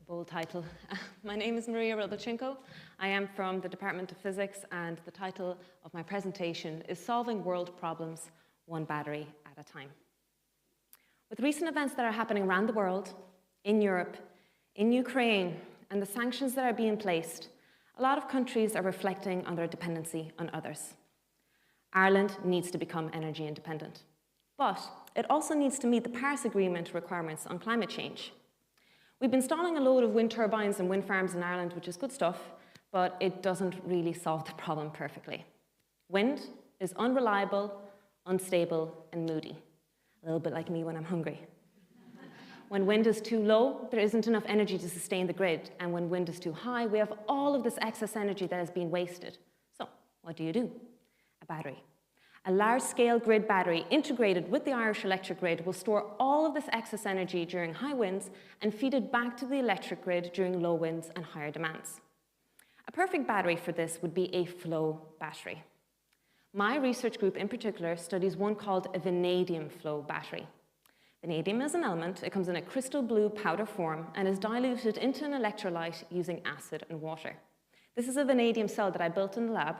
Bold title. My name is Maria Robochenko. I am from the Department of Physics, and the title of my presentation is Solving World Problems, One Battery at a Time. With recent events that are happening around the world, in Europe, in Ukraine, and the sanctions that are being placed, a lot of countries are reflecting on their dependency on others. Ireland needs to become energy independent, but it also needs to meet the Paris Agreement requirements on climate change. We've been installing a load of wind turbines and wind farms in Ireland, which is good stuff, but it doesn't really solve the problem perfectly. Wind is unreliable, unstable, and moody. A little bit like me when I'm hungry. When wind is too low, there isn't enough energy to sustain the grid, and when wind is too high, we have all of this excess energy that has been wasted. So, what do? A battery. A large-scale grid battery integrated with the Irish electric grid will store all of this excess energy during high winds and feed it back to the electric grid during low winds and higher demands. A perfect battery for this would be a flow battery. My research group in particular studies one called a vanadium flow battery. Vanadium is an element. It comes in a crystal blue powder form and is diluted into an electrolyte using acid and water. This is a vanadium cell that I built in the lab,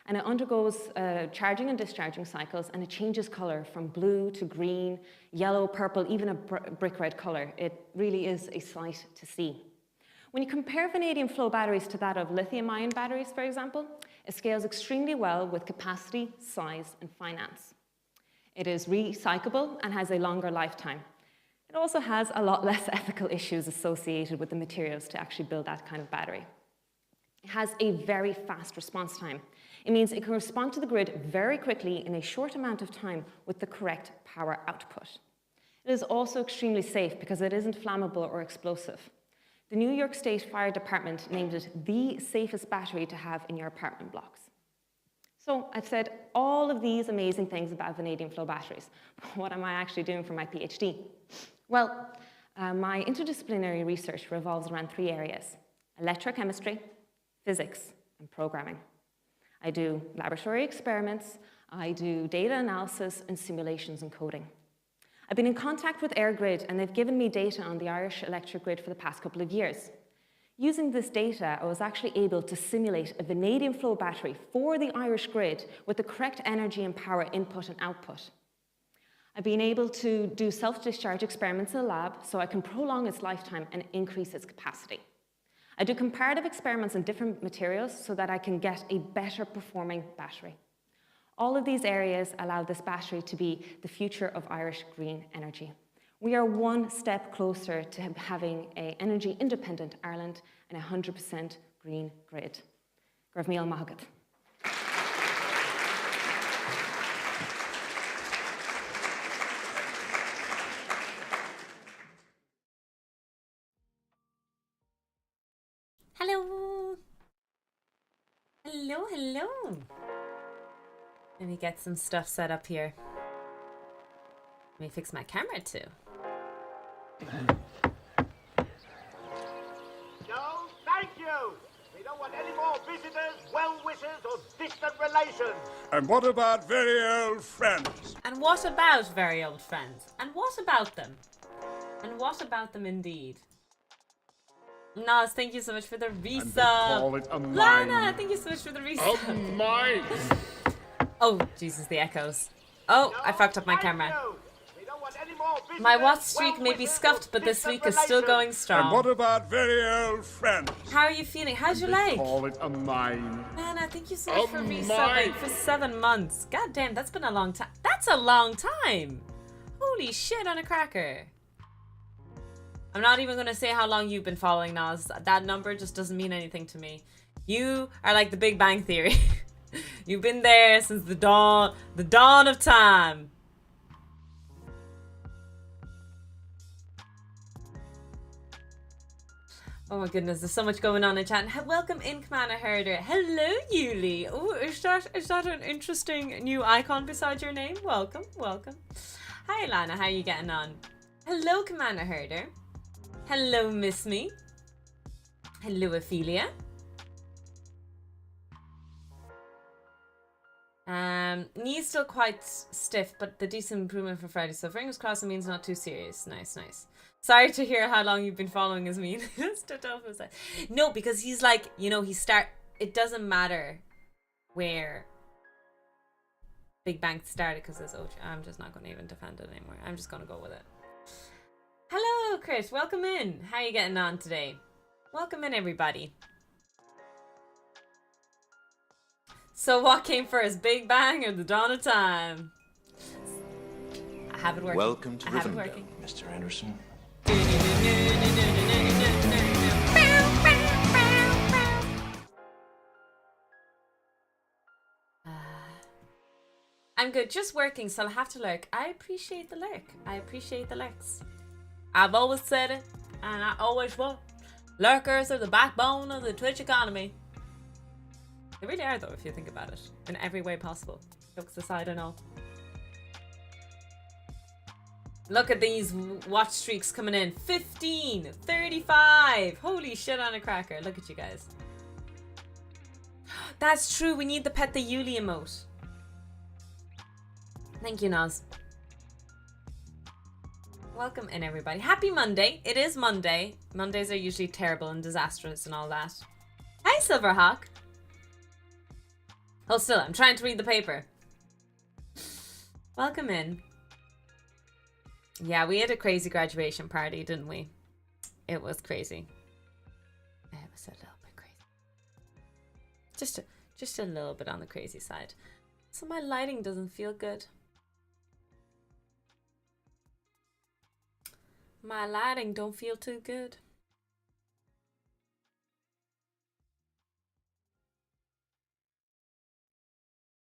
and it undergoes charging and discharging cycles, and it changes color from blue to green, yellow, purple, even a brick red color. It really is a sight to see. When you compare vanadium flow batteries to that of lithium-ion batteries, for example, it scales extremely well with capacity, size, and finance. It is recyclable and has a longer lifetime. It also has a lot less ethical issues associated with the materials to actually build that kind of battery. It has a very fast response time. It means it can respond to the grid very quickly in a short amount of time with the correct power output. It is also extremely safe because it isn't flammable or explosive. The New York State Fire Department named it the safest battery to have in your apartment blocks. So I've said all of these amazing things about vanadium flow batteries. What am I actually doing for my PhD? Well, my interdisciplinary research revolves around three areas: electrochemistry, physics, and programming. I do laboratory experiments, I do data analysis, and simulations and coding. I've been in contact with EirGrid, and they've given me data on the Irish electric grid for the past couple of years. Using this data, I was actually able to simulate a vanadium flow battery for the Irish grid with the correct energy and power input and output. I've been able to do self-discharge experiments in the lab so I can prolong its lifetime and increase its capacity. I do comparative experiments on different materials so that I can get a better performing battery. All of these areas allow this battery to be the future of Irish green energy. We are one step closer to having an energy independent Ireland and a 100% green grid. Gribh míle maith agat. Hello. Hello, hello. Let me get some stuff set up here. Let me fix my camera too. No, thank you. We don't want any more visitors, well-wishers, or distant relations. And what about very old friends? And what about very old friends? And what about them? And what about them indeed? Nas, thank you so much for the resub. Call it a Lana, thank you so much for the resub. A mine. Oh, Jesus, the echoes. Oh, No, I fucked up my thank camera. you. We don't want any more visitors, My watch streak may be well-wishers, scuffed, or but this distant week is still relations. going And what strong. about very old friends? How are you feeling? How's your leg? Call it a mine. Lana, thank you so much for Oh resubbing my. for 7 months. God damn, that's been a long time. That's a long time. Holy shit on a cracker. I'm not even going to say how long you've been following Nas. That number just doesn't mean anything to me. You are like the Big Bang Theory. You've been there since the dawn of time. Oh my goodness, there's so much going on in chat. Welcome in, Commander Herder. Hello, Yuli. Oh, is that an interesting new icon beside your name? Welcome, welcome. Hi, Lana. How are you getting on? Hello, Commander Herder. Hello, Miss Me. Hello, Ophelia. Knee's still quite stiff, but the decent improvement for Friday. So fingers crossed it means not too serious. Nice, nice. Sorry to hear how long you've been following as me. No, because he's like, you know, it doesn't matter where Big Bang started because there's OG. I'm just not going to even defend it anymore. I'm just going to go with it. Hello, Chris. Welcome in. How are you getting on today? Welcome in, everybody. So what came first, Big Bang or the dawn of time? I have it working. Welcome to I have it Rivendell, working. Mr. Anderson. I'm good, just working, so I'll have to lurk. I appreciate the lurk. I appreciate the lurks. I've always said it, and I always will. Lurkers are the backbone of the Twitch economy. They really are, though, if you think about it. In every way possible. Jokes aside and all. Look at these watch streaks coming in. 15, 35. Holy shit on a cracker. Look at you guys. That's true. We need the pet the Yuli emote. Thank you, Naz. Welcome in, everybody. Happy Monday. It is Monday. Mondays are usually terrible and disastrous and all that. Hi, Silverhawk. Hold still. I'm trying to read the paper. Welcome in. Yeah, we had a crazy graduation party, didn't we? It was crazy. It was a little bit crazy. Just a little bit on the crazy side. So my lighting doesn't feel good. My lighting don't feel too good.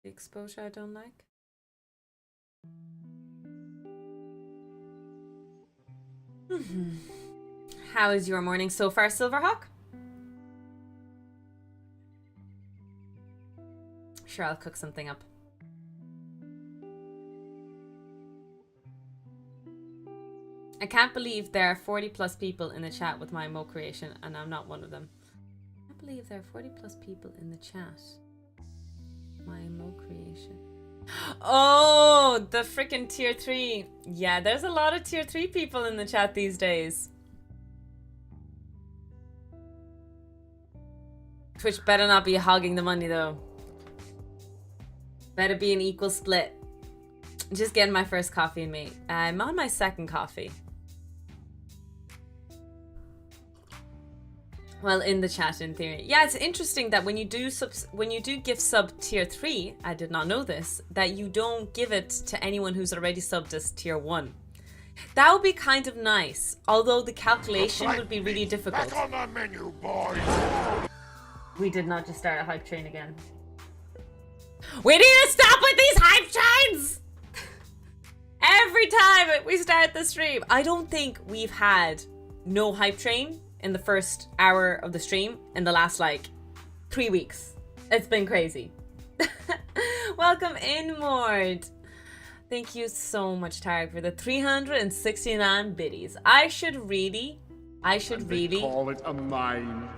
The exposure I don't like. How is your morning so far, Silverhawk? Sure, I'll cook something up. I can't believe there are 40 plus people in the chat with my Mo creation, and I'm not one of them. I can't believe there are 40 plus people in the chat. My Mo creation. Oh, the freaking tier 3. Yeah, there's a lot of tier 3 people in the chat these days. Twitch better not be hogging the money though. Better be an equal split. Just getting my first coffee in me. I'm on my second coffee. Well, in the chat, in theory. Yeah, it's interesting that when you do gift sub tier 3, I did not know this, that you don't give it to anyone who's already subbed as tier 1. That would be kind of nice, although the calculation would be really difficult. Back on the menu, boys. We did not just start a hype train again. We need to stop with these hype trains! Every time we start the stream. I don't think we've had no hype train in the first hour of the stream in the last, like, 3 weeks. It's been crazy. Welcome in, Mord. Thank you so much, Tarek, for the 369 biddies. I should really Call it a mine.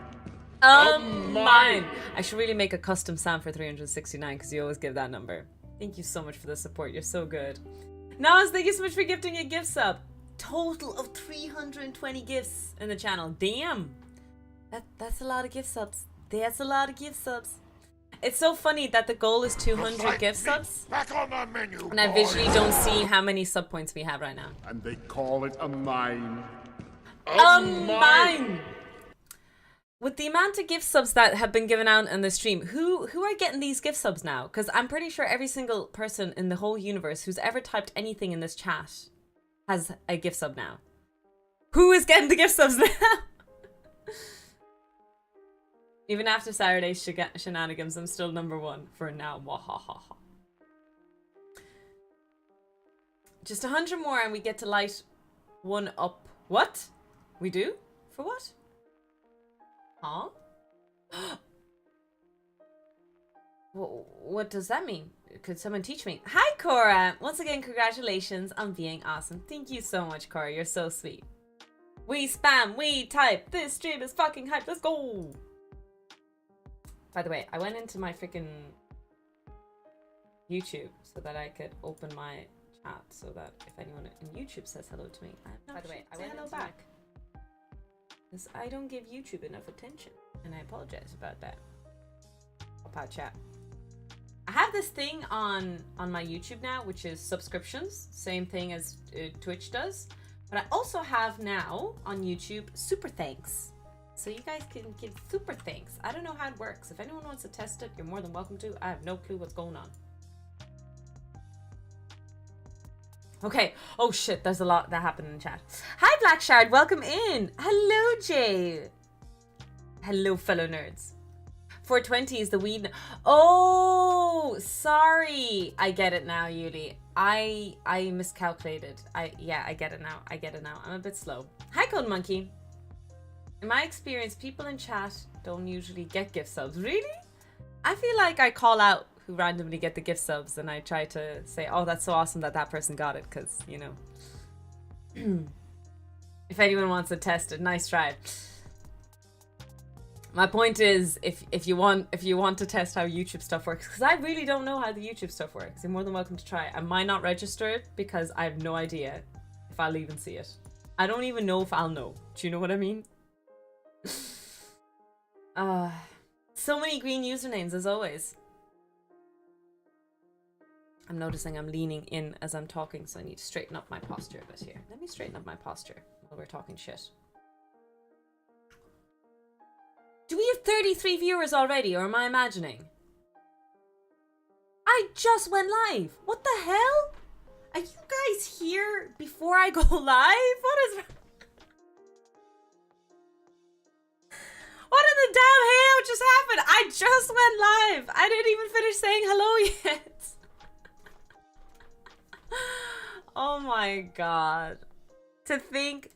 mine. I should really make a custom sound for 369 because you always give that number. Thank you so much for the support. You're so good. Naz, thank you so much for gifting a gift sub. Total of 320 gifts in the channel. Damn. That's a lot of gift subs. That's a lot of gift subs. It's so funny that the goal is 200 gift subs. Back on the menu, And I visually don't see how many sub points we have right now. And they call it a mine. Mine. With the amount of gift subs that have been given out on the stream, who are getting these gift subs now? Because I'm pretty sure every single person in the whole universe who's ever typed anything in this chat has a gift sub now. Who is getting the gift subs now? Even after Saturday's shenanigans, I'm still #1 for now. Wahahaha. Just 100 more and we get to light one up. What? We do? For what? Huh? What does that mean? Could someone teach me? Hi, Cora! Once again, congratulations on being awesome. Thank you so much, Cora. You're so sweet. We spam, we type. This stream is fucking hype. Let's go! By the way, I went into my freaking YouTube so that I could open my chat so that if anyone in YouTube says hello to me, by the way, I went hello back. Because I don't give YouTube enough attention, and I apologize about that. About chat. I have this thing on my YouTube now, which is subscriptions, same thing as Twitch does. But I also have now on YouTube super thanks. So you guys can give super thanks. I don't know how it works. If anyone wants to test it, you're more than welcome to. I have no clue what's going on. Okay. Oh shit, there's a lot that happened in chat. Hi Black Shard, welcome in. Hello Jay. Hello fellow nerds. 420 is the weed. Oh, sorry. I get it now, Yuli. I miscalculated. I get it now. I get it now. I'm a bit slow. Hi Code Monkey. In my experience, people in chat don't usually get gift subs. Really? I feel like I call out who randomly get the gift subs and I try to say, oh, that's so awesome that that person got it, because, you know. If anyone wants to test it, nice try. My point is, if you want to test how YouTube stuff works, because I really don't know how the YouTube stuff works, you're more than welcome to try it. I might not register it because I have no idea if I'll even see it. I don't even know if I'll know. Do you know what I mean? So many green usernames as always. I'm noticing I'm leaning in as I'm talking, so I need to straighten up my posture a bit here. Let me straighten up my posture while we're talking shit. Do we have 33 viewers already, or am I imagining? I just went live. What the hell? Are you guys here before I go live? What is... What in the damn hell just happened? I just went live. I didn't even finish saying hello yet. Oh my god. To think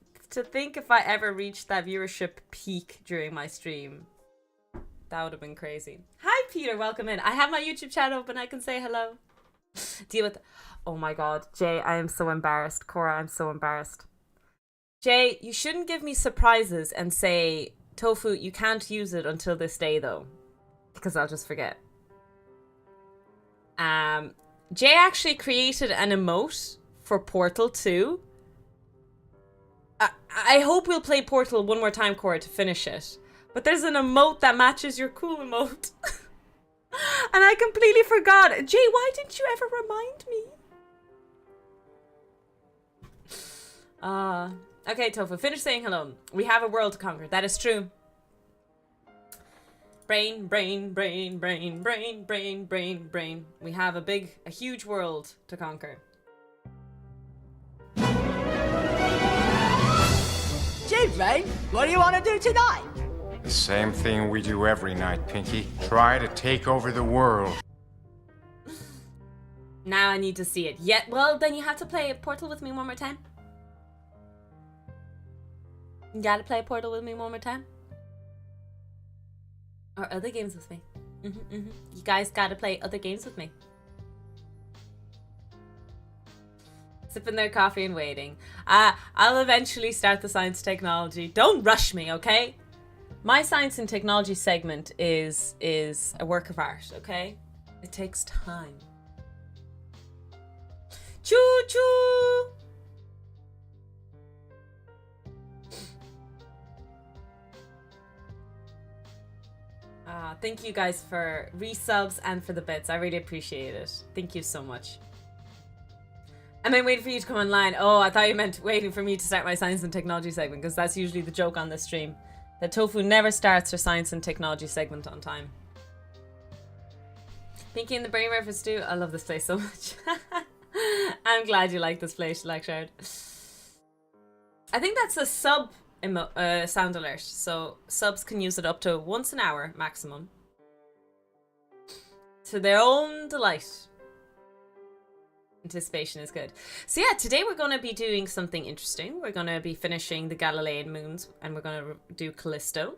if I ever reached that viewership peak during my stream, that would have been crazy. Hi Peter, welcome in. I have my YouTube chat open, I can say hello. Deal with... Oh my god, Jay, I am so embarrassed. Cora, I'm so embarrassed. Jay, you shouldn't give me surprises and say, Tofu, you can't use it until this day though, because I'll just forget. Jay actually created an emote for Portal 2. I hope we'll play Portal one more time, Cora, to finish it. But there's an emote that matches your cool emote. And I completely forgot. Jay, why didn't you ever remind me? Okay, Tofu, finish saying hello. We have a world to conquer. That is true. Brain, brain, brain, brain, brain, brain, brain, brain. We have a huge world to conquer. Gee, Rain, what do you want to do tonight? The same thing we do every night, Pinky. Try to take over the world. Now I need to see it. Yeah, well, then you have to play Portal with me one more time. You gotta play Portal with me one more time. Or other games with me. You guys gotta play other games with me. Sipping their coffee and waiting. I'll eventually start the science technology. Don't rush me, okay? My science and technology segment is a work of art, okay? It takes time. Choo choo! Thank you guys for resubs and for the bits. I really appreciate it. Thank you so much. I meant waiting for you to come online. Oh, I thought you meant waiting for me to start my science and technology segment, because that's usually the joke on this stream. That Tofu never starts her science and technology segment on time. Pinky and the Brain Reference do. I love this place so much. I'm glad you like this place, Lakshard. I think that's a sub sound alert, so subs can use it up to once an hour maximum. To their own delight. Anticipation is good. So yeah, today we're going to be doing something interesting. We're going to be finishing the Galilean moons, and we're going to do Callisto,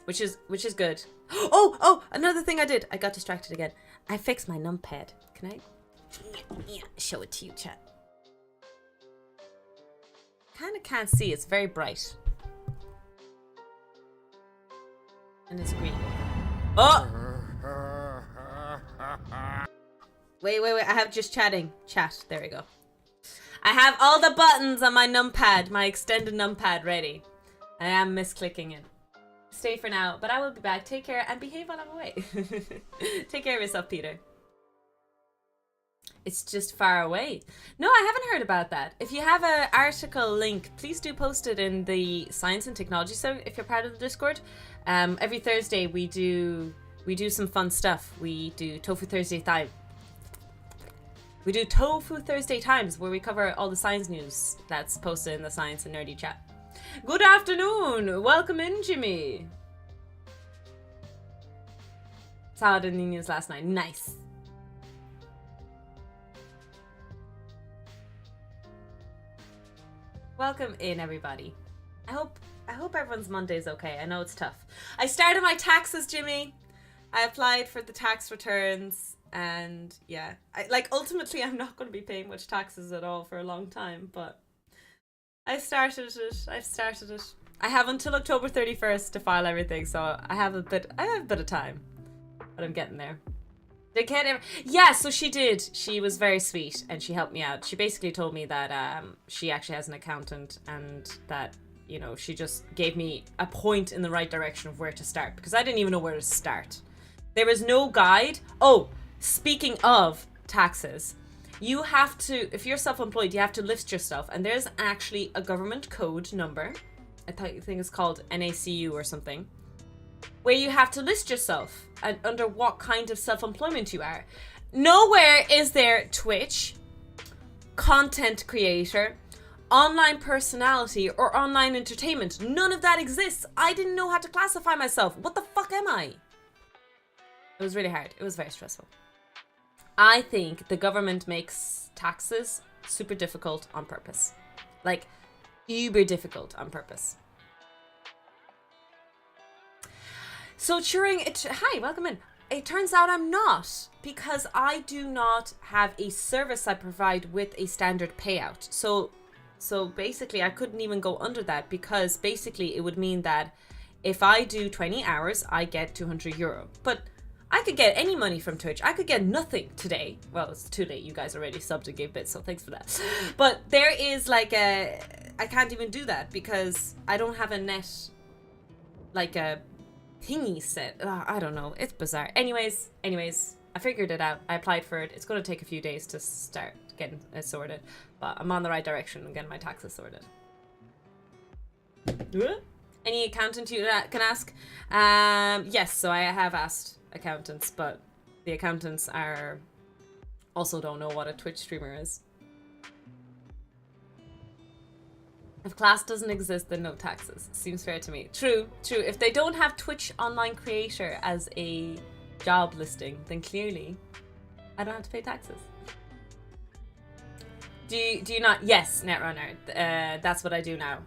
which is good. Oh, another thing I did. I got distracted again. I fixed my numpad. Can I show it to you, chat? Kind of can't see. It's very bright. And it's green. Oh! Wait. I have just chatting. Chat. There we go. I have all the buttons on my numpad, my extended numpad ready. I am misclicking it. Stay for now, but I will be back. Take care and behave while I'm away. Take care of yourself, Peter. It's just far away. No, I haven't heard about that. If you have an article link, please do post it in the Science and Technology. So if you're part of the Discord, every Thursday we do some fun stuff. We do Tofu Thursday Times. We do Tofu Thursday Times, where we cover all the science news that's posted in the Science and Nerdy chat. Good afternoon. Welcome in, Jimmy. Saw it in the news last night. Nice. Welcome in, everybody. I hope everyone's Monday's okay. I know it's tough. I started my taxes, Jimmy. I applied for the tax returns, and yeah, ultimately I'm not going to be paying much taxes at all for a long time, but I've started it. I have until October 31st to file everything, so I have a bit of time, but I'm getting there. Yeah, so she did. She was very sweet and she helped me out. She basically told me that she actually has an accountant and that, you know, she just gave me a point in the right direction of where to start because I didn't even know where to start. There was no guide. Oh, speaking of taxes, you have to, if you're self-employed, you have to list yourself, and there's actually a government code number. I think it's called NACU or something, where you have to list yourself and under what kind of self-employment you are. Nowhere is there Twitch, content creator, online personality, or online entertainment. None of that exists. I didn't know how to classify myself. What the fuck am I? It was really hard. It was very stressful. I think the government makes taxes super difficult on purpose. Like, uber difficult on purpose. So hi, welcome in. It turns out I'm not, because I do not have a service I provide with a standard payout. So basically I couldn't even go under that, because basically it would mean that if I do 20 hours, I get €200. But I could get any money from Twitch. I could get nothing today. Well, it's too late. You guys already subbed and gave bits, so thanks for that. But there is I can't even do that because I don't have a net, like a thingy set. I don't know. It's bizarre. Anyways, I figured it out. I applied for it. It's going to take a few days to start getting it sorted. But I'm on the right direction and getting my taxes sorted. Any accountant you can ask? Yes, so I have asked accountants, but the accountants also don't know what a Twitch streamer is. If class doesn't exist, then no taxes. Seems fair to me. True. If they don't have Twitch online creator as a job listing, then clearly I don't have to pay taxes. Do you not? Yes, Netrunner. That's what I do now.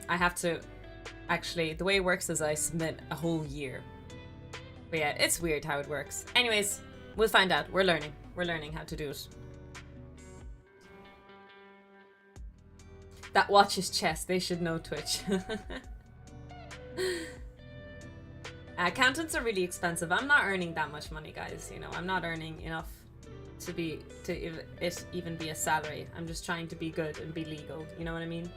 I have to, actually, the way it works is I submit a whole year. But yeah, it's weird how it works. Anyways, we'll find out. We're learning. We're learning how to do it. That watches chess. They should know Twitch. Accountants are really expensive. I'm not earning that much money, guys. You know, I'm not earning enough to it even be a salary. I'm just trying to be good and be legal. You know what I mean?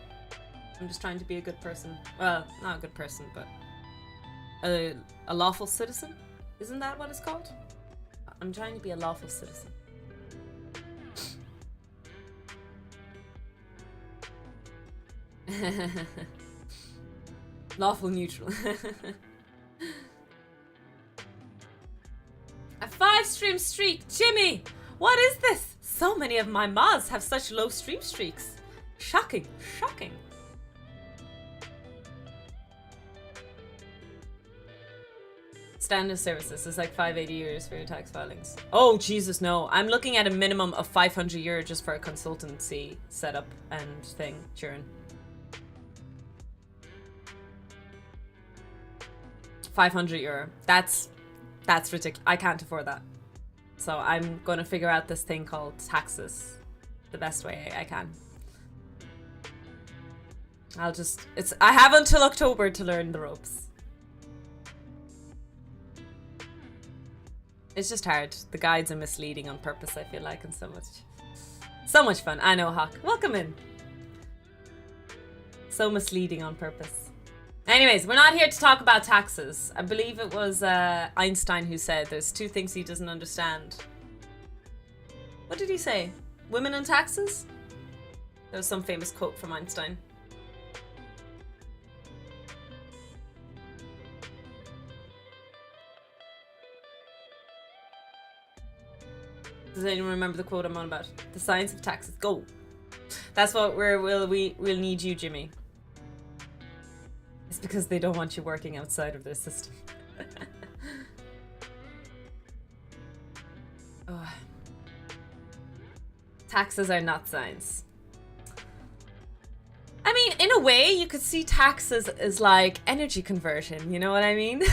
I'm just trying to be a good person. Well, not a good person, but a lawful citizen? Isn't that what it's called? I'm trying to be a lawful citizen. Lawful neutral. A 5-stream streak! Jimmy! What is this? So many of my mods have such low stream streaks. Shocking. Standard services is like €580 for your tax filings. Oh Jesus, no. I'm looking at a minimum of €500 just for a consultancy setup and thing, Turin. €500. That's ridiculous. I can't afford that. So I'm gonna figure out this thing called taxes the best way I can. I have until October to learn the ropes. It's just hard. The guides are misleading on purpose, I feel like, and so much fun. I know, Hawk. Welcome in. So misleading on purpose. Anyways, we're not here to talk about taxes. I believe it was Einstein who said there's two things he doesn't understand. What did he say? Women and taxes? There was some famous quote from Einstein. Does anyone remember the quote I'm on about? The science of taxes. Go. That's what we'll need you, Jimmy. It's because they don't want you working outside of their system. Oh. Taxes are not science. I mean, in a way, you could see taxes as like energy conversion. You know what I mean?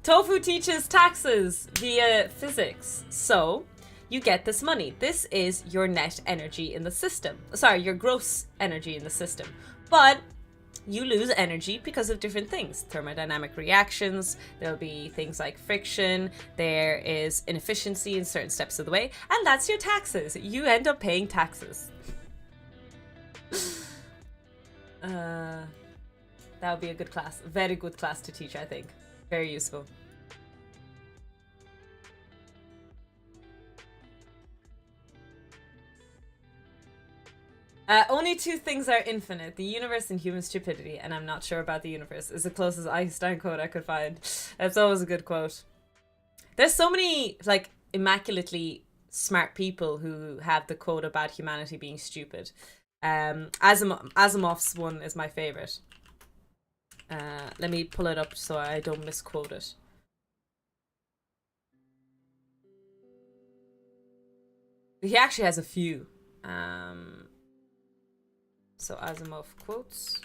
Tofu teaches taxes via physics. So, you get this money. This is your net energy in the system. Sorry, your gross energy in the system. But you lose energy because of different things. Thermodynamic reactions, there'll be things like friction, there is inefficiency in certain steps of the way, and that's your taxes. You end up paying taxes. That would be a good class. Very good class to teach, I think. Very useful. Only two things are infinite, the universe and human stupidity, and I'm not sure about the universe is the closest Einstein quote I could find. That's always a good quote. There's so many, like, immaculately smart people who have the quote about humanity being stupid. Asimov's one is my favorite. Let me pull it up so I don't misquote it. He actually has a few. So Asimov quotes.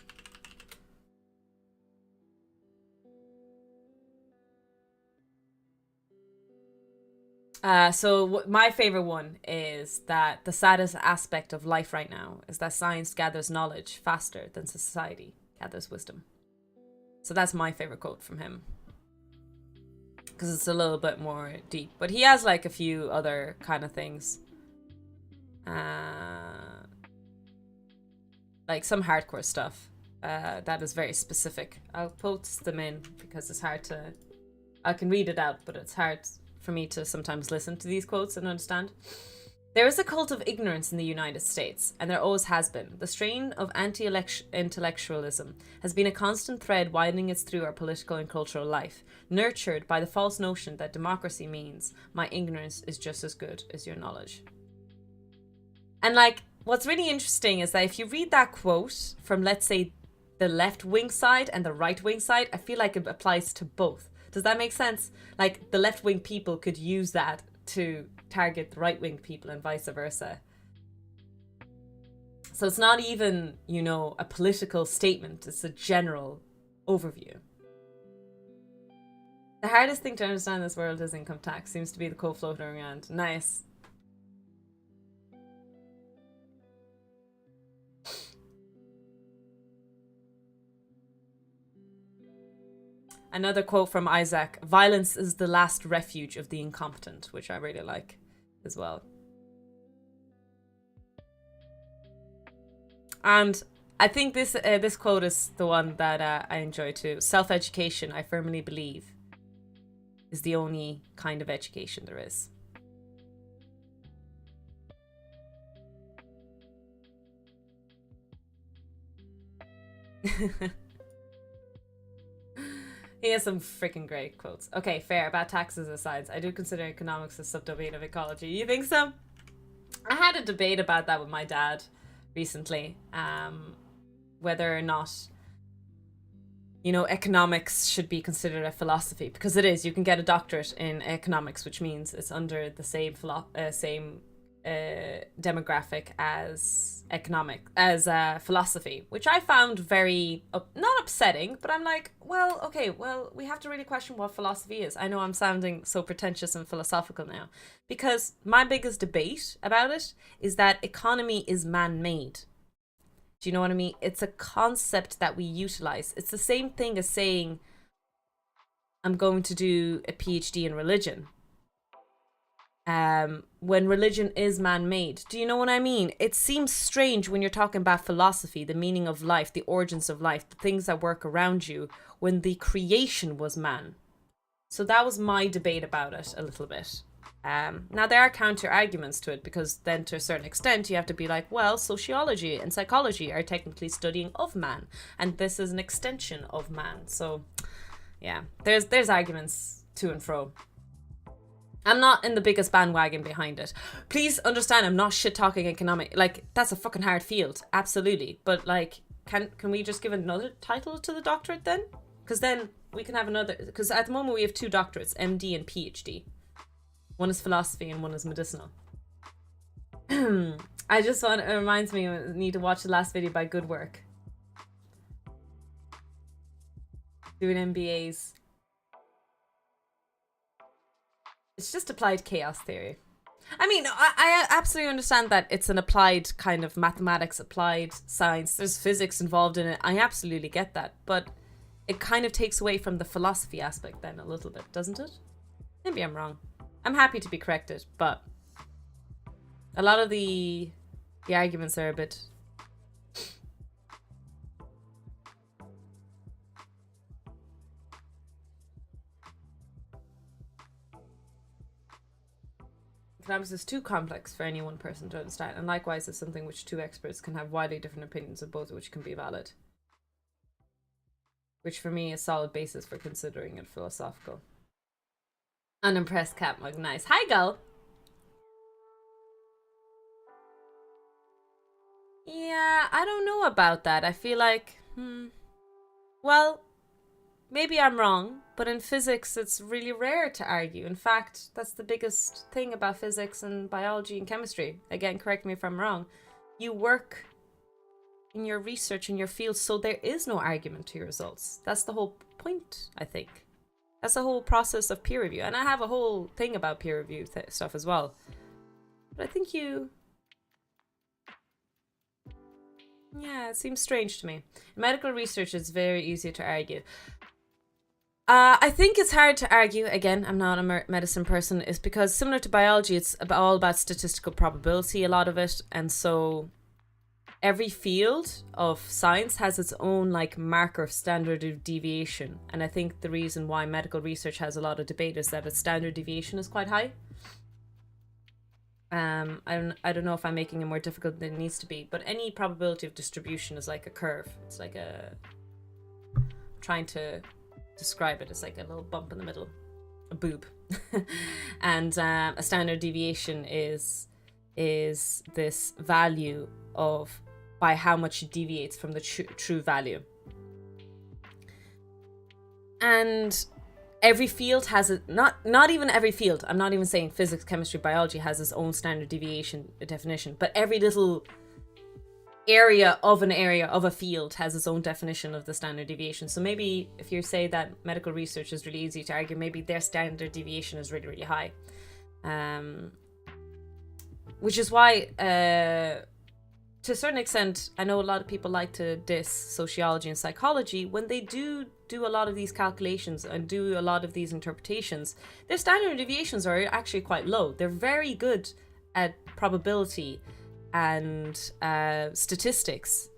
My favorite one is that the saddest aspect of life right now is that science gathers knowledge faster than society gathers wisdom. So that's my favorite quote from him. Because it's a little bit more deep. But he has like a few other kind of things. Like some hardcore stuff that is very specific. I'll post them in because it's hard to... I can read it out, but it's hard for me to sometimes listen to these quotes and understand. There is a cult of ignorance in the United States, and there always has been. The strain of anti-intellectualism has been a constant thread widening its through our political and cultural life, nurtured by the false notion that democracy means my ignorance is just as good as your knowledge. And like, what's really interesting is that if you read that quote from, let's say, the left-wing side and the right-wing side, I feel like it applies to both. Does that make sense? Like, the left-wing people could use that to target the right-wing people and vice versa. So it's not even, you know, a political statement. It's a general overview. The hardest thing to understand in this world is income tax. Seems to be the quote floating around. Nice. Another quote from Isaac: violence is the last refuge of the incompetent, which I really like as well. And I think this quote is the one that I enjoy too. Self-education, I firmly believe, is the only kind of education there is. He has some freaking great quotes. Okay, fair. About taxes aside, I do consider economics a subdomain of ecology. You think so? I had a debate about that with my dad recently. Whether or not, you know, economics should be considered a philosophy. Because it is. You can get a doctorate in economics, which means it's under the same demographic as philosophy, which I found very not upsetting, but I'm like, well, okay, well, we have to really question what philosophy is. I know I'm sounding so pretentious and philosophical now, because my biggest debate about it is that economy is man-made. Do you know what I mean? It's a concept that we utilize. It's the same thing as saying I'm going to do a PhD in religion. When religion is man-made. Do you know what I mean? It seems strange when you're talking about philosophy, the meaning of life, the origins of life, the things that work around you, when the creation was man. So that was my debate about it a little bit. Now there are counter arguments to it, because then to a certain extent you have to be like, well, sociology and psychology are technically studying of man, and this is an extension of man. So yeah, there's arguments to and fro. I'm not in the biggest bandwagon behind it. Please understand, I'm not shit talking economic. Like, that's a fucking hard field, absolutely. But like, can we just give another title to the doctorate then? Because then we can have another. Because at the moment we have 2 doctorates, MD and PhD. One is philosophy and one is medicinal. I just want. It reminds me, I need to watch the last video by Good Work. Doing MBAs. It's just applied chaos theory. I mean, I absolutely understand that it's an applied kind of mathematics, applied science. There's physics involved in it. I absolutely get that. But it kind of takes away from the philosophy aspect then a little bit, doesn't it? Maybe I'm wrong. I'm happy to be corrected, but a lot of the arguments are a bit... Economics is too complex for any one person to understand, and likewise is something which 2 experts can have widely different opinions of, both of which can be valid. Which for me is a solid basis for considering it philosophical. Unimpressed cat mug, nice. Hi, girl! Yeah, I don't know about that. I feel like, well, maybe I'm wrong, but in physics it's really rare to argue. In fact, that's the biggest thing about physics and biology and chemistry. Again, correct me if I'm wrong. You work in your research in your field, so there is no argument to your results. That's the whole point, I think. That's the whole process of peer review. And I have a whole thing about peer review stuff as well. But I think yeah, it seems strange to me. In medical research, it's very easy to argue. I think it's hard to argue, again, I'm not a medicine person, is because similar to biology, it's all about statistical probability, a lot of it. And so every field of science has its own like marker of standard of deviation. And I think the reason why medical research has a lot of debate is that its standard deviation is quite high. I don't know if I'm making it more difficult than it needs to be, but any probability of distribution is like a curve. It's like I'm trying to describe it as like a little bump in the middle, a boob. And a standard deviation is this value of by how much it deviates from the true value. And every field has it, not even every field, I'm not even saying physics, chemistry, biology has its own standard deviation definition, but every little area of a field has its own definition of the standard deviation. So maybe if you say that medical research is really easy to argue, maybe their standard deviation is really, really high. Which is why, to a certain extent, I know a lot of people like to diss sociology and psychology. When they do a lot of these calculations and do a lot of these interpretations, their standard deviations are actually quite low. They're very good at probability and statistics,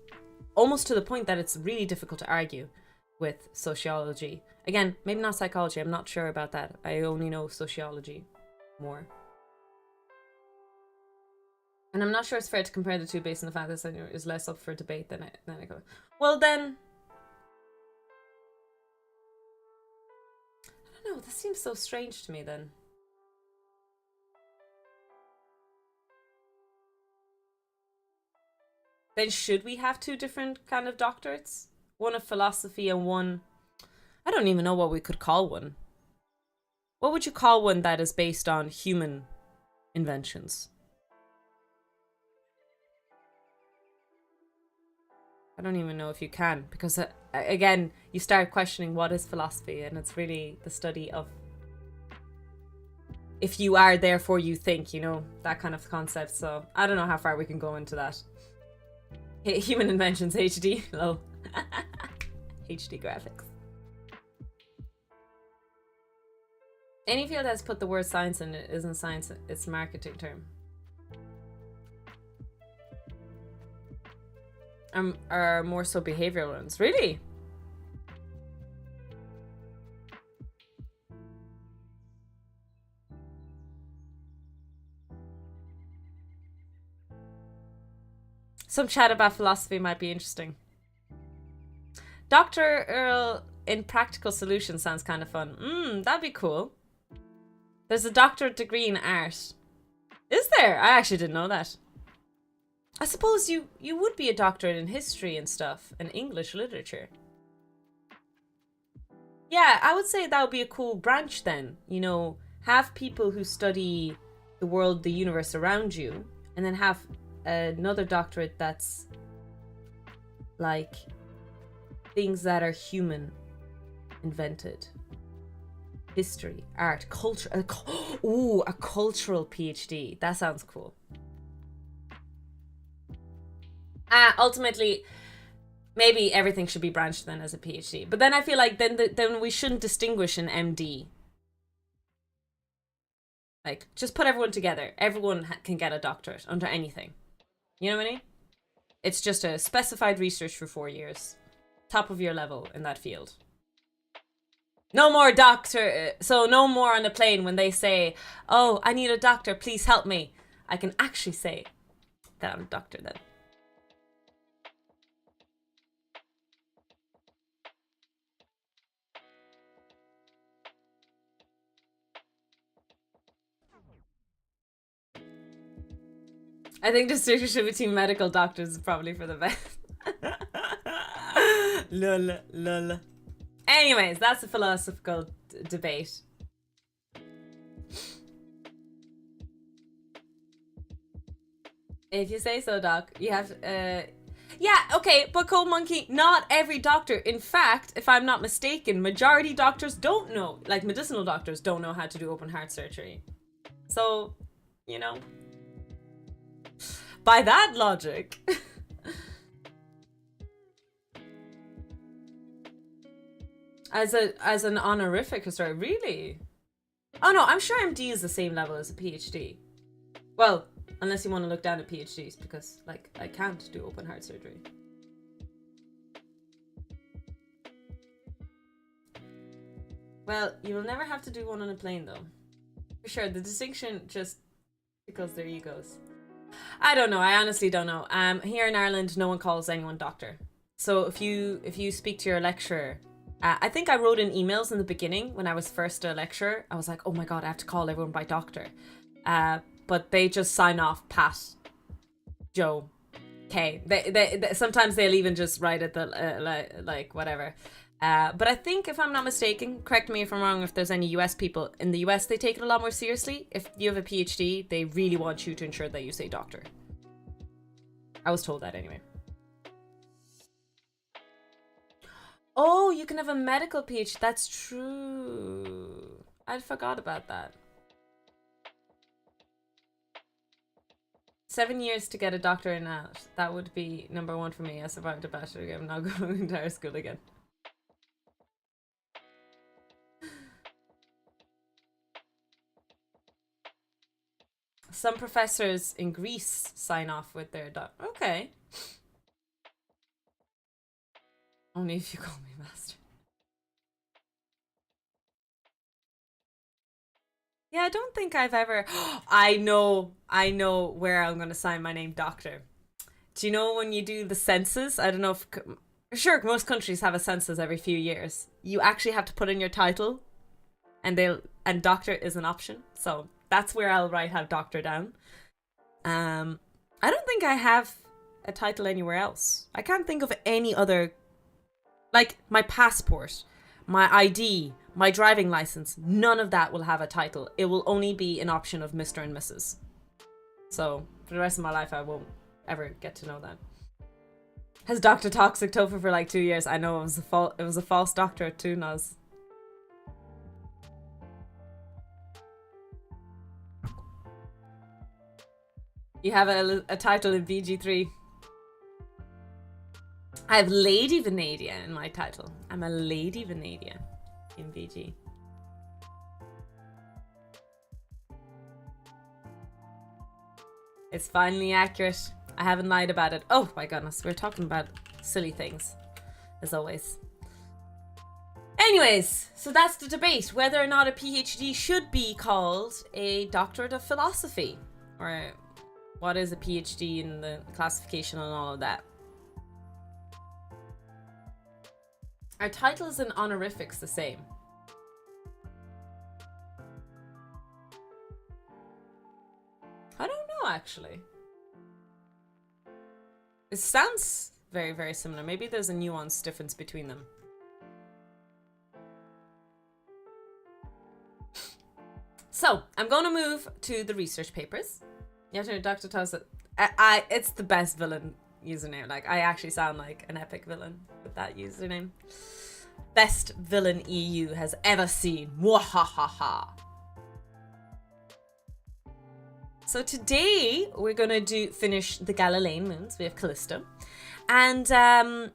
almost to the point that it's really difficult to argue with sociology. Again, maybe not psychology, I'm not sure about that. I only know sociology more. And I'm not sure it's fair to compare the two based on the fact that it is less up for debate than I go. Well then, I don't know, this seems so strange to me then. Then should we have 2 different kind of doctorates? One of philosophy and one... I don't even know what we could call one. What would you call one that is based on human inventions? I don't even know if you can, because again, you start questioning what is philosophy, and it's really the study of if you are, therefore you think, you know, that kind of concept. So I don't know how far we can go into that. Human inventions, HD, lol. HD graphics. Any field that's put the word science in it isn't science, it's a marketing term. Are more so behavioral ones. Really? Some chat about philosophy might be interesting. Dr. Earl in practical solutions sounds kind of fun. That'd be cool. There's a doctorate degree in art. Is there? I actually didn't know that. I suppose you would be a doctorate in history and stuff, and English literature. Yeah, I would say that would be a cool branch then. You know, have people who study the world, the universe around you, and then have another doctorate that's like things that are human invented. History, art, culture. Ooh, a cultural PhD. That sounds cool. Ultimately, maybe everything should be branched then as a PhD. But then I feel like then we shouldn't distinguish an MD. Like, just put everyone together. Everyone can get a doctorate under anything. You know what I mean? It's just a specified research for 4 years. Top of your level in that field. No more doctor. So no more on the plane when they say, oh, I need a doctor, please help me. I can actually say that I'm a doctor then. I think distinction between medical doctors is probably for the best. Lol, lol. Anyways, that's a philosophical debate. If you say so, Doc. You have, yeah, okay, but Cold Monkey, not every doctor. In fact, if I'm not mistaken, majority doctors don't know, like medicinal doctors don't know how to do open heart surgery. So, you know, by that logic. As an honorific historian, really? Oh no, I'm sure MD is the same level as a PhD. Well, unless you want to look down at PhDs, because like I can't do open heart surgery. Well, you will never have to do one on a plane though. For sure, the distinction just because their egos. I don't know. I honestly don't know. Here in Ireland, no one calls anyone doctor. So if you speak to your lecturer. I think I wrote in emails in the beginning when I was first a lecturer. I was like, oh my god, I have to call everyone by doctor. But they just sign off Pat, Joe, K. They sometimes they'll even just write it like whatever. But I think if I'm not mistaken, correct me if I'm wrong, if there's any US people, in the US they take it a lot more seriously. If you have a PhD, they really want you to ensure that you say doctor. I was told that anyway. Oh, you can have a medical PhD. That's true. I forgot about that. 7 years to get a doctor in that. That would be number one for me. I survived a bachelor. I'm not going to entire school again. Some professors in Greece sign off with their doctor. Okay. Only if you call me master. Yeah, I don't think I've ever... I know where I'm going to sign my name doctor. Do you know when you do the census? I don't know if... Sure, most countries have a census every few years. You actually have to put in your title, and doctor is an option. So that's where I'll have doctor down. I don't think I have a title anywhere else. I can't think of any other... Like, my passport, my ID, my driving license, none of that will have a title. It will only be an option of Mr. and Mrs. So, for the rest of my life, I won't ever get to know that. Has Dr. Toxic Tofu for like 2 years. I know, it was a false doctorate too, Naz. You have a title in VG3. I have Lady Venadia in my title. I'm a Lady Venadia in VG. It's finally accurate. I haven't lied about it. Oh my goodness, we're talking about silly things, as always. Anyways, so that's the debate, whether or not a PhD should be called a doctorate of philosophy, or what is a PhD in the classification and all of that. Are titles and honorifics the same? I don't know, actually. It sounds very, very similar. Maybe there's a nuanced difference between them. So, I'm going to move to the research papers. You have to know, Dr. Toss, it's the best villain username. Like, I actually sound like an epic villain with that username. Best villain EU has ever seen. Mwahahaha. So today we're gonna finish the Galilean moons. We have Callisto, and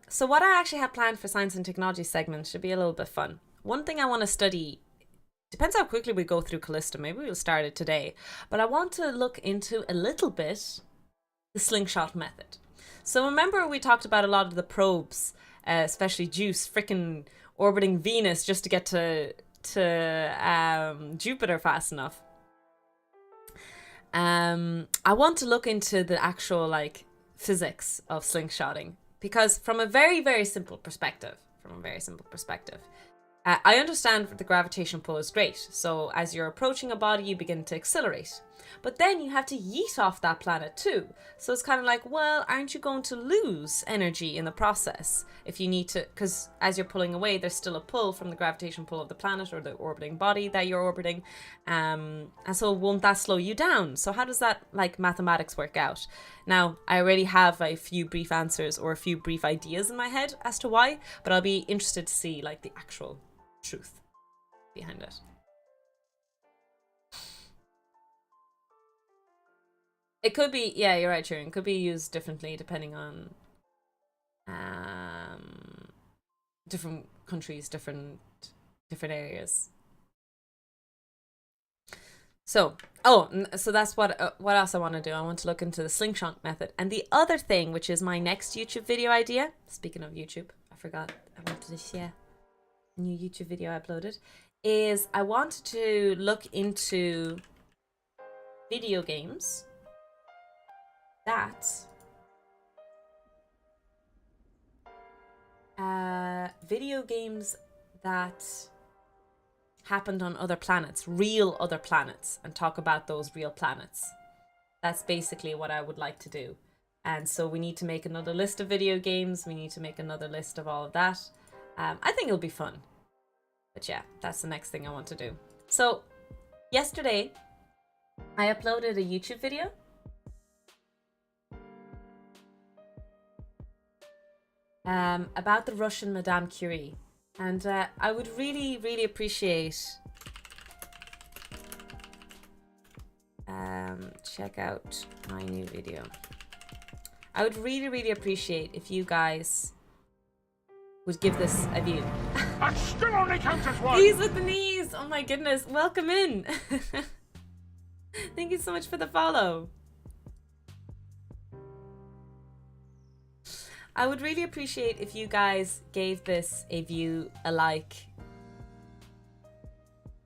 so what I actually have planned for science and technology segment should be a little bit fun. One thing I want to study, depends how quickly we go through Callisto. Maybe we'll start it today, but I want to look into a little bit the slingshot method. So remember we talked about a lot of the probes, especially Juice, freaking orbiting Venus just to get to Jupiter fast enough. I want to look into the actual like physics of slingshotting, because from a very, very simple perspective, I understand the gravitational pull is great. So as you're approaching a body, you begin to accelerate. But then you have to yeet off that planet too. So it's kind of like, well, aren't you going to lose energy in the process if you need to? Because as you're pulling away, there's still a pull from the gravitational pull of the planet or the orbiting body that you're orbiting. And so won't that slow you down? So how does that like mathematics work out? Now, I already have a few brief answers or a few brief ideas in my head as to why, but I'll be interested to see like the actual truth behind it. It could be, yeah, you're right, Sharon. It could be used differently depending on different countries, different areas. So, so that's what else I want to do. I want to look into the slingshot method. And the other thing, which is my next YouTube video idea, speaking of YouTube, I forgot I wanted to share a new YouTube video I uploaded, is I want to look into video games that happened on other planets, real other planets, and talk about those real planets. That's basically what I would like to do. And so we need to make another list of video games. We need to make another list of all of that. I think it'll be fun. But yeah, that's the next thing I want to do. So yesterday, I uploaded a YouTube video. About the Russian Madame Curie. And I would really, really appreciate... check out my new video. I would really, really appreciate if you guys would give this a view. That still only counts as one! Knees with the knees! Oh my goodness, welcome in! Thank you so much for the follow. I would really appreciate if you guys gave this a view, a like,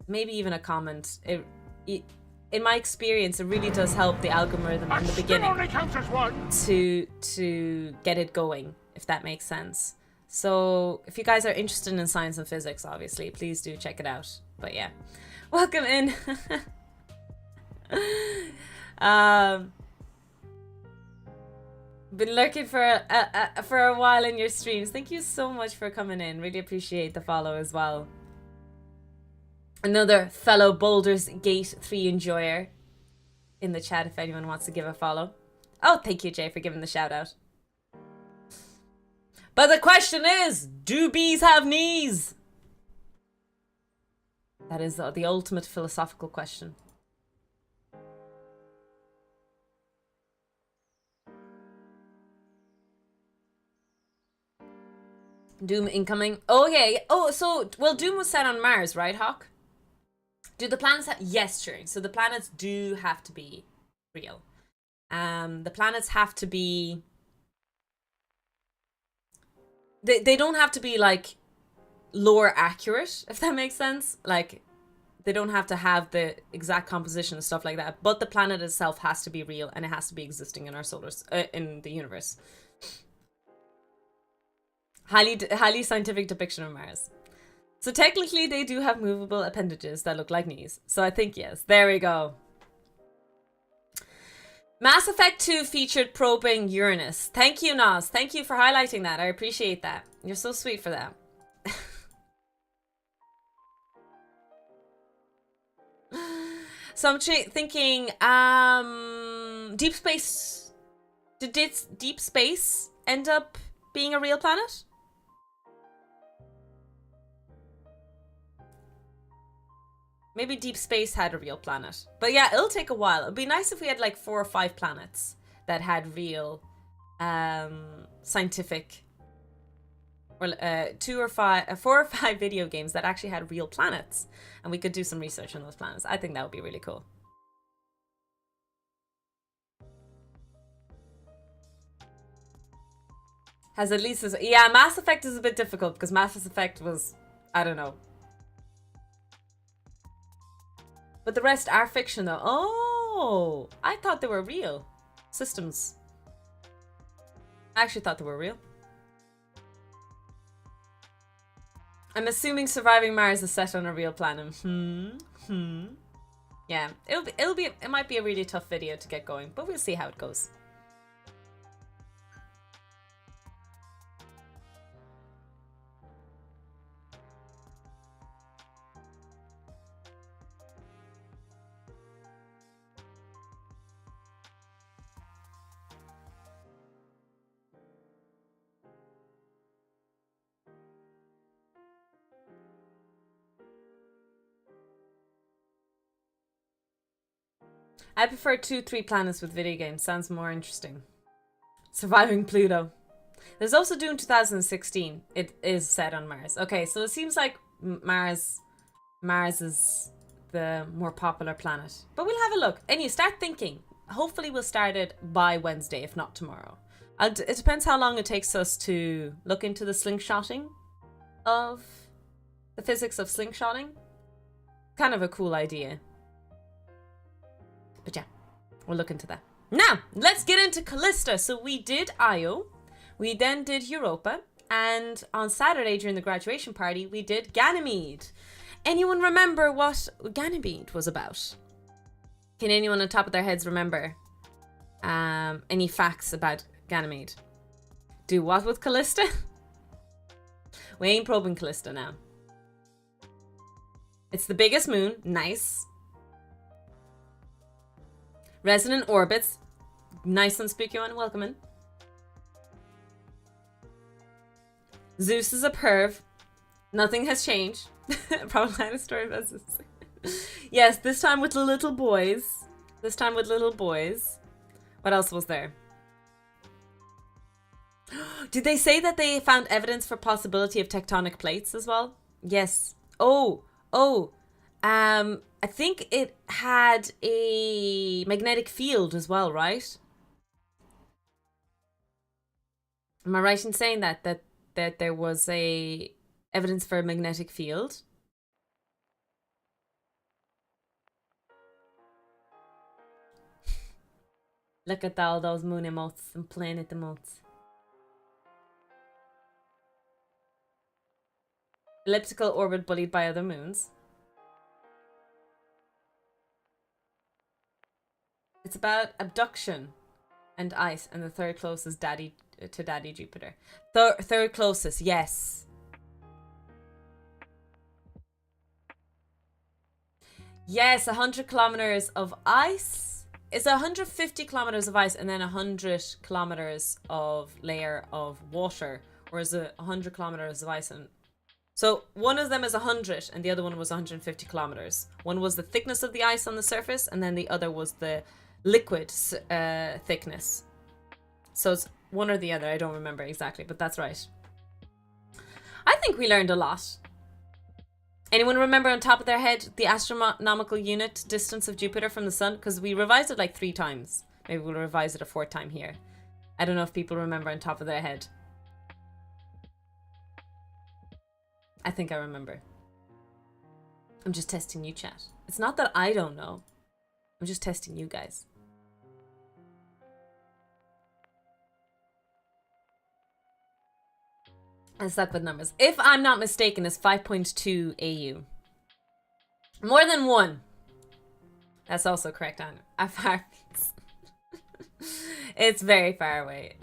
maybe even a comment. In my experience, it really does help the algorithm in the beginning to get it going, if that makes sense. So if you guys are interested in science and physics, obviously, please do check it out. But yeah, welcome in. Been lurking for a while in your streams. Thank you so much for coming in. Really appreciate the follow as well. Another fellow Baldurs Gate 3 enjoyer in the chat if anyone wants to give a follow. Oh, thank you, Jay, for giving the shout out. But the question is, do bees have knees? That is the ultimate philosophical question. Doom incoming. Oh, okay. Oh, so, well, Doom was set on Mars, right, Hawk? Do the planets have... Yes, sure. So the planets do have to be real. The planets have to be... They don't have to be, like, lore accurate, if that makes sense. Like, they don't have to have the exact composition and stuff like that. But the planet itself has to be real, and it has to be existing in our in the universe. Highly scientific depiction of Mars. So technically, they do have movable appendages that look like knees. So I think yes. There we go. Mass Effect 2 featured probing Uranus. Thank you, Nas. Thank you for highlighting that. I appreciate that. You're so sweet for that. So I'm thinking, Deep Space... Did Deep Space end up being a real planet? Maybe Deep Space had a real planet. But yeah, it'll take a while. It'd be nice if we had like 4 or 5 planets that had real scientific... Or 4 or 5 video games that actually had real planets. And we could do some research on those planets. I think that would be really cool. Has at least... Yeah, Mass Effect is a bit difficult because Mass Effect was... I don't know. But the rest are fiction though. Oh! I thought they were real systems. I actually thought they were real. I'm assuming Surviving Mars is set on a real planet. Yeah, it might be a really tough video to get going, but we'll see how it goes. I prefer 2-3 planets with video games. Sounds more interesting. Surviving Pluto. There's also Dune 2016. It is set on Mars. Okay, so it seems like Mars is the more popular planet. But we'll have a look. And you start thinking. Hopefully we'll start it by Wednesday, if not tomorrow. It depends how long it takes us to look into the slingshotting of... the physics of slingshotting. Kind of a cool idea. But yeah, we'll look into that. Now, let's get into Callista. So we did Io, we then did Europa, and on Saturday during the graduation party, we did Ganymede. Anyone remember what Ganymede was about? Can anyone on top of their heads remember any facts about Ganymede? Do what with Callista? We ain't probing Callista now. It's the biggest moon. Nice. Resonant orbits. Nice and spooky one. Welcome in. Zeus is a perv. Nothing has changed. Problematic story about Zeus. Yes, this time with the little boys. This time with little boys. What else was there? Did they say that they found evidence for possibility of tectonic plates as well? Yes. I think it had a magnetic field as well, right? Am I right in saying that there was a evidence for a magnetic field? Look at all those moon emotes and planet emotes. Elliptical orbit bullied by other moons. It's about abduction and ice, and the third closest daddy Jupiter. Third closest, yes. Yes, 100 kilometers of ice. It's 150 kilometers of ice and then 100 kilometers of layer of water, or is it 100 kilometers of ice and... So one of them is 100 and the other one was 150 kilometers. One was the thickness of the ice on the surface, and then the other was the liquid thickness. So it's one or the other. I don't remember exactly, but that's right. I think we learned a lot. Anyone remember on top of their head the astronomical unit distance of Jupiter from the sun? Because we revised it like 3 times Maybe we'll revise it a fourth time here. I don't know if people remember on top of their head. I think I remember. I'm just testing you, chat. It's not that I don't know. I'm just testing you guys. I suck with numbers. If I'm not mistaken, it's 5.2 AU. More than one. That's also correct, Anna. It's very far away.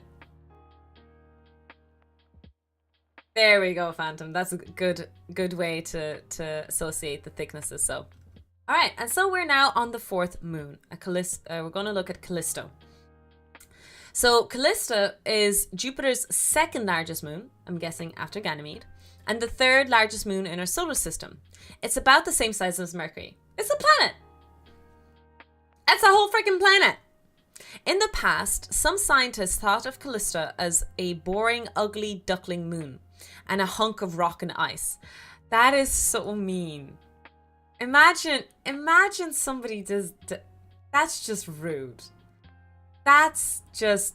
There we go, Phantom. That's a good way to associate the thicknesses. So, all right, and so we're now on the fourth moon. We're going to look at Callisto. So Callisto is Jupiter's second largest moon, I'm guessing after Ganymede, and the third largest moon in our solar system. It's about the same size as Mercury. It's a planet. It's a whole freaking planet. In the past, some scientists thought of Callisto as a boring, ugly duckling moon and a hunk of rock and ice. That is so mean. Imagine somebody does. That's just rude. That's just...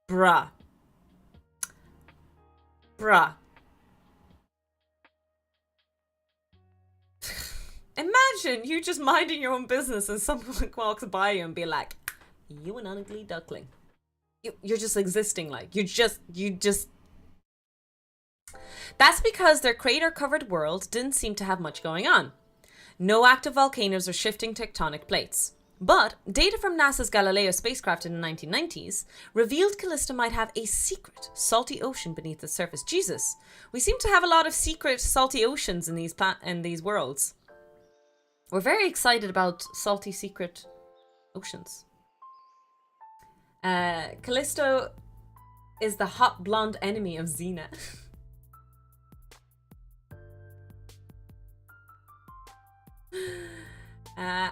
Bruh. Imagine you just minding your own business and someone walks by you and be like, you an ugly duckling. You're just existing like. You just... That's because their crater-covered world didn't seem to have much going on. No active volcanoes or shifting tectonic plates. But data from NASA's Galileo spacecraft in the 1990s revealed Callisto might have a secret salty ocean beneath the surface. Jesus, we seem to have a lot of secret salty oceans in these worlds. We're very excited about salty secret oceans. Callisto is the hot blonde enemy of Xena.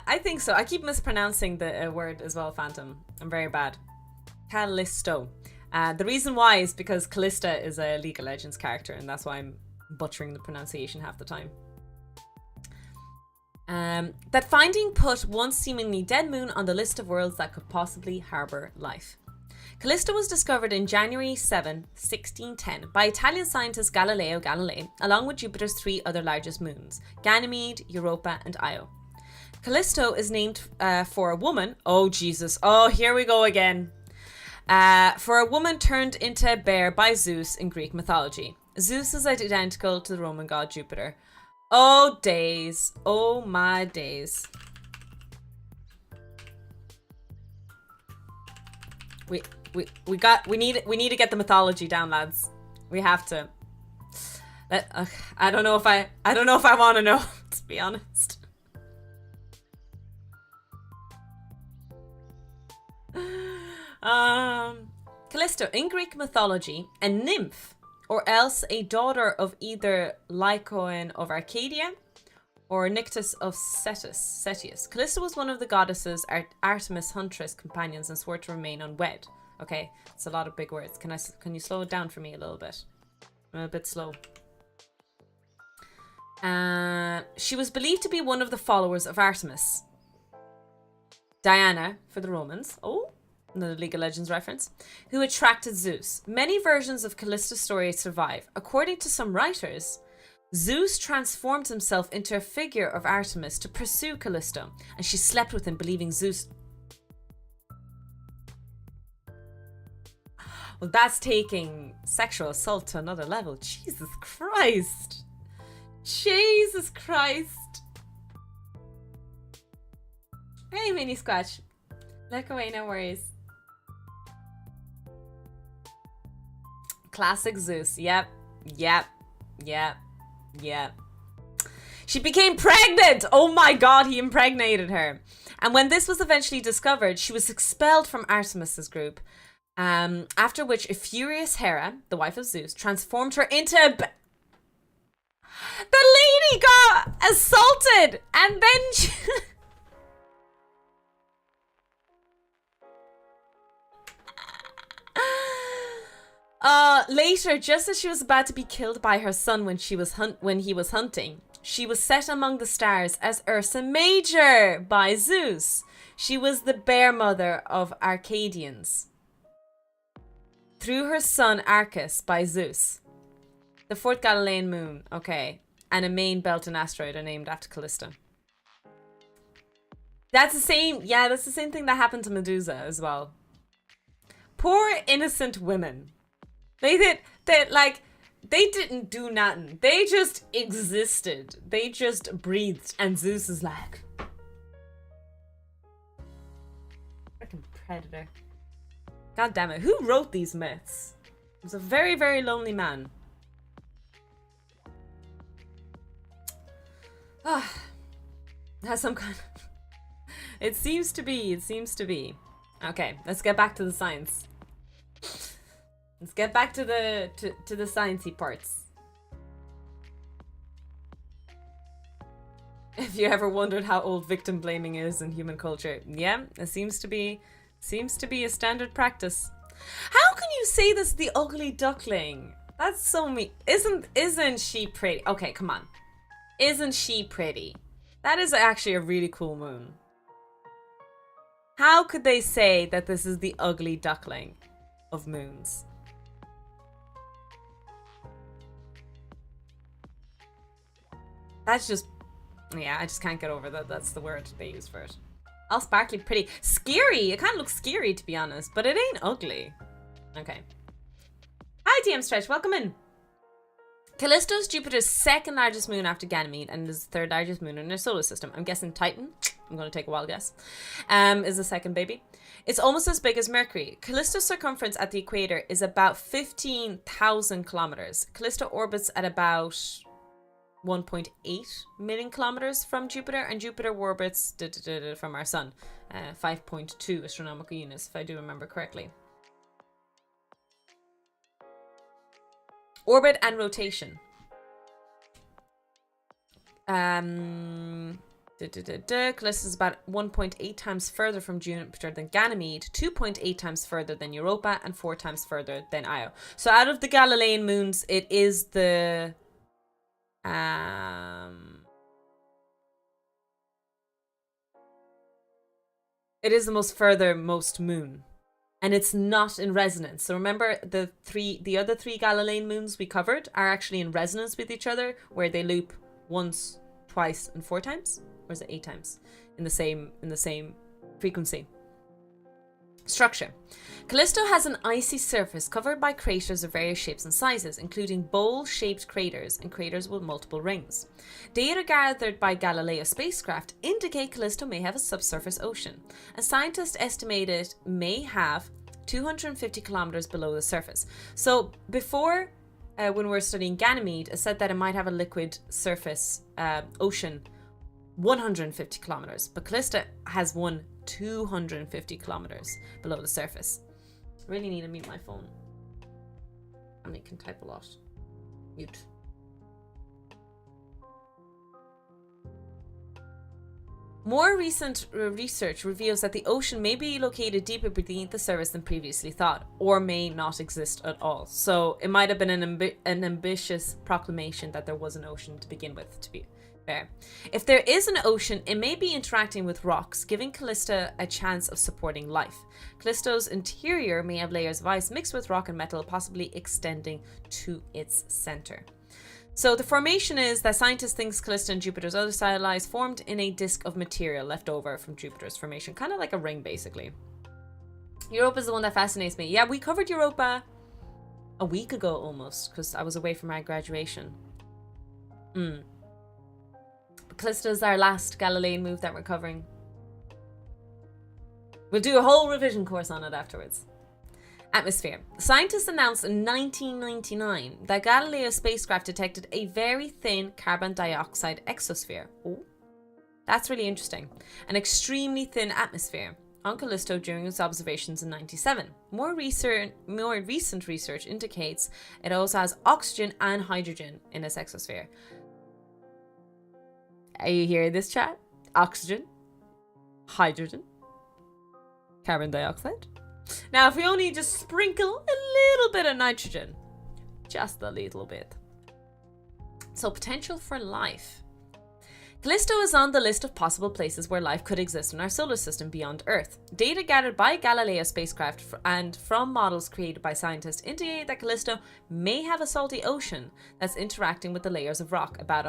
I think so. I keep mispronouncing the word as well, Phantom. I'm very bad. Callisto. The reason why is because Callista is a League of Legends character, and that's why I'm butchering the pronunciation half the time. That finding put one seemingly dead moon on the list of worlds that could possibly harbour life. Callisto was discovered in January 7, 1610 by Italian scientist Galileo Galilei, along with Jupiter's three other largest moons, Ganymede, Europa and Io. Callisto is named for a woman. Oh, Jesus. Oh, here we go again. For a woman turned into a bear by Zeus in Greek mythology. Zeus is identical to the Roman god Jupiter. Oh, days. Oh, my days. We need to get the mythology down, lads. We have to. I don't know if I want to know, to be honest. Callisto, in Greek mythology, a nymph, or else a daughter of either Lycaon of Arcadia or Nyctis of Cetius. Callisto was one of the goddesses Artemis Huntress companions and swore to remain unwed. Okay, it's a lot of big words. Can you slow it down for me a little bit? I'm a bit slow. She was believed to be one of the followers of Artemis. Diana for the Romans. Oh, another League of Legends reference. Who attracted Zeus. Many versions of Callisto's story survive. According to some writers, Zeus transformed himself into a figure of Artemis to pursue Callisto, and she slept with him, believing Zeus... Well, that's taking sexual assault to another level. Jesus Christ. Jesus Christ. Hey, Mini Squatch. Look away, no worries. Classic Zeus. Yep. She became pregnant! Oh my god, he impregnated her. And when this was eventually discovered, she was expelled from Artemis's group. After which a furious Hera, the wife of Zeus, transformed her into a... The lady got assaulted! And then she... Later, just as she was about to be killed by her son when he was hunting, She was set among the stars as Ursa Major by Zeus. She was the bear mother of Arcadians. Through her son Arcus by Zeus. The fourth Galilean moon, okay. And a main belt and asteroid are named after Callisto. That's the same, yeah, that's the same thing that happened to Medusa as well. Poor innocent women. They didn't do nothing. They just existed. They just breathed. And Zeus is like, freaking predator. God damn it. Who wrote these myths? He was a very, very lonely man. Ah, has some kind of... It seems to be. Okay, let's get back to the science. Let's get back to the sciencey parts. If you ever wondered how old victim blaming is in human culture, yeah, it seems to be a standard practice. How can you say this the ugly duckling? That's so mean. Isn't she pretty? Okay, come on. Isn't she pretty? That is actually a really cool moon. How could they say that this is the ugly duckling of moons? That's just... Yeah, I just can't get over that. That's the word they use for it. All sparkly, pretty. Scary! It kind of looks scary, to be honest. But it ain't ugly. Okay. Hi, DM Stretch. Welcome in. Callisto's Jupiter's second largest moon after Ganymede and is the third largest moon in our solar system. I'm guessing Titan. I'm going to take a wild guess. Is the second baby. It's almost as big as Mercury. Callisto's circumference at the equator is about 15,000 kilometers. Callisto orbits at about 1.8 million kilometers from Jupiter, and Jupiter orbits from our sun, 5.2 astronomical units, if I do remember correctly. Orbit and rotation. Callisto is about 1.8 times further from Jupiter than Ganymede, 2.8 times further than Europa, and 4 times further than Io. So out of the Galilean moons, it is the... it is the furthermost moon. And it's not in resonance. So remember the other three Galilean moons we covered are actually in resonance with each other, where they loop once, twice, and 4 times? Or is it 8 times? In the same frequency. Structure. Callisto has an icy surface covered by craters of various shapes and sizes, including bowl-shaped craters and craters with multiple rings. Data gathered by Galileo spacecraft indicate Callisto may have a subsurface ocean. A scientist estimated it may have 250 kilometers below the surface. So before, when we were studying Ganymede, it said that it might have a liquid surface ocean 150 kilometers, but Callisto has one 250 kilometers below the surface. Really need to mute my phone. I mean, can type a lot. Mute. More recent research reveals that the ocean may be located deeper beneath the surface than previously thought, or may not exist at all. So it might have been an ambitious proclamation that there was an ocean to begin with, to be fair. If there is an ocean, it may be interacting with rocks, giving Callisto a chance of supporting life. Callisto's interior may have layers of ice mixed with rock and metal, possibly extending to its center. So the formation is that scientists think Callisto and Jupiter's other satellites formed in a disk of material left over from Jupiter's formation, kind of like a ring, basically. Europa is the one that fascinates me. Yeah, we covered Europa a week ago almost, because I was away for my graduation. Callisto is our last Galilean move that we're covering. We'll do a whole revision course on it afterwards. Atmosphere. Scientists announced in 1999 that Galileo spacecraft detected a very thin carbon dioxide exosphere. Oh, that's really interesting. An extremely thin atmosphere on Callisto during its observations in 1997. More recent research indicates it also has oxygen and hydrogen in its exosphere. Are you hearing this, chat? Oxygen, hydrogen, carbon dioxide. Now, if we only just sprinkle a little bit of nitrogen, just a little bit. So potential for life. Callisto is on the list of possible places where life could exist in our solar system beyond Earth. Data gathered by Galileo spacecraft and from models created by scientists indicate that Callisto may have a salty ocean that's interacting with the layers of rock about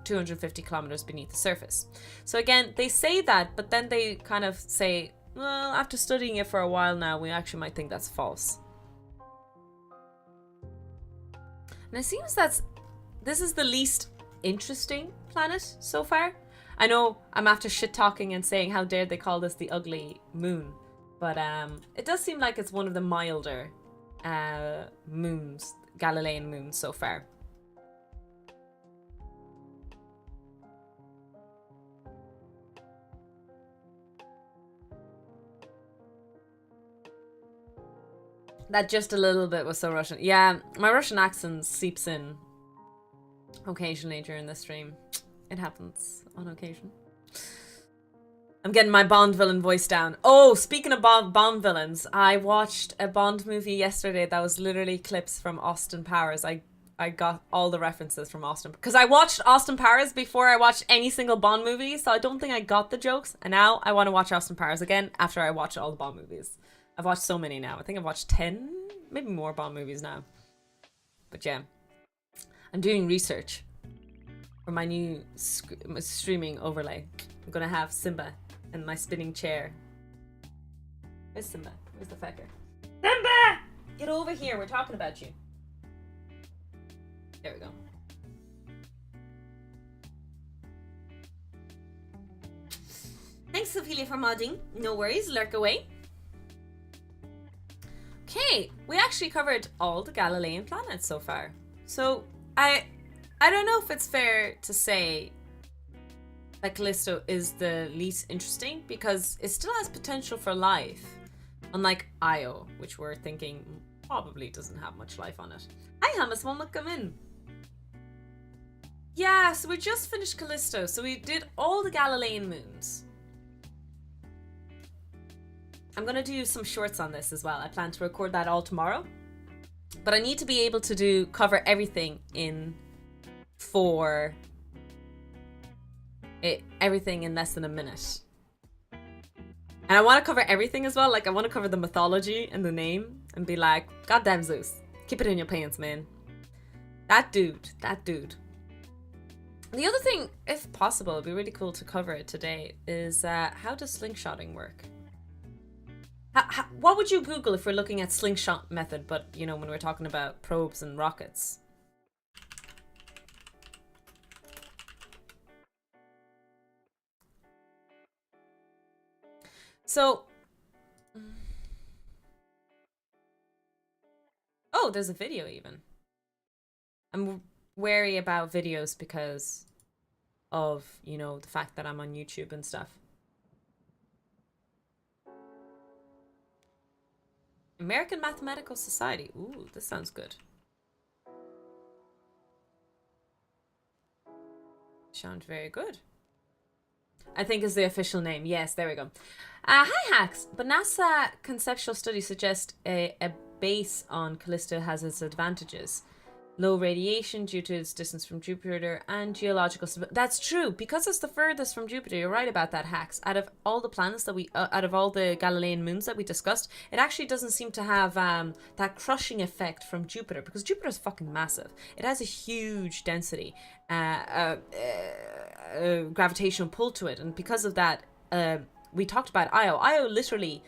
250 kilometers beneath the surface. So again, they say that, but then they kind of say, well, after studying it for a while now, we actually might think that's false. And it seems this is the least interesting planet so far. I know I'm after shit talking and saying how dare they call this the ugly moon, but it does seem like it's one of the milder moons, Galilean moons so far. That just a little bit was so Russian. Yeah, my Russian accent seeps in occasionally during the stream. It happens on occasion. I'm getting my Bond villain voice down. Oh, speaking of Bond villains, I watched a Bond movie yesterday that was literally clips from Austin Powers. I got all the references from Austin, because I watched Austin Powers before I watched any single Bond movie, so I don't think I got the jokes. And now I want to watch Austin Powers again after I watch all the Bond movies. I've watched so many now. I think I've watched 10, maybe more Bond movies now. But yeah, I'm doing research for my new streaming overlay. I'm gonna have Simba in my spinning chair. Where's Simba? Where's the fecker? Simba! Get over here, we're talking about you. There we go. Thanks, Ophelia, for modding. No worries, lurk away. Okay, we actually covered all the Galilean planets so far. So, I don't know if it's fair to say that Callisto is the least interesting, because it still has potential for life. Unlike Io, which we're thinking probably doesn't have much life on it. Hi, Hamas, welcome in. Yeah, so we just finished Callisto. So we did all the Galilean moons. I'm going to do some shorts on this as well. I plan to record that all tomorrow. But I need to be able to cover everything everything in less than a minute. And I want to cover everything as well. Like, I want to cover the mythology and the name and be like, goddamn Zeus, keep it in your pants, man. That dude. The other thing, if possible, it'd be really cool to cover it today, is how does slingshotting work? What would you Google if we're looking at slingshot method, but, you know, when we're talking about probes and rockets? So, oh, there's a video even. I'm wary about videos because of, you know, the fact that I'm on YouTube and stuff. American Mathematical Society. Ooh, this sounds good. Sounds very good. I think is the official name. Yes, there we go. Hi, Hacks. But NASA conceptual studies suggest a base on Callisto has its advantages. Low radiation due to its distance from Jupiter and geological stability. That's true, because it's the furthest from Jupiter. You're right about that, Hacks. Out of all the planets that out of all the Galilean moons that we discussed, it actually doesn't seem to have that crushing effect from Jupiter, because Jupiter is fucking massive. It has a huge density, gravitational pull to it, and because of that, we talked about Io. Io literally,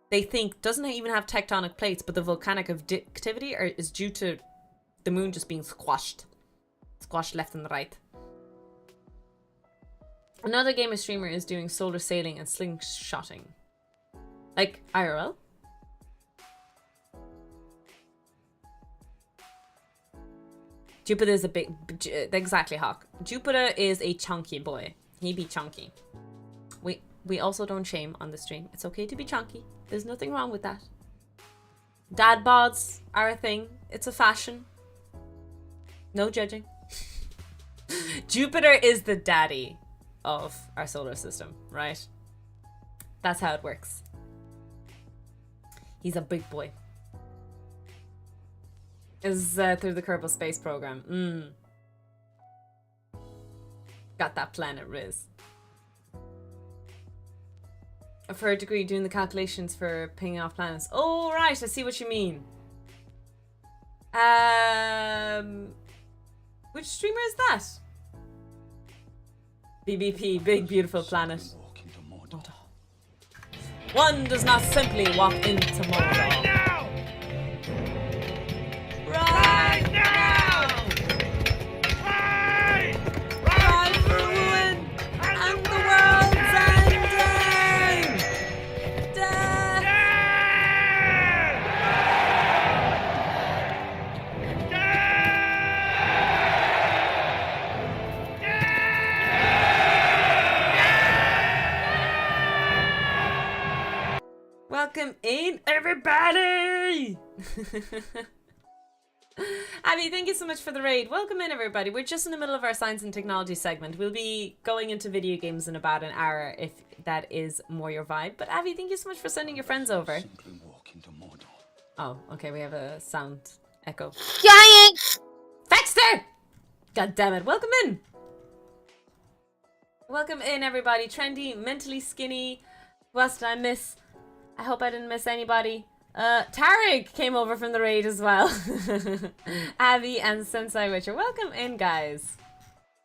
they think, doesn't even have tectonic plates, but the volcanic activity is due to the moon just being squashed left and right. Another gamer streamer is doing solar sailing and slingshotting, like IRL. Jupiter is a big, exactly, Hawk. Jupiter is a chunky boy. He be chunky. We also don't shame on the stream. It's okay to be chunky. There's nothing wrong with that. Dad bods are a thing. It's a fashion. No judging. Jupiter is the daddy of our solar system, right? That's how it works. He's a big boy. Is through the Kerbal Space Program. Got that planet, Riz. For a degree, doing the calculations for pinging off planets. Oh, right, I see what you mean. Which streamer is that? BBP, Big Beautiful Planet. One does not simply walk into Mordor. Now! Right now! Right! Right for ruin and the world's ending! Death! Welcome in, everybody! Abby, thank you so much for the raid. Welcome in, everybody. We're just in the middle of our science and technology segment. We'll be going into video games in about an hour if that is more your vibe. But Abby, thank you so much for sending your friends over. Oh, okay, we have a sound echo. Giant! Faxter! God damn it. Welcome in. Welcome in, everybody. Trendy, mentally skinny. Who else did I miss? I hope I didn't miss anybody. Tarek came over from the raid as well. Abby and Sensei Witcher. Welcome in, guys.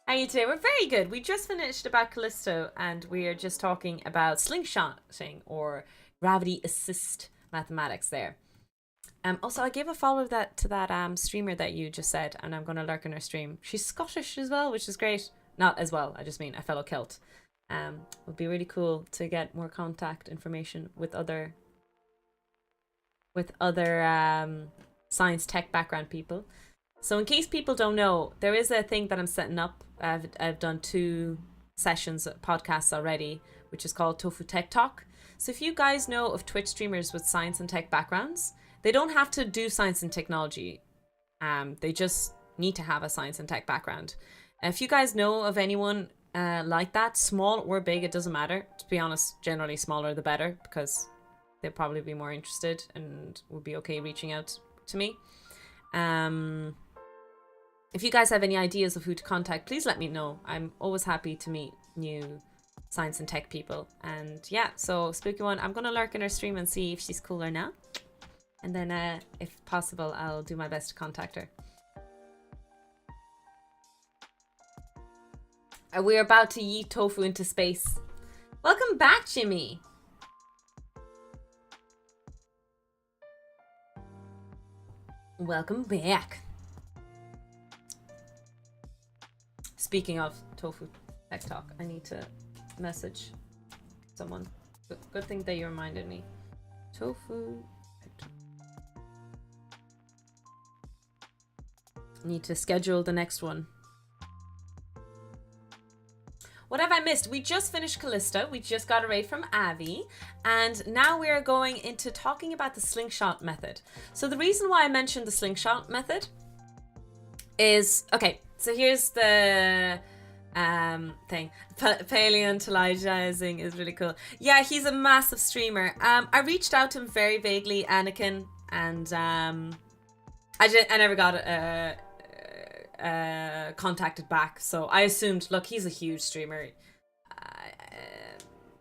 How are you today? We're very good. We just finished about Callisto and we are just talking about slingshotting or gravity assist mathematics there. Also, I gave a follow to that streamer that you just said, and I'm going to lurk in her stream. She's Scottish as well, which is great. Not as well, I just mean a fellow Celt. It would be really cool to get more contact information with other science tech background people. So in case people don't know, there is a thing that I'm setting up. I've done 2 sessions, podcasts already, which is called Tofu Tech Talk. So if you guys know of Twitch streamers with science and tech backgrounds, they don't have to do science and technology. They just need to have a science and tech background. If you guys know of anyone like that, small or big, it doesn't matter. To be honest, generally smaller the better, because they'll probably be more interested and would be okay reaching out to me. If you guys have any ideas of who to contact, please let me know. I'm always happy to meet new science and tech people. And yeah, so Spooky One, I'm gonna lurk in her stream and see if she's cool or not. And then if possible, I'll do my best to contact her. We're about to yeet tofu into space. Welcome back, Jimmy. Welcome back. Speaking of Tofu Tech Talk, I need to message someone. Good thing that you reminded me. Tofu Tech Talk. Need to schedule the next one. What have I missed? We just finished Callisto. We just got a raid from Avi. And now we're going into talking about the slingshot method. So the reason why I mentioned the slingshot method is... Okay, so here's the thing. Paleontologizing is really cool. Yeah, he's a massive streamer. I reached out to him very vaguely, Anakin, and I never got contacted back, so I assumed, look, he's a huge streamer.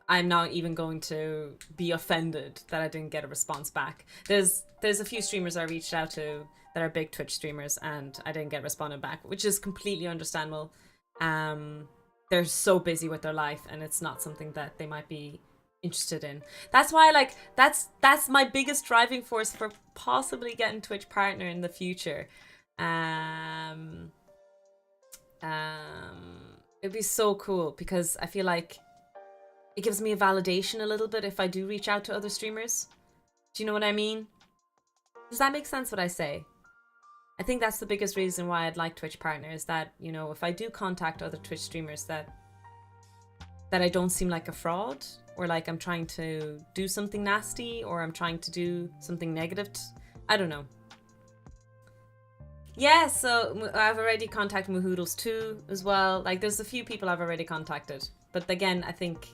I'm not even going to be offended that I didn't get a response back. There's a few streamers I reached out to that are big Twitch streamers and I didn't get responded back, which is completely understandable. They're so busy with their life and it's not something that they might be interested in. That's why, like, that's my biggest driving force for possibly getting Twitch partner in the future. It'd be so cool because I feel like it gives me a validation a little bit if I do reach out to other streamers. Do you know what I mean? Does that make sense what I say? I think that's the biggest reason why I'd like Twitch partner, is that, you know, if I do contact other Twitch streamers, that I don't seem like a fraud, or like I'm trying to do something nasty, or I'm trying to do something negative. I don't know. Yeah, so I've already contacted Mahoodles too as well. Like, there's a few people I've already contacted. But again, I think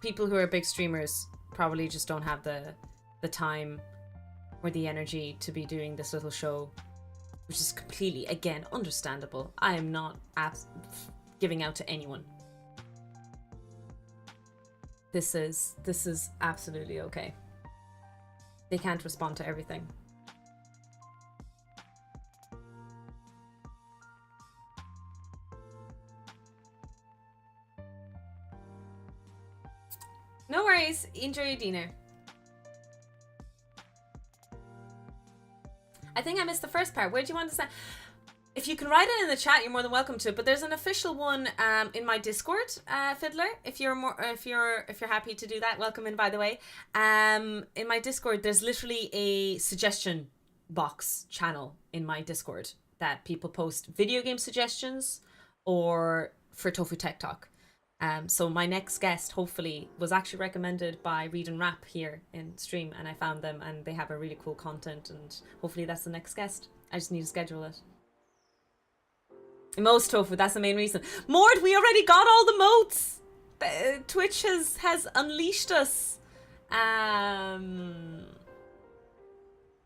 people who are big streamers probably just don't have the time or the energy to be doing this little show, which is completely, again, understandable. I am not giving out to anyone. This is absolutely okay. They can't respond to everything. No worries. Enjoy your dinner. I think I missed the first part. Where do you want to say? If you can write it in the chat, you're more than welcome to. But there's an official one in my Discord, Fiddler. If you're happy to do that, welcome in. By the way, in my Discord, there's literally a suggestion box channel in my Discord that people post video game suggestions or for Tofu Tech Talk. So my next guest, hopefully, was actually recommended by Read and Rap here in stream, and I found them, and they have a really cool content, and hopefully that's the next guest. I just need to schedule it. Most Tofu, that's the main reason. Mord, we already got all the moats. Twitch has unleashed us. I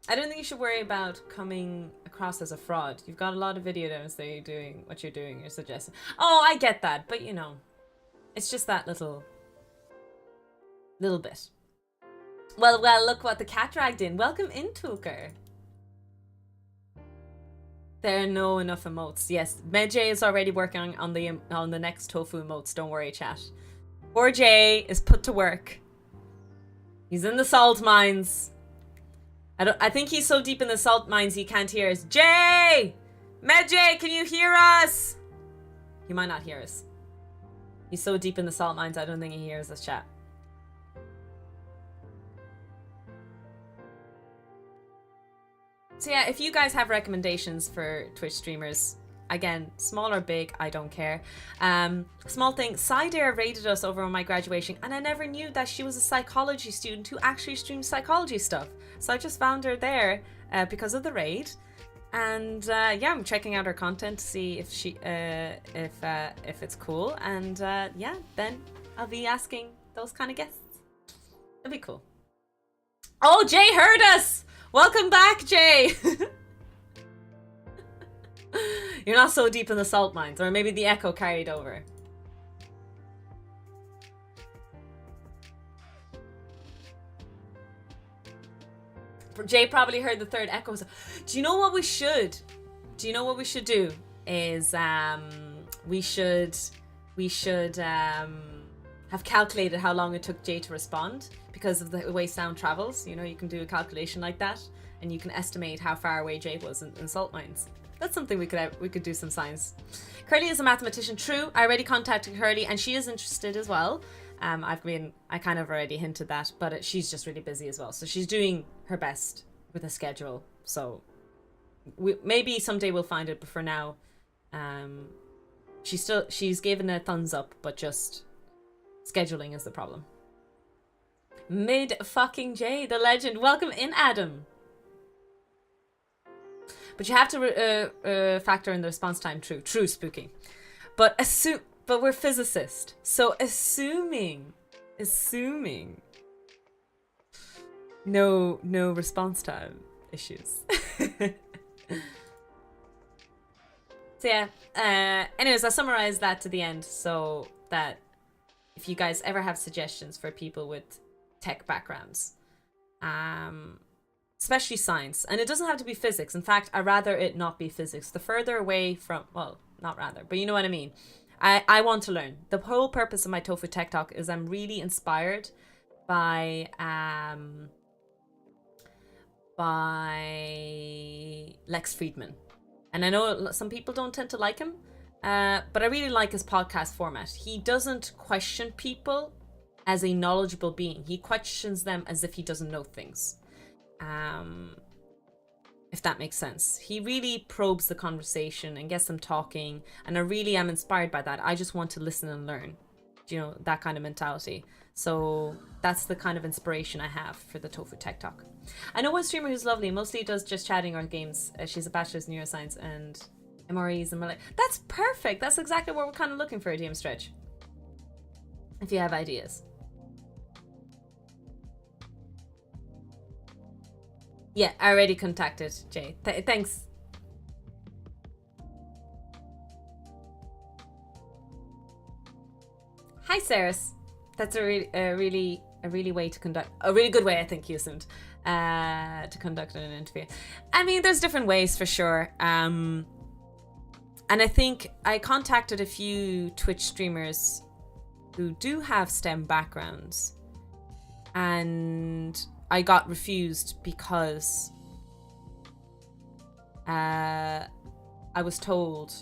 don't think you should worry about coming across as a fraud. You've got a lot of video demos that you're doing what you're doing, you're suggesting. Oh, I get that, but you know. It's just that little bit. Well, look what the cat dragged in. Welcome in, Tulker. There are no enough emotes. Yes, Medjay is already working on the next Tofu emotes. Don't worry, chat. Poor Jay is put to work. He's in the salt mines. I think he's so deep in the salt mines he can't hear us. Jay! Medjay, can you hear us? He might not hear us. He's so deep in the salt mines, I don't think he hears us, chat. So yeah, if you guys have recommendations for Twitch streamers, again, small or big, I don't care. Small thing, Sidair raided us over on my graduation, and I never knew that she was a psychology student who actually streamed psychology stuff. So I just found her there because of the raid. And yeah, I'm checking out her content to see if she if it's cool, and yeah, then I'll be asking those kind of guests. It'll be cool. Oh, Jay heard us. Welcome back, Jay. You're not so deep in the salt mines, or maybe the echo carried over. Jay probably heard the third echo. Do you know what we should? Do you know what we should do? Is we should have calculated how long it took Jay to respond because of the way sound travels. You know, you can do a calculation like that, and you can estimate how far away Jay was in salt mines. That's something we could do some science. Curly is a mathematician. True, I already contacted Curly, and she is interested as well. I kind of already hinted that, but she's just really busy as well. So she's doing her best with a schedule. So maybe someday we'll find it, but for now, she's given a thumbs up, but just scheduling is the problem. Mid fucking J, the legend. Welcome in, Adam. But you have to factor in the response time. True, spooky. But we're physicists, so assuming no response time issues. So yeah. Anyways, I summarized that to the end so that if you guys ever have suggestions for people with tech backgrounds, especially science, and it doesn't have to be physics. In fact, I'd rather it not be physics. The further away from, well, not rather, but you know what I mean. I want to learn. The whole purpose of my Tofu Tech Talk is I'm really inspired by Lex Friedman. And I know some people don't tend to like him, but I really like his podcast format. He doesn't question people as a knowledgeable being. He questions them as if he doesn't know things. If that makes sense. He really probes the conversation and gets them talking, and I really am inspired by that. I just want to listen and learn, you know, that kind of mentality. So that's the kind of inspiration I have for the Tofu Tech Talk. I know one streamer who's lovely, mostly does just chatting or games. She's a bachelor's in neuroscience and MREs, and we're like, that's perfect. That's exactly what we're kind of looking for, DM Stretch. If you have ideas. Yeah, I already contacted Jay. Thanks. Hi, Saris. That's a really way to conduct a really good way, I think, Houston, to conduct an interview. I mean, there's different ways for sure. And I think I contacted a few Twitch streamers who do have STEM backgrounds, and I got refused because I was told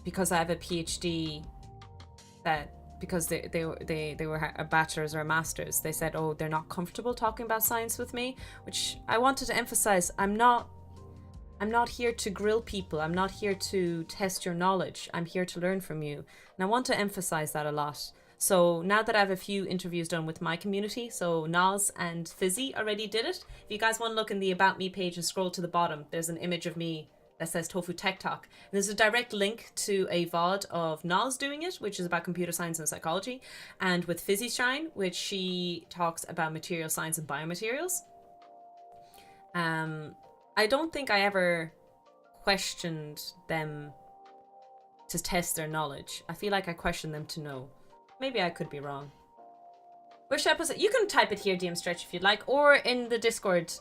because I have a PhD that because they were a bachelor's or a master's, they said, oh, they're not comfortable talking about science with me, which I wanted to emphasize. I'm not here to grill people. I'm not here to test your knowledge. I'm here to learn from you. And I want to emphasize that a lot. So now that I have a few interviews done with my community, so Nas and Fizzy already did it. If you guys want to look in the About Me page and scroll to the bottom, there's an image of me that says Tofu Tech Talk. And there's a direct link to a VOD of Nas doing it, which is about computer science and psychology, and with Fizzy Shine, which she talks about material science and biomaterials. I don't think I ever questioned them to test their knowledge. I feel like I questioned them to know. Maybe I could be wrong. Which episode? You can type it here, DM Stretch, if you'd like, or in the Discord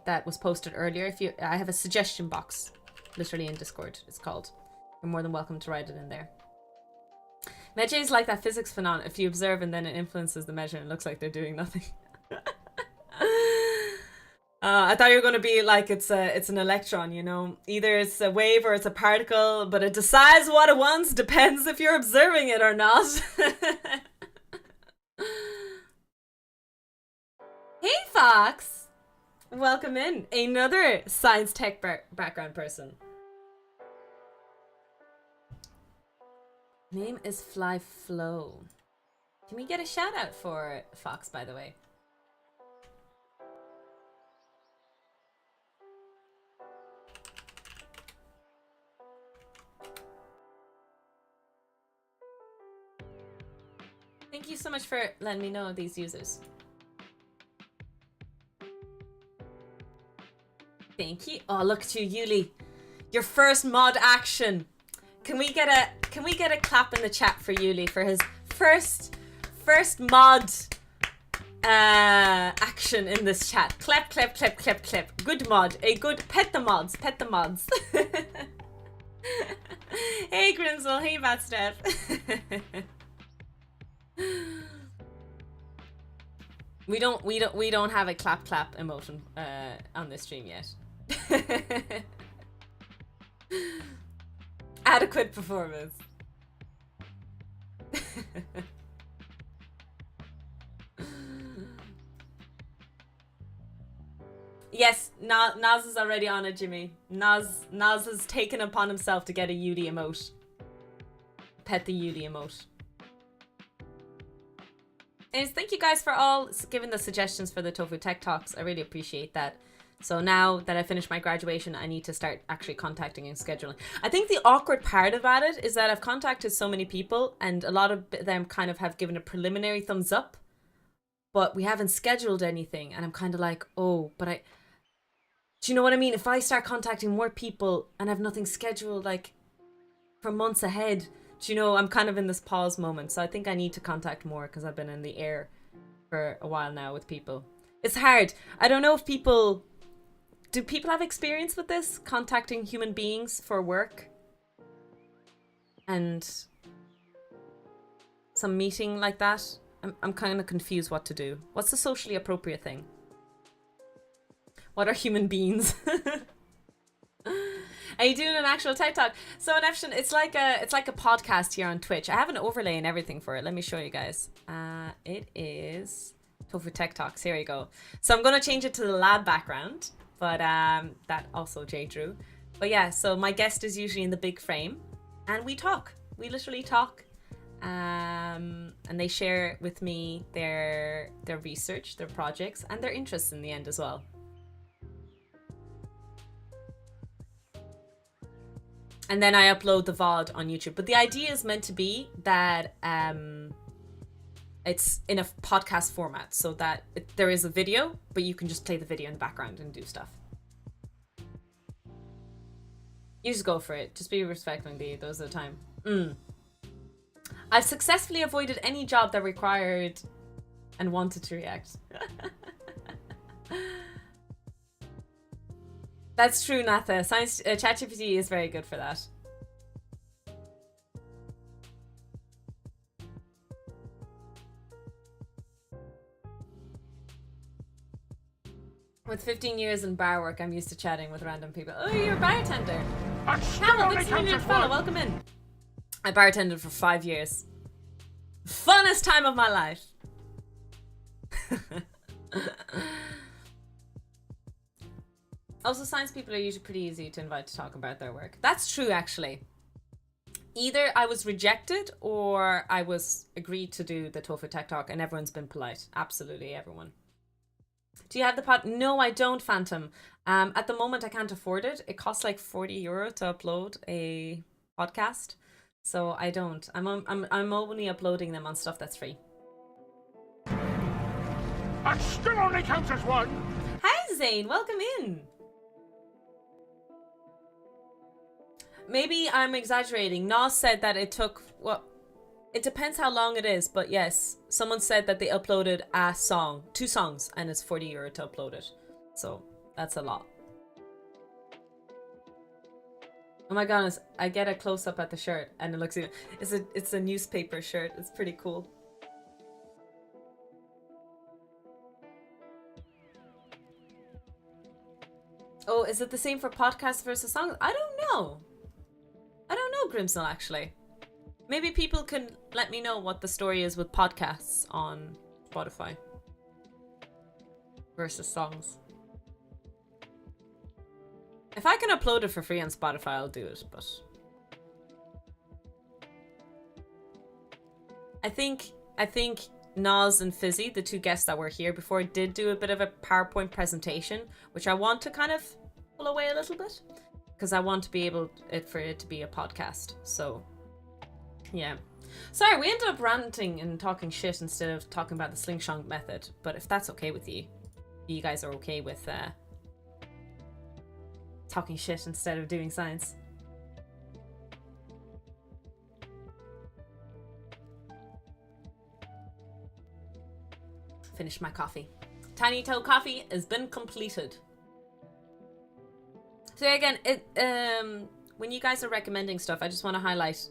that was posted earlier. I have a suggestion box, literally in Discord. It's called. You're more than welcome to write it in there. Medjay is like that physics phenomenon. If you observe and then it influences the measure, it looks like they're doing nothing. I thought you were going to be like it's an electron, you know. Either it's a wave or it's a particle, but it decides what it wants. Depends if you're observing it or not. Hey, Fox! Welcome in. Another science tech background person. Name is Fly Flow. Can we get a shout out for Fox, by the way? Thank you so much for letting me know of these users. Thank you. Oh, look at you, Yuli. Your first mod action. Can we get a clap in the chat for Yuli for his first mod action in this chat? Clap, clap, clap, clap, clap. Good mod. A good pet the mods. Pet the mods. Hey Grinsel. Hey Batstep. We don't have a clap clap emotion on this stream yet. Adequate performance. Yes, Naz is already on it, Jimmy. Naz has taken upon himself to get a Yuli emote. Pet the Yuli emote. Anyways, thank you guys for all giving the suggestions for the Tofu Tech Talks. I really appreciate that. So now that I finished my graduation, I need to start actually contacting and scheduling. I think the awkward part about it is that I've contacted so many people and a lot of them kind of have given a preliminary thumbs up, but we haven't scheduled anything. And I'm kind of like, oh, but do you know what I mean? If I start contacting more people and have nothing scheduled like for months ahead, do you know, I'm kind of in this pause moment. So I think I need to contact more because I've been in the air for a while now with people. It's hard. I don't know if do people have experience with this? Contacting human beings for work? And some meeting like that? I'm kind of confused what to do. What's the socially appropriate thing? What are human beings? Are you doing an actual tech talk? So an option, it's like a podcast here on Twitch. I have an overlay and everything for it. Let me show you guys. It is Tofu Tech Talks. Here we go. So I'm gonna change it to the lab background, but that also Jay drew. But yeah, so my guest is usually in the big frame, and we talk. We literally talk, and they share with me their research, their projects, and their interests in the end as well. And then I upload the VOD on YouTube. But the idea is meant to be that it's in a podcast format so that there is a video, but you can just play the video in the background and do stuff. You just go for it. Just be respecting those are the time. I've successfully avoided any job that required and wanted to react. That's true, Natha. Science ChatGPT is very good for that. With 15 years in bar work, I'm used to chatting with random people. Oh, you're a bartender. Camel, that's a million fella. Welcome in. I bartended for 5 years. Funnest time of my life. Also, science people are usually pretty easy to invite to talk about their work. That's true, actually. Either I was rejected or I was agreed to do the Tofu Tech Talk, and everyone's been polite. Absolutely everyone. Do you have the pod? No, I don't, Phantom. At the moment, I can't afford it. It costs like €40 to upload a podcast, so I don't. I'm only uploading them on stuff that's free. That still only counts as one. Hi, Zane. Welcome in. Maybe I'm exaggerating. Nas said that it took what? It depends how long it is, but yes, someone said that they uploaded a song, 2 songs, and it's €40 to upload it. So that's a lot. Oh my goodness, I get a close up at the shirt, and it looks it's a newspaper shirt. It's pretty cool. Oh, is it the same for podcasts versus songs? I don't know. I don't know, Grimsnell, actually. Maybe people can let me know what the story is with podcasts on Spotify versus songs. If I can upload it for free on Spotify, I'll do it, but I think Nas and Fizzy, the 2 guests that were here before, did do a bit of a PowerPoint presentation, which I want to kind of pull away a little bit because I want to be able for it to be a podcast. So yeah. Sorry, we ended up ranting and talking shit instead of talking about the slingshot method, but if that's okay with you, you guys are okay with talking shit instead of doing science. Finish my coffee. Tiny Toe coffee has been completed. So again, when you guys are recommending stuff, I just want to highlight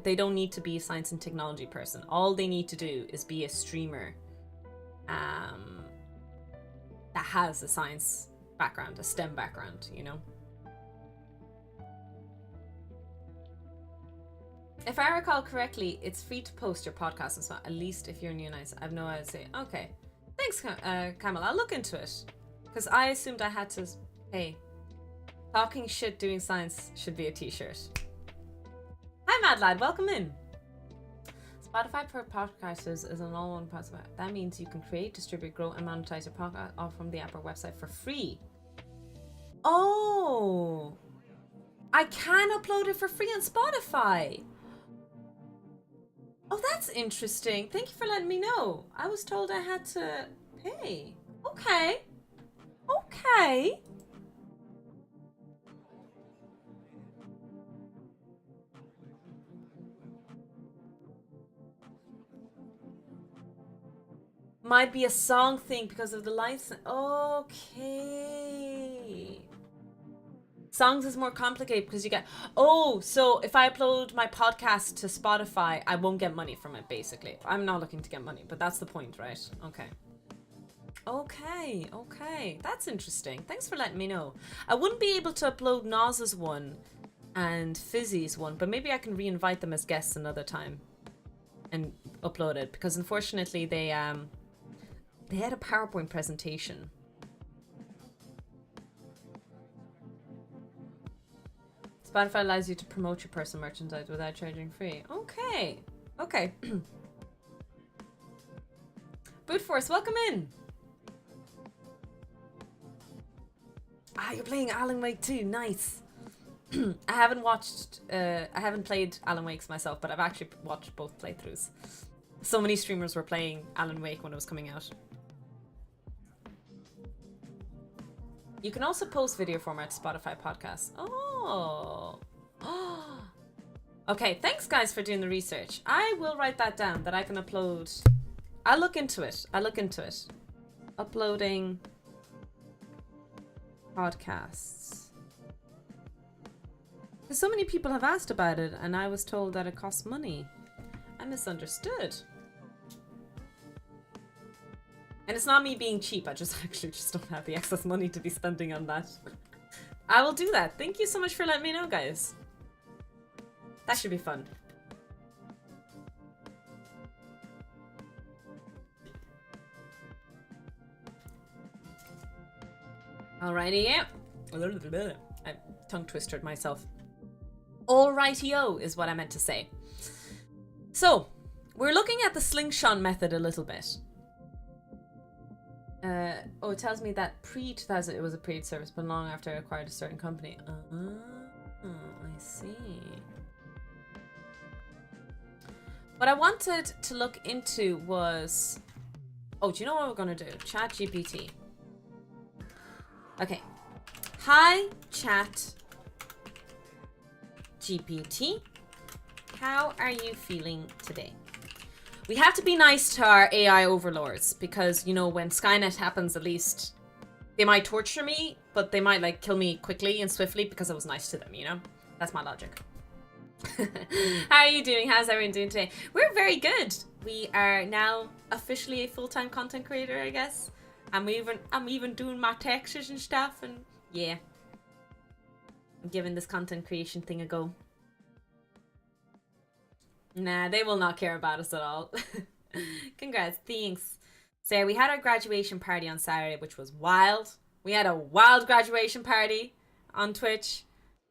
they don't need to be a science and technology person. All they need to do is be a streamer that has a science background, a STEM background, you know? If I recall correctly, it's free to post your podcast as well, at least if you're in the United States. I have no idea to say. Okay. Thanks, Camel. I'll look into it. Because I assumed I had to pay. Talking shit doing science should be a t-shirt. Hi, Mad Lad. Welcome in. Spotify for podcasters is an all-one podcast. That means you can create, distribute, grow, and monetize your podcast all from the app or website for free. Oh! I can upload it for free on Spotify. Oh, that's interesting. Thank you for letting me know. I was told I had to pay. Okay. Okay. Might be a song thing because of the license. Okay. Songs is more complicated because you get... Oh, so if I upload my podcast to Spotify, I won't get money from it, basically. I'm not looking to get money, but that's the point, right? Okay. Okay, okay. That's interesting. Thanks for letting me know. I wouldn't be able to upload Nas's one and Fizzy's one, but maybe I can re-invite them as guests another time and upload it, because unfortunately they had a PowerPoint presentation. Spotify allows you to promote your personal merchandise without charging free. Okay. Okay. Brute Force, welcome in. Ah, you're playing Alan Wake 2. Nice. I haven't played Alan Wake's myself, but I've actually watched both playthroughs. So many streamers were playing Alan Wake when it was coming out. You can also post video format to Spotify podcasts. Oh. Okay, thanks guys for doing the research. I will write that down that I can upload. I'll look into it. Uploading podcasts. Because so many people have asked about it and I was told that it costs money. I misunderstood. And it's not me being cheap, I just actually just don't have the excess money to be spending on that. I will do that. Thank you so much for letting me know, guys. That should be fun. Alrighty, yeah. I tongue twisted myself. Alrighty-o is what I meant to say. So, we're looking at the slingshot method a little bit. Oh, it tells me that pre-2000 it was a paid service, but long after I acquired a certain company. Oh, I see. What I wanted to look into was... Oh, do you know what we're going to do? Chat GPT. Okay. Hi, Chat GPT. How are you feeling today? We have to be nice to our AI overlords because, you know, when Skynet happens, at least they might torture me, but they might like kill me quickly and swiftly because I was nice to them, you know? That's my logic. How are you doing? How's everyone doing today? We're very good. We are now officially a full-time content creator, I guess. I'm even doing my taxes and stuff, and yeah. I'm giving this content creation thing a go. Nah, they will not care about us at all. Congrats, thanks. So we had our graduation party on Saturday, which was wild. We had a wild graduation party on Twitch.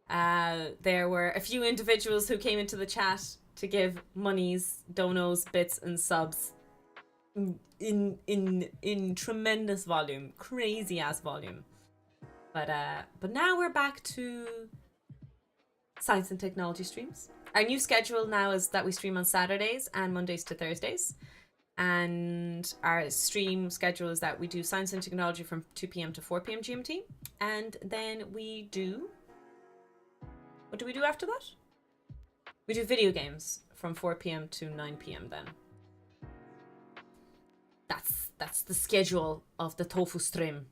There were a few individuals who came into the chat to give monies, donos, bits, and subs in tremendous volume, crazy ass volume. But now we're back to science and technology streams. Our new schedule now is that we stream on Saturdays and Mondays to Thursdays. And our stream schedule is that we do science and technology from 2 p.m. to 4 p.m. GMT. And then we do... What do we do after that? We do video games from 4 p.m. to 9 p.m. then. That's the schedule of the tofu stream.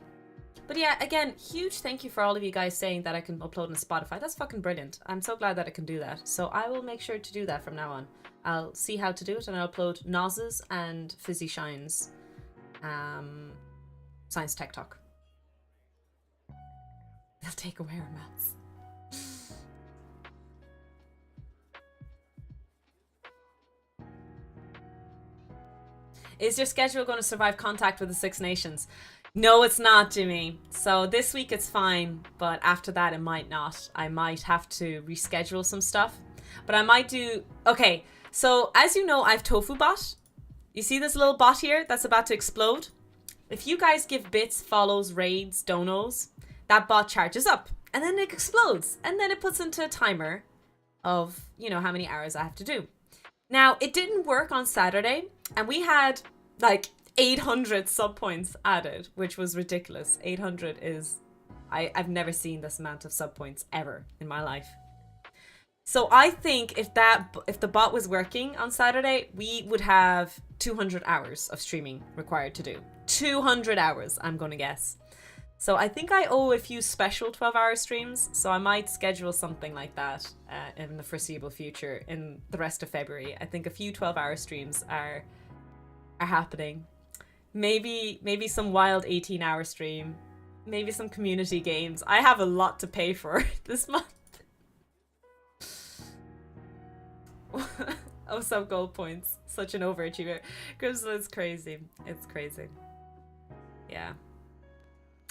But yeah, again, huge thank you for all of you guys saying that I can upload on Spotify. That's fucking brilliant. I'm so glad that I can do that. So I will make sure to do that from now on. I'll see how to do it and I'll upload Noz's and Fizzy Shine's Science Tech Talk. They'll take away our mouths. Is your schedule going to survive contact with the Six Nations? No, it's not, Jimmy. So this week it's fine, but after that it might not. I might have to reschedule some stuff. But I might do... Okay, so as you know, I have Tofu Bot. You see this little bot here that's about to explode? If you guys give bits, follows, raids, donos, that bot charges up. And then it explodes. And then it puts into a timer of, you know, how many hours I have to do. Now, it didn't work on Saturday. And we had like 800 sub points added, which was ridiculous. 800 is... I've never seen this amount of sub points ever in my life. So I think if the bot was working on Saturday, we would have 200 hours of streaming required to do. 200 hours, I'm going to guess. So I think I owe a few special 12-hour streams, so I might schedule something like that in the foreseeable future in the rest of February. I think a few 12-hour streams are happening. Maybe some wild 18-hour stream. Maybe some community games. I have a lot to pay for this month. Oh, some gold points. Such an overachiever. Grimsel is crazy. It's crazy. Yeah.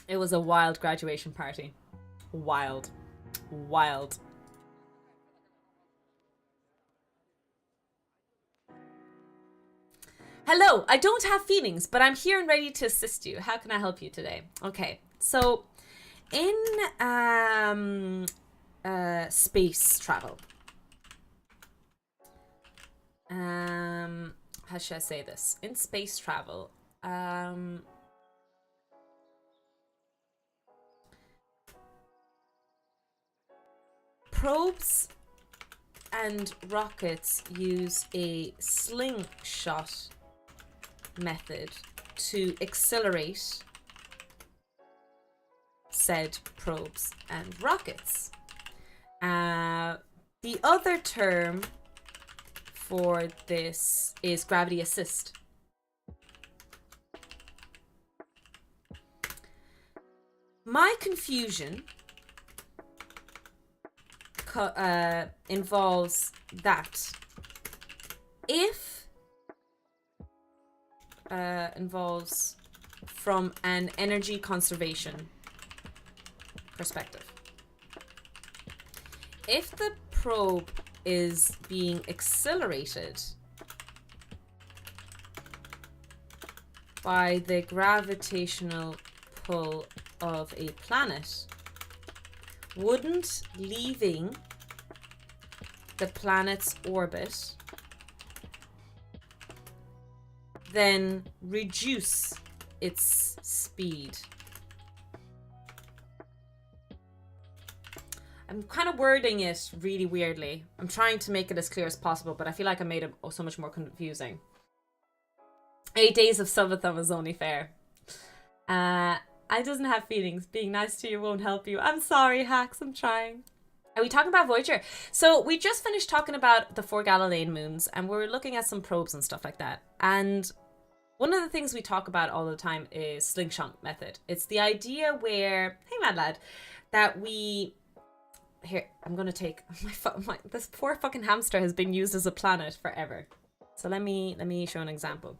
It was a wild graduation party. Wild. Wild. Hello, I don't have feelings, but I'm here and ready to assist you. How can I help you today? Okay, so in space travel, how should I say this? In space travel, probes and rockets use a slingshot method to accelerate said probes and rockets. The other term for this is gravity assist. My confusion involves that if involves from an energy conservation perspective. If the probe is being accelerated by the gravitational pull of a planet, wouldn't leaving the planet's orbit then reduce its speed? I'm kind of wording it really weirdly. I'm trying to make it as clear as possible, but I feel like I made it so much more confusing. 8 days of subathon is only fair. I doesn't have feelings. Being nice to you won't help you. I'm sorry, Hacks. I'm trying. Are we talking about Voyager? So we just finished talking about the 4 Galilean moons, and we're looking at some probes and stuff like that. And one of the things we talk about all the time is slingshot method. It's the idea where, hey mad lad, that we... Here, I'm going to take... this poor fucking hamster has been used as a planet forever. So let me show an example.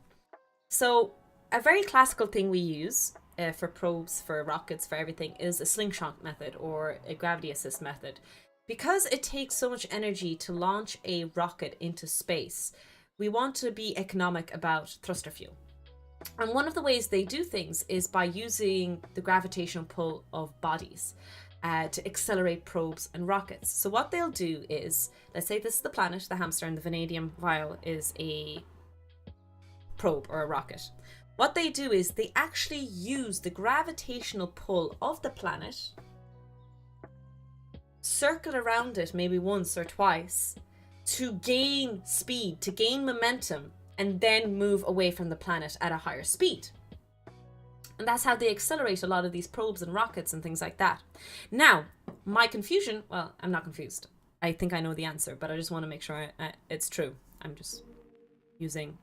So a very classical thing we use for probes, for rockets, for everything is a slingshot method or a gravity assist method. Because it takes so much energy to launch a rocket into space, we want to be economic about thruster fuel. And one of the ways they do things is by using the gravitational pull of bodies to accelerate probes and rockets. So what they'll do is, let's say this is the planet, the hamster, and the vanadium vial is a probe or a rocket. What they do is they actually use the gravitational pull of the planet, circle around it maybe once or twice to gain speed, to gain momentum, and then move away from the planet at a higher speed. And that's how they accelerate a lot of these probes and rockets and things like that. Now, my confusion, well, I'm not confused. I think I know the answer, but I just want to make sure it's true. I'm just using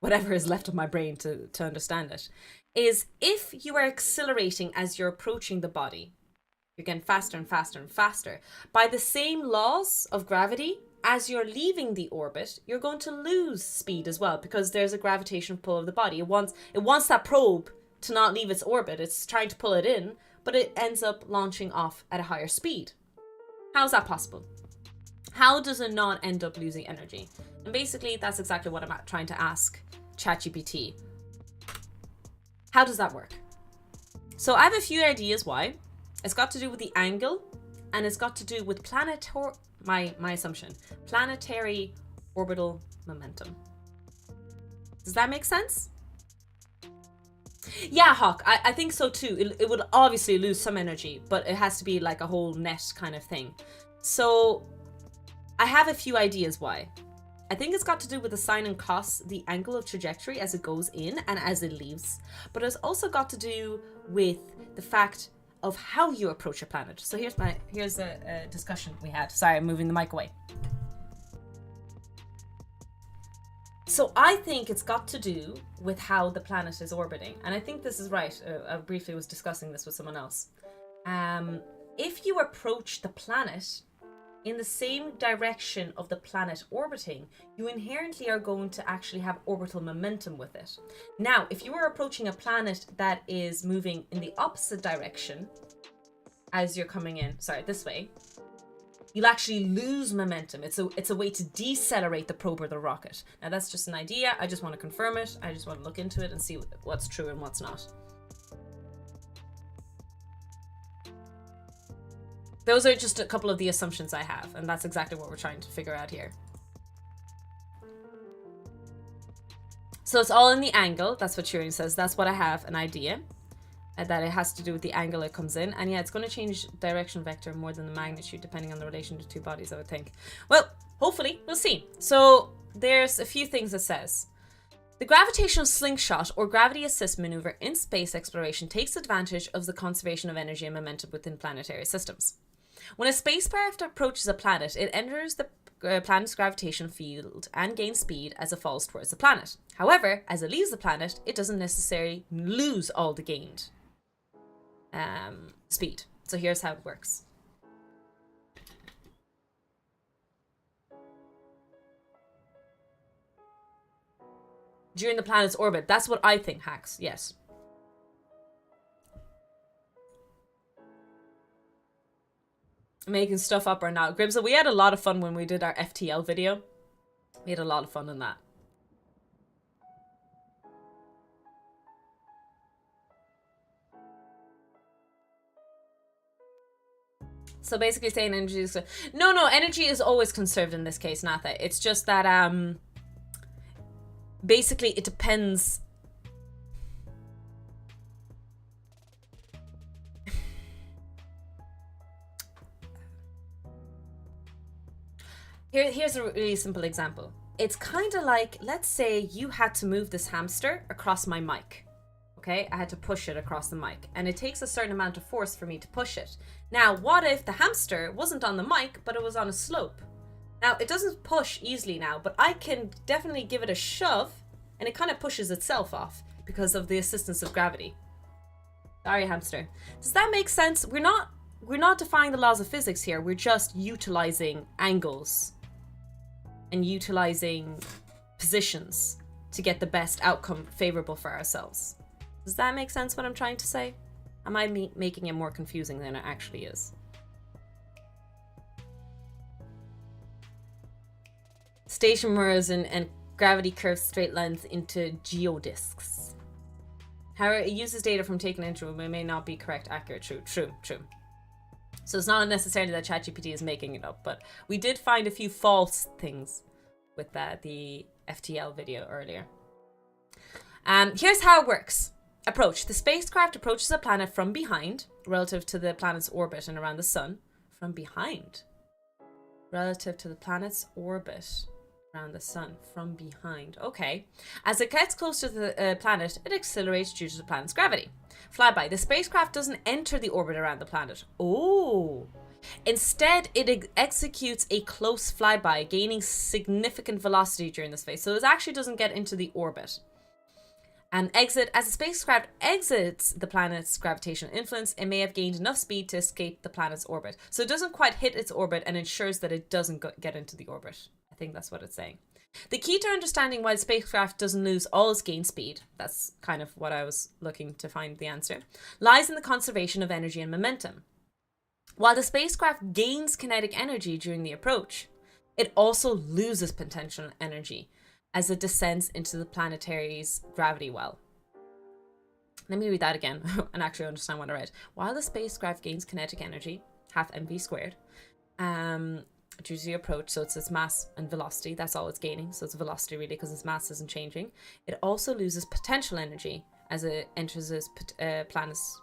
whatever is left of my brain to understand it. Is if you are accelerating as you're approaching the body, you're getting faster and faster and faster. By the same laws of gravity, as you're leaving the orbit, you're going to lose speed as well because there's a gravitational pull of the body. It wants that probe to not leave its orbit. It's trying to pull it in, but it ends up launching off at a higher speed. How is that possible? How does it not end up losing energy? And basically, that's exactly what I'm trying to ask ChatGPT. How does that work? So I have a few ideas why. It's got to do with the angle, and it's got to do with my assumption, planetary orbital momentum. Does that make sense? Yeah, Hawk, I think so too. It would obviously lose some energy, but it has to be like a whole net kind of thing. So I have a few ideas why. I think it's got to do with the sine and cos, the angle of trajectory as it goes in and as it leaves. But it's also got to do with the fact of how you approach a planet. So here's a discussion we had. Sorry, I'm moving the mic away. So I think it's got to do with how the planet is orbiting. And I think this is right. I briefly was discussing this with someone else. If you approach the planet in the same direction of the planet orbiting, you inherently are going to actually have orbital momentum with it. Now, if you are approaching a planet that is moving in the opposite direction as you're coming in, this way, you'll actually lose momentum. It's a way to decelerate the probe or the rocket. Now, that's just an idea. I just want to confirm it. I just want to look into it and see what's true and what's not. Those are just a couple of the assumptions I have, and that's exactly what we're trying to figure out here. So it's all in the angle. That's what Shireen says. That's what I have, an idea. that it has to do with the angle it comes in. And yeah, it's going to change direction vector more than the magnitude, depending on the relation to two bodies, I would think. Well, hopefully, we'll see. So there's a few things it says. The gravitational slingshot or gravity assist maneuver in space exploration takes advantage of the conservation of energy and momentum within planetary systems. When a spacecraft approaches a planet, it enters the planet's gravitational field and gains speed as it falls towards the planet. However, as it leaves the planet, it doesn't necessarily lose all the gained speed. So here's how it works. During the planet's orbit. That's what I think, Hacks. Yes. Making stuff up or not. Grimsa, we had a lot of fun when we did our FTL video. We had a lot of fun in that. So basically saying energy is... No, energy is always conserved in this case, Natha. It's just that, basically, it depends... Here's a really simple example. It's kind of like, let's say you had to move this hamster across my mic. Okay, I had to push it across the mic. And it takes a certain amount of force for me to push it. Now, what if the hamster wasn't on the mic, but it was on a slope? Now, it doesn't push easily now, but I can definitely give it a shove, and it kind of pushes itself off because of the assistance of gravity. Sorry, hamster. Does that make sense? We're not defying the laws of physics here. We're just utilizing angles and utilizing positions to get the best outcome favorable for ourselves. Does that make sense what I'm trying to say? Am I making it more confusing than it actually is? Station mirrors and gravity curves straight lines into geodiscs. However, it uses data from taken into it may not be correct, accurate, true. So it's not necessarily that ChatGPT is making it up, but we did find a few false things with the FTL video earlier. Here's how it works. Approach. The spacecraft approaches a planet from behind, relative to the planet's orbit and around the sun. From behind. Relative to the planet's orbit around the sun. From behind. Okay. As it gets closer to the planet, it accelerates due to the planet's gravity. Flyby. The spacecraft doesn't enter the orbit around the planet. Oh. Instead, it executes a close flyby, gaining significant velocity during this phase. So it actually doesn't get into the orbit. And exit. As the spacecraft exits the planet's gravitational influence, it may have gained enough speed to escape the planet's orbit. So it doesn't quite hit its orbit and ensures that it doesn't get into the orbit. I think that's what it's saying. The key to understanding why the spacecraft doesn't lose all its gain speed, that's kind of what I was looking to find the answer, lies in the conservation of energy and momentum. While the spacecraft gains kinetic energy during the approach, it also loses potential energy as it descends into the planetary's gravity well. Let me read that again and actually understand what I read. While the spacecraft gains kinetic energy, half mv squared, due to the approach, so it's its mass and velocity, that's all it's gaining, so it's velocity really because its mass isn't changing. It also loses potential energy as it enters its planet's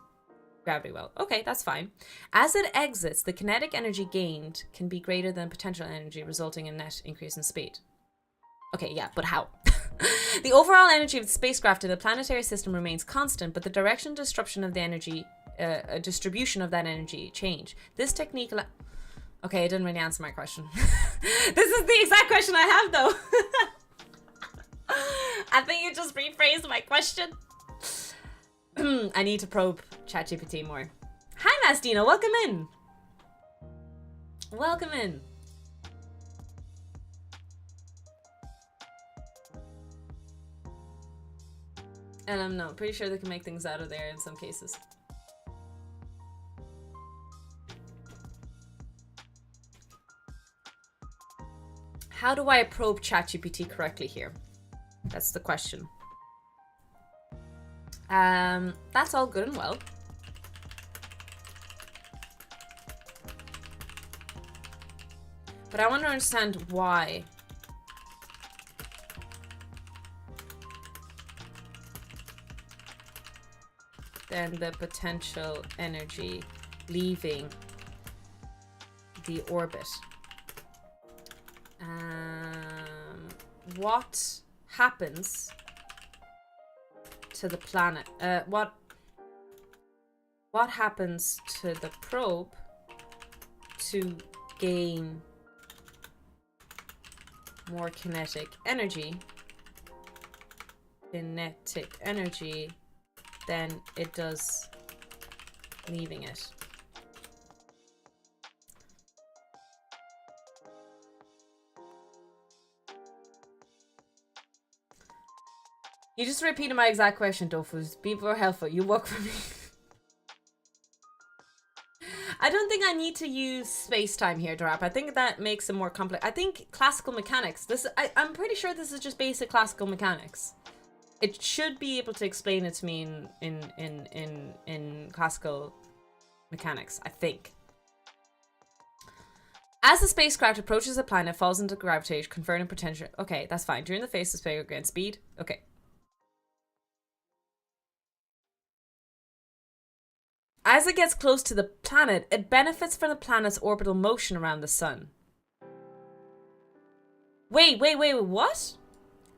gravity well. Okay, that's fine. As it exits, the kinetic energy gained can be greater than potential energy, resulting in net increase in speed. Okay, yeah, but how? The overall energy of the spacecraft in the planetary system remains constant, but the direction and distribution of the energy, distribution of that energy change. This technique... Okay, it didn't really answer my question. This is the exact question I have, though. I think you just rephrased my question. I need to probe ChatGPT more. Hi, Mastina. Welcome in. Welcome in. And I'm not pretty sure they can make things out of there in some cases. How do I probe ChatGPT correctly here? That's the question. That's all good and well. But I want to understand why. than the potential energy leaving the orbit. What happens to the planet? What happens to the probe to gain more kinetic energy than it does leaving it? You just repeated my exact question, Dofus. Be more helpful. You work for me. I don't think I need to use space-time here, Darap. I think that makes it more complex. I think classical mechanics. I'm pretty sure this is just basic classical mechanics. It should be able to explain it to me in classical mechanics, I think. As the spacecraft approaches a planet, it falls into gravitation, converting potential. Okay, that's fine. During the phase of space against speed. Okay. As it gets close to the planet, it benefits from the planet's orbital motion around the sun. Wait, what?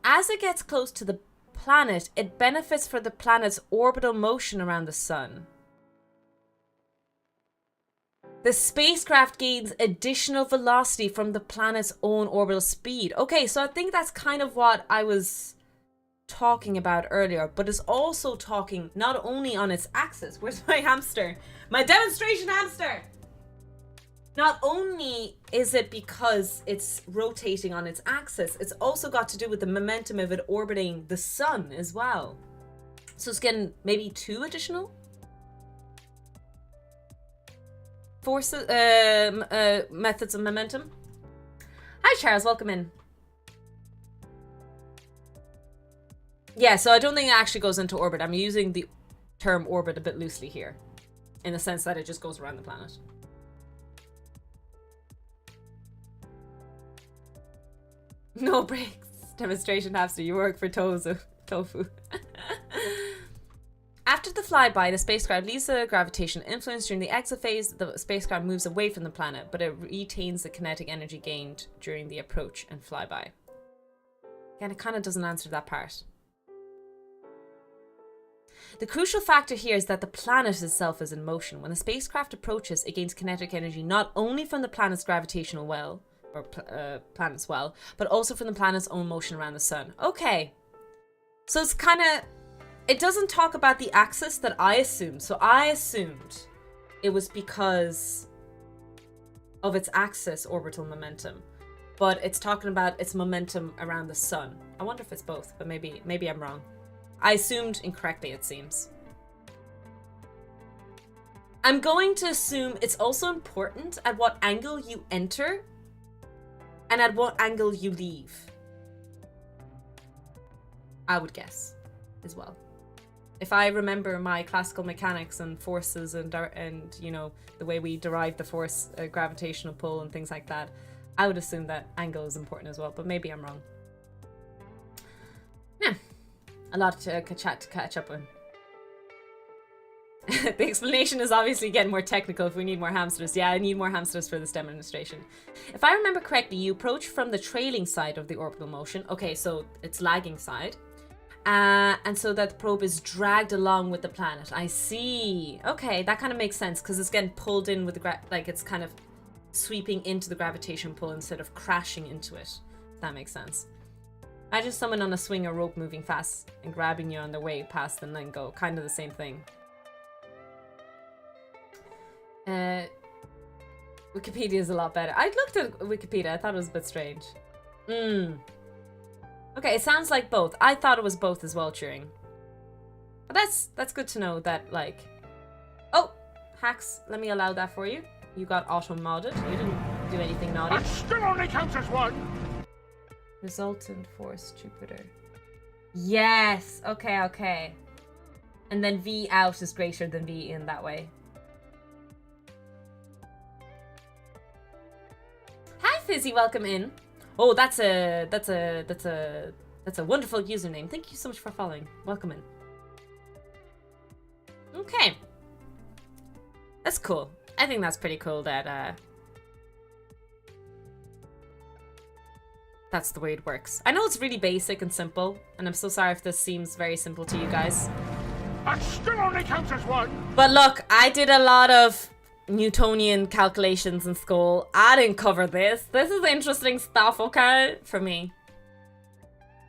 As it gets close to the planet, it benefits from the planet's orbital motion around the sun. The spacecraft gains additional velocity from the planet's own orbital speed. Okay, so I think that's kind of what I was talking about earlier, but it's also talking not only on its axis. Where's my hamster? My demonstration hamster! Not only is it because it's rotating on its axis, it's also got to do with the momentum of it orbiting the sun as well. So it's getting maybe 2 additional forces, methods of momentum. Hi Charles, welcome in. Yeah, so I don't think it actually goes into orbit. I'm using the term orbit a bit loosely here, in the sense that it just goes around the planet. No breaks. Demonstration hamster, you work for Tofu. After the flyby, the spacecraft leaves the gravitational influence. During the exit phase, the spacecraft moves away from the planet, but it retains the kinetic energy gained during the approach and flyby. Again, it kind of doesn't answer that part. The crucial factor here is that the planet itself is in motion. When the spacecraft approaches, it gains kinetic energy not only from the planet's gravitational well, or planet's well, but also from the planet's own motion around the sun. Okay. So it's kind of... It doesn't talk about the axis that I assumed. So I assumed it was because of its axis orbital momentum. But it's talking about its momentum around the sun. I wonder if it's both, but maybe I'm wrong. I assumed incorrectly, it seems. I'm going to assume it's also important at what angle you enter and at what angle you leave. I would guess as well. If I remember my classical mechanics and forces and you know, the way we derive the force, gravitational pull and things like that, I would assume that angle is important as well, but maybe I'm wrong. Yeah. A lot to catch up on. The explanation is obviously getting more technical if we need more hamsters. Yeah, I need more hamsters for this demonstration. If I remember correctly, you approach from the trailing side of the orbital motion. Okay, so it's lagging side. And so that the probe is dragged along with the planet. I see. Okay, that kind of makes sense because it's getting pulled in with the like it's kind of sweeping into the gravitation pull instead of crashing into it. If that makes sense. Imagine someone on a swing or rope moving fast and grabbing you on the way past and then go. Kind of the same thing. Wikipedia is a lot better. I looked at Wikipedia. I thought it was a bit strange. Okay, it sounds like both. I thought it was both as well, Turing. But that's good to know that, like... Oh! Hacks, let me allow that for you. You got auto-modded. You didn't do anything naughty. That still only counts as one! Resultant force Jupiter. Yes! Okay. And then V out is greater than V in that way. Hi Fizzy, welcome in. Oh, that's a wonderful username. Thank you so much for following. Welcome in. Okay. That's cool. I think that's pretty cool that that's the way it works. I know it's really basic and simple, and I'm so sorry if this seems very simple to you guys. That still only counts as one. But look, I did a lot of Newtonian calculations in school. I didn't cover this. This is interesting stuff, okay? For me.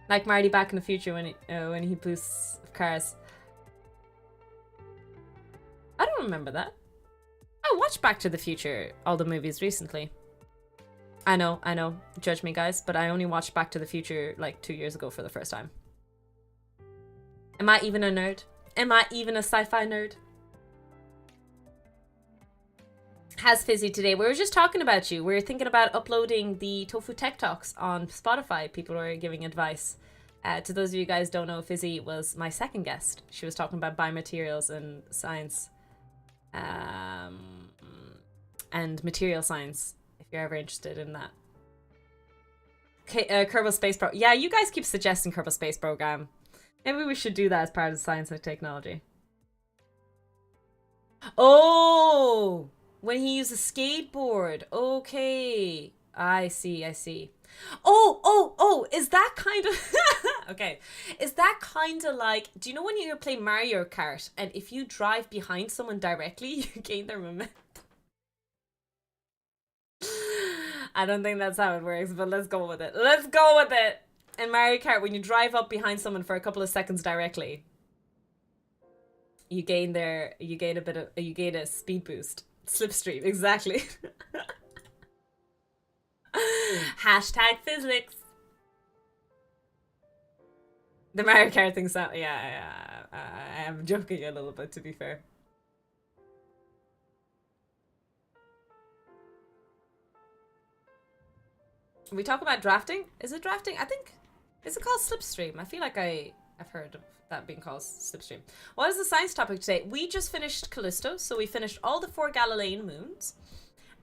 Like Marty Back in the Future when he boosts cars. I don't remember that. I watched Back to the Future, all the movies recently. I know. Judge me, guys, but I only watched Back to the Future like 2 years ago for the first time. Am I even a nerd? Am I even a sci-fi nerd? Has Fizzy today. We were just talking about you. We were thinking about uploading the Tofu Tech Talks on Spotify. People were giving advice. To those of you guys don't know, Fizzy was my second guest. She was talking about biomaterials and science. And material science, if you're ever interested in that. Okay, Kerbal Space Pro. Yeah, you guys keep suggesting Kerbal Space Program. Maybe we should do that as part of science and technology. Oh! When he used a skateboard. Okay. I see. Oh, is that kind of... okay. Is that kind of like... Do you know when you play Mario Kart and if you drive behind someone directly, you gain their momentum? I don't think that's how it works, but let's go with it. Let's go with it! In Mario Kart, when you drive up behind someone for a couple of seconds directly, you gain a speed boost. Slipstream, exactly. Hashtag physics. The Mario Kart thing sound, yeah. I am joking a little bit, to be fair. We talk about drafting. Is it drafting? I think, is it called slipstream? I feel like I've heard of that being called slipstream. What is the science topic today? We just finished Callisto, so we finished all the 4 Galilean moons.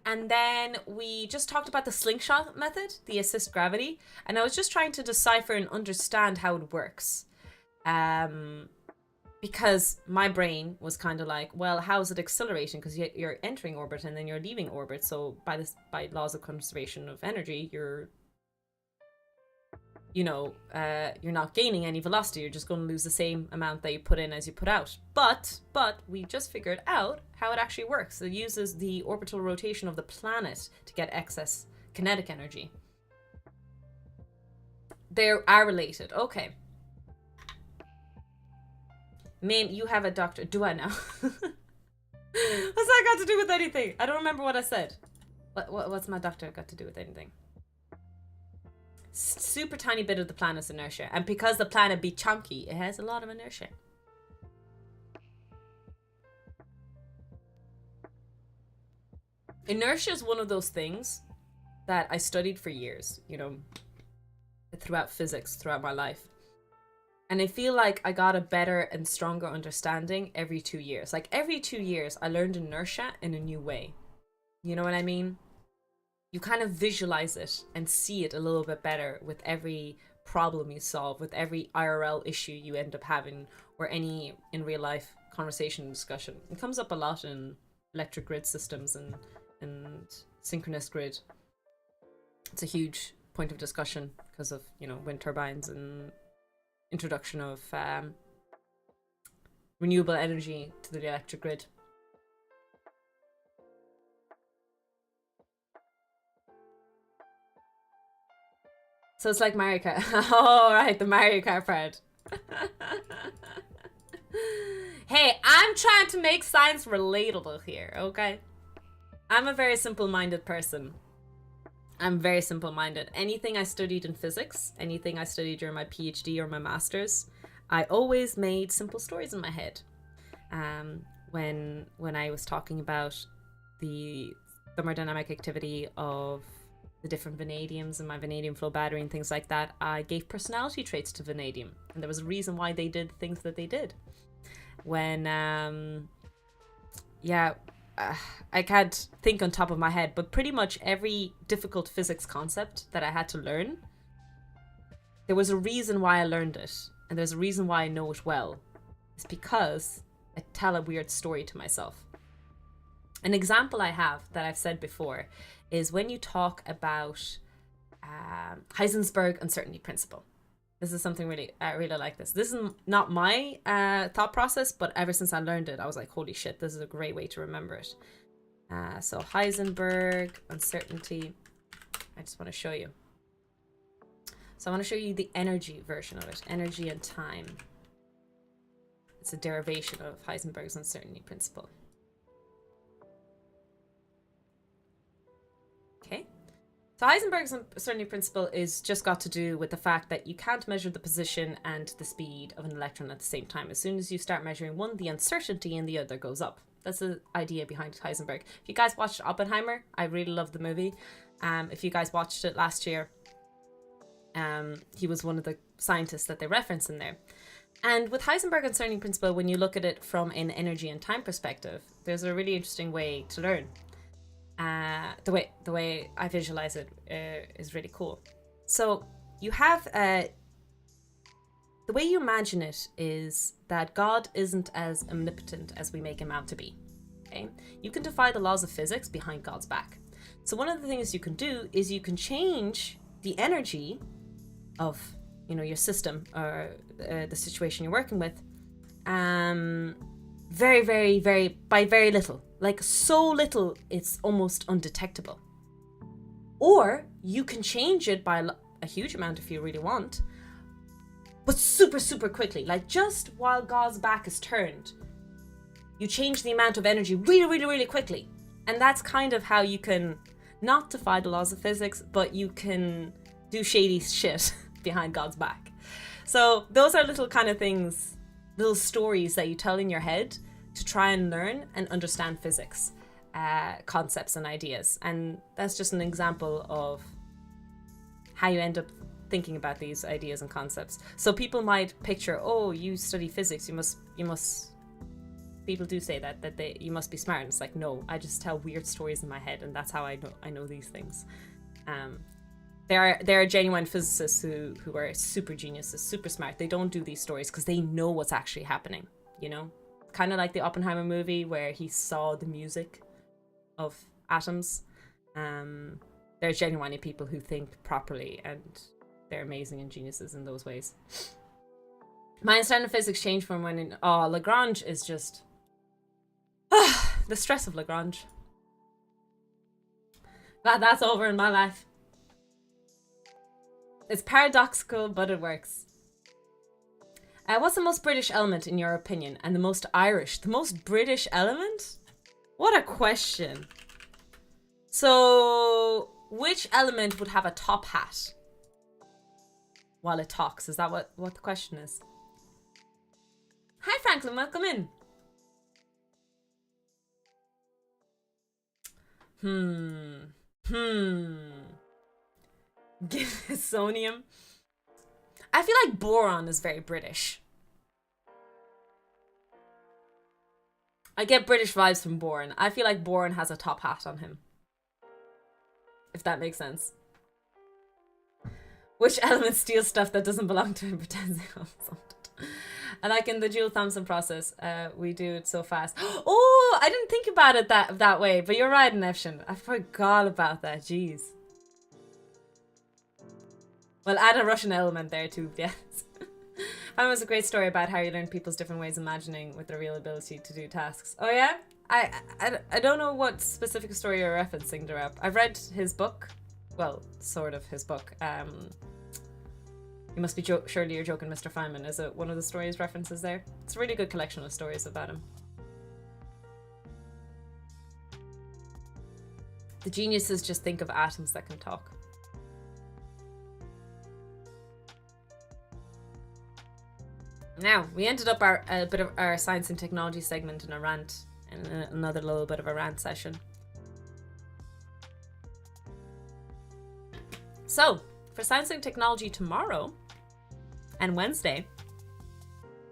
And then we just talked about the slingshot method, the assist gravity. And I was just trying to decipher and understand how it works. Because my brain was kind of like, well, how is it accelerating? Because you're entering orbit and then you're leaving orbit. So by laws of conservation of energy, you're not gaining any velocity. You're just going to lose the same amount that you put in as you put out. But we just figured out how it actually works. It uses the orbital rotation of the planet to get excess kinetic energy. They are related. Okay. Mame, you have a doctor. Do I now? What's that got to do with anything? I don't remember what I said. What's my doctor got to do with anything? Super tiny bit of the planet's inertia. And because the planet be chunky, it has a lot of inertia. Inertia is one of those things that I studied for years, throughout physics, throughout my life. And I feel like I got a better and stronger understanding every 2 years. Like every 2 years, I learned inertia in a new way. You know what I mean? You kind of visualize it and see it a little bit better with every problem you solve, with every IRL issue you end up having, or any in real life conversation and discussion. It comes up a lot in electric grid systems and synchronous grid. It's a huge point of discussion because of, wind turbines and introduction of renewable energy to the electric grid. So it's like Mario Kart. Oh, right, the Mario Kart part. Hey, I'm trying to make science relatable here, okay? I'm a very simple-minded person. I'm very simple-minded. Anything I studied in physics, anything I studied during my PhD or my master's, I always made simple stories in my head. When I was talking about the thermodynamic activity of the different vanadiums and my vanadium flow battery and things like that, I gave personality traits to vanadium. And there was a reason why they did things that they did. When, I can't think on top of my head, but pretty much every difficult physics concept that I had to learn, there was a reason why I learned it. And there's a reason why I know it well. It's because tell a weird story to myself. An example I have that I've said before is when you talk about Heisenberg uncertainty principle. This is something really, I really like this. This is not my thought process, but ever since I learned it, I was like, holy shit, this is a great way to remember it. So Heisenberg uncertainty, I just want to show you. So I want to show you the energy version of it, energy and time. It's a derivation of Heisenberg's uncertainty principle. Okay. So Heisenberg's uncertainty principle is just got to do with the fact that you can't measure the position and the speed of an electron at the same time. As soon as you start measuring one, the uncertainty in the other goes up. That's the idea behind Heisenberg. If you guys watched Oppenheimer, I really love the movie. If you guys watched it last year, he was one of the scientists that they reference in there. And with Heisenberg uncertainty principle, when you look at it from an energy and time perspective, there's a really interesting way to learn. The way I visualize it is really cool. So you have the way you imagine it is that God isn't as omnipotent as we make him out to be. Okay, you can defy the laws of physics behind God's back. So one of the things you can do is you can change the energy of your system or the situation you're working with very, very, very, by very little. Like so little, it's almost undetectable. Or you can change it by a huge amount if you really want, but super, super quickly. Like just while God's back is turned, you change the amount of energy really, really, really quickly. And that's kind of how you can not defy the laws of physics, but you can do shady shit behind God's back. So those are little kind of things, little stories that you tell in your head to try and learn and understand physics concepts and ideas. And that's just an example of how you end up thinking about these ideas and concepts. So people might picture, oh, you study physics, you must people do say that you must be smart. And it's like, no, I just tell weird stories in my head, and that's how I know these things. There are genuine physicists who are super geniuses, super smart. They don't do these stories because they know what's actually happening, kind of like the Oppenheimer movie where he saw the music of atoms. There are genuinely people who think properly, and they're amazing and geniuses in those ways. My understanding of physics changed from when Lagrange is just the stress of Lagrange. Glad that's over in my life. It's paradoxical, but it works. What's the most British element in your opinion? And the most Irish? The most British element? What a question. So, which element would have a top hat while it talks? Is that what the question is? Hi Franklin, welcome in. Gibsonium. I feel like boron is very British. I get British vibes from boron. I feel like boron has a top hat on him. If that makes sense. Which element steals stuff that doesn't belong to him, pretends they own something? And like in the Joule Thomson process, we do it so fast. Oh, I didn't think about it that way, but you're right, Nefshin. I forgot about that, jeez. Well, add a Russian element there too, yes. It was a great story about how you learn people's different ways of imagining with their real ability to do tasks. Oh yeah? I don't know what specific story you're referencing, Darab. I've read his book. Well, sort of his book. You must be surely you're joking, Mr. Feynman. Is it one of the stories references there? It's a really good collection of stories about him. The geniuses just think of atoms that can talk. Now, we ended up a bit of our science and technology segment in a rant, and another little bit of a rant session. So, for science and technology tomorrow and Wednesday,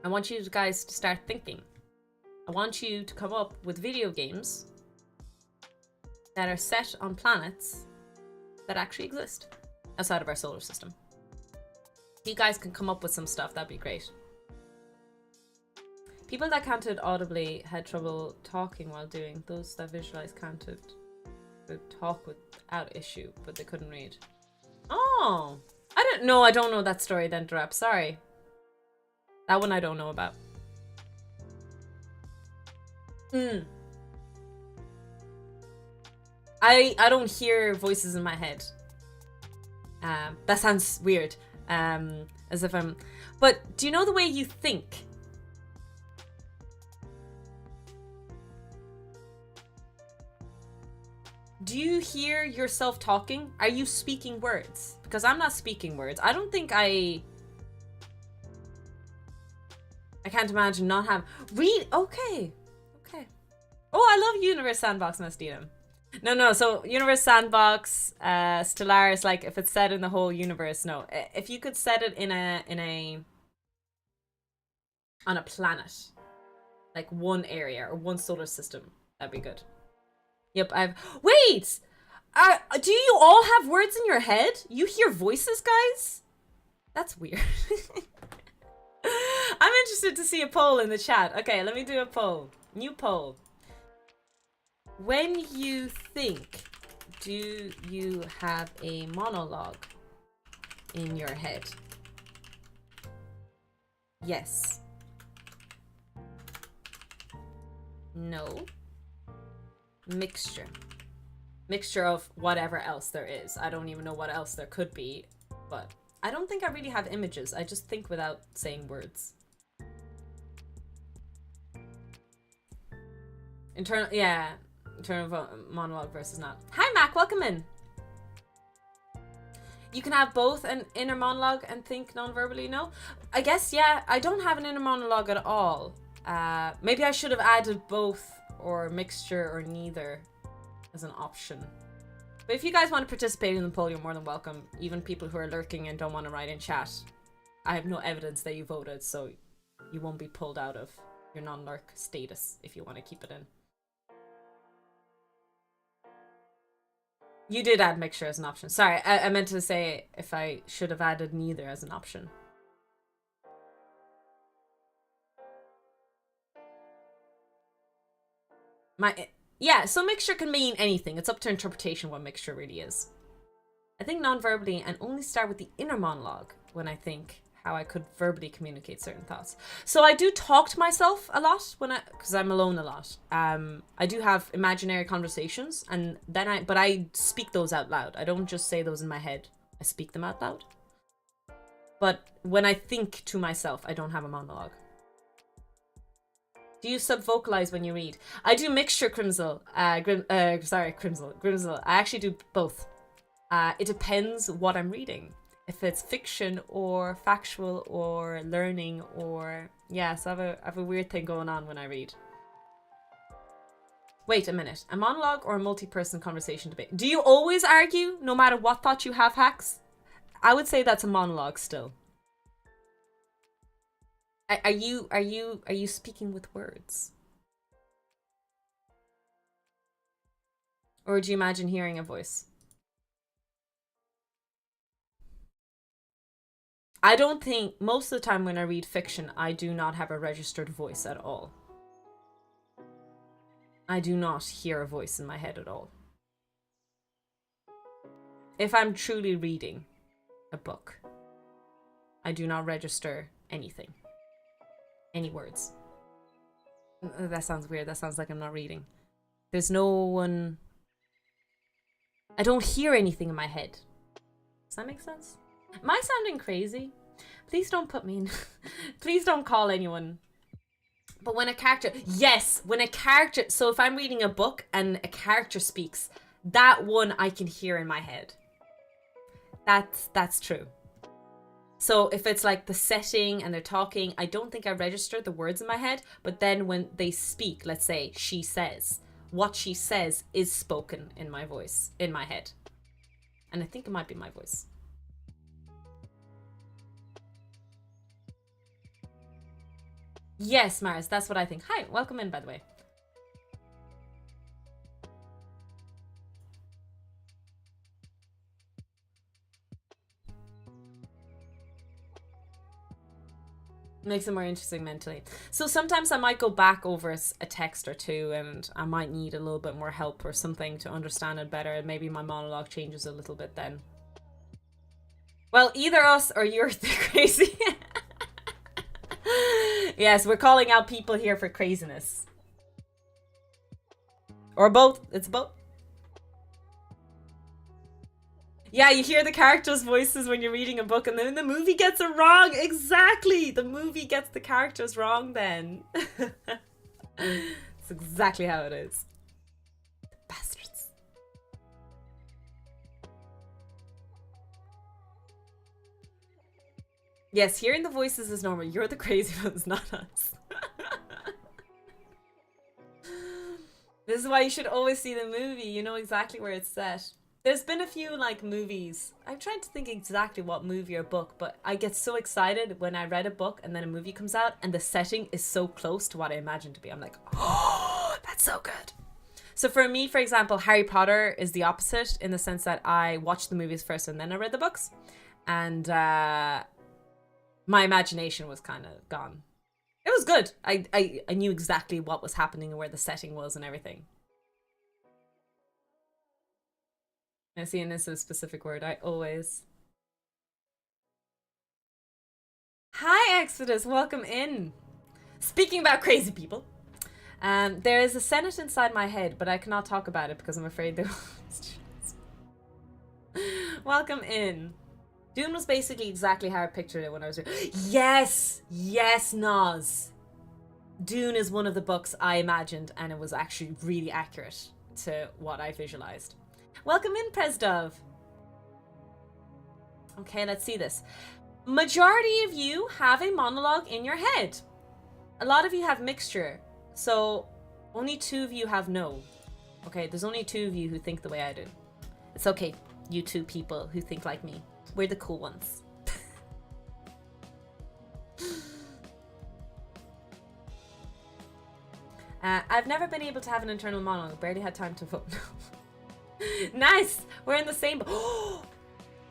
I want you guys to start thinking. I want you to come up with video games that are set on planets that actually exist outside of our solar system. If you guys can come up with some stuff, that'd be great. People that counted audibly had trouble talking while doing. Those that visualized counted could talk without issue, but they couldn't read. Oh, I don't know that story then, Drap. Sorry. That one I don't know about. I don't hear voices in my head. That sounds weird. As if I'm... But do you know the way you think? Do you hear yourself talking? Are you speaking words? Because I'm not speaking words. I don't think I can't imagine not having... Read... Okay. Okay. Oh, I love Universe Sandbox, Mestina. No, so Universe Sandbox, Stellaris, like, if it's set in the whole universe, no. If you could set it on a planet, like one area or one solar system, that'd be good. Yep, wait! Do you all have words in your head? You hear voices, guys? That's weird. I'm interested to see a poll in the chat. Okay, let me do a poll. New poll. When you think, do you have a monologue in your head? Yes. No. Mixture. Mixture of whatever else there is. I don't even know what else there could be, but I don't think I really have images. I just think without saying words. Internal monologue versus not. Hi, Mac. Welcome in. You can have both an inner monologue and think non-verbally. No, I guess, yeah. I don't have an inner monologue at all. Maybe I should have added both or mixture or neither as an option. But if you guys want to participate in the poll, you're more than welcome. Even people who are lurking and don't want to write in chat. I have no evidence that you voted, so you won't be pulled out of your non-lurk status if you want to keep it in. You did add mixture as an option. Sorry, I meant to say if I should have added neither as an option. Yeah, so mixture can mean anything. It's up to interpretation what mixture really is. I think non-verbally and only start with the inner monologue when I think how I could verbally communicate certain thoughts. So I do talk to myself a lot because I'm alone a lot. I do have imaginary conversations and then but I speak those out loud. I don't just say those in my head. I speak them out loud. But when I think to myself, I don't have a monologue. Do you sub-vocalize when you read? I do mixture, Crimsel. Grimsel. I actually do both. It depends what I'm reading. If it's fiction or factual or learning or... Yeah, so I have a weird thing going on when I read. Wait a minute. A monologue or a multi-person conversation debate? Do you always argue no matter what thought you have, Hacks? I would say that's a monologue still. Are you speaking with words? Or do you imagine hearing a voice? I don't think, most of the time when I read fiction, I do not have a registered voice at all. I do not hear a voice in my head at all. If I'm truly reading a book, I do not register anything. Any words. That sounds weird. That sounds like I'm not reading. There's no one... I don't hear anything in my head. Does that make sense? Am I sounding crazy? Please don't put me in... Please don't call anyone. But when a character... Yes! When a character... So if I'm reading a book and a character speaks, that one I can hear in my head. That's true. So if it's like the setting and they're talking, I don't think I register the words in my head. But then when they speak, let's say she says, what she says is spoken in my voice, in my head. And I think it might be my voice. Yes, Mars, that's what I think. Hi, welcome in, by the way. Makes it more interesting mentally. So sometimes I might go back over a text or two and I might need a little bit more help or something to understand it better, and maybe my monologue changes a little bit then. Well, either us or you're the crazy. Yes, we're calling out people here for craziness. Or both. It's both. Yeah, you hear the characters' voices when you're reading a book, and then the movie gets it wrong. Exactly! The movie gets the characters wrong then. It's exactly how it is. Bastards. Yes, hearing the voices is normal. You're the crazy ones, not us. This is why you should always see the movie. You know exactly where it's set. There's been a few like movies. I'm trying to think exactly what movie or book, but I get so excited when I read a book and then a movie comes out and the setting is so close to what I imagined to be. I'm like, oh, that's so good. So for me, for example, Harry Potter is the opposite in the sense that I watched the movies first and then I read the books. And my imagination was kind of gone. It was good. I knew exactly what was happening and where the setting was and everything. I see, and this is a specific word. I always. Hi, Exodus. Welcome in. Speaking about crazy people, there is a Senate inside my head, but I cannot talk about it because I'm afraid they will. Welcome in. Dune was basically exactly how I pictured it when I was. Yes, yes, Noz. Dune is one of the books I imagined, and it was actually really accurate to what I visualized. Welcome in, Presdov. Okay, let's see this. Majority of you have a monologue in your head. A lot of you have mixture. So only 2 of you have no. Okay, there's only 2 of you who think the way I do. It's okay, you 2 people who think like me. We're the cool ones. I've never been able to have an internal monologue. Barely had time to vote. Nice! We're in the same...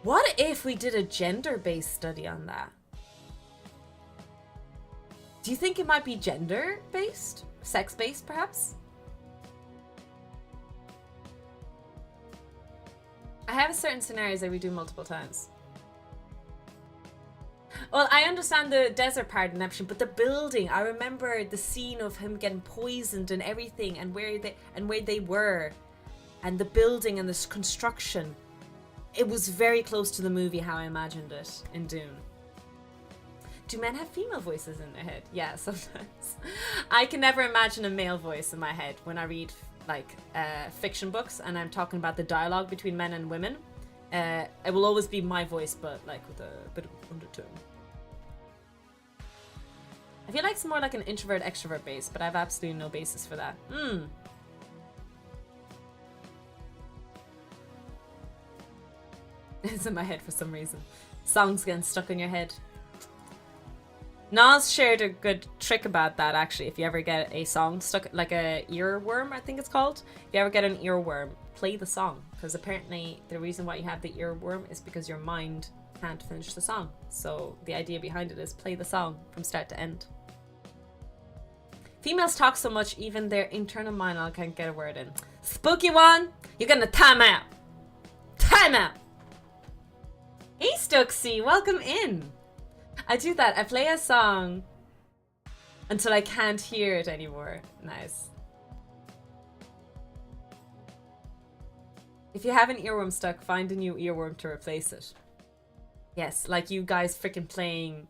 What if we did a gender-based study on that? Do you think it might be gender-based? Sex-based, perhaps? I have certain scenarios that we do multiple times. Well, I understand the desert part in Neptune, but the building, I remember the scene of him getting poisoned and everything, and where they were. And the building and this construction. It was very close to the movie how I imagined it in Dune. Do men have female voices in their head? Yeah, sometimes. I can never imagine a male voice in my head when I read like fiction books and I'm talking about the dialogue between men and women. It will always be my voice, but like with a bit of undertone. I feel like it's more like an introvert extrovert base, but I have absolutely no basis for that. It's in my head for some reason. Songs getting stuck in your head. Nas shared a good trick about that actually. If you ever get a song stuck, like a earworm, I think it's called. If you ever get an earworm, play the song. Because apparently the reason why you have the earworm is because your mind can't finish the song. So the idea behind it is play the song from start to end. Females talk so much, even their internal monologue can't get a word in. Spooky one, you're getting a timeout. Timeout. Hey Stuxy, welcome in. I do that. I play a song until I can't hear it anymore. Nice. If you have an earworm stuck, find a new earworm to replace it. Yes, like you guys freaking playing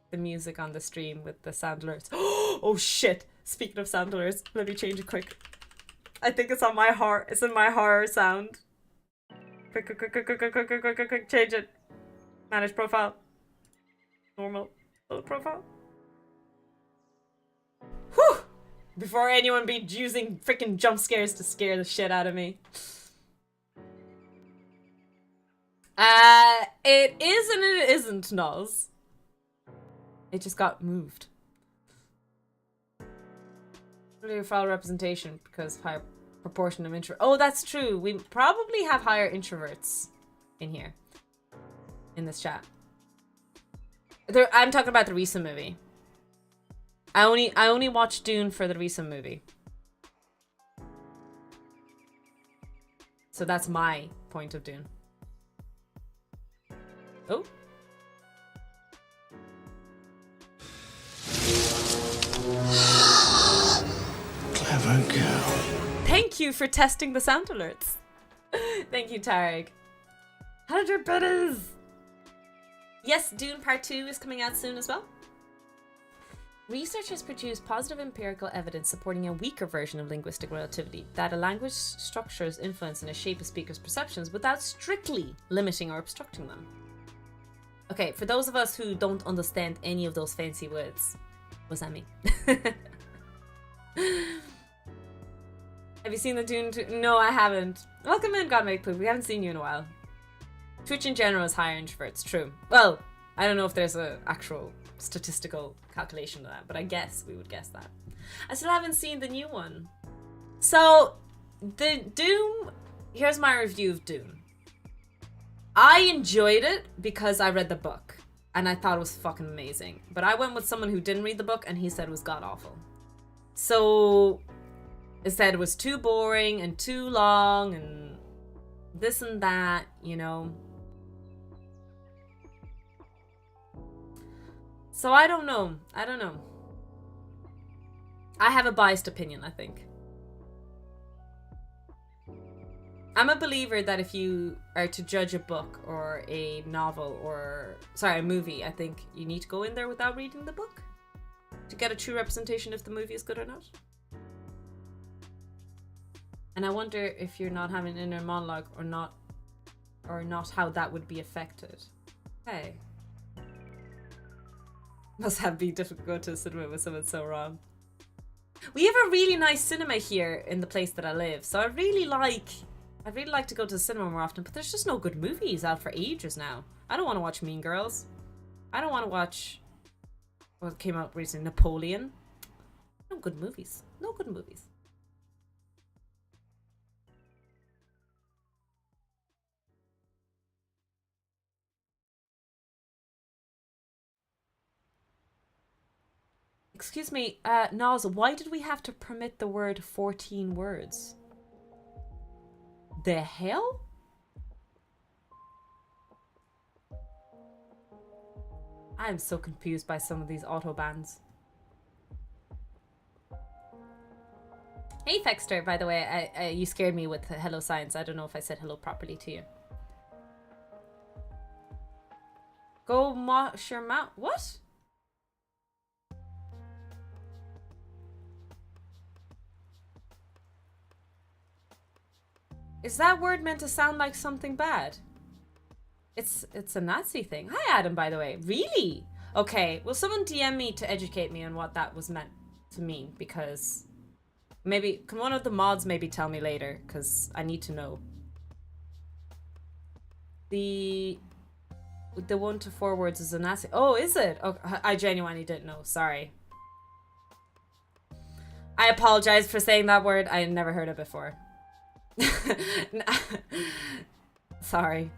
the music on the stream with the sound alerts. Oh shit! Speaking of sound alerts, let me change it quick. I think it's on my horror. It's in my horror sound. Quick, change it. Manage profile. Normal. Low profile. Whew! Before anyone be using freaking jump scares to scare the shit out of me. It is and it isn't, Noz. It just got moved. Really file representation because of higher proportion of intro. Oh, that's true. We probably have higher introverts in here. In this chat. I'm talking about the recent movie. I only watched Dune for the recent movie. So that's my point of Dune. Oh. Clever girl. Thank you for testing the sound alerts. Thank you, Tarek. 100 biddies! Yes, Dune Part 2 is coming out soon as well. Researchers produced positive empirical evidence supporting a weaker version of linguistic relativity, that a language structures influence and shape a speaker's perceptions without strictly limiting or obstructing them. Okay, for those of us who don't understand any of those fancy words, what's that mean? Have you seen the Dune 2? No, I haven't. Welcome in, God Make Poop. We haven't seen you in a while. Twitch in general is higher introverts, true. Well, I don't know if there's an actual statistical calculation of that, but I guess we would guess that. I still haven't seen the new one. So, the Doom, here's my review of Doom. I enjoyed it because I read the book, and I thought it was fucking amazing. But I went with someone who didn't read the book, and he said it was god-awful. So, it said it was too boring and too long, and this and that, you know. So I don't know. I have a biased opinion, I think. I'm a believer that if you are to judge a book or a novel or, sorry, a movie, I think you need to go in there without reading the book to get a true representation if the movie is good or not. And I wonder if you're not having an inner monologue or not how that would be affected. Hey. Must have been difficult to go to a cinema with someone so wrong. We have a really nice cinema here in the place that I live, so I'd really like to go to the cinema more often, but there's just no good movies out for ages now. I don't want to watch Mean Girls. I don't want to watch what came out recently, Napoleon. No good movies. No good movies. Excuse me, Naz, why did we have to permit the word 14 words? The hell? I am so confused by some of these autobans. Hey, Fexter, by the way, you scared me with hello science. I don't know if I said hello properly to you. Go wash your mouth. What? Is that word meant to sound like something bad? It's a Nazi thing. Hi, Adam, by the way. Really? Okay, will someone DM me to educate me on what that was meant to mean? Because maybe, can one of the mods maybe tell me later? Because I need to know. The 1 to 4 words is a Nazi. Oh, is it? Oh, I genuinely didn't know. Sorry. I apologize for saying that word. I had never heard it before. Sorry.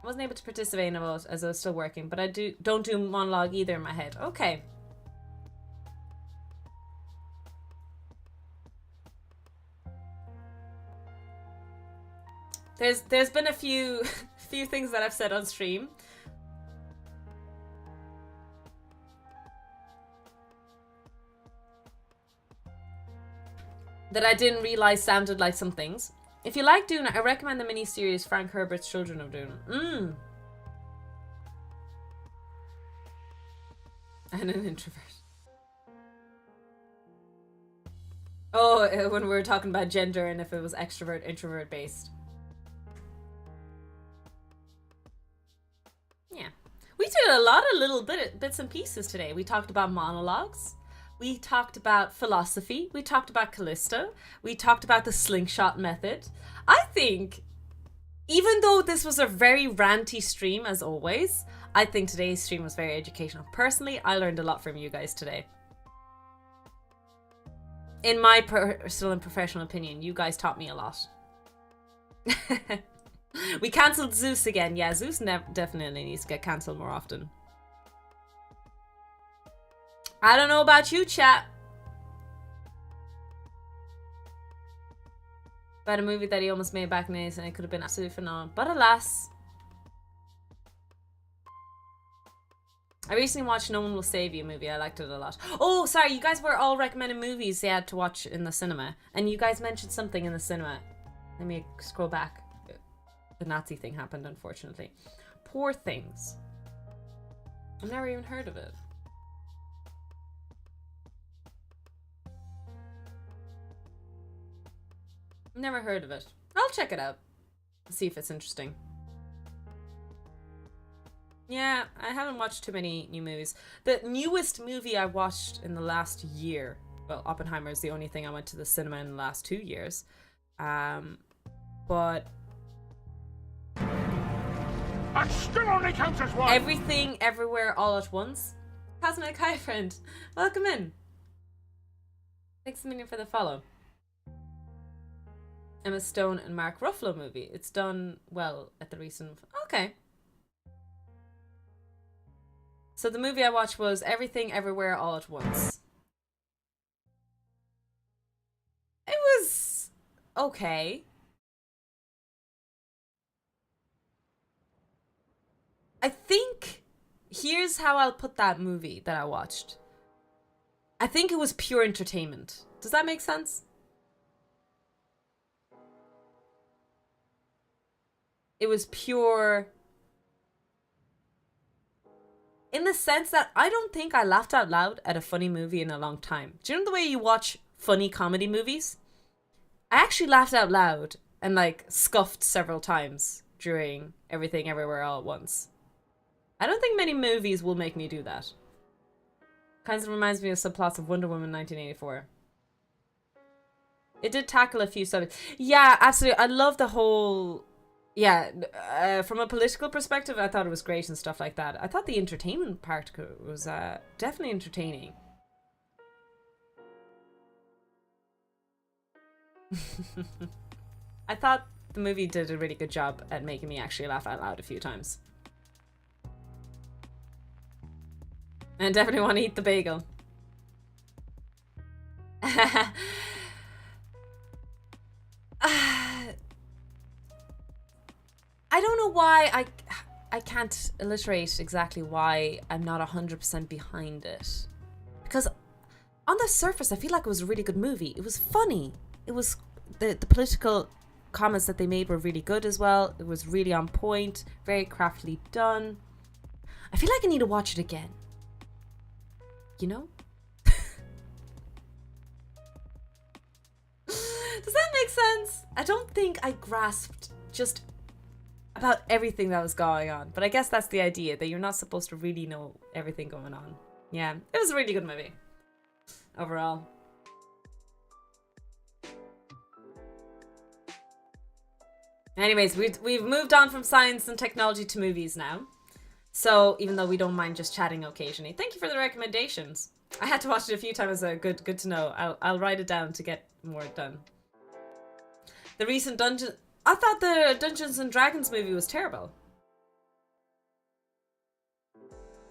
I wasn't able to participate in a vote as I was still working, but I don't do monologue either in my head. Okay. There's been a few things that I've said on stream. That I didn't realize sounded like some things. If you like Dune, I recommend the miniseries Frank Herbert's Children of Dune. And an introvert. Oh, when we were talking about gender and if it was extrovert, introvert based. Yeah. We did a lot of little bits and pieces today. We talked about monologues. We talked about philosophy. We talked about Callisto. We talked about the slingshot method. I think, even though this was a very ranty stream, as always, I think today's stream was very educational. Personally, I learned a lot from you guys today. In my personal and professional opinion, you guys taught me a lot. We cancelled Zeus again. Yeah, Zeus definitely needs to get cancelled more often. I don't know about you, chat. About a movie that he almost made back in the 80s and it could have been absolutely phenomenal. But alas. I recently watched No One Will Save You movie. I liked it a lot. Oh, sorry. You guys were all recommending movies they had to watch in the cinema. And you guys mentioned something in the cinema. Let me scroll back. The Nazi thing happened, unfortunately. Poor Things. I've never even heard of it. Never heard of it. I'll check it out. See if it's interesting. Yeah, I haven't watched too many new movies. The newest movie I watched in the last year, well, Oppenheimer is the only thing I went to the cinema in the last 2 years. But That still only counts as one. Everything, Everywhere, All at Once. Cosmic Hi friend. Welcome in. Thanks a million for the follow. Emma Stone and Mark Ruffalo movie. It's done well at the recent... Okay. So the movie I watched was Everything, Everywhere, All at Once. It was okay. I think here's how I'll put that movie that I watched. I think it was pure entertainment. Does that make sense? It was pure... in the sense that I don't think I laughed out loud at a funny movie in a long time. Do you know the way you watch funny comedy movies? I actually laughed out loud and like scuffed several times during Everything Everywhere All at Once. I don't think many movies will make me do that. Kind of reminds me of subplots of Wonder Woman 1984. It did tackle a few subjects. Yeah, absolutely. I love the whole... yeah, from a political perspective, I thought it was great and stuff like that. I thought the entertainment part was definitely entertaining. I thought the movie did a really good job at making me actually laugh out loud a few times. And definitely want to eat the bagel. I don't know why I can't alliterate exactly why I'm not 100% behind it. Because on the surface, I feel like it was a really good movie. It was funny. It was the political comments that they made were really good as well. It was really on point, very craftily done. I feel like I need to watch it again. You know? Does that make sense? I don't think I grasped just about everything that was going on. But I guess that's the idea, that you're not supposed to really know everything going on. Yeah, it was a really good movie. Overall. Anyways, we've moved on from science and technology to movies now. So, even though we don't mind just chatting occasionally. Thank you for the recommendations. I had to watch it a few times, so good to know. I'll write it down to get more done. The recent I thought the Dungeons and Dragons movie was terrible.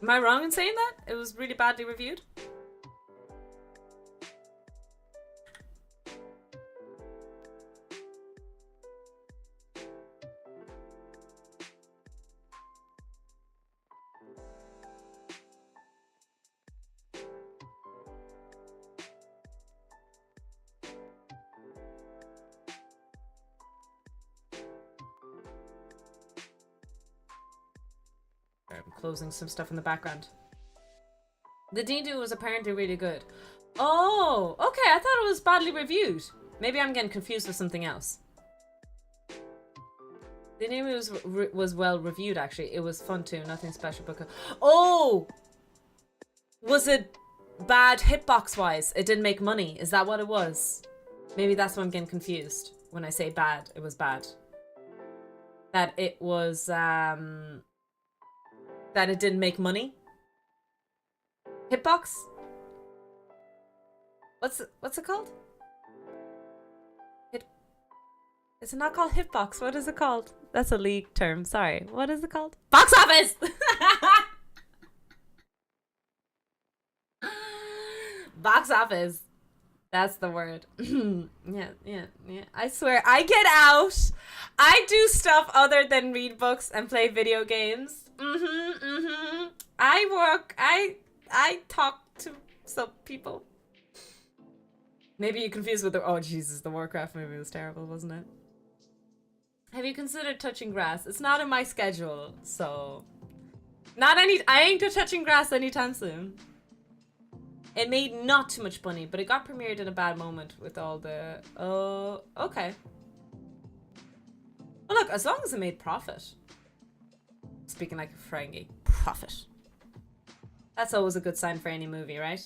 Am I wrong in saying that? It was really badly reviewed? I'm closing some stuff in the background. The D&D was apparently really good. Oh, okay. I thought it was badly reviewed. Maybe I'm getting confused with something else. The D&D was well reviewed, actually. It was fun too. Nothing special. But oh, was it bad hitbox wise? It didn't make money. Is that what it was? Maybe that's why I'm getting confused. When I say bad, it was bad. That it was that it didn't make money. Hitbox? What's it called? Is it not called Hitbox? What is it called? That's a league term. Sorry. What is it called? Box office! Box office. That's the word. Yeah. I swear, I get out. I do stuff other than read books and play video games. I work. I talk to some people. Maybe you confused with the... Oh, Jesus, the Warcraft movie was terrible, wasn't it? Have you considered touching grass? It's not in my schedule, so... I ain't touching grass anytime soon. It made not too much money, but it got premiered in a bad moment with all the... Oh, okay. Well, look, as long as it made profit. Speaking like a Ferengi. Profit. That's always a good sign for any movie, right?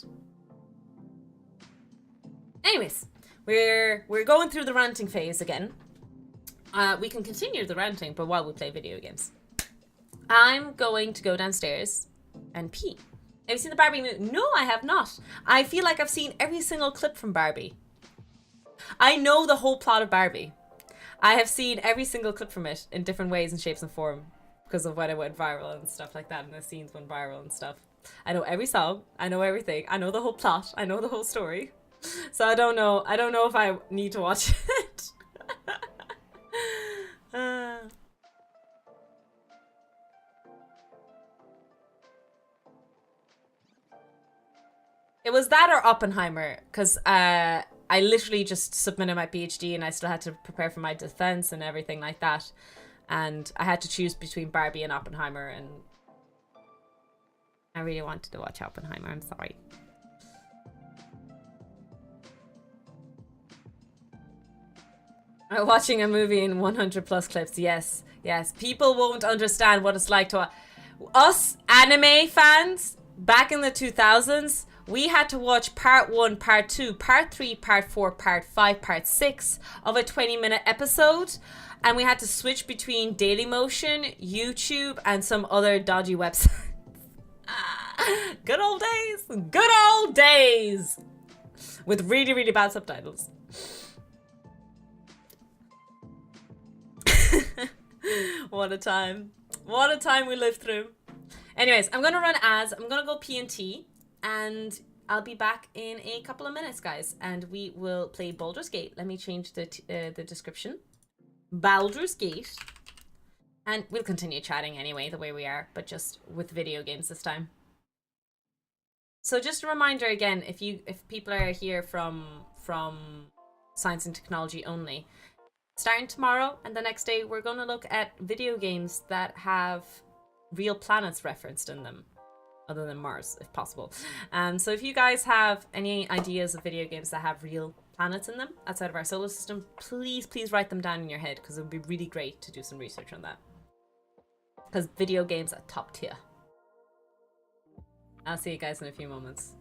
Anyways, we're going through the ranting phase again. We can continue the ranting, but while we play video games. I'm going to go downstairs and pee. Have you seen the Barbie movie? No, I have not. I feel like I've seen every single clip from Barbie. I know the whole plot of Barbie. I have seen every single clip from it in different ways and shapes and form because of when it went viral and stuff like that, and the scenes went viral and stuff. I know every song. I know everything. I know the whole plot. I know the whole story. So I don't know if I need to watch it. It was that or Oppenheimer, because I literally just submitted my PhD and I still had to prepare for my defense and everything like that. And I had to choose between Barbie and Oppenheimer, and I really wanted to watch Oppenheimer. I'm sorry. Watching a movie in 100 plus clips. Yes. People won't understand what it's like to... Us anime fans, back in the 2000s, we had to watch part 1, part 2, part 3, part 4, part 5, part 6 of a 20-minute episode. And we had to switch between Dailymotion, YouTube, and some other dodgy websites. Good old days. Good old days. With really, really bad subtitles. What a time. What a time we lived through. Anyways, I'm gonna run ads. I'm gonna go P&T, and I'll be back in a couple of minutes, guys, and we will play Baldur's Gate. Let me change the description. Baldur's Gate, and we'll continue chatting anyway the way we are, but just with video games this time. So just a reminder again, if people are here from science and technology only, starting tomorrow and the next day, we're going to look at video games that have real planets referenced in them, other than Mars, if possible. So if you guys have any ideas of video games that have real planets in them outside of our solar system, please write them down in your head, because it would be really great to do some research on that. Because video games are top tier. I'll see you guys in a few moments.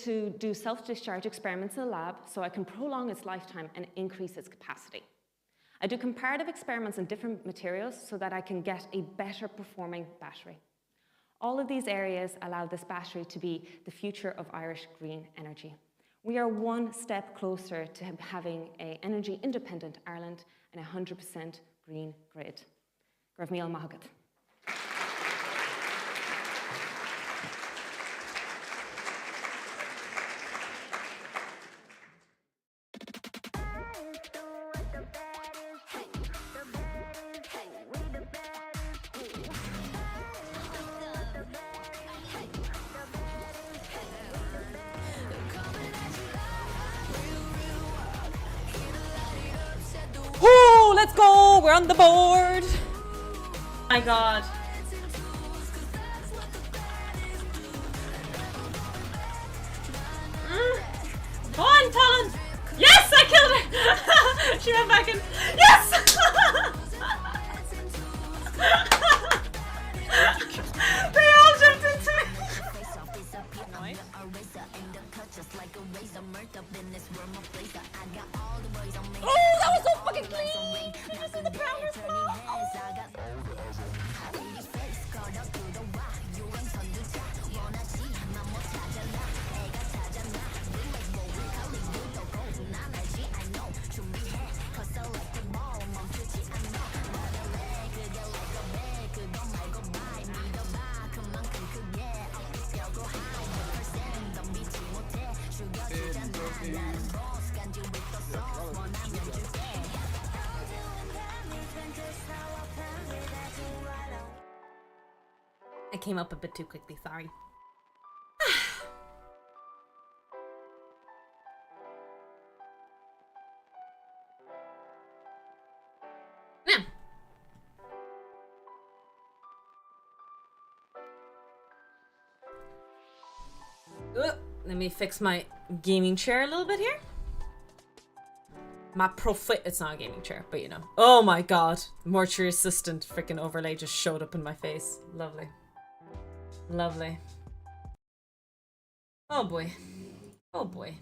To do self-discharge experiments in the lab so I can prolong its lifetime and increase its capacity. I do comparative experiments on different materials so that I can get a better performing battery. All of these areas allow this battery to be the future of Irish green energy. We are one step closer to having an energy independent Ireland and 100% green grid. Grav Míl Maithagad. Woo! Let's go! We're on the board! My god. Go on, Talon! Yes! I killed her! She went back in. Yes! They all jumped into me! Oh, that was so fucking clean! Did you see the powder spell? I came up a bit too quickly, sorry. Now. Let me fix my gaming chair a little bit here. My profit. It's not a gaming chair, but you know. Oh my god. Mortuary assistant freaking overlay just showed up in my face. Lovely. Lovely. Oh boy. Oh boy.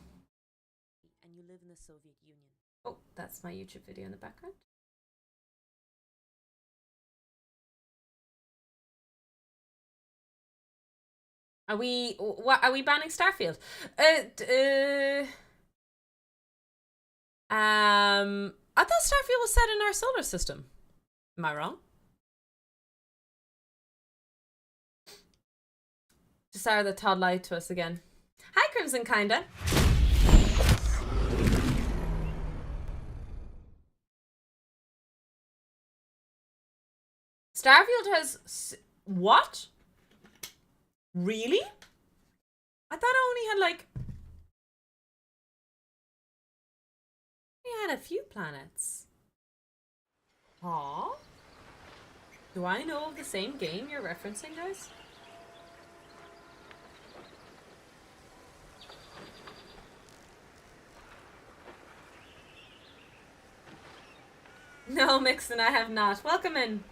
And you live in the Soviet Union. Oh, that's my YouTube video in the background. Are we banning Starfield? I thought Starfield was set in our solar system. Am I wrong? Just sorry that Todd lied to us again. Hi, Crimson Kinda. Starfield has... What? Really? I thought I only had like... I had a few planets. Aw. Do I know of the same game you're referencing, guys? No, Mixon, I have not. Welcome in.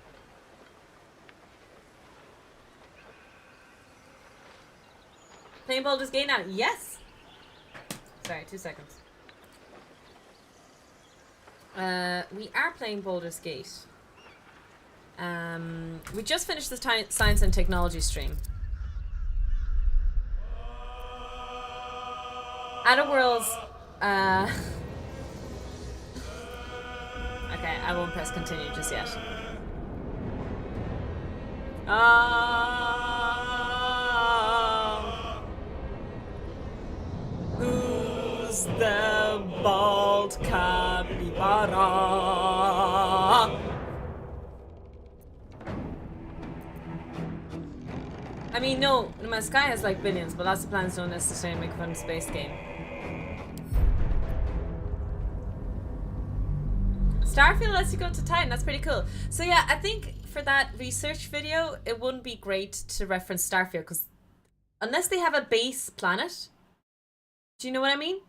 Playing Baldur's Gate now? Yes! Sorry, 2 seconds. We are playing Baldur's Gate. We just finished the science and technology stream. Outer Worlds, okay, I won't press continue just yet. Who's the bald capybara? I mean, no, my sky has like billions, but lots of planets don't necessarily make a fun space game. Starfield lets you go to Titan, that's pretty cool. So yeah, I think for that research video, it wouldn't be great to reference Starfield, because unless they have a base planet, do you know what I mean?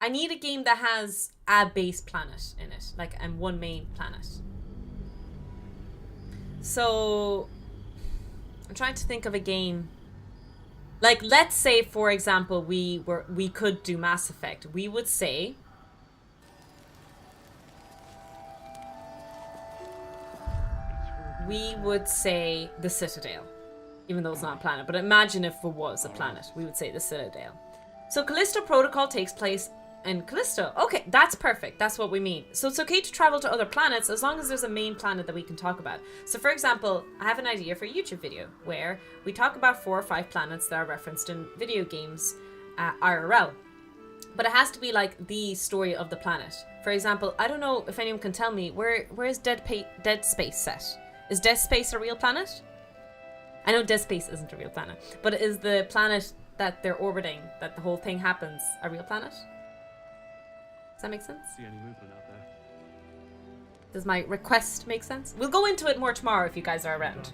I need a game that has a base planet in it, like, and one main planet. So, I'm trying to think of a game. Like, let's say, for example, we could do Mass Effect. We would say... the Citadel. Even though it's not a planet. But imagine if it was a planet. We would say the Citadel. So Callisto Protocol takes place in Callisto. Okay, that's perfect. That's what we mean. So it's okay to travel to other planets as long as there's a main planet that we can talk about. So for example, I have an idea for a YouTube video where we talk about 4 or 5 planets that are referenced in video games IRL. But it has to be like the story of the planet. For example, I don't know if anyone can tell me, where is Dead Space set? Is Dead Space a real planet? I know Dead Space isn't a real planet, but is the planet that they're orbiting, that the whole thing happens, a real planet? Does that make sense? See any movement out there? Does my request make sense? We'll go into it more tomorrow if you guys are around.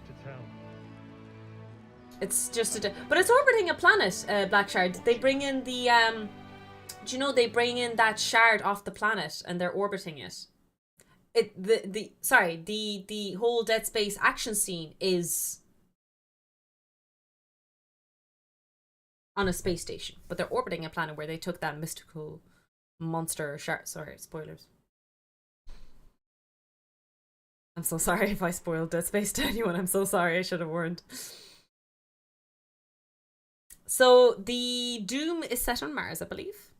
It's just but it's orbiting a planet, Black Shard. They bring in the do you know they bring in that shard off the planet and they're orbiting it. The whole Dead Space action scene is on a space station, but they're orbiting a planet where they took that mystical monster shard. Sorry, spoilers. I'm so sorry if I spoiled Dead Space to anyone. I'm so sorry. I should have warned. So the Doom is set on Mars, I believe.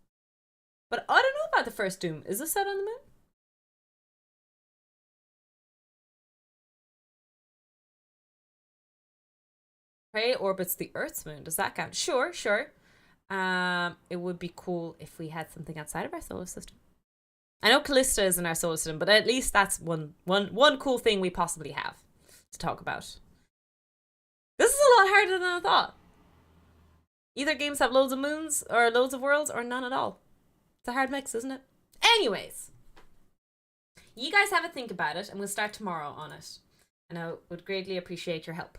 But I don't know about the first Doom. Is it set on the moon? Prey orbits the Earth's moon. Does that count? Sure, sure. It would be cool if we had something outside of our solar system. I know Callista is in our solar system, but at least that's one cool thing we possibly have to talk about. This is a lot harder than I thought. Either games have loads of moons or loads of worlds or none at all. It's a hard mix, isn't it? Anyways, you guys have a think about it and we'll start tomorrow on it. And I would greatly appreciate your help.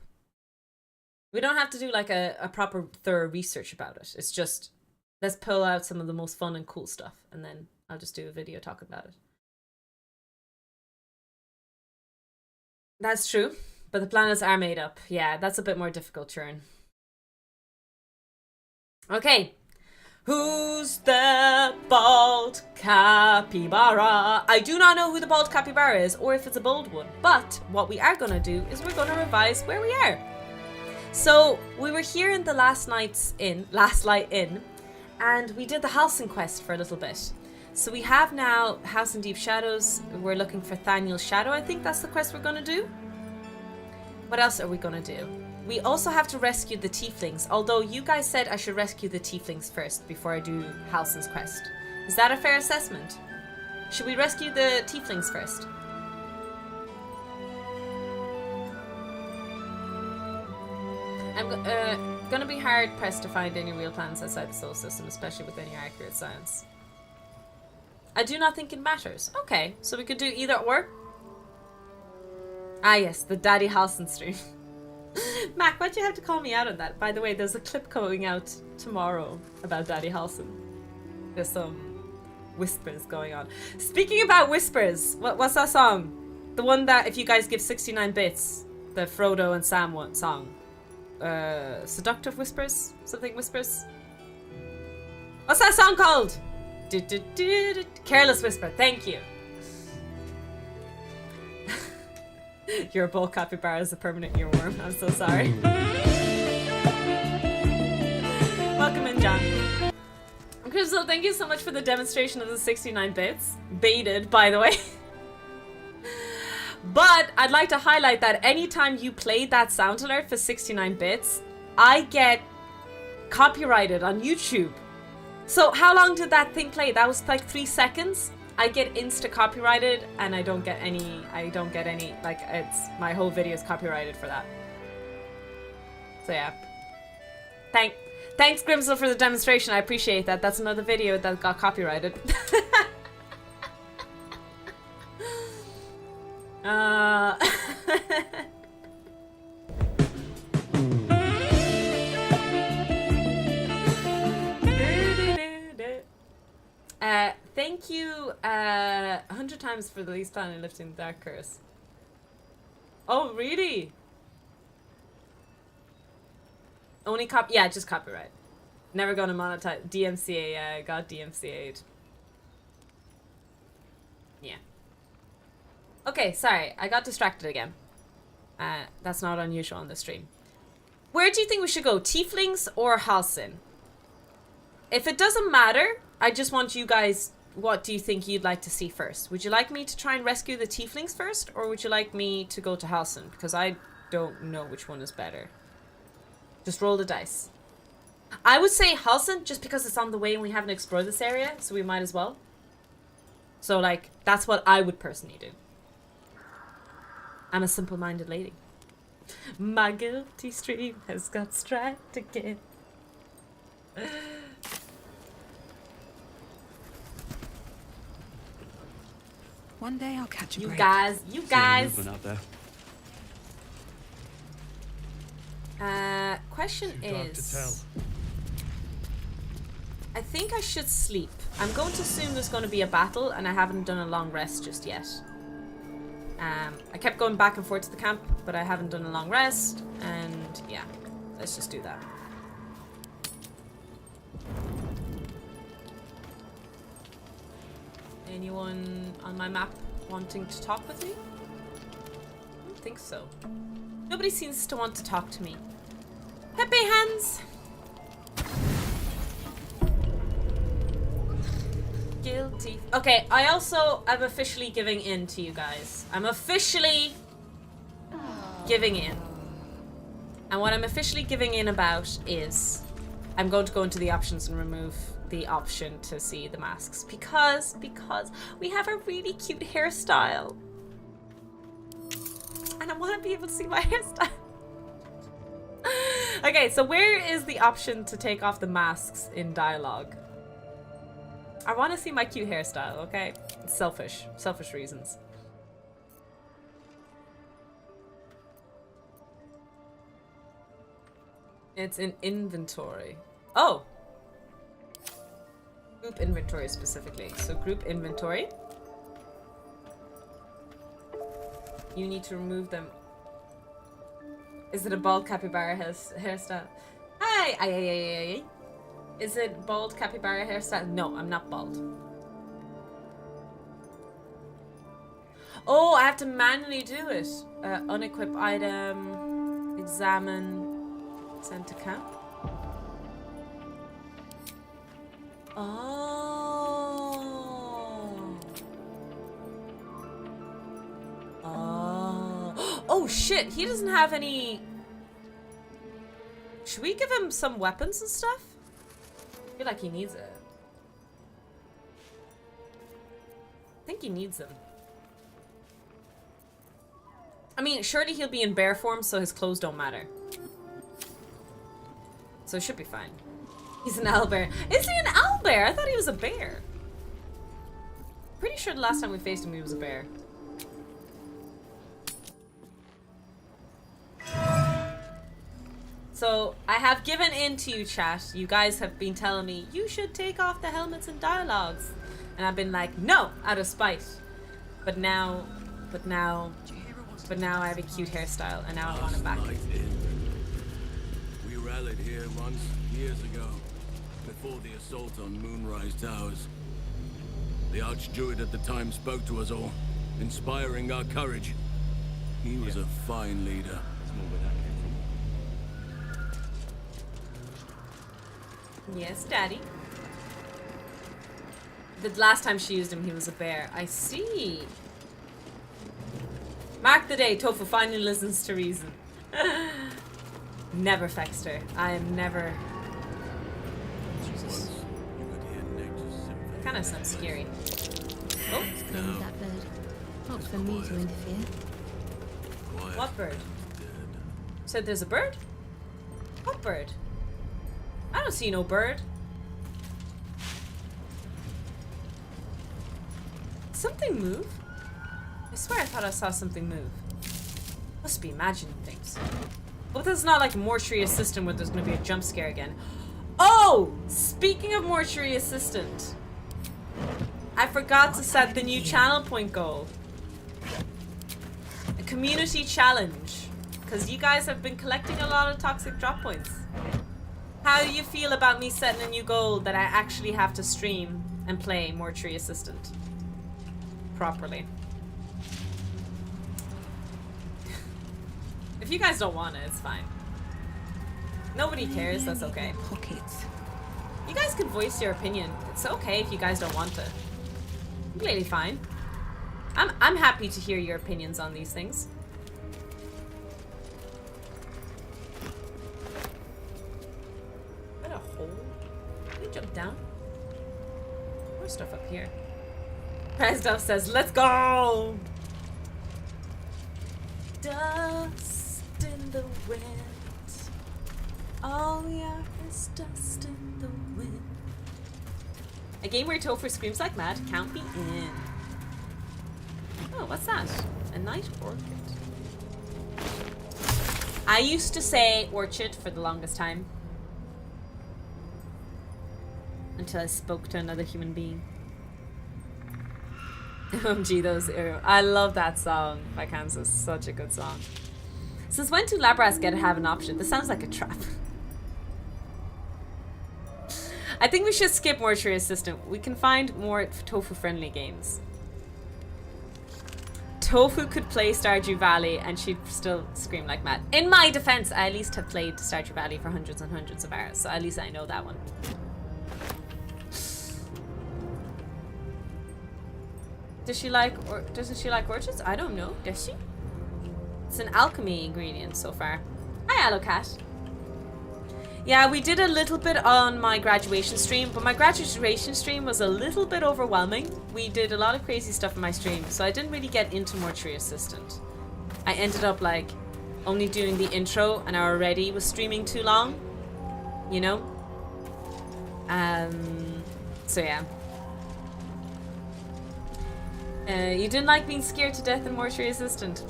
We don't have to do like a proper thorough research about it. It's just, let's pull out some of the most fun and cool stuff and then I'll just do a video talking about it. That's true, but the planets are made up. Yeah, that's a bit more difficult, Churn. Okay. Who's the bald capybara? I do not know who the bald capybara is or if it's a bold one, but what we are going to do is we're going to revise where we are. So we were here in the Last Light Inn, and we did the Halcyon quest for a little bit. So we have now House in Deep Shadows. We're looking for Thaniel's Shadow. I think that's the quest we're going to do. What else are we going to do? We also have to rescue the tieflings, although you guys said I should rescue the tieflings first before I do Halcyon's quest. Is that a fair assessment? Should we rescue the tieflings first? I'm gonna be hard pressed to find any real planets outside the solar system, especially with any accurate science. I do not think it matters. Okay, so we could do either or. Ah yes, the Daddy Halcyon stream. Mac, why'd you have to call me out on that? By the way, there's a clip going out tomorrow about Daddy Halcyon. There's some whispers going on. Speaking about whispers, what's that song? The one that if you guys give 69 bits, the Frodo and Sam song. Seductive Whispers? Something Whispers? What's that song called? Careless Whisper, thank you. Your bowl capybara is a permanent earworm. I'm so sorry. Welcome in, John. Crystal, thank you so much for the demonstration of the 69 bits. Baited, by the way. But I'd like to highlight that anytime you play that sound alert for 69 bits, I get copyrighted on YouTube. So how long did that thing play? That was like 3 seconds. I get insta copyrighted and I don't get any, like it's, my whole video is copyrighted for that. So yeah. Thanks Grimsel for the demonstration, I appreciate that. That's another video that got copyrighted. Thank you 100 times for the least planet lifting the dark curse. Oh, really? Only yeah, just copyright. Never gonna monetize. DMCA, got DMCA'd. Yeah. Okay, sorry, I got distracted again. That's not unusual on the stream. Where do you think we should go? Tieflings or Halcyon? If it doesn't matter, I just want you guys, what do you think you'd like to see first? Would you like me to try and rescue the tieflings first? Or would you like me to go to Halcyon? Because I don't know which one is better. Just roll the dice. I would say Halcyon just because it's on the way and we haven't explored this area. So we might as well. So like, that's what I would personally do. I'm a simple-minded lady. My guilty stream has got striped again. One day I'll catch a break. You guys. Question is, I think I should sleep. I'm going to assume there's going to be a battle, and I haven't done a long rest just yet. I kept going back and forth to the camp, but I haven't done a long rest, and yeah, let's just do that. Anyone on my map wanting to talk with me? I don't think so. Nobody seems to want to talk to me. Happy hands! Guilty. Okay, I'm officially giving in to you guys. I'm officially giving in. And what I'm officially giving in about is I'm going to go into the options and remove the option to see the masks because we have a really cute hairstyle. And I want to be able to see my hairstyle. Okay, so where is the option to take off the masks in dialogue? I want to see my cute hairstyle, okay? It's selfish reasons. It's in inventory. Oh! Group inventory specifically. So group inventory. You need to remove them. Is it a bald capybara hairstyle? Hi! Aye. Is it bald capybara hairstyle? No, I'm not bald. Oh, I have to manually do it. Unequip item. Examine. Send to camp. Oh shit, he doesn't have any... Should we give him some weapons and stuff? I feel like he needs it. I think he needs them. I mean, surely he'll be in bear form, so his clothes don't matter. So it should be fine. He's an owlbear. Is he an owlbear? I thought he was a bear. Pretty sure the last time we faced him, he was a bear. So I have given in to you, chat. You guys have been telling me you should take off the helmets and dialogues, and I've been like, no, out of spite. But now I have a cute hairstyle, and now I want it back. We rallied here once, years ago, before the assault on Moonrise Towers. The Archdruid at the time spoke to us all, inspiring our courage. He was a fine leader. Yes, Daddy. The last time she used him, he was a bear. I see. Mark the day Tofu finally listens to reason. Never vexed her. I am never... Jesus. Kind of sounds scary. Oh. Leave that bird. Not for me to interfere. What bird? Said there's a bird? What bird? I don't see no bird. Something move? I swear I thought I saw something move. Must be imagining things. But this is not like Mortuary Assistant where there's gonna be a jump scare again. Oh! Speaking of Mortuary Assistant, I forgot to set the new channel point goal. A community challenge. Because you guys have been collecting a lot of toxic drop points. How do you feel about me setting a new goal that I actually have to stream and play Mortuary Assistant properly? If you guys don't want it, it's fine. Nobody cares, that's okay. Pockets. You guys can voice your opinion. It's okay if you guys don't want to. Completely fine. I'm happy to hear your opinions on these things. Is that a hole? Can you jump down? More stuff up here. Presdov says, let's go! Dust in the wind. All we are is dust in the wind. A game where Topher screams like mad, count me in. Oh, what's that? A night orchid. I used to say orchid for the longest time. Until I spoke to another human being. OMG, those I love that song by Kansas. Such a good song. Since when do Labras get to have an option? This sounds like a trap. I think we should skip Mortuary Assistant. We can find more Tofu-friendly games. Tofu could play Stardew Valley and she'd still scream like mad. In my defense, I at least have played Stardew Valley for hundreds and hundreds of hours, so at least I know that one. Doesn't she like orchids? I don't know. Does she? It's an alchemy ingredient so far. Hi, Alocat. Yeah, we did a little bit on my graduation stream, but my graduation stream was a little bit overwhelming. We did a lot of crazy stuff in my stream, so I didn't really get into Mortuary Assistant. I ended up like only doing the intro and I already was streaming too long, you know? So yeah. You didn't like being scared to death in Mortuary Assistant?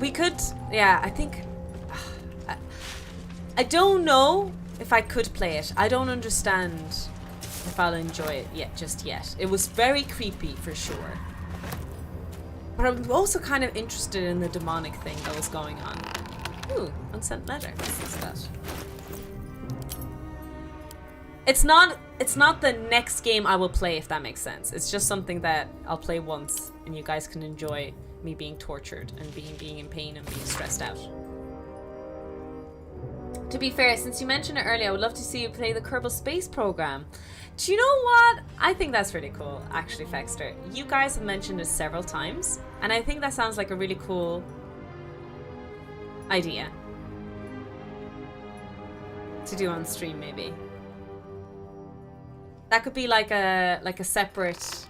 We could, yeah, I think... I don't know if I could play it. I don't understand if I'll enjoy it just yet. It was very creepy for sure. But I'm also kind of interested in the demonic thing that was going on. Ooh, unsent letter. What's that? It's not the next game I will play, if that makes sense. It's just something that I'll play once and you guys can enjoy me being tortured and being in pain and being stressed out. To be fair, since you mentioned it earlier, I would love to see you play the Kerbal Space Program. Do you know what? I think that's really cool, actually, Fexter. You guys have mentioned it several times, and I think that sounds like a really cool idea to do on stream, maybe. That could be like a separate,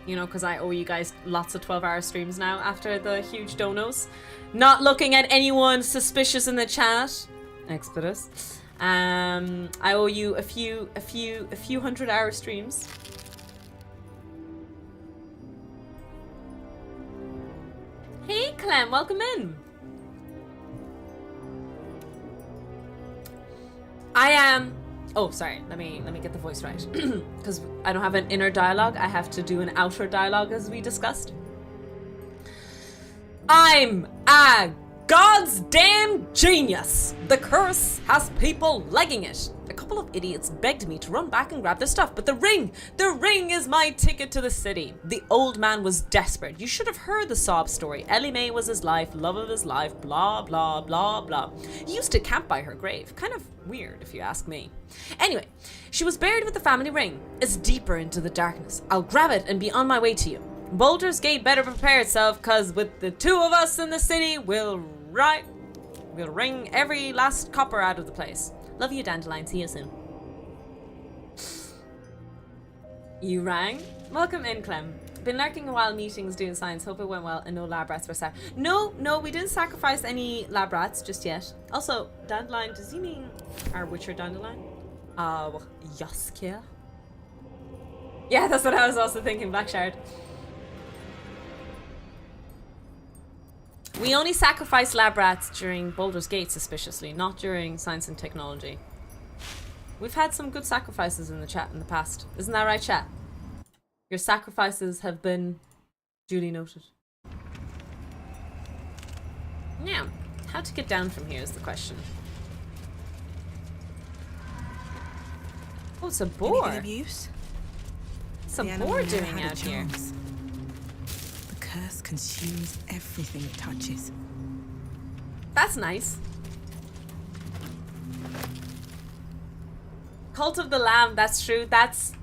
you know, because I owe you guys lots of 12-hour streams now after the huge donos. Not looking at anyone suspicious in the chat. Expedus. I owe you a few 100-hour streams. Hey Clem, welcome in. I am oh sorry, let me get the voice right. Because I don't have an inner dialogue, I have to do an outer dialogue as we discussed. I'm a God's damn genius! The curse has people legging it. A couple of idiots begged me to run back and grab their stuff, but the ring is my ticket to the city. The old man was desperate. You should have heard the sob story. Ellie Mae was his life, love of his life, blah, blah, blah, blah. He used to camp by her grave. Kind of weird, if you ask me. Anyway, she was buried with the family ring. It's deeper into the darkness. I'll grab it and be on my way to you. Baldur's Gate better prepare itself, cause with the two of us in the city, we'll wring every last copper out of the place. Love you, Dandelion. See you soon. You rang? Welcome in, Clem. Been lurking a while, meetings, doing science. Hope it went well and no lab rats were sad. No, we didn't sacrifice any lab rats just yet. Also, Dandelion, does he mean our Witcher Dandelion? Yaskir? Yeah, that's what I was also thinking, Black Shard. We only sacrifice lab rats during Baldur's Gate, suspiciously, not during science and technology. We've had some good sacrifices in the chat in the past. Isn't that right, chat? Your sacrifices have been duly noted. Now, how to get down from here is the question. Oh, it's a boar. What's a boar doing out here? The curse consumes everything it touches. That's nice. Cult of the Lamb, that's true.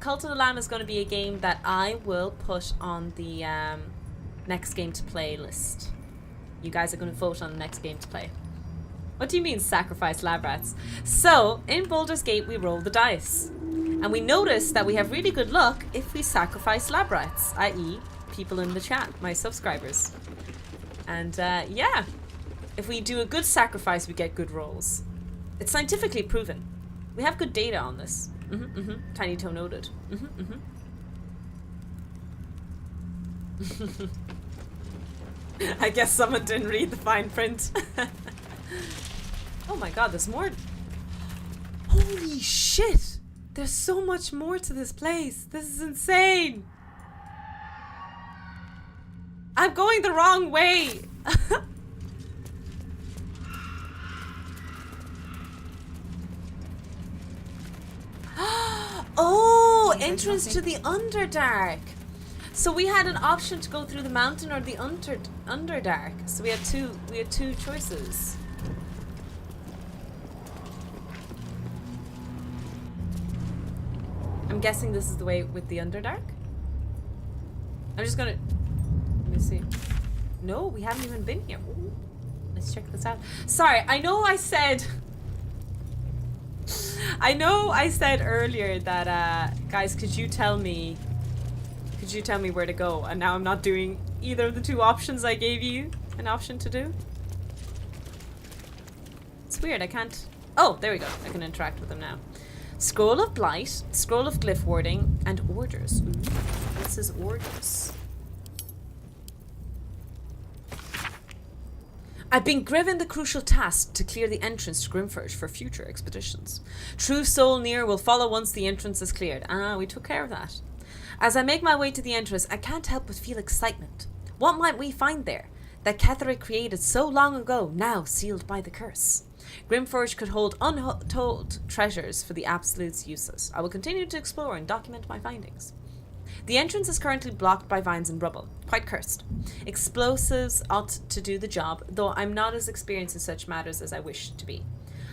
Cult of the Lamb is going to be a game that I will put on the next game to play list. You guys are going to vote on the next game to play. What do you mean sacrifice lab rats? So, in Baldur's Gate we roll the dice. And we notice that we have really good luck if we sacrifice lab rats, i.e. people in the chat, my subscribers. And yeah, if we do a good sacrifice, we get good rolls. It's scientifically proven. We have good data on this. Tiny Toe noted. I guess someone didn't read the fine print. Oh my god, there's more. Holy shit! There's so much more to this place. This is insane. I'm going the wrong way. Oh, entrance to the Underdark. So we had an option to go through the mountain or the Underdark. So we had two choices. I'm guessing this is the way with the Underdark. I'm just gonna... Let me see. No, we haven't even been here. Ooh. Let's check this out. Sorry, I know I said earlier that guys, could you tell me where to go? And now I'm not doing either of the two options I gave you an option to do. It's weird, I can't. Oh, there we go. I can interact with them now. Scroll of Blight, Scroll of Glyph Warding, and Orders. Ooh, this is Orders. I've been given the crucial task to clear the entrance to Grimforge for future expeditions. True Soul Near will follow once the entrance is cleared. Ah, we took care of that. As I make my way to the entrance, I can't help but feel excitement. What might we find there? That Ketheric created so long ago, now sealed by the curse. Grimforge could hold untold treasures for the Absolute's uses. I will continue to explore and document my findings. The entrance is currently blocked by vines and rubble, quite cursed. Explosives ought to do the job, though I'm not as experienced in such matters as I wish to be.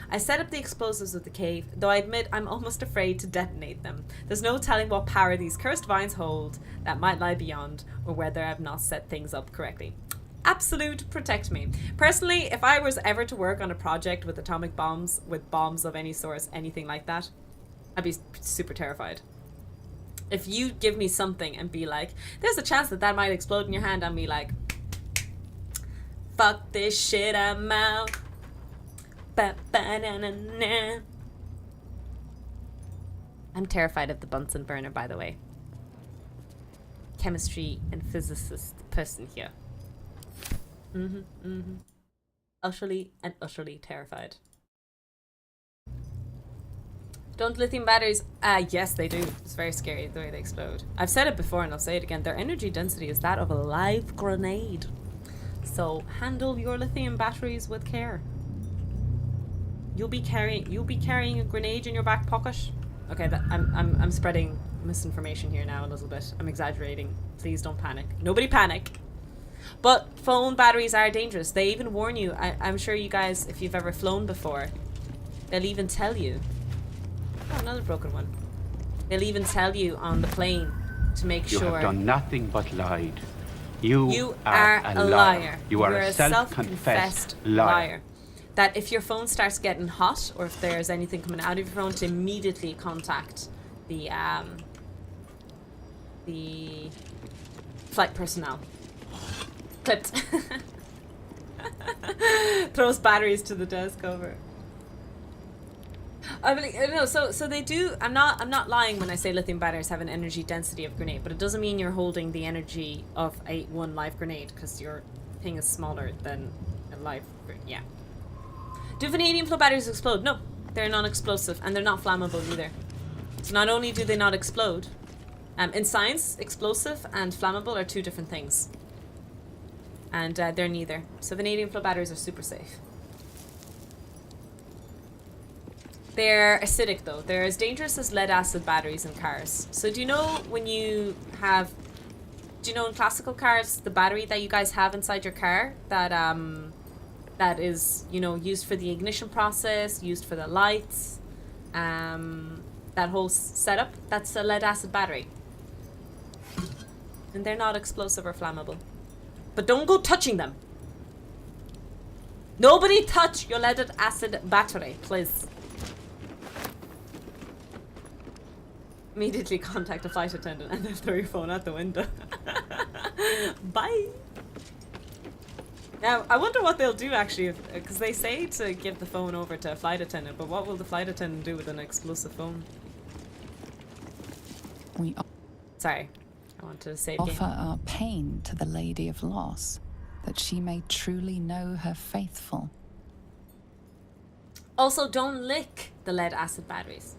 I set up the explosives of the cave, though I admit I'm almost afraid to detonate them. There's no telling what power these cursed vines hold that might lie beyond, or whether I've not set things up correctly. Absolute, protect me. Personally, if I was ever to work on a project with atomic bombs, with bombs of any source, anything like that, I'd be super terrified. If you give me something and be like, there's a chance that might explode in your hand, I'd be like, fuck this shit, I'm out. Ba-ba-na-na-na. I'm terrified of the Bunsen burner, by the way. Chemistry and physicist person here. Utterly and utterly terrified. Don't lithium batteries? Yes, they do. It's very scary the way they explode. I've said it before and I'll say it again. Their energy density is that of a live grenade. So handle your lithium batteries with care. You'll be carrying a grenade in your back pocket. Okay, I'm spreading misinformation here now a little bit. I'm exaggerating. Please don't panic. Nobody panic. But phone batteries are dangerous. They even warn you. I'm sure you guys, if you've ever flown before, they'll even tell you. Oh, another broken one. They'll even tell you on the plane to make sure. You have done nothing but lied. You are a liar. You are You're a self-confessed liar. That if your phone starts getting hot, or if there's anything coming out of your phone, to immediately contact the flight personnel. Clipped. Throws batteries to the desk over. I believe, no, so they do. I'm not lying when I say lithium batteries have an energy density of grenade, but it doesn't mean you're holding the energy of one live grenade, because your thing is smaller than a live grenade. Yeah. Do vanadium flow batteries explode? No, they're non-explosive, and they're not flammable either. So not only do they not explode, in science, explosive and flammable are two different things, and they're neither. So vanadium flow batteries are super safe. They're acidic though. They're as dangerous as lead acid batteries in cars. So do you know when you have, do you know in classical cars, the battery that you guys have inside your car that that is, you know, used for the ignition process, used for the lights, that whole setup, that's a lead acid battery. And they're not explosive or flammable. But don't go touching them. Nobody touch your lead acid battery, please. Immediately contact a flight attendant and then throw your phone out the window. Bye. Now, I wonder what they'll do actually, because they say to give the phone over to a flight attendant, but what will the flight attendant do with an explosive phone? Sorry, I wanted to say it again. Offer our pain to the Lady of Loss, that she may truly know her faithful. Also, don't lick the lead acid batteries.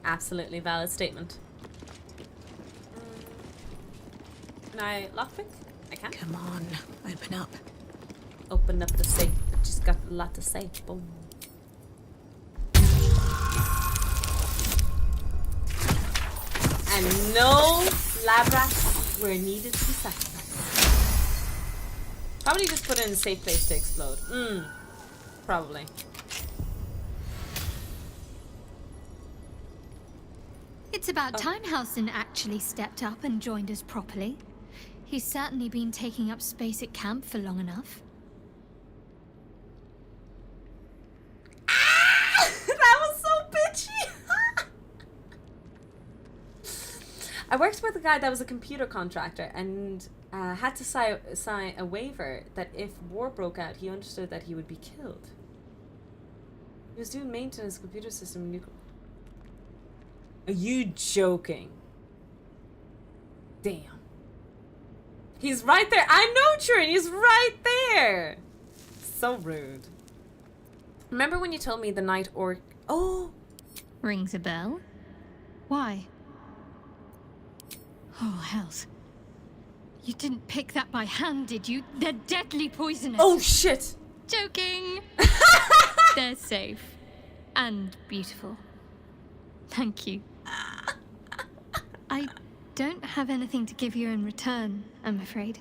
Absolutely valid statement. Can I lockpick? I can. Come on, open up. Open up the safe. I just got a lot to say. Boom. And no lab rats were needed to be sacrificed. Probably just put it in a safe place to explode. Probably. It's about time Halsin actually stepped up and joined us properly. He's certainly been taking up space at camp for long enough. I worked with a guy that was a computer contractor and had to sign a waiver that if war broke out, he understood that he would be killed. He was doing maintenance computer system. Are you joking? Damn. He's right there. I know, Trin. He's right there. So rude. Remember when you told me the night orc... Oh! Rings a bell? Why? Oh, hells. You didn't pick that by hand, did you? They're deadly poisonous. Oh, shit! Joking! They're safe. And beautiful. Thank you. I don't have anything to give you in return, I'm afraid.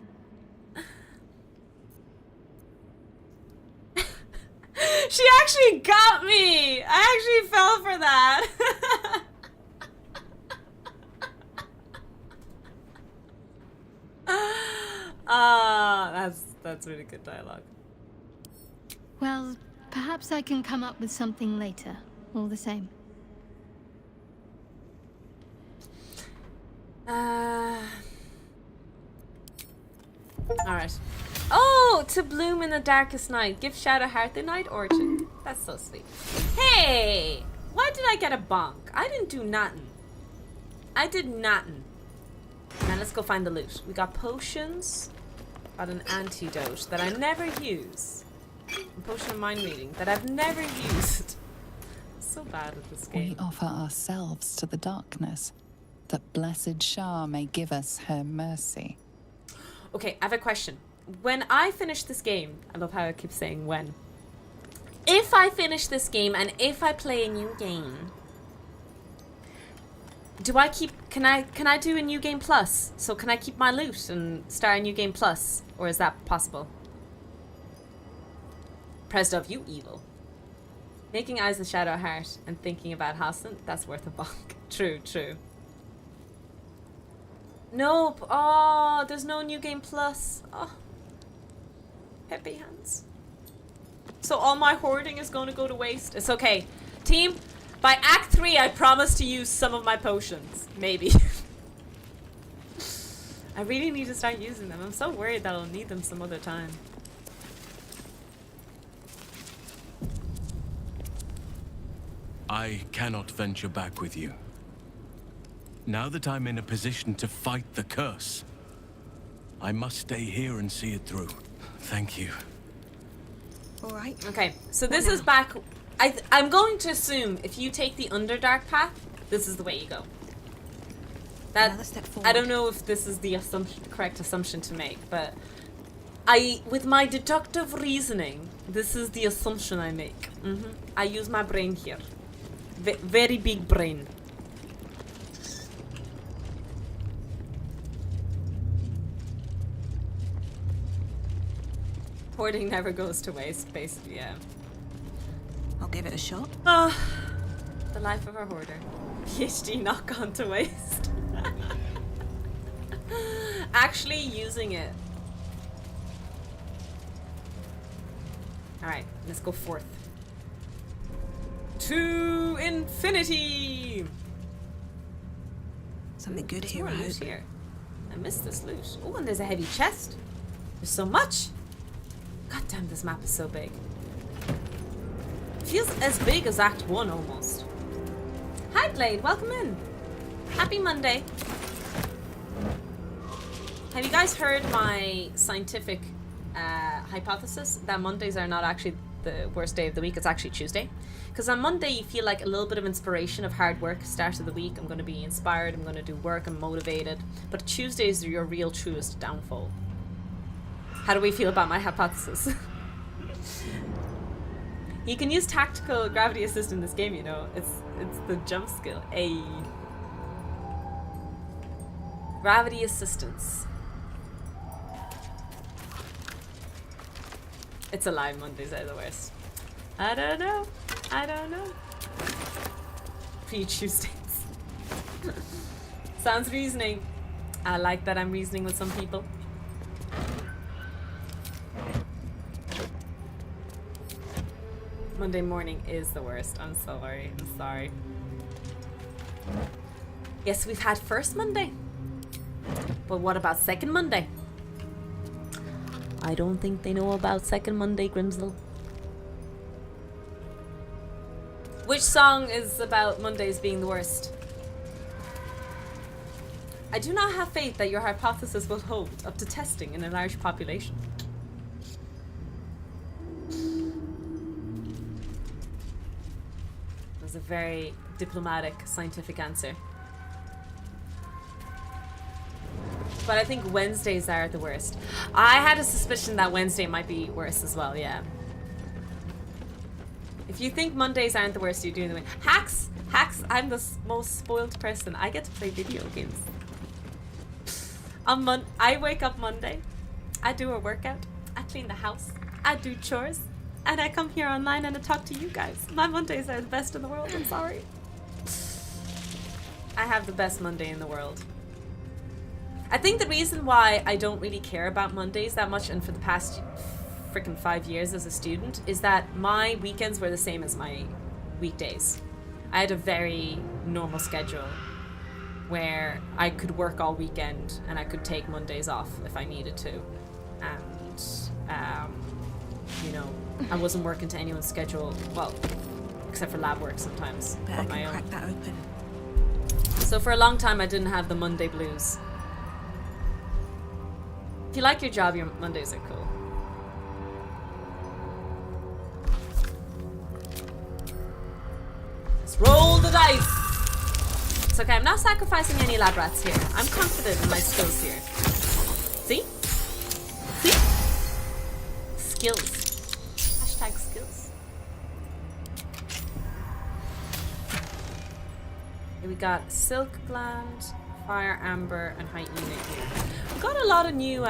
She actually got me! I actually fell for that. That's really good dialogue. Well, perhaps I can come up with something later, all the same. Alright. Oh, to bloom in the darkest night. Give Shadow Heart the night orchard. That's so sweet. Hey! Why did I get a bonk? I didn't do nothing. I did nothing. Now let's go find the loot. We got potions. Got an antidote that I never use. A potion of mind reading that I've never used. So bad at this game. We offer ourselves to the darkness, that blessed Shah may give us her mercy. Okay, I have a question. When I finish this game, I love how I keep saying when. If I finish this game and if I play a new game, do I keep, can I do a new game plus? So can I keep my loot and start a new game plus? Or is that possible? Presdov, you evil. Making eyes and Shadow Heart and thinking about Hassan, that's worth a bonk. True, true. Nope. Oh, there's no new game plus. Oh. Happy hands. So all my hoarding is going to go to waste. It's okay. Team, by Act 3, I promise to use some of my potions. Maybe. I really need to start using them. I'm so worried that I'll need them some other time. I cannot venture back with you. Now that I'm in a position to fight the curse, I must stay here and see it through. Thank you. All right. Okay, so this is back... I'm going to assume if you take the Underdark path, this is the way you go. Another step forward. I don't know if this is the correct assumption to make, but with my deductive reasoning, this is the assumption I make. I use my brain here. Very big brain. Hoarding never goes to waste, basically, yeah. I'll give it a shot. The life of a hoarder. PhD not gone to waste. Actually using it. Alright, let's go forth. To infinity! Something good There's here, more I loot hope. here. I missed this loot. Oh, and there's a heavy chest. There's so much. God damn, this map is so big. Feels as big as Act 1 almost. Hi Blade, welcome in. Happy Monday. Have you guys heard my scientific hypothesis that Mondays are not actually the worst day of the week? It's actually Tuesday. Because on Monday you feel like a little bit of inspiration of hard work, start of the week. I'm going to be inspired, I'm going to do work, I'm motivated. But Tuesdays are your real truest downfall. How do we feel about my hypothesis? You can use tactical gravity assist in this game, you know. It's the jump skill. Gravity assistance. It's a lie, Mondays are the worst. I don't know. I don't know. Pre-Tuesdays. Sounds reasoning. I like that I'm reasoning with some people. Monday morning is the worst. I'm sorry. I'm sorry. Yes, we've had first Monday. But what about second Monday? I don't think they know about second Monday, Grimsel. Which song is about Mondays being the worst? I do not have faith that your hypothesis will hold up to testing in a large population. That was a very diplomatic, scientific answer. But I think Wednesdays are the worst. I had a suspicion that Wednesday might be worse as well, yeah. If you think Mondays aren't the worst, you're doing the way. Hacks! Hacks, I'm the most spoiled person. I get to play video games. I wake up Monday, I do a workout, I clean the house, I do chores, and I come here online and I talk to you guys. My Mondays are the best in the world, I'm sorry. I have the best Monday in the world. I think the reason why I don't really care about Mondays that much, and for the past freaking 5 years as a student, is that my weekends were the same as my weekdays. I had a very normal schedule where I could work all weekend and I could take Mondays off if I needed to. And, you know, I wasn't working to anyone's schedule, well, except for lab work sometimes. But I can crack that open. So for a long time I didn't have the Monday blues. If you like your job, your Mondays are cool. Let's roll the dice! It's okay, I'm not sacrificing any lab rats here. I'm confident in my skills here. See? See? Skills. Hashtag skills. Here we got Silk Gland, Fire Amber, and Height Unit here. We've got a lot of new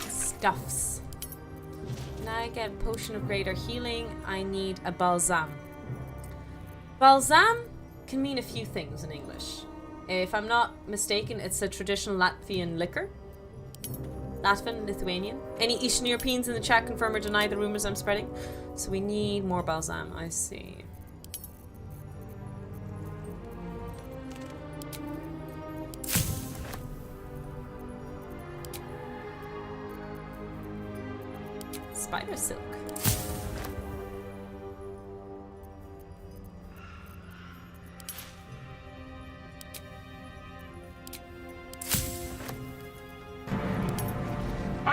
stuffs. Now I get Potion of Greater Healing. I need a Balsam. Balsam can mean a few things in English. If I'm not mistaken, it's a traditional Latvian liquor. Latvian, Lithuanian. Any Eastern Europeans in the chat confirm or deny the rumors I'm spreading? So we need more balsam, I see. Spider silk.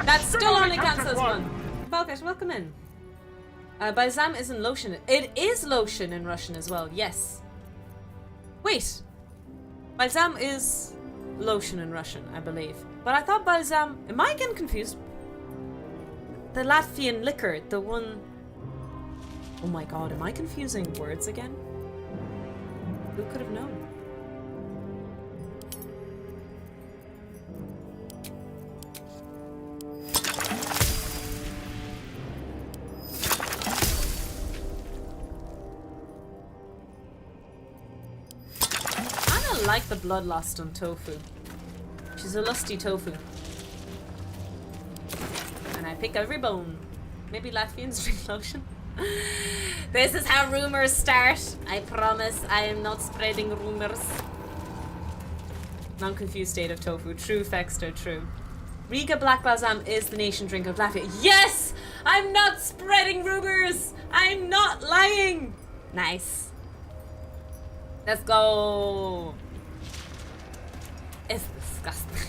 That still only counts as one. Balkash, welcome in. Balsam isn't lotion. It is lotion in Russian as well, yes. Wait. Balsam is lotion in Russian, I believe. But I thought balsam... Am I getting confused? The Latvian liquor, the one... Oh my god, am I confusing words again? Who could have known? I like the bloodlust on tofu. She's a lusty tofu. And I pick every bone. Maybe Latvians drink lotion. This is how rumors start. I promise I am not spreading rumors. Non-confused state of tofu. True, Fexter, true. Riga Black Balsam is the nation drink of Latvia. Yes! I'm not spreading rumors! I'm not lying! Nice. Let's go. It's disgusting.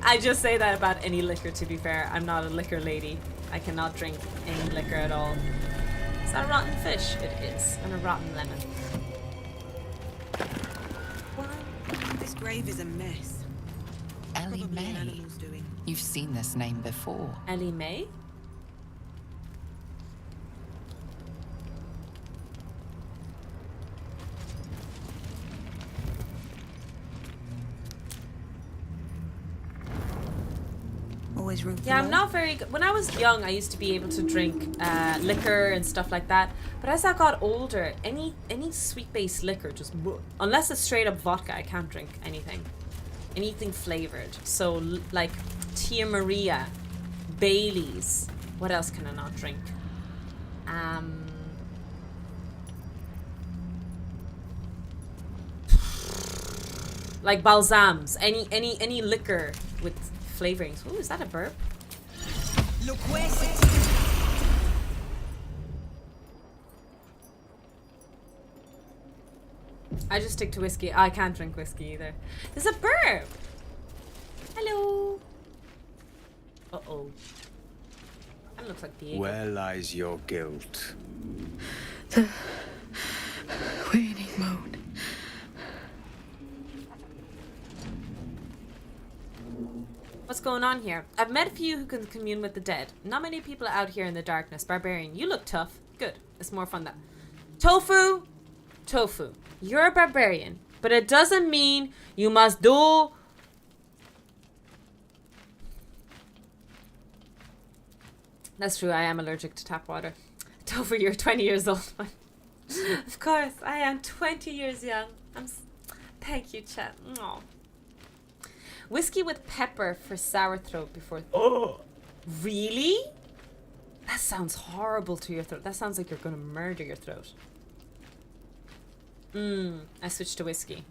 I just say that about any liquor, to be fair. I'm not a liquor lady. I cannot drink any liquor at all. Is that a rotten fish? It is. And a rotten lemon. This grave is a mess. Ellie May. You've seen this name before. Ellie May? Always room for Yeah, I'm more. not very good. When I was young, I used to be able to drink liquor and stuff like that. But as I got older, any sweet-based liquor just... Unless it's straight up vodka, I can't drink anything. Anything flavored. So, like, Tia Maria, Baileys. What else can I not drink? Like balsams, any liquor with flavorings. Ooh, is that a burp? Look where's it? I just stick to whiskey. I can't drink whiskey either. There's a burp. Hello. Uh-oh. That looks like Diego. Where lies your guilt? The waiting mode. What's going on here? I've met a few who can commune with the dead. Not many people out here in the darkness. Barbarian, you look tough. Good. It's more fun that. Tofu. Tofu. You're a barbarian, but it doesn't mean you must do. That's true. I am allergic to tap water. Tofu, you're 20 years old. Of course, I am 20 years young. Thank you, chat. Aw. Whiskey with pepper for sour throat before. Oh, really? That sounds horrible to your throat. That sounds like you're gonna murder your throat. I switched to whiskey.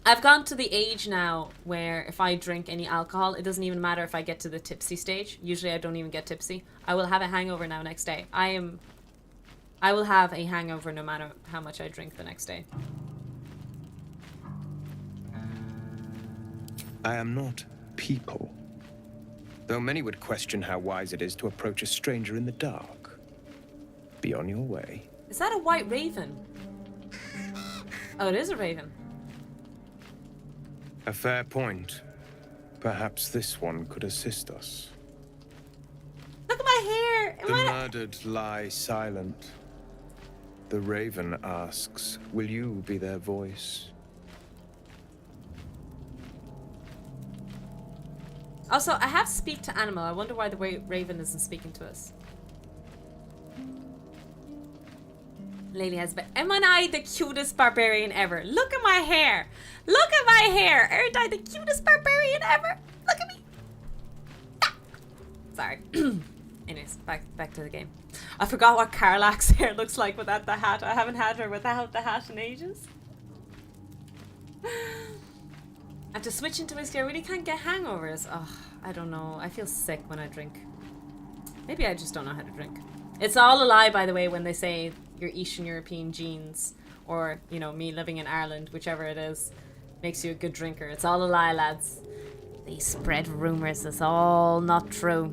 I've gone to the age now where if I drink any alcohol, it doesn't even matter if I get to the tipsy stage. Usually I don't even get tipsy. I will have a hangover now next day. I will have a hangover no matter how much I drink the next day. I am not people. Though many would question how wise it is to approach a stranger in the dark. Be on your way. Is that a white raven? Oh, it is a raven. A fair point. Perhaps this one could assist us. Look at my hair! The murdered lie silent. The raven asks, will you be their voice? Also, I have speak to animal. I wonder why the raven isn't speaking to us. Lady has been. Am I the cutest barbarian ever? Look at my hair. Look at my hair. Aren't I the cutest barbarian ever? Look at me. Ah. Sorry. Anyways, back to the game. I forgot what Carlax's hair looks like without the hat. I haven't had her without the hat in ages. And to switch into whiskey, I really can't get hangovers. Oh, I don't know. I feel sick when I drink. Maybe I just don't know how to drink. It's all a lie, by the way, when they say your Eastern European genes, or, you know, me living in Ireland, whichever it is, makes you a good drinker. It's all a lie, lads. They spread rumors. It's all not true.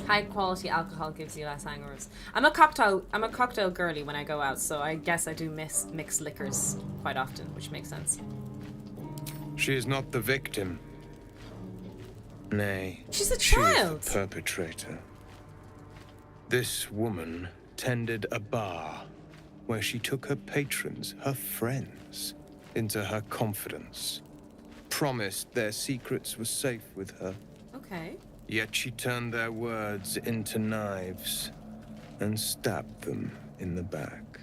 High quality alcohol gives you less hangovers. I'm a cocktail girly when I go out, so I guess I do mix liquors quite often, which makes sense. She is not the victim. Nay, she's a child. She is the perpetrator. This woman tended a bar where she took her patrons, her friends, into her confidence. Promised their secrets were safe with her. Okay. Yet she turned their words into knives and stabbed them in the back.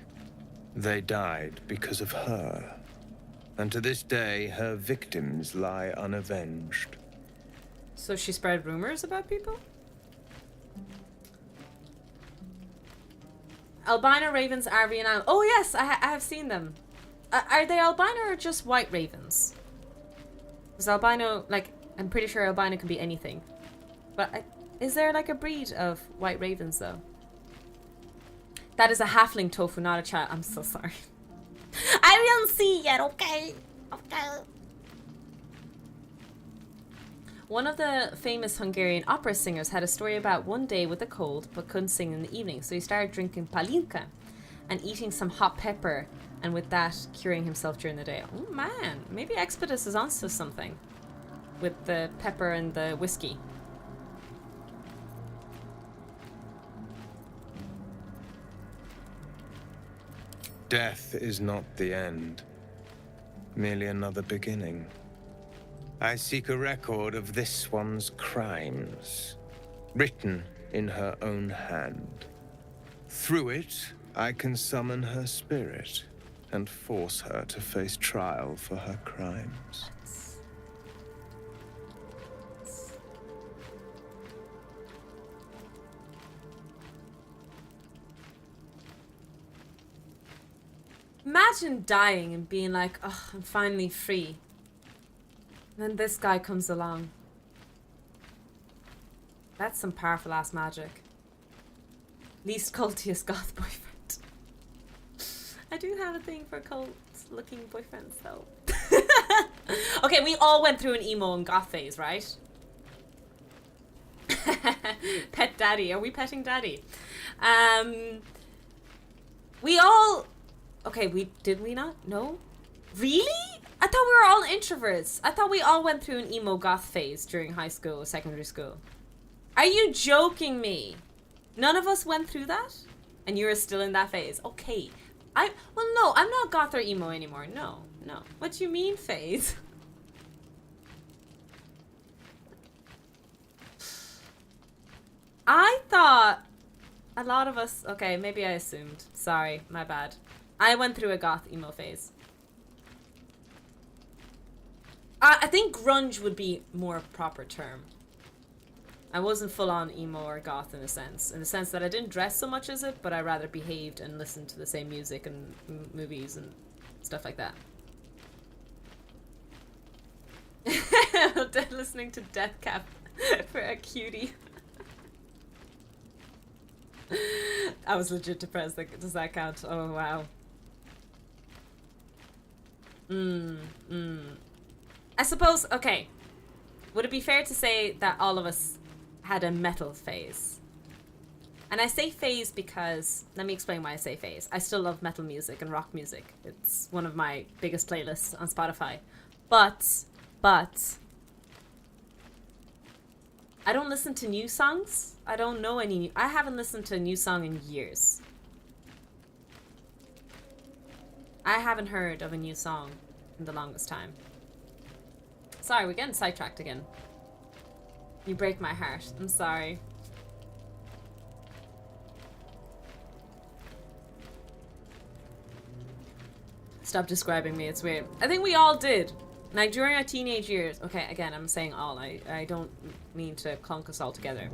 They died because of her. And to this day, her victims lie unavenged. So she spread rumors about people? Albino ravens are renowned. Oh yes, I have seen them. Are they albino or just white ravens? Because albino, like, I'm pretty sure albino can be anything. But is there like a breed of white ravens though? That is a halfling tofu, not a child. I'm so sorry. I didn't see yet, okay? Okay. One of the famous Hungarian opera singers had a story about one day with a cold but couldn't sing in the evening, so he started drinking palinka and eating some hot pepper, and with that curing himself during the day. Oh man, maybe Expedus is onto something with the pepper and the whiskey. Death is not the end, merely another beginning. I seek a record of this one's crimes, written in her own hand. Through it, I can summon her spirit and force her to face trial for her crimes. Imagine dying and being like, oh, I'm finally free. And then this guy comes along. That's some powerful ass magic. Least cultiest goth boyfriend. I do have a thing for cult looking boyfriends though. Okay, we all went through an emo and goth phase, right? Pet daddy. Are we petting daddy? We all... Okay, did we not? No? Really? I thought we were all introverts. I thought we all went through an emo goth phase during high school or secondary school. Are you joking me? None of us went through that? And you were still in that phase? Okay. Well, no, I'm not goth or emo anymore. No. What do you mean phase? I thought a lot of us... Okay, maybe I assumed. Sorry, my bad. I went through a goth emo phase. I think grunge would be more proper term. I wasn't full on emo or goth in a sense that I didn't dress so much as it, but I rather behaved and listened to the same music and movies and stuff like that. Listening to Death Cap for a cutie. I was legit depressed. Does that count? Oh wow. I suppose, okay. Would it be fair to say that all of us had a metal phase? And I say phase because, let me explain why I say phase. I still love metal music and rock music. It's one of my biggest playlists on Spotify. But, I don't listen to new songs. I don't know any new, I haven't listened to a new song in years. I haven't heard of a new song in the longest time. Sorry, we're getting sidetracked again. You break my heart. I'm sorry. Stop describing me, it's weird. I think we all did. Like, during our teenage years... Okay, again, I'm saying all. I don't mean to clunk us all together.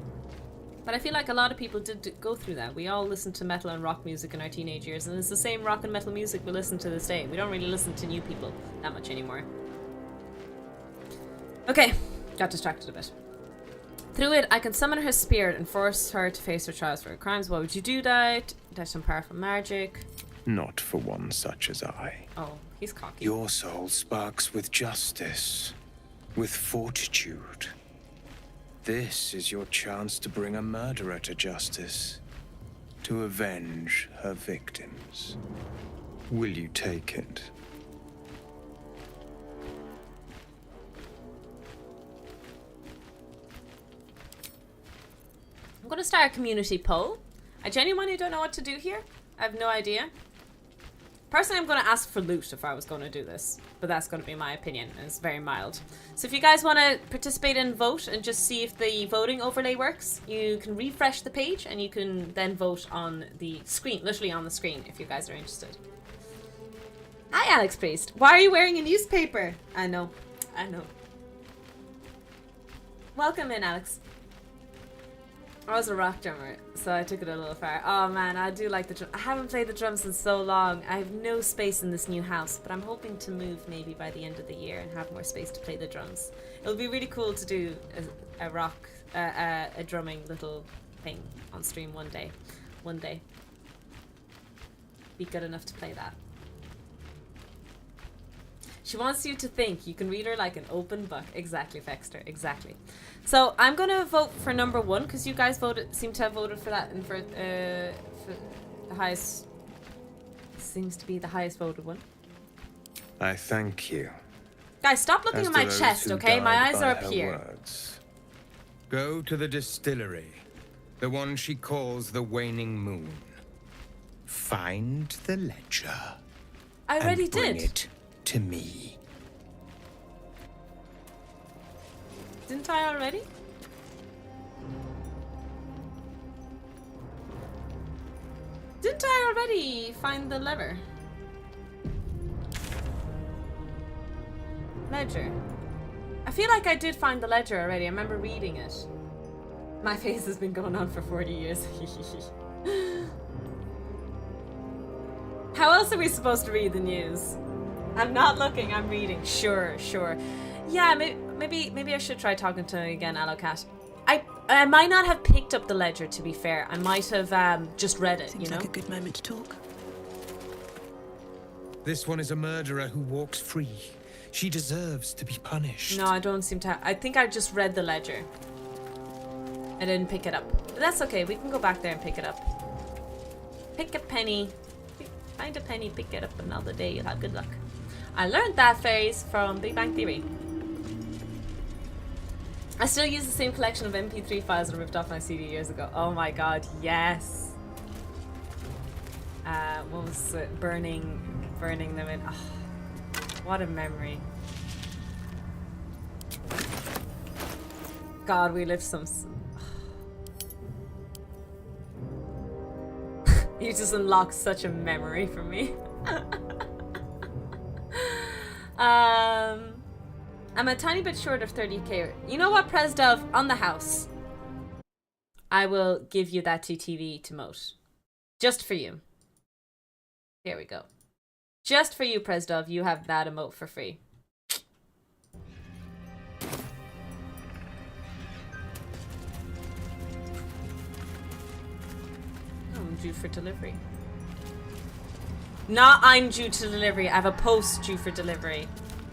But I feel like a lot of people did go through that. We all listened to metal and rock music in our teenage years, and it's the same rock and metal music we listen to this day. We don't really listen to new people that much anymore. Okay, got distracted a bit. Through it, I can summon her spirit and force her to face her trials for her crimes. Why would you do that? That's some powerful magic. Not for one such as I. Oh, he's cocky. Your soul sparks with justice, with fortitude. This is your chance to bring a murderer to justice, to avenge her victims. Will you take it? I'm going to start a community poll. I genuinely don't know what to do here. I have no idea. Personally, I'm going to ask for loot if I was going to do this. But that's going to be my opinion, and it's very mild. So if you guys want to participate and vote and just see if the voting overlay works, you can refresh the page and you can then vote on the screen, literally on the screen, if you guys are interested. Hi, Alex Priest. Why are you wearing a newspaper? I know. Welcome in, Alex. I was a rock drummer, so I took it a little far. Oh man, I do like the drum. I haven't played the drums in so long. I have no space in this new house, but I'm hoping to move maybe by the end of the year and have more space to play the drums. It'll be really cool to do a rock, a drumming little thing on stream one day. One day. Be good enough to play that. She wants you to think. You can read her like an open book. Exactly, Fexter. Exactly. So I'm gonna vote for number 1 because you guys seem to have voted for that and for the highest. Seems to be the highest voted one. I thank you. Guys, stop looking at my chest, okay? My eyes are up here. Words. Go to the distillery, the one she calls the Waning Moon. Find the ledger. I already and bring did. It to me. Didn't I already? Didn't I already find the lever? Ledger. I feel like I did find the ledger already. I remember reading it. My face has been going on for 40 years. How else are we supposed to read the news? I'm not looking, I'm reading. Sure. Yeah, maybe I should try talking to him again, Alocat. I might not have picked up the ledger, to be fair. I might have just read it, Seems you know? like a good moment to talk. This one is a murderer who walks free. She deserves to be punished. No, I don't seem to I think I just read the ledger. I didn't pick it up. But that's okay, we can go back there and pick it up. Pick a penny. Find a penny, pick it up another day. You'll have good luck. I learned that phrase from Big Bang Theory. I still use the same collection of MP3 files I ripped off my CD years ago. Oh my god, yes. What was it? Burning them in. Oh, what a memory. God, we lived some. You just unlocked such a memory for me. I'm a tiny bit short of 30k. You know what, Presdov? On the house. I will give you that TTV to moat. Just for you. Here we go. Just for you, Presdov, you have that emote for free. I'm due for delivery. Not I'm due to delivery. I have a post due for delivery.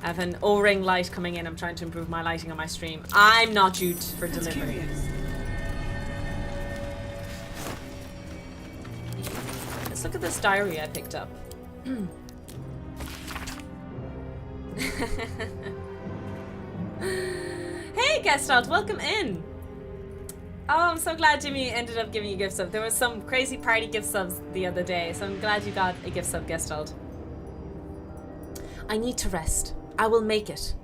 I have an O-ring light coming in. I'm trying to improve my lighting on my stream. I'm not due for delivery. Let's look at this diary I picked up. Hey, Gestalt, welcome in. Oh, I'm so glad Jimmy ended up giving you gift subs. There was some crazy party gift subs the other day, so I'm glad you got a gift sub, Gestalt. I need to rest. I will make it.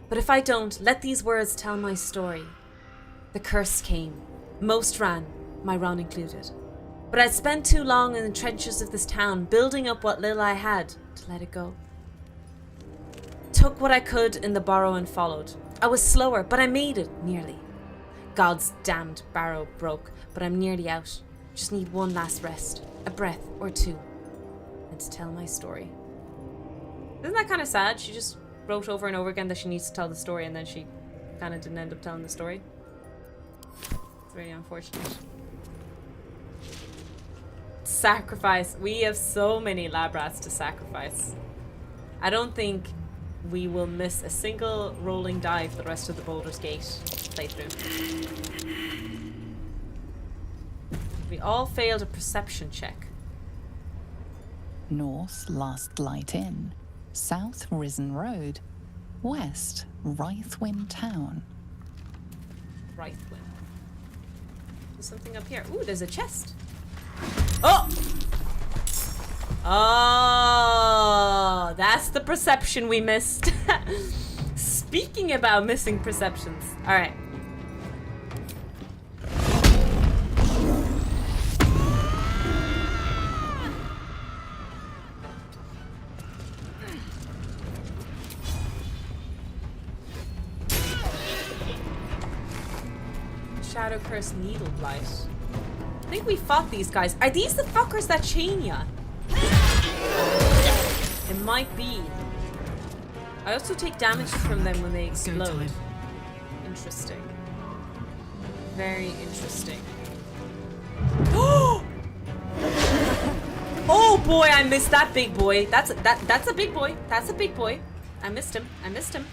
But if I don't, let these words tell my story. The curse came. Most ran, my Ron included. But I'd spent too long in the trenches of this town, building up what little I had, to let it go. Took what I could in the borrow and followed. I was slower, but I made it, nearly. God's damned barrow broke, but I'm nearly out. Just need one last rest, a breath or two, and to tell my story. Isn't that kind of sad? She just wrote over and over again that she needs to tell the story, and then she kind of didn't end up telling the story. It's very unfortunate. Sacrifice. We have so many lab rats to sacrifice. I don't think we will miss a single rolling dive the rest of the Baldur's Gate playthrough. We all failed a perception check. North, Last Light Inn. South, Risen Road. West, Rythwin Town. Rythwin. There's something up here. Ooh, there's a chest. Oh! Oh, that's the perception we missed. Speaking about missing perceptions. All right. Shadow Curse Needle Blight. I think we fought these guys. Are these the fuckers that chain ya? It might be. I also take damage from them when they explode. Interesting. Very interesting. Oh boy, I missed that big boy. That's a big boy. That's a big boy. I missed him. I missed him.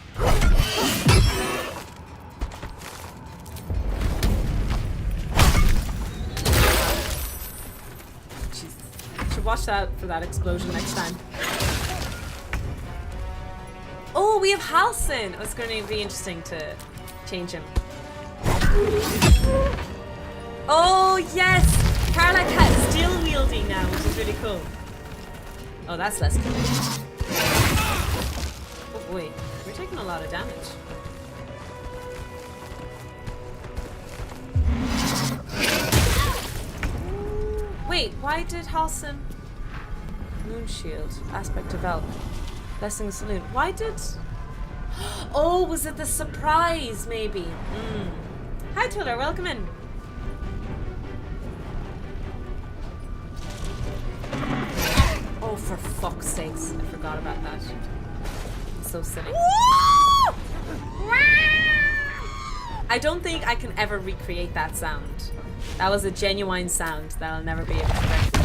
Watch that for that explosion next time. Oh, we have Halson. Oh, it's going to be interesting to change him. Oh, yes! Karlach has steel wielding now, which is really cool. Oh, that's less cool. Oh, boy. We're taking a lot of damage. Wait, why did Halson... Moonshield, Aspect of Elk, Blessing Saloon. Why did... Oh, was it the surprise, maybe? Hi, Tuller, welcome in. Oh, for sakes, I forgot about that. So silly. I don't think I can ever recreate that sound. That was a genuine sound that I'll never be able to recreate.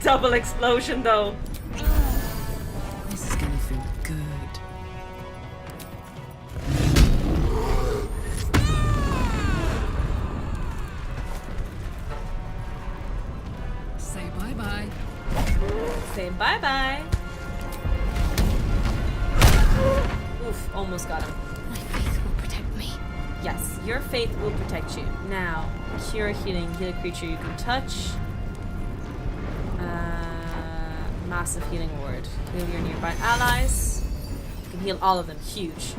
Double explosion though. This is gonna feel good. Say bye-bye. Say bye-bye. Oof, almost got him. My faith will protect me. Yes, your faith will protect you. Now, cure healing, heal a creature you can touch. Massive healing ward. Heal your nearby allies. You can heal all of them. Huge.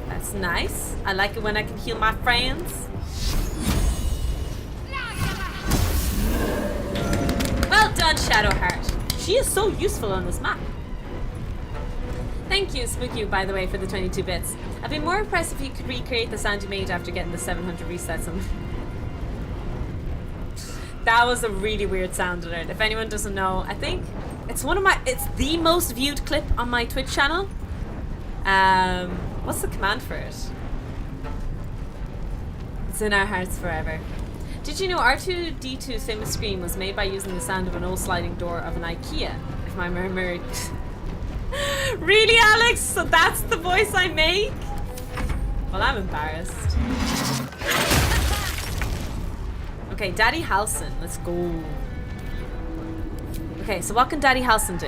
That's nice. I like it when I can heal my friends. Well done, Shadowheart. She is so useful on this map. Thank you, Spooky, by the way, for the 22 bits. I'd be more impressed if you could recreate the sound you made after getting the 700 resets on. That was a really weird sound alert. If anyone doesn't know, I think it's the most viewed clip on my Twitch channel. What's the command for it? It's in our hearts forever. Did you know R2-D2's famous scream was made by using the sound of an old sliding door of an IKEA? If my memory... Really, Alex? So that's the voice I make? Well, I'm embarrassed. Okay, Daddy Halson, let's go. Okay, so what can Daddy Halson do?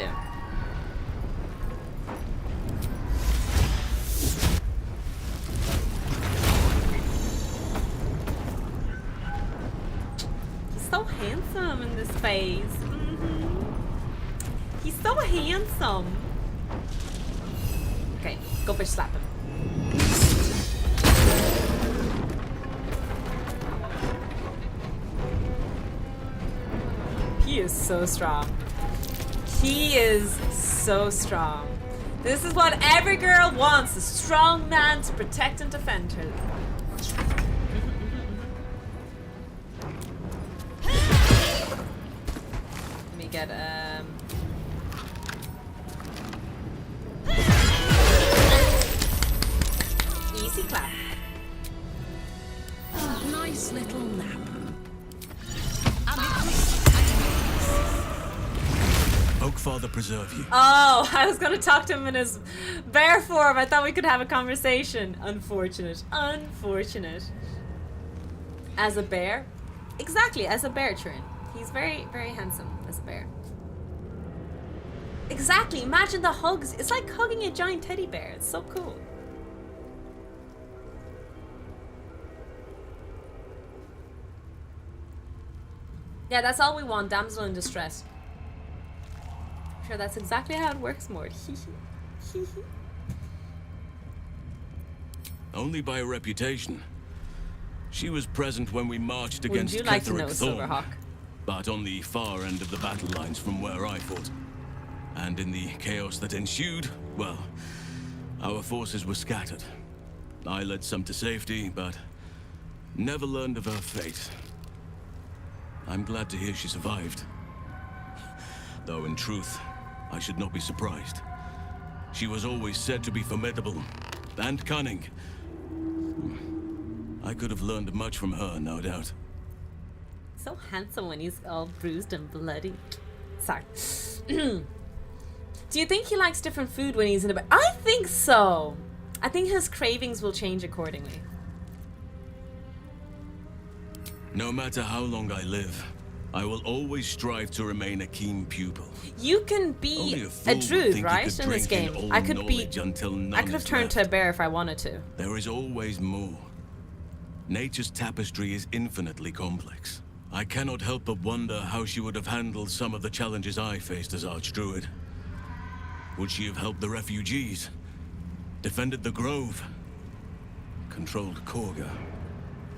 He's so handsome in this phase. He's so handsome. Okay, go bitch slap him. He is so strong. He is so strong. This is what every girl wants, a strong man to protect and defend her. Let me get easy clap. Nice little nap. Oakfather preserve you. Oh, I was gonna talk to him in his bear form. I thought we could have a conversation. Unfortunate. Unfortunate. As a bear? Exactly, as a bear, Turin. He's very, very handsome as a bear. Exactly, imagine the hugs. It's like hugging a giant teddy bear. It's so cool. Yeah, that's all we want, damsel in distress. Sure, that's exactly how it works, Mort. Only by reputation. She was present when we marched against Would you like to know, Ketheric Thorn, Silverhawk? but on the far end of the battle lines from where I fought. And in the chaos that ensued, well, our forces were scattered. I led some to safety, but never learned of her fate. I'm glad to hear she survived. Though in truth, I should not be surprised. She was always said to be formidable and cunning. I could have learned much from her, no doubt. So handsome when he's all bruised and bloody. Sorry. Do you think he likes different food when he's in a bed? I think so. I think his cravings will change accordingly. No matter how long I live, I will always strive to remain a keen pupil. You can be a druid, right? In this game, I could have turned to a bear if I wanted to. There is always more. Nature's tapestry is infinitely complex. I cannot help but wonder how she would have handled some of the challenges I faced as Archdruid. Would she have helped the refugees? defended the Grove, controlled Korga.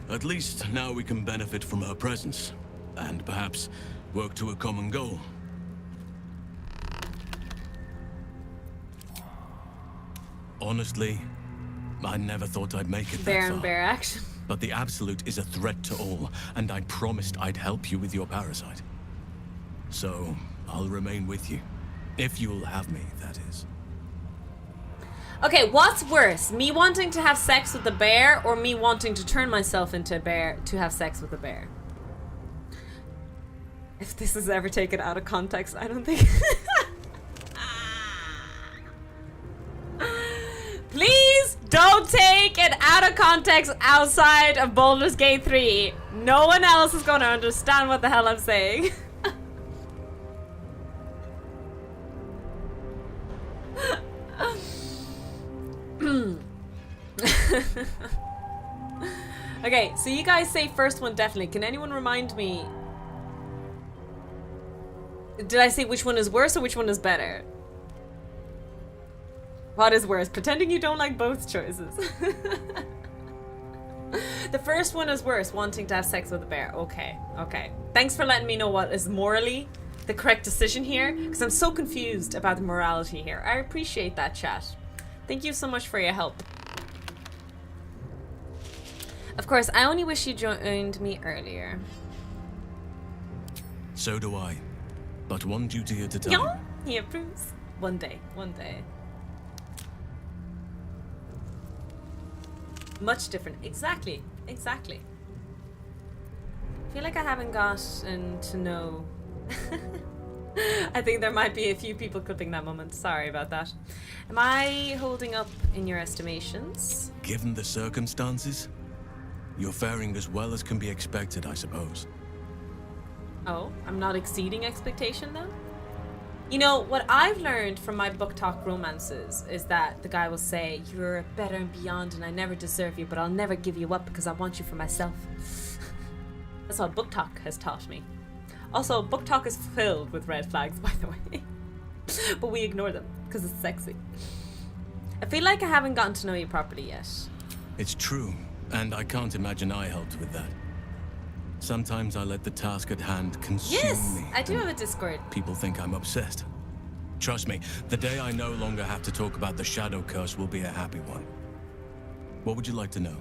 At least now we can benefit from her presence, and perhaps work to a common goal. Honestly, I never thought I'd make it Bear that far. and bear action. But the Absolute is a threat to all, and I promised I'd help you with your parasite. So, I'll remain with you. If you'll have me, that is. Okay, what's worse? Me wanting to have sex with the bear, or me wanting to turn myself into a bear to have sex with a bear? If this is ever taken out of context, I don't think... Please don't take it out of context outside of Baldur's Gate 3. No one else is going to understand what the hell I'm saying. Okay, so you guys say first one definitely. Can anyone remind me? Did I say which one is worse or which one is better? What is worse? Pretending you don't like both choices. The first one is worse, wanting to have sex with a bear. Okay, okay. Thanks for letting me know what is morally the correct decision here, because I'm so confused about the morality here. I appreciate that, chat. Thank you so much for your help. Of course, I only wish you joined me earlier. So do I. But one duty at a time. No, he approves. One day, one day. Much different. Exactly, exactly. I feel like I haven't gotten to know. I think there might be a few people clipping that moment. Sorry about that. Am I holding up in your estimations? Given the circumstances, you're faring as well as can be expected, I suppose. Oh, I'm not exceeding expectation then? You know, what I've learned from my book talk romances is that the guy will say, you're better and beyond and I never deserve you, but I'll never give you up because I want you for myself. That's what book talk has taught me. Also, book talk is filled with red flags, by the way. But we ignore them because it's sexy. I feel like I haven't gotten to know you properly yet. It's true, and I can't imagine I helped with that. Sometimes I let the task at hand consume me. Yes, I do have a Discord. People think I'm obsessed. Trust me, the day I no longer have to talk about the Shadow Curse will be a happy one. What would you like to know?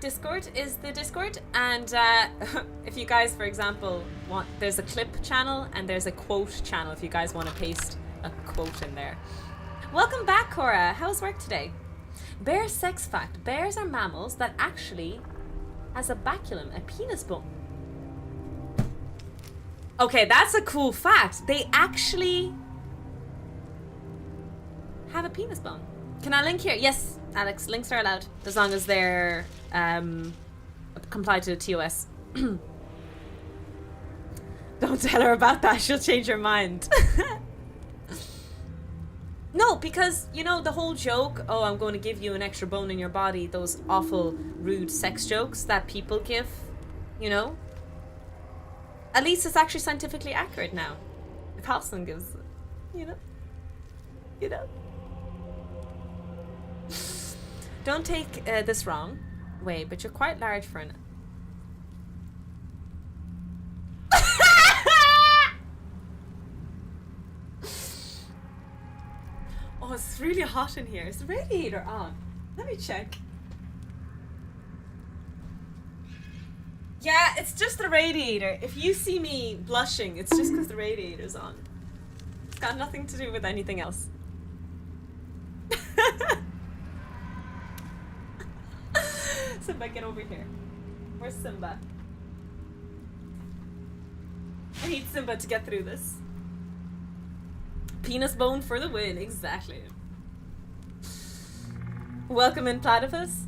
!Discord is the Discord, and if you guys, for example, want, there's a clip channel and there's a quote channel if you guys want to paste a quote in there. Welcome back, Cora. How's work today? Bear sex fact. Bears are mammals that actually has a baculum, a penis bone. Okay, that's a cool fact. They actually have a penis bone. Can I link here? Yes, Alex, links are allowed as long as they're comply to the TOS. Don't tell her about that, she'll change her mind. No, because, you know, the whole joke, oh, I'm going to give you an extra bone in your body, those awful, rude sex jokes that people give, you know? At least it's actually scientifically accurate now. If Halson gives, you know? You know? Don't take this wrong way, but you're quite large for an... Oh, it's really hot in here. Is the radiator on? Let me check. Yeah, it's just the radiator. If you see me blushing, it's just because the radiator's on. It's got nothing to do with anything else. Simba, get over here. Where's Simba? I need Simba to get through this. Penis bone for the win, exactly. Welcome in, Platypus.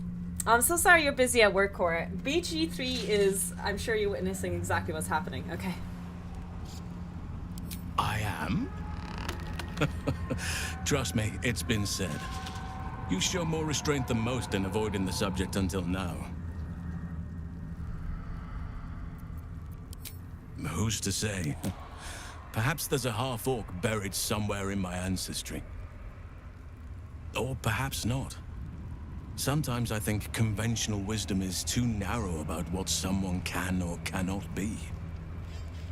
I'm so sorry you're busy at work, Cora. BG3 is, I'm sure you're witnessing exactly what's happening. Okay. I am? Trust me, it's been said. You show more restraint than most in avoiding the subject until now. Who's to say? Perhaps there's a half-orc buried somewhere in my ancestry. Or perhaps not. Sometimes I think conventional wisdom is too narrow about what someone can or cannot be.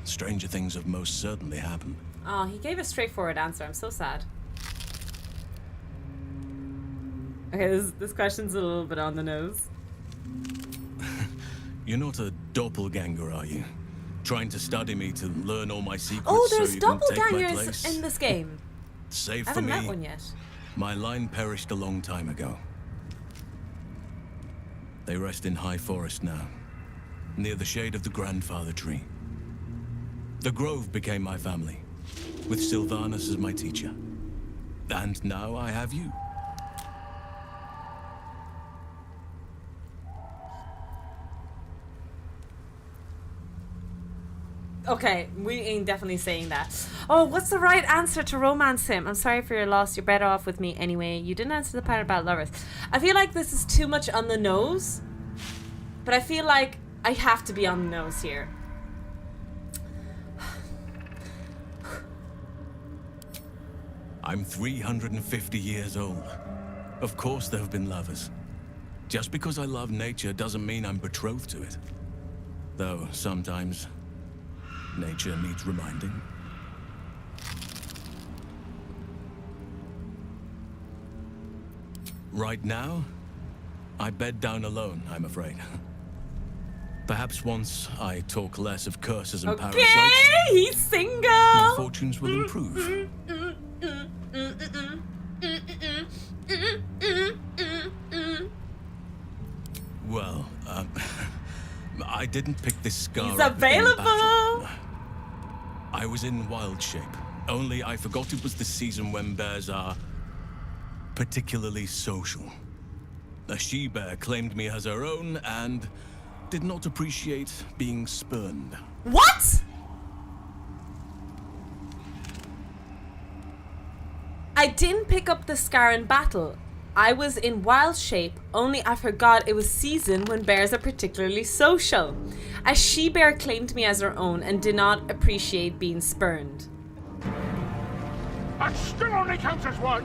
Stranger things have most certainly happened. Oh, he gave a straightforward answer. I'm so sad. Okay, this question's a little bit on the nose. You're not a doppelganger, are you? Trying to study me to learn all my secrets Oh, so there's you can take my doppelgangers place? in this game. Save I for haven't me. met one yet. My line perished a long time ago. They rest in High Forest now, near the shade of the grandfather tree. The Grove became my family, with Sylvanas as my teacher. And now I have you. Okay, we ain't definitely saying that. Oh, what's the right answer to romance him? I'm sorry for your loss. You're better off with me anyway. You didn't answer the part about lovers. I feel like this is too much on the nose, but I feel like I have to be on the nose here. I'm 350 years old. Of course there have been lovers. Just because I love nature doesn't mean I'm betrothed to it. Though sometimes nature needs reminding. Right now, I bed down alone, I'm afraid. Perhaps once I talk less of curses and Okay, parasites, he's single. my fortunes will improve. Well, I didn't pick this scar He's up in available. battle. I was in wild shape. Only I forgot it was the season when bears are particularly social. A she-bear claimed me as her own and did not appreciate being spurned. What? I didn't pick up the scar in battle. I was in wild shape, only I forgot it was season when bears are particularly social. A she-bear claimed me as her own and did not appreciate being spurned. That still only counts as one.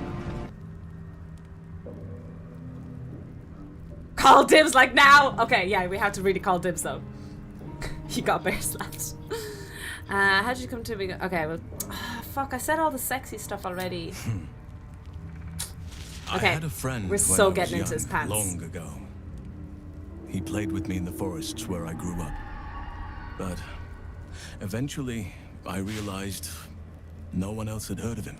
Call dibs like now! Okay, yeah, we have to really call dibs though. He got bear slapped. How did you come to be... Okay, well... fuck, I said all the sexy stuff already. Okay, I had a friend we're when so I was getting into young, his pants. long ago. He played with me in the forests where I grew up. But eventually, I realized no one else had heard of him.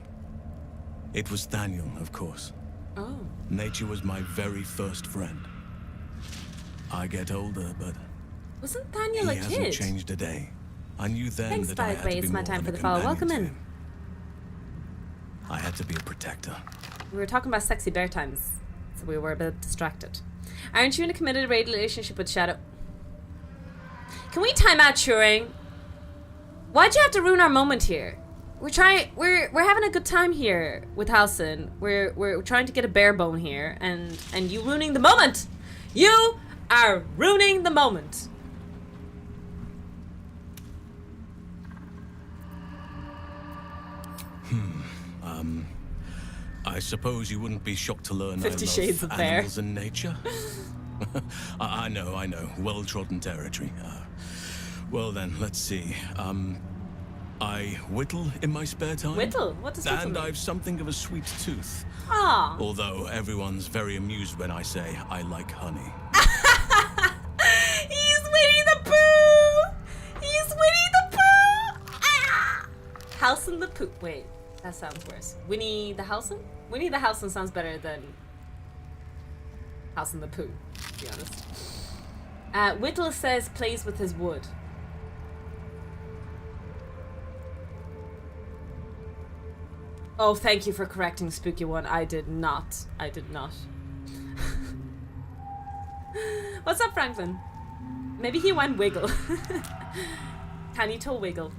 It was Thaniel, of course. Oh. Nature was my very first friend. I get older, but Wasn't Thaniel a he hasn't kid? changed a day. I knew then Thanks, that I by had the way. to be It's my more time than for a the follow. companion Welcome to in. him. I had to be a protector. We were talking about sexy bear times, so we were a bit distracted. Aren't you in a committed relationship with Shadow? Can we time out Turing? Why'd you have to ruin our moment here? We're having a good time here with Halson. We're trying to get a bare bone here, and you ruining the moment. You are ruining the moment. I suppose you wouldn't be shocked to learn 50 I love Shades of Bear. animals and nature. I know. Well-trodden territory. Well then, let's see. I whittle in my spare time. Whittle? What does whittle And mean? I've something of a sweet tooth. Ah. Although everyone's very amused when I say I like honey. He's Winnie the Pooh! He's Winnie the Pooh! Ah! Halson the Pooh. Wait, that sounds worse. Winnie the Halson? Winnie the Halson sounds better than Halson the Pooh, to be honest. Whittle says plays with his wood. Oh, thank you for correcting Spooky One. I did not. What's up, Franklin? Maybe he went wiggle. Tiny toe wiggle.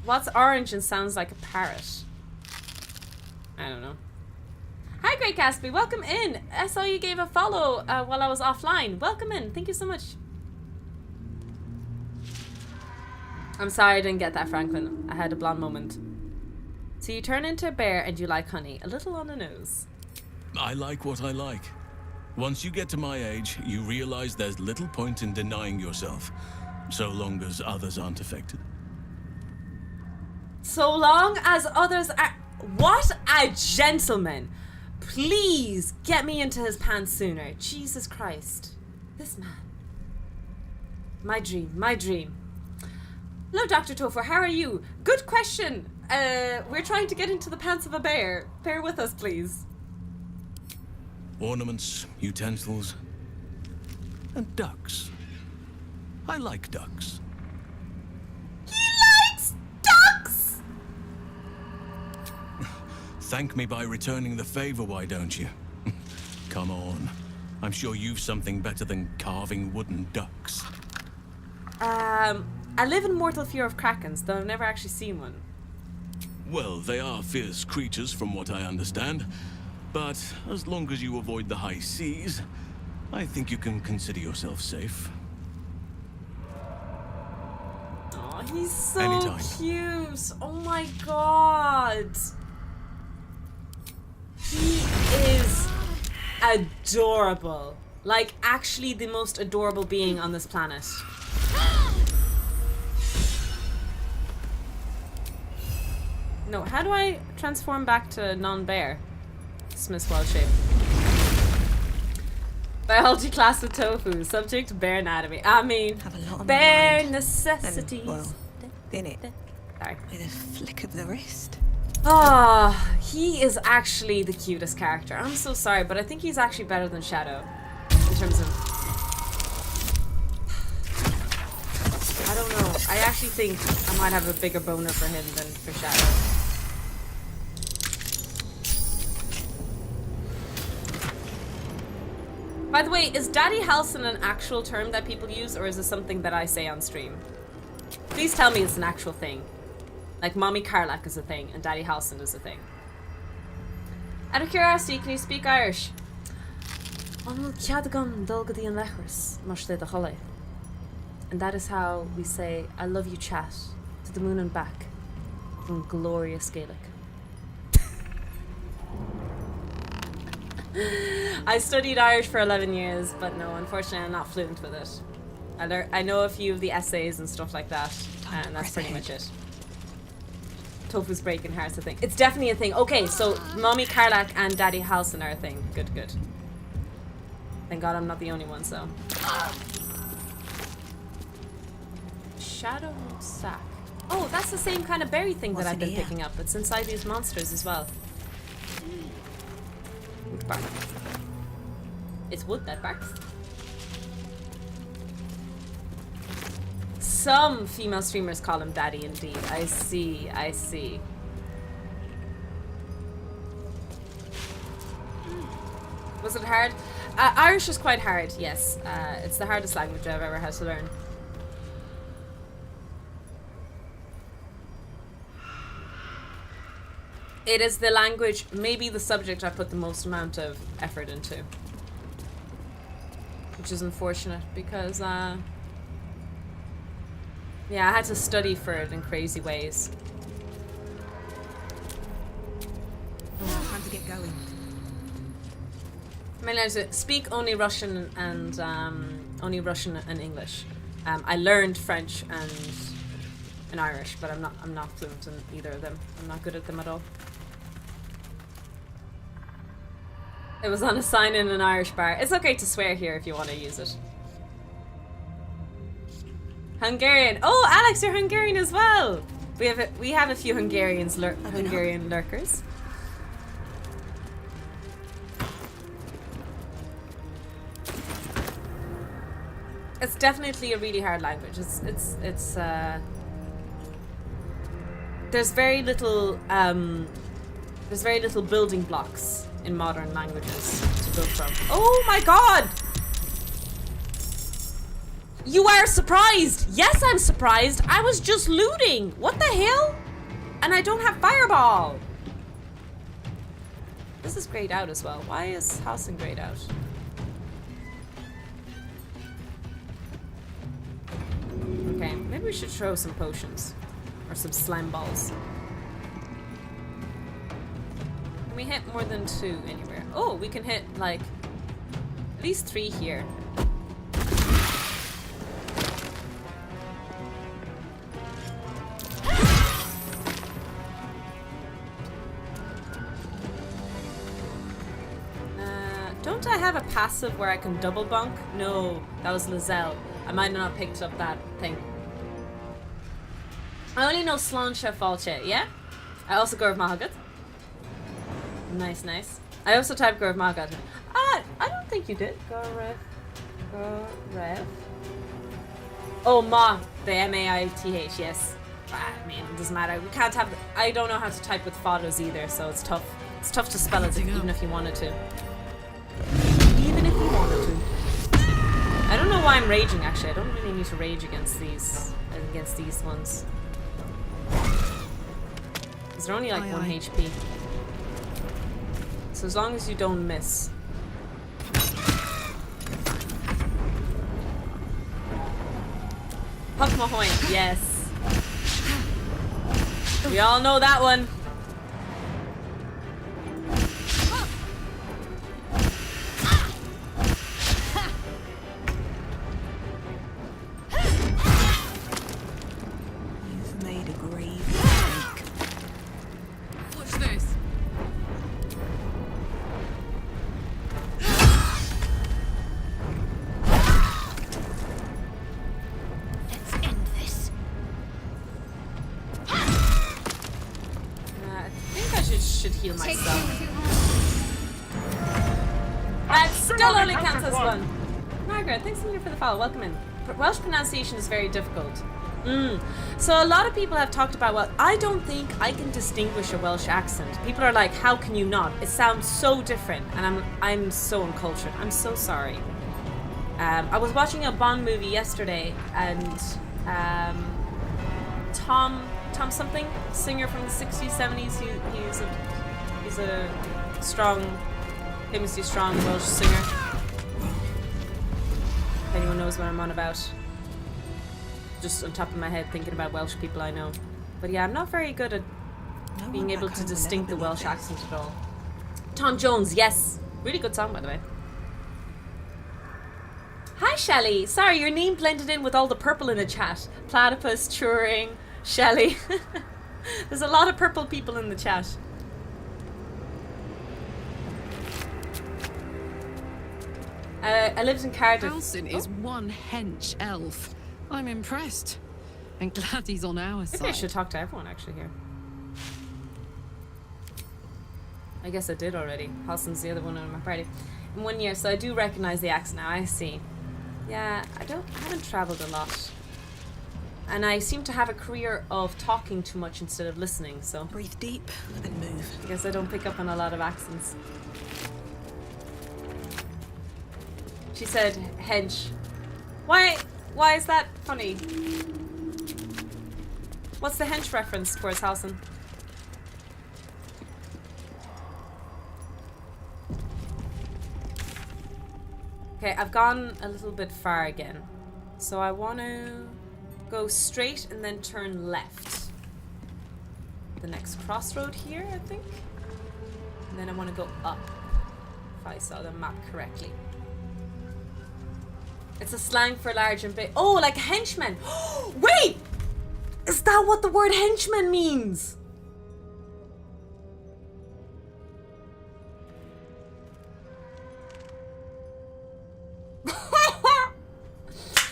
What's orange and sounds like a parrot? I don't know. Hi, Great Gatsby. Welcome in. I saw you gave a follow while I was offline. Welcome in. Thank you so much. I'm sorry I didn't get that, Franklin. I had a blonde moment. So you turn into a bear and you like honey. A little on the nose. I like what I like. Once you get to my age, you realize there's little point in denying yourself, so long as others aren't affected. So long as others are... What a gentleman. Please get me into his pants sooner. Jesus Christ. This man. My dream, my dream. Hello, Dr. Topher, how are you? Good question. We're trying to get into the pants of a bear. Bear with us, please. Ornaments, utensils, and ducks. I like ducks. He likes ducks! Thank me by returning the favor, why don't you? Come on. I'm sure you've something better than carving wooden ducks. I live in mortal fear of krakens, though I've never actually seen one. Well, they are fierce creatures from what I understand. But as long as you avoid the high seas, I think you can consider yourself safe. Oh, he's so Anytime. cute. Oh my god. He is adorable. Like, actually the most adorable being on this planet. No, how do I transform back to non-bear? Smith's wild shape. Biology class of tofu. Subject bear anatomy. I mean, bare necessities. Well, in it. Sorry. With a flick of the wrist. Ah, he is actually the cutest character. I'm so sorry, but I think he's actually better than Shadow in terms of. I don't know. I actually think I might have a bigger boner for him than for Shadow. By the way, is Daddy Halson an actual term that people use, or is it something that I say on stream? Please tell me it's an actual thing. Like Mommy Carlack is a thing, and Daddy Halson is a thing. Out of curiosity, can you speak Irish? And that is how we say, I love you chat, to the moon and back, from glorious Gaelic. I studied Irish for 11 years, but no, unfortunately I'm not fluent with it. I know a few of the essays and stuff like that, and that's pretty much it. Tofu's breaking hearts, a thing. It's definitely a thing. Okay, so Mommy Carlack and Daddy Halson are a thing. Good, good. Thank God I'm not the only one, so. Shadow sack. Oh, that's the same kind of berry thing that I've been picking up. It's inside these monsters as well. Wood bark. It's wood that barks. Some female streamers call him daddy indeed. I see, I see. Was it hard? Irish is quite hard, yes. It's the hardest language I've ever had to learn. It is the language, maybe the subject I put the most amount of effort into. Which is unfortunate because, yeah, I had to study for it in crazy ways. Oh, time to get going. I mean, I speak only Russian and English. I learned French and Irish, but I'm not fluent in either of them. I'm not good at them at all. It was on a sign in an Irish bar. It's okay to swear here if you want to use it. Hungarian. Oh, Alex, you're Hungarian as well. We have a few Hungarian lurkers. It's definitely a really hard language. There's very little building blocks in modern languages to build from. Oh my god! You are surprised! Yes, I'm surprised! I was just looting! What the hell? And I don't have fireball! This is grayed out as well. Why is Halson grayed out? Okay, maybe we should throw some potions. Or some slime balls. we hit more than 2 anywhere? Oh, we can hit like at least 3 here. Don't I have a passive where I can double bunk? No, that was Lizelle. I might not have picked up that thing. I only know Sláinte Fáilte, yeah? I also go with Mahagat. Nice, nice. I also typed Gurv Mahagat. I don't think you did. Gurv. Oh, Ma. The M-A-I-T-H, yes. I mean, it doesn't matter. We can't have... I don't know how to type with photos either, so it's tough. It's tough to spell it even if you wanted to. Even if you wanted to. I don't know why I'm raging, actually. I don't really need to rage against these ones. Because they're only like 1 HP. So as long as you don't miss. Puck Mahoy, yes. We all know that one. You've made a grave mistake. Watch this. Let's end this. I think I should heal myself. That still only counts as 1. Margaret, thanks a million for the follow. Welcome in. Welsh pronunciation is very difficult. So a lot of people have talked about, well, I don't think I can distinguish a Welsh accent. People are like, how can you not? It sounds so different, and I'm so uncultured. I'm so sorry. I was watching a Bond movie yesterday, and Tom something, singer from the 60s, 70s. He's a famously strong Welsh singer. If anyone knows what I'm on about. Just on top of my head thinking about Welsh people I know. But yeah, I'm not very good at being able to distinct the Welsh accent at all. Tom Jones, yes. Really good song, by the way. Hi, Shelley. Sorry, your name blended in with all the purple in the chat. Platypus, Turing, Shelley. There's a lot of purple people in the chat. I lived in Cardiff. Halsin is one hench elf. I'm impressed. And glad he's on our side. Maybe I should talk to everyone actually here. I guess I did already. Halsin's the other one in my party. In 1 year, so I do recognize the accent now, I see. Yeah, I haven't traveled a lot. And I seem to have a career of talking too much instead of listening, so. Breathe deep and move. I guess I don't pick up on a lot of accents. She said, hench. Why is that funny? What's the hench reference towards Halsin? Okay, I've gone a little bit far again. So I want to go straight and then turn left. The next crossroad here, I think. And then I want to go up, if I saw the map correctly. It's a slang for large and big. Oh, like a henchman. Wait! Is that what the word henchman means?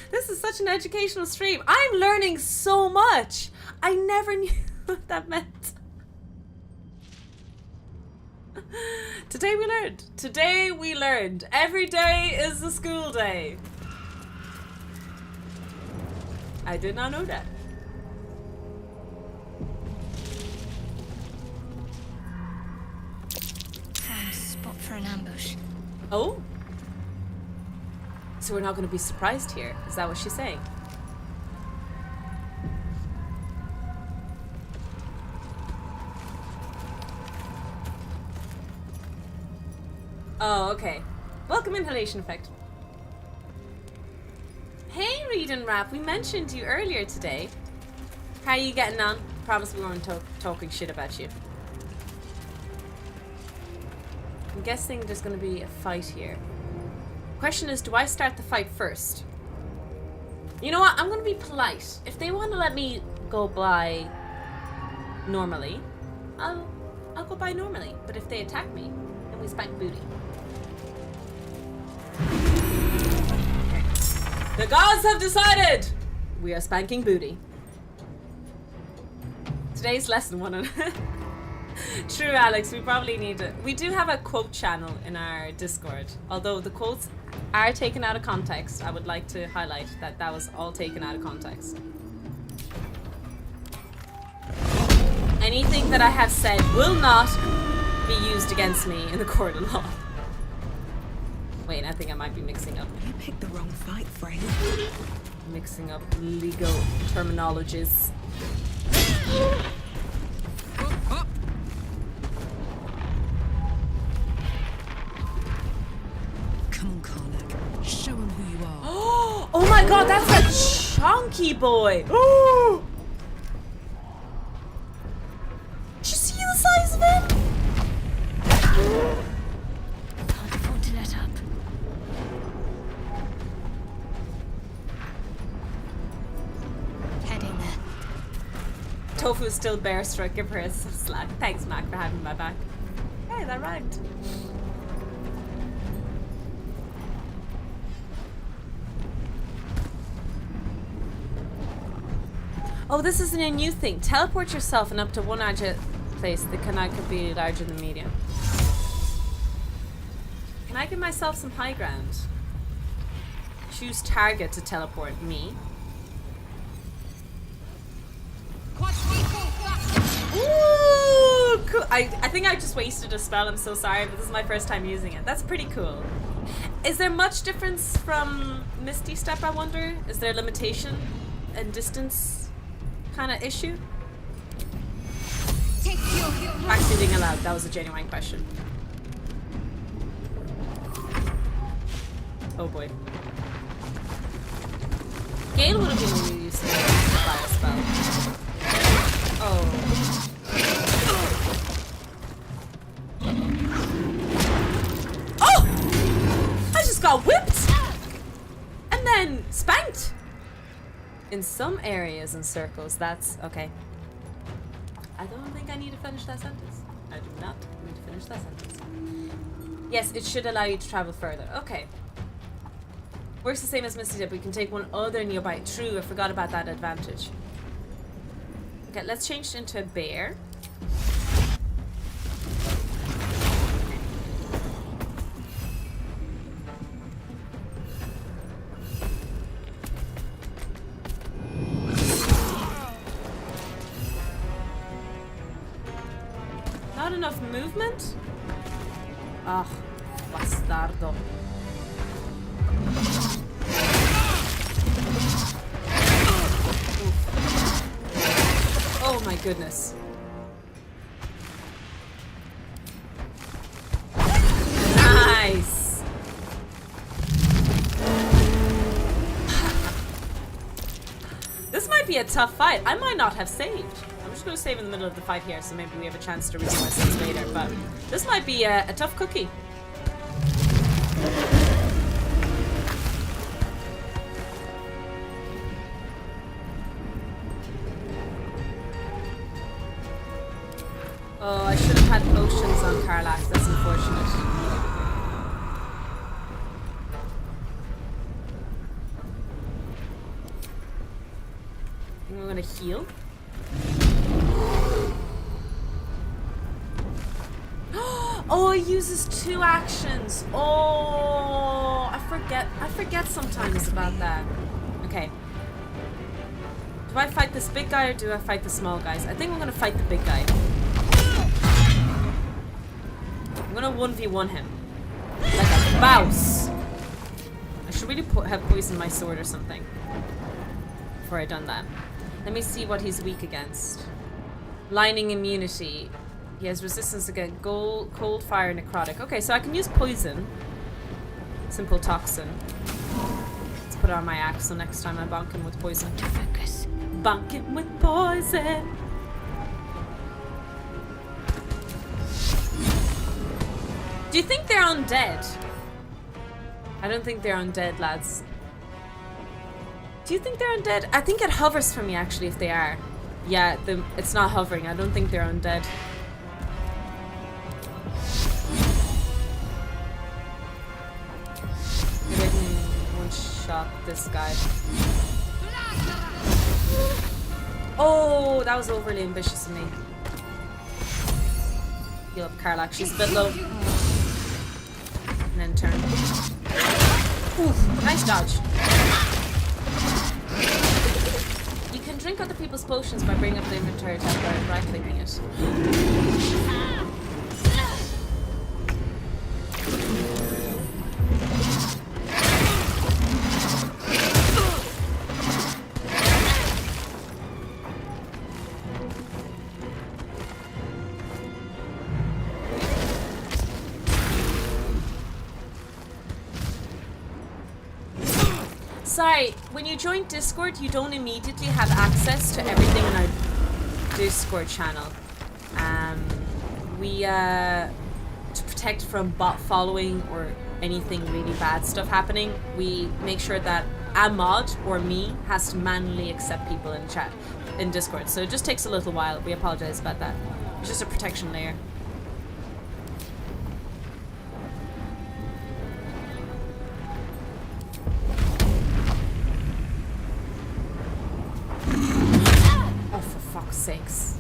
This is such an educational stream. I'm learning so much. I never knew what that meant. Today we learned. Today we learned. Every day is a school day. I did not know that. Found a spot for an ambush. Oh? So we're not going to be surprised here. Is that what she's saying? Oh, okay. Welcome, Inhalation Effect. Hey, Read and Rap. We mentioned you earlier today. How are you getting on? Promise we weren't talking shit about you. I'm guessing there's going to be a fight here. Question is, do I start the fight first? You know what? I'm going to be polite. If they want to let me go by normally, I'll go by normally. But if they attack me, then we spank booty. The gods have decided! We are spanking booty. Today's lesson one. True, Alex, we probably need it. We do have a quote channel in our Discord. Although the quotes are taken out of context, I would like to highlight that that was all taken out of context. Anything that I have said will not be used against me in the court of law. Wait, I think I might be mixing up. You picked the wrong fight, friend. Mixing up legal terminologies. Come on, Karlach. Show him who you are. Oh my god, that's a chunky boy! Oh! Did you see the size of him? Can't afford to let up. Heading there. Tofu is still bear struck. Give her a slack. Thanks, Mac, for having my back. Hey, that rhymed. Oh, this isn't a new thing. Teleport yourself and up to one object place that could be larger than medium. Can I give myself some high ground? Choose target to teleport me. Ooh, cool. I think I just wasted a spell. I'm so sorry, but this is my first time using it. That's pretty cool. Is there much difference from Misty Step, I wonder? Is there a limitation and distance kind of issue? Actually being allowed, that was a genuine question. Oh boy. Gale would have been really useful to buy a spell. Oh. Oh! I just got whipped! And then spanked! In some areas and circles, that's okay. I don't think I need to finish that sentence. I do not need to finish that sentence. Yes, it should allow you to travel further. Okay. Works the same as Misty Dip. We can take one other nearby. True, I forgot about that advantage. Okay, let's change it into a bear. Not enough movement? Ah, bastardo. Oh my goodness. Nice. This might be a tough fight. I might not have saved. I'm just going to save in the middle of the fight here, so maybe we have a chance to redeem ourselves later. But this might be a tough cookie. Oh, I should have had potions on Karlach. That's unfortunate. I think I'm gonna heal. Oh, it uses 2 actions. Oh, I forget sometimes about that. Okay. Do I fight this big guy or do I fight the small guys? I think I'm gonna fight the big guy. I'm gonna 1v1 him. Like a mouse. I should really have poisoned my sword or something before I done that. Let me see what he's weak against. Lining immunity. He has resistance against cold, fire, necrotic. Okay, so I can use poison. Simple toxin. Let's put it on my axe so next time I bonk him with poison. To focus. Bonk him with poison. Do you think they're undead? I don't think they're undead, lads. Do you think they're undead? I think it hovers for me, actually, if they are. Yeah, it's not hovering. I don't think they're undead. Maybe I can one-shot this guy. Oh, that was overly ambitious of me. Heal up Karlak. She's a bit low. And then turn. Oof, nice dodge. You can drink other people's potions by bringing up the inventory tab by right-clicking it. Sorry, when you join Discord, you don't immediately have access to everything in our Discord channel. To protect from bot following or anything really bad stuff happening, we make sure that a mod or me has to manually accept people in chat in Discord. So it just takes a little while. We apologize about that. It's just a protection layer. Oh, for fuck's sakes.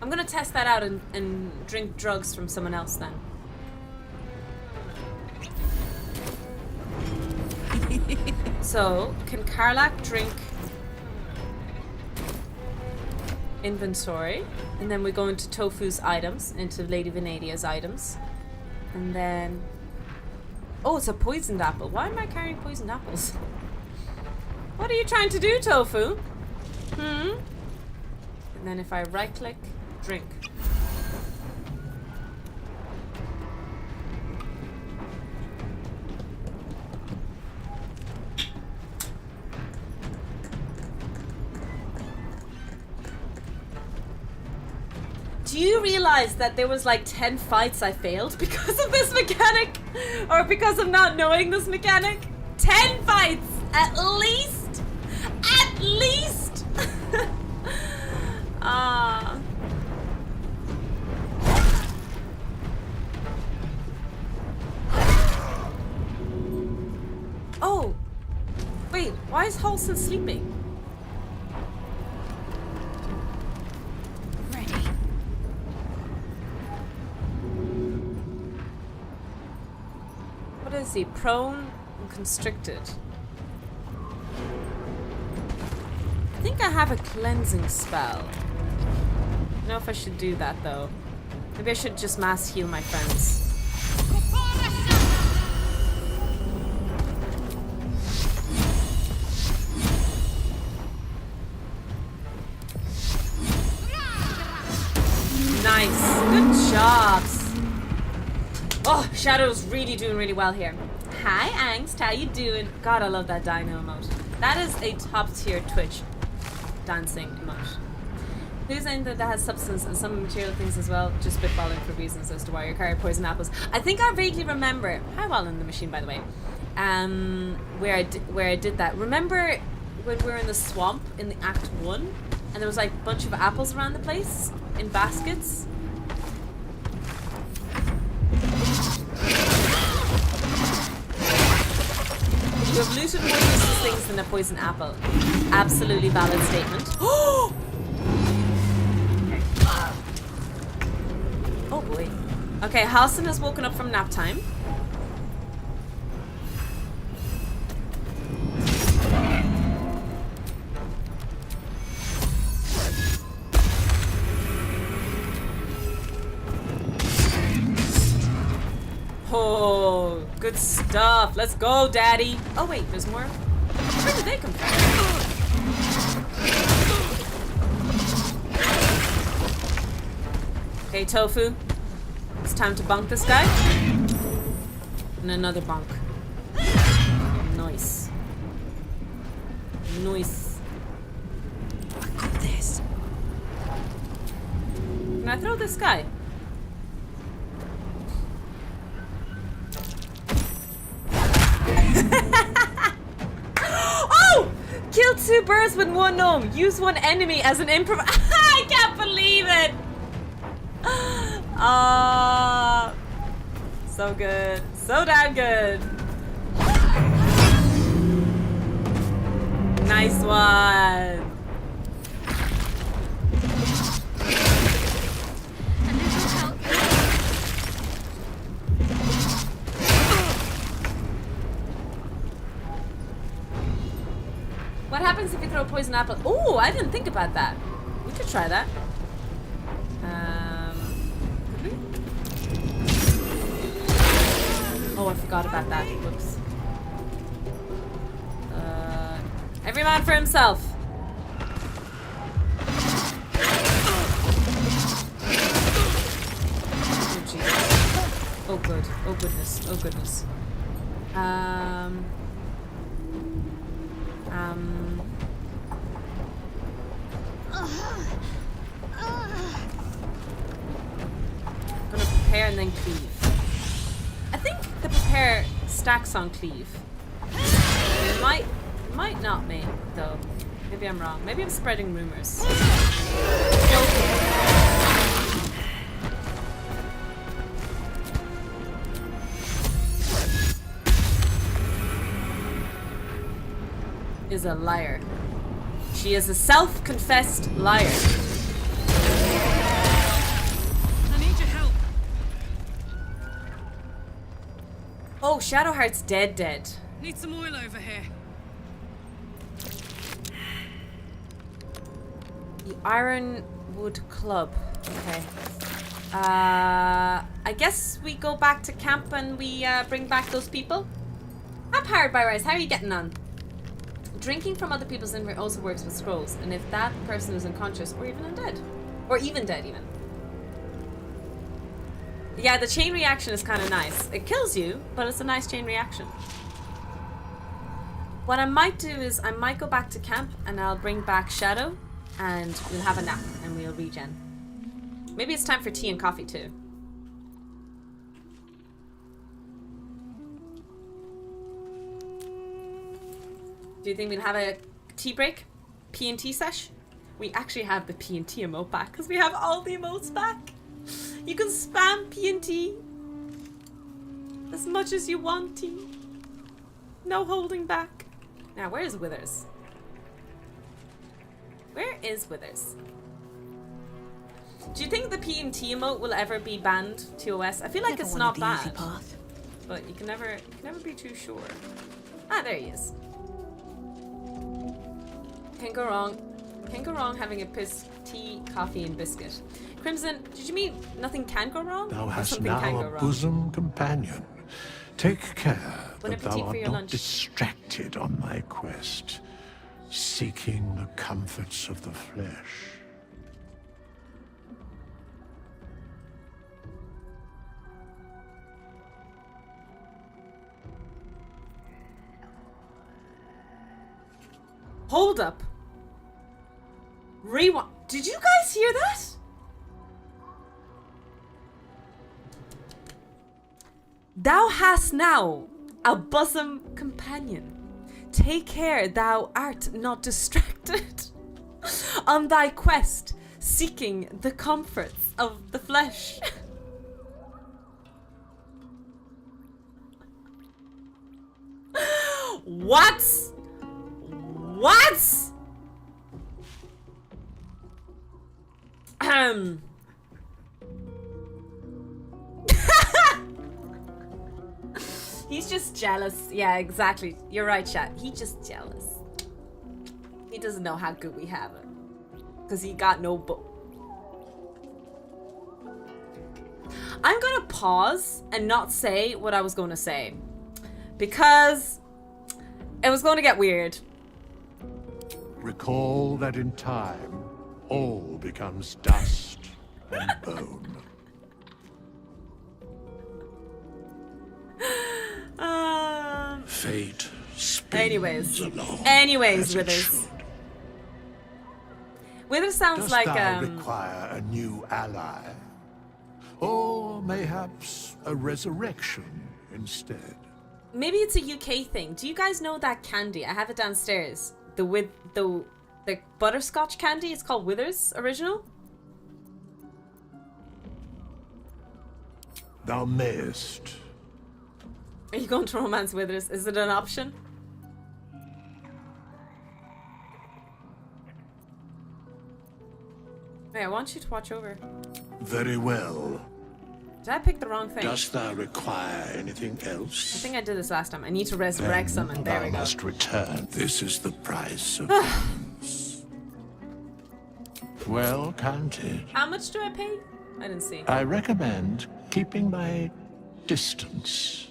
I'm gonna test that out and drink drugs from someone else then. So, can Karlak drink inventory? And then we go into Tofu's items, into Lady Vanadia's items. And then... Oh, it's a poisoned apple. Why am I carrying poisoned apples? What are you trying to do, Tofu? And then if I right-click, drink. Do you realize that there was like 10 fights I failed because of this mechanic? Or because of not knowing this mechanic? 10 fights! At least! At least! Oh! Wait, why is Halson sleeping? What is he? Prone and constricted. I think I have a cleansing spell. I don't know if I should do that though. Maybe I should just mass heal my friends. Nice. Good jobs. Oh, Shadow's really doing really well here. Hi, Angst. How you doing? God, I love that dino emote. That is a top tier Twitch dancing emote. Who's in that has substance and some material things as well? Just spitballing for reasons as to why you're carrying poison apples. I think I vaguely remember. Hi, well in the machine, by the way. Where I did that. Remember when we were in the swamp in the Act 1, and there was like a bunch of apples around the place in baskets. You have looted more useless things than a poison apple. Absolutely valid statement. Oh boy. Okay, Halson has woken up from nap time. Oh, good stuff. Let's go, Daddy. Oh wait, there's more. Where did they come from? Okay, Tofu. It's time to bonk this guy. And another bonk. Nice. I got this. Can I throw this guy? Oh! Kill 2 birds with 1 gnome. Use 1 enemy as an improv. I can't believe it. So good. So damn good. Nice one. What happens if you throw a poison apple? Oh, I didn't think about that. We could try that. Could we? Oh, I forgot about that. Whoops. Every man for himself. Oh, Jesus. Oh, good. Oh, goodness. Oh, goodness. I'm gonna prepare and then cleave. I think the prepare stacks on cleave. It might not be, though. Maybe I'm wrong. Maybe I'm spreading rumors. Is a liar. She is a self-confessed liar. I need your help. Oh, Shadowheart's dead. Need some oil over here. The Ironwood Club. Okay. I guess we go back to camp and we bring back those people. I'm Powered by Rice. How are you getting on? Drinking from other people's inventory also works with scrolls, and if that person is unconscious or even undead. Or even dead, even. Yeah, the chain reaction is kind of nice. It kills you, but it's a nice chain reaction. What I might do is I might go back to camp and I'll bring back Shadow and we'll have a nap and we'll regen. Maybe it's time for tea and coffee too. Do you think we'll have a tea break? P&T sesh? We actually have the P&T emote back because we have all the emotes back. You can spam P&T as much as you want to. No holding back. Now, where is Withers? Where is Withers? Do you think the P&T emote will ever be banned TOS? I feel like it's not bad, but you can never be too sure. Ah, there he is. Can't go wrong. Can't go wrong having a piss, tea, coffee, and biscuit. Crimson, did you mean nothing can go wrong? Thou Or hast something can now go a wrong? bosom companion. Take care Bon that thou appetit for art your not lunch. distracted on thy quest, seeking the comforts of the flesh. Hold up. Rewind. Did you guys hear that? Thou hast now a bosom companion. Take care thou art not distracted on thy quest, seeking the comforts of the flesh. What? What? He's just jealous. Yeah, exactly. You're right, chat. He's just jealous. He doesn't know how good we have it. Because he got no book. I'm gonna pause and not say what I was gonna say. Because it was gonna get weird. Recall that in time, all becomes dust and bone. Fate spins along Anyways, as it Withers. should. Withers sounds Dost like thou require a new ally? Or mayhaps a resurrection instead? maybe it's a UK thing. Do you guys know that candy? I have it downstairs. The butterscotch candy. It's called Withers Original. Thou mayest. Are you going to romance Withers? Is it an option? Hey, I want you to watch over. Very well. Did I pick the wrong thing? Dost thou require anything I else? think I did this last time. I need to resurrect someone. There we Thou go. must return. This is the price of arms. Well counted. How much do I pay? I didn't see. I recommend keeping my distance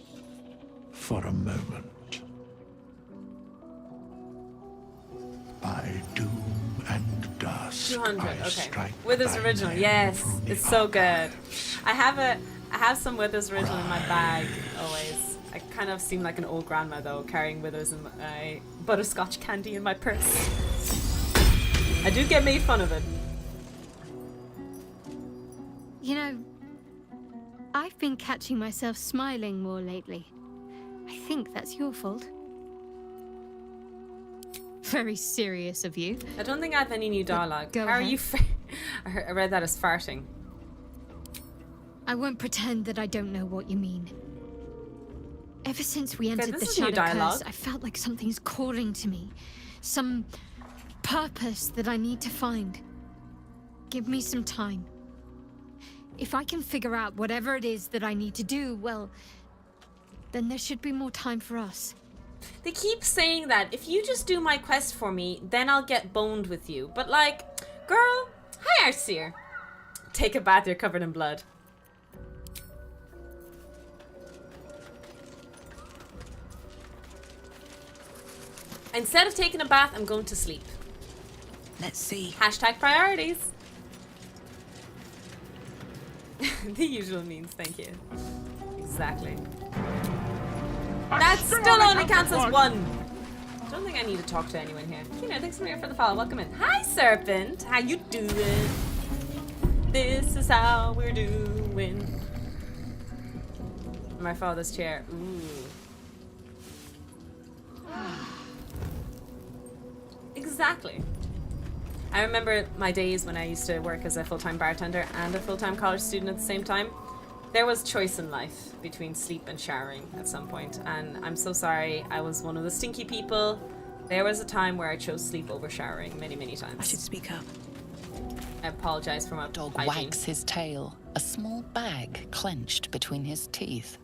for a moment. By doom and dust, 200. I Okay. strike Withers thy Original. name Yes, from the it's so good. archives. I have some Withers Original in my bag always. I kind of seem like an old grandma though, carrying Withers in my butterscotch candy in my purse. I do get made fun of it. You know, I've been catching myself smiling more lately. I think that's your fault. Very serious of you. I don't think I have any new dialogue. Go How are ahead. you? I read that as farting. I won't pretend that I don't know what you mean. Ever since we entered the this is new Shadow dialogue. Curse, I felt like something's calling to me. Some purpose that I need to find. Give me some time. If I can figure out whatever it is that I need to do, well, then there should be more time for us. They keep saying that if you just do my quest for me, then I'll get boned with you. But like, girl, hi Arceer. Take a bath, you're covered in blood. Instead of taking a bath, I'm going to sleep. Let's see. Hashtag priorities. The usual means, thank you. Exactly. That still only counts as one. I don't think I need to talk to anyone here. Kina, thanks for the follow. Welcome in. Hi, Serpent. How you doing? This is how we're doing. My father's chair. Ooh. Exactly. I remember my days when I used to work as a full-time bartender and a full-time college student at the same time. There was choice in life between sleep and showering at some point, and I'm so sorry, I was one of the stinky people. There was a time where I chose sleep over showering many, many times. I should speak up. I apologize for my Dog hygiene. wags his tail, a small bag clenched between his teeth.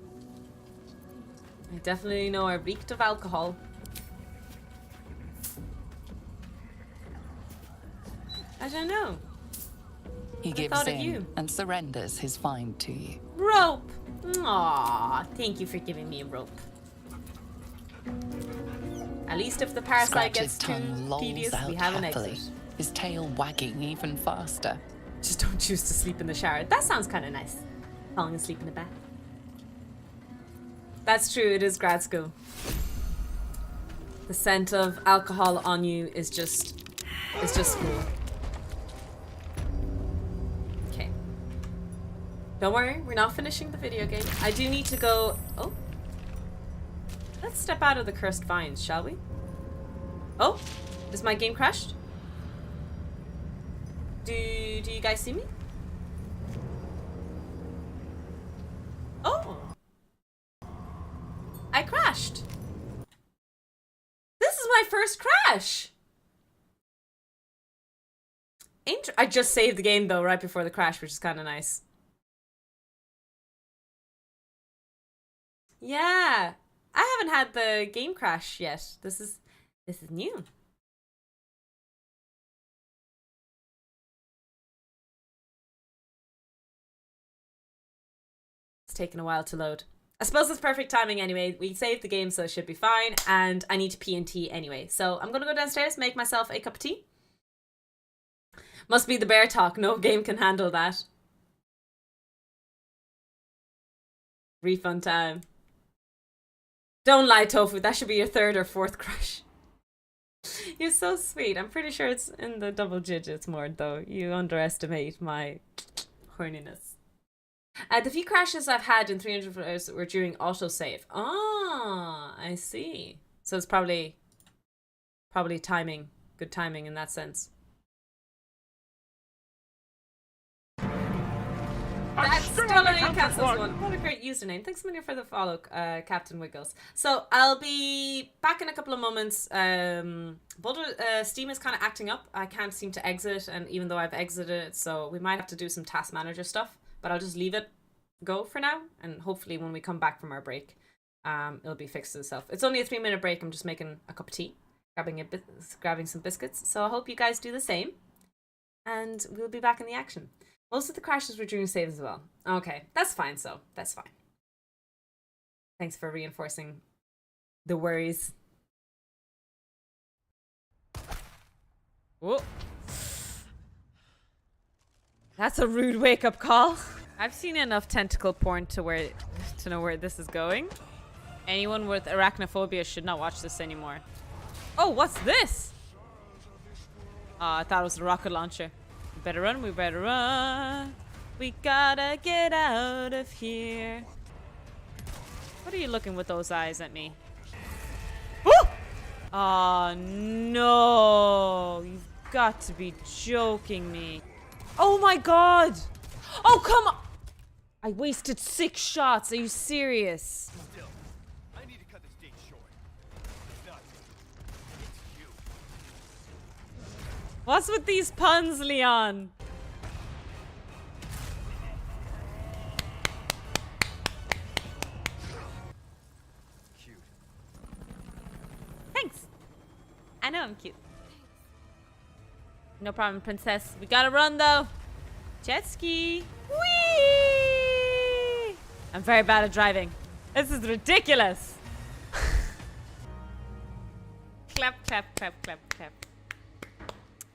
I definitely know I reeked of alcohol. I don't know. He I gives thought of in you. and surrenders his find to you. Rope! Aww, thank you for giving me a rope. At least if the parasite Scratch's gets too tongue lolls tedious, out we have an happily, exit. his tail wagging even faster. Just don't choose to sleep in the shower. That sounds kind of nice. Falling asleep in the bath. That's true, it is grad school. The scent of alcohol on you is just school. Okay. Don't worry, we're not finishing the video game. I do need to go... Oh. Let's step out of the cursed vines, shall we? Oh, is my game crashed? Do you guys see me? Oh. I crashed. This is my first crash. I just saved the game though right before the crash, which is kind of nice. Yeah, I haven't had the game crash yet. This is new. It's taken a while to load. I suppose it's perfect timing anyway. We saved the game, so it should be fine. And I need to pee and tea anyway. So I'm gonna go downstairs, make myself a cup of tea. Must be the bear talk. No game can handle that. Refund time. Don't lie, Tofu. That should be your third or fourth crush. You're so sweet. I'm pretty sure it's in the double digits more, though. You underestimate my horniness. The few crashes I've had in 300 hours were during autosave. Ah, I see. So it's probably timing. Good timing in that sense. That's still only counts as one. What a great username. Thanks a million for the follow, Captain Wiggles. So I'll be back in a couple of moments. Steam is kind of acting up. I can't seem to exit, and even though I've exited, so we might have to do some task manager stuff, but I'll just leave it go for now, and hopefully when we come back from our break, it'll be fixed itself. It's only a 3-minute break. I'm just making a cup of tea, grabbing some biscuits. So I hope you guys do the same, and we'll be back in the action. Most of the crashes were during saves as well. Okay, that's fine, so that's fine. Thanks for reinforcing the worries. Whoa. That's a rude wake-up call. I've seen enough tentacle porn to know where this is going. Anyone with arachnophobia should not watch this anymore. Oh, what's this? I thought it was a rocket launcher. We better run, we better run. We gotta get out of here. What are you looking with those eyes at me? Oh no, you've got to be joking me. Oh my god! Oh, come on! I wasted 6 shots, are you serious? Still, I need to cut this date short. If not, it's you. What's with these puns, Leon? Cute. Thanks. I know I'm cute. No problem, princess. We gotta run, though. Jet ski. Whee! I'm very bad at driving. This is ridiculous. Clap, clap, clap, clap, clap.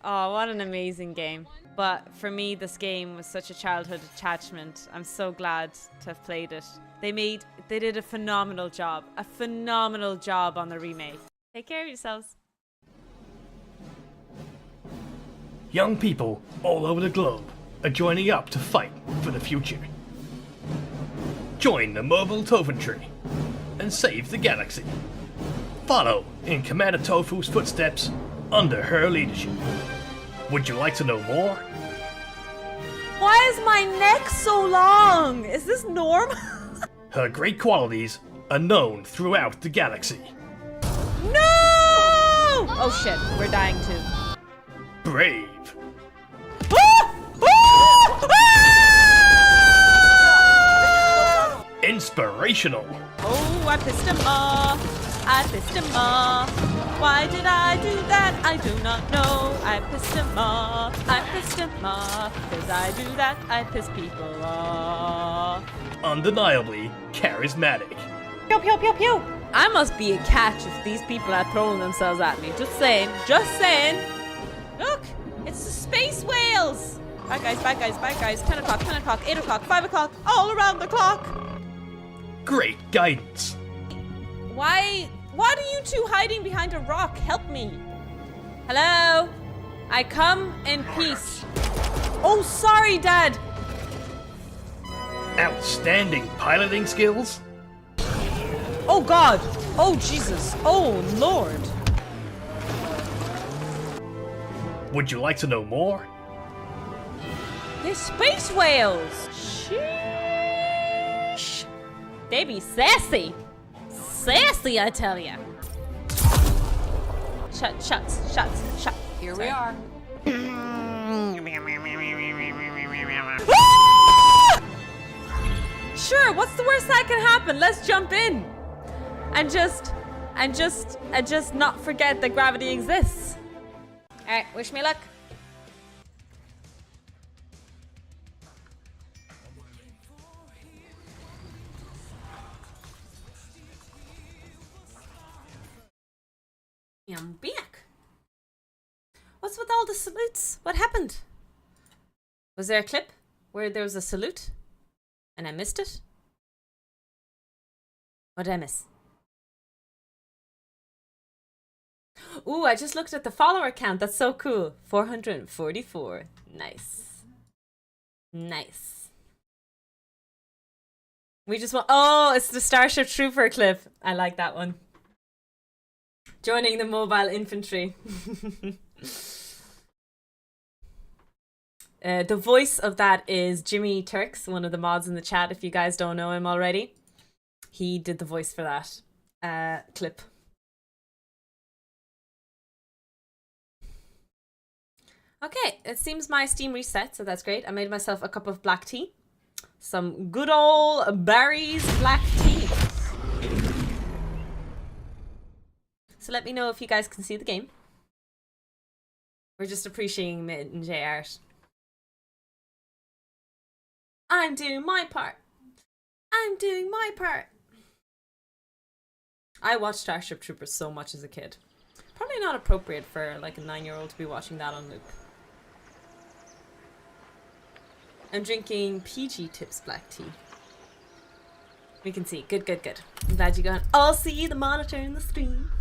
Oh, what an amazing game. But for me, this game was such a childhood attachment. I'm so glad to have played it. They did a phenomenal job. A phenomenal job on the remake. Take care of yourselves. Young people all over the globe are joining up to fight for the future. Join the mobile Tofentry and save the galaxy. Follow in Commander Tofu's footsteps under her leadership. Would you like to know more? Why is my neck so long? Is this normal? Her great qualities are known throughout the galaxy. No! Oh shit, we're dying too. Brave. Inspirational. Oh, I pissed him off. I pissed him off. Why did I do that? I do not know. I pissed him off. I pissed him off. Because I do that, I piss people off. Undeniably charismatic. Pew, pew, pew, pew. I must be a catch if these people are throwing themselves at me. Just saying. Just saying. Look, it's the space whales. Bye guys, bye guys, bye guys. 10 o'clock, 10 o'clock, 8 o'clock, 5 o'clock. All around the clock. Great guidance. Why are you two hiding behind a rock? Help me. Hello? I come in peace. Oh, sorry, Dad. Outstanding piloting skills. Oh, God. Oh, Jesus. Oh, Lord. Would you like to know more? They're space whales. Sheesh. They be sassy. Sassy, I tell ya. Shots. Here we are. Sure, what's the worst that can happen? Let's jump in. And just not forget that gravity exists. Alright, wish me luck. I'm back. What's with all the salutes? What happened? Was there a clip where there was a salute and I missed it? What did I miss? Ooh, I just looked at the follower count. That's so cool. 444. Nice. Nice. We just want... Oh, it's the Starship Trooper clip. I like that one. Joining the mobile infantry. The voice of that is Jimmy Turks, one of the mods in the chat, if you guys don't know him already. He did the voice for that clip. Okay, it seems my Steam reset, so that's great. I made myself a cup of black tea. Some good old Barry's black tea. So let me know if you guys can see the game. We're just appreciating Mid and J art. I'm doing my part. I'm doing my part. I watched Starship Troopers so much as a kid. Probably not appropriate for like a 9-year-old to be watching that on loop. I'm drinking PG Tips black tea. We can see. Good, good, good. I'm glad you got. I'll see the monitor in the screen.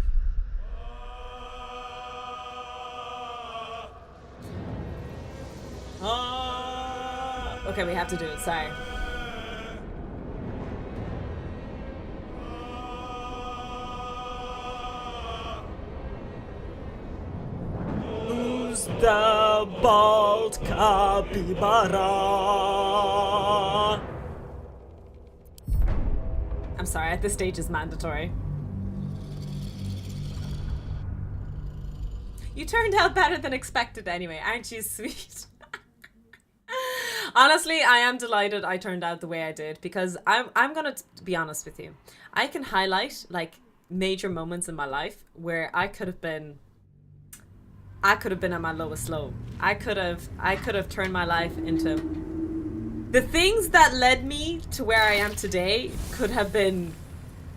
Okay, we have to do it. Sorry. Who's the bald capybara? I'm sorry, at this stage is mandatory. You turned out better than expected anyway, aren't you sweet? Honestly, I am delighted I turned out the way I did, because I'm gonna be honest with you. I can highlight like major moments in my life where I could have been at my lowest low. I could have turned my life into the things that led me to where I am today could have been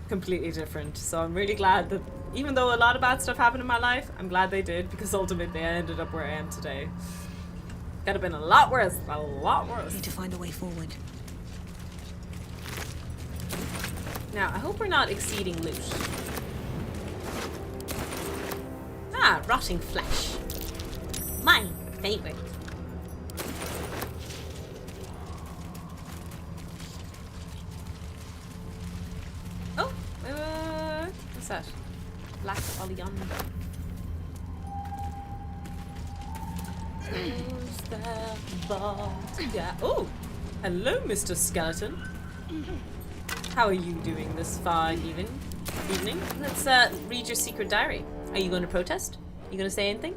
completely different. So I'm really glad that even though a lot of bad stuff happened in my life, I'm glad they did, because ultimately I ended up where I am today. Could have been a lot worse. A lot worse. Need to find a way forward. Now, I hope we're not exceeding loot. Ah, rotting flesh. My favorite. Oh, what's that? Black oleander. Yeah. Oh, hello, Mr. Skeleton. How are you doing this fine evening? Let's read your secret diary. Are you going to protest? Are you going to say anything?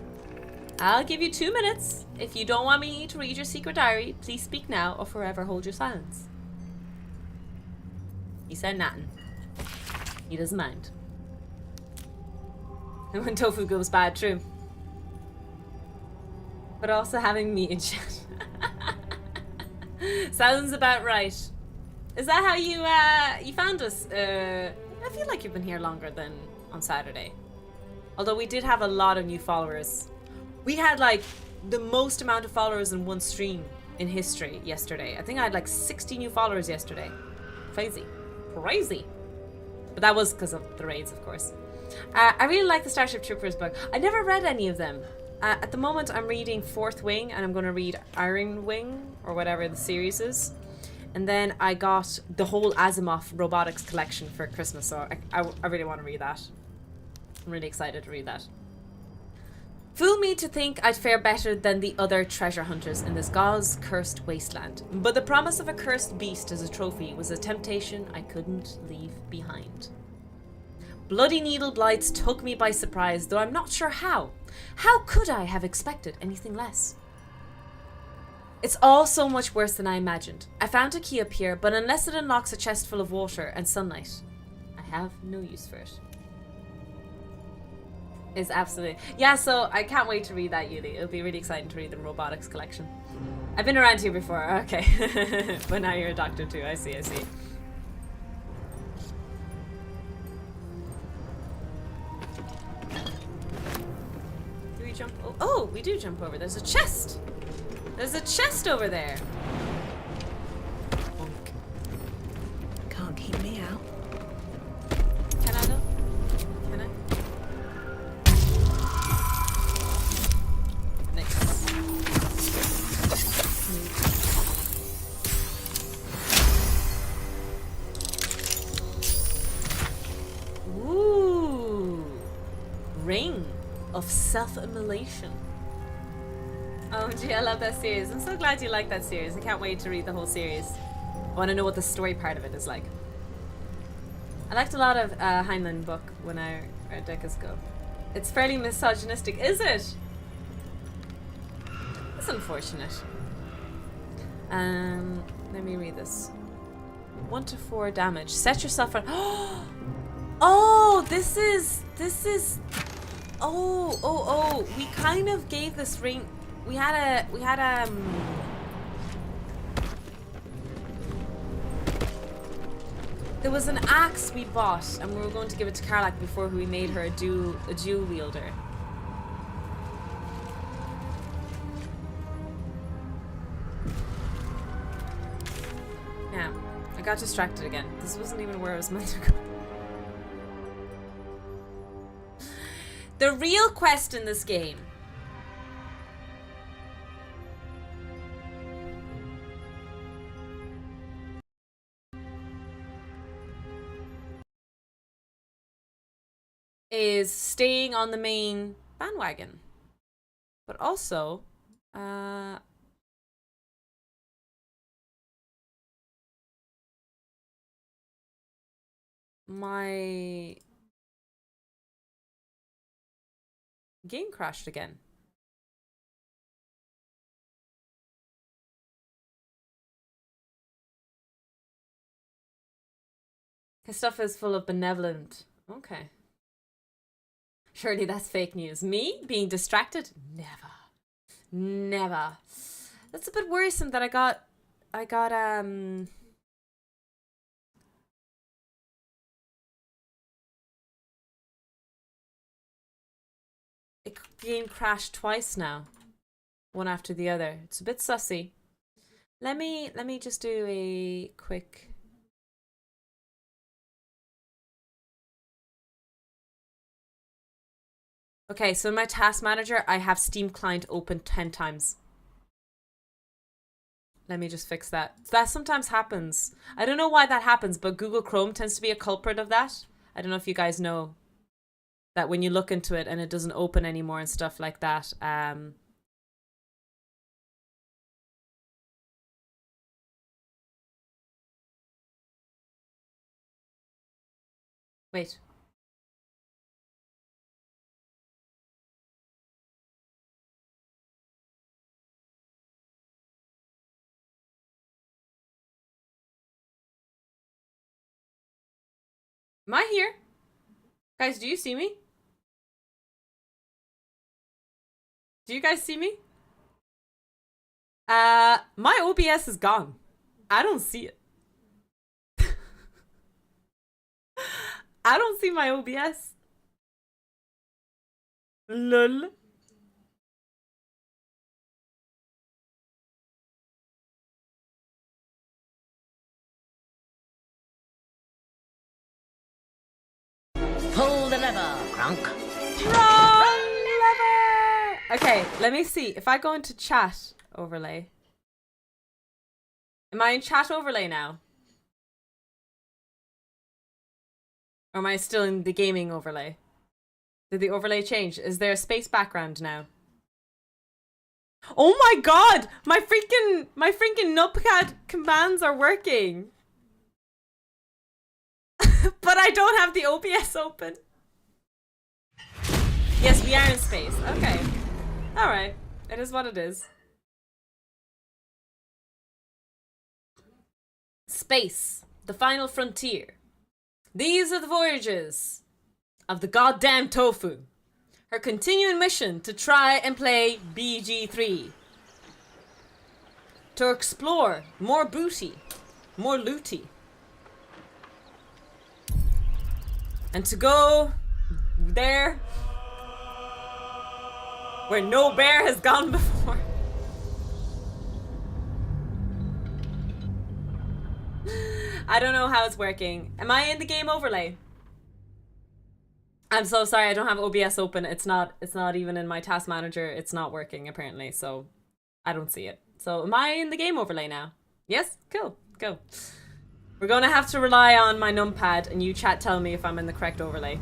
I'll give you 2 minutes. If you don't want me to read your secret diary, please speak now or forever hold your silence. He said nothing. He doesn't mind. And when tofu goes bad, true. But also having meat in chat. Sounds about right. Is that how you found us? I feel like you've been here longer than on Saturday. Although we did have a lot of new followers. We had like the most amount of followers in one stream in history yesterday. I think I had like 60 new followers yesterday. Crazy. Crazy. But that was because of the raids, of course. I really like the Starship Troopers book. I never read any of them. At the moment, I'm reading Fourth Wing, and I'm going to read Iron Wing, or whatever the series is. And then I got the whole Asimov robotics collection for Christmas, so I really want to read that. I'm really excited to read that. Fool me to think I'd fare better than the other treasure hunters in this Gauze-cursed wasteland, but the promise of a cursed beast as a trophy was a temptation I couldn't leave behind. Bloody needle blights took me by surprise, though I'm not sure how. How could I have expected anything less? It's all so much worse than I imagined. I found a key up here, but unless it unlocks a chest full of water and sunlight, I have no use for it. It's absolutely... Yeah, so I can't wait to read that, Yuli. It'll be really exciting to read the robotics collection. I've been around here before, okay. But now you're a doctor too, I see, I see. Do we jump... Oh, we do jump over. There's a chest! There's a chest over there! Can't keep me out. Can I though? Can I? of self-immolation. Oh, gee, I love that series. I'm so glad you like that series. I can't wait to read the whole series. I want to know what the story part of it is like. I liked a lot of Heinlein book when I read Decascope. It's fairly misogynistic, is it? That's unfortunate. Let me read this. 1 to 4 damage. Set yourself on. Oh, this is. Oh. We kind of gave this ring. We had there was an axe we bought, and we were going to give it to Karlak before we made her a dual wielder. Now, I got distracted again. This wasn't even where I was meant to go. The real quest in this game is staying on the main bandwagon, but also my game crashed again. His stuff is full of benevolent. Okay. Surely that's fake news. Me being distracted? Never. Never. That's a bit worrisome that I got it game crashed twice now. One after the other. It's a bit sussy. Let me just do a quick. Okay, so in my task manager, I have Steam client open 10 times. Let me just fix that. That sometimes happens. I don't know why that happens, but Google Chrome tends to be a culprit of that. I don't know if you guys know that when you look into it and it doesn't open anymore and stuff like that. Wait. Am I here? Guys, do you see me? Do you guys see me? My OBS is gone. I don't see it. I don't see my OBS. Lol. Pull the lever, Kronk. Wrong lever! Okay, let me see. If I go into chat overlay. Am I in chat overlay now? Or am I still in the gaming overlay? Did the overlay change? Is there a space background now? Oh my god! My freaking notepad commands are working. But I don't have the OBS open. Yes, we are in space. Okay. Alright. It is what it is. Space. The final frontier. These are the voyages of the goddamn Tofu. Her continuing mission to try and play BG3. To explore more booty. More looty. And to go there where no bear has gone before. I don't know how it's working. Am I in the game overlay? I'm so sorry, I don't have OBS open. It's not even in my task manager. It's not working apparently, so I don't see it. So am I in the game overlay now? Yes? Cool. Go. We're gonna have to rely on my numpad and you chat tell me if I'm in the correct overlay.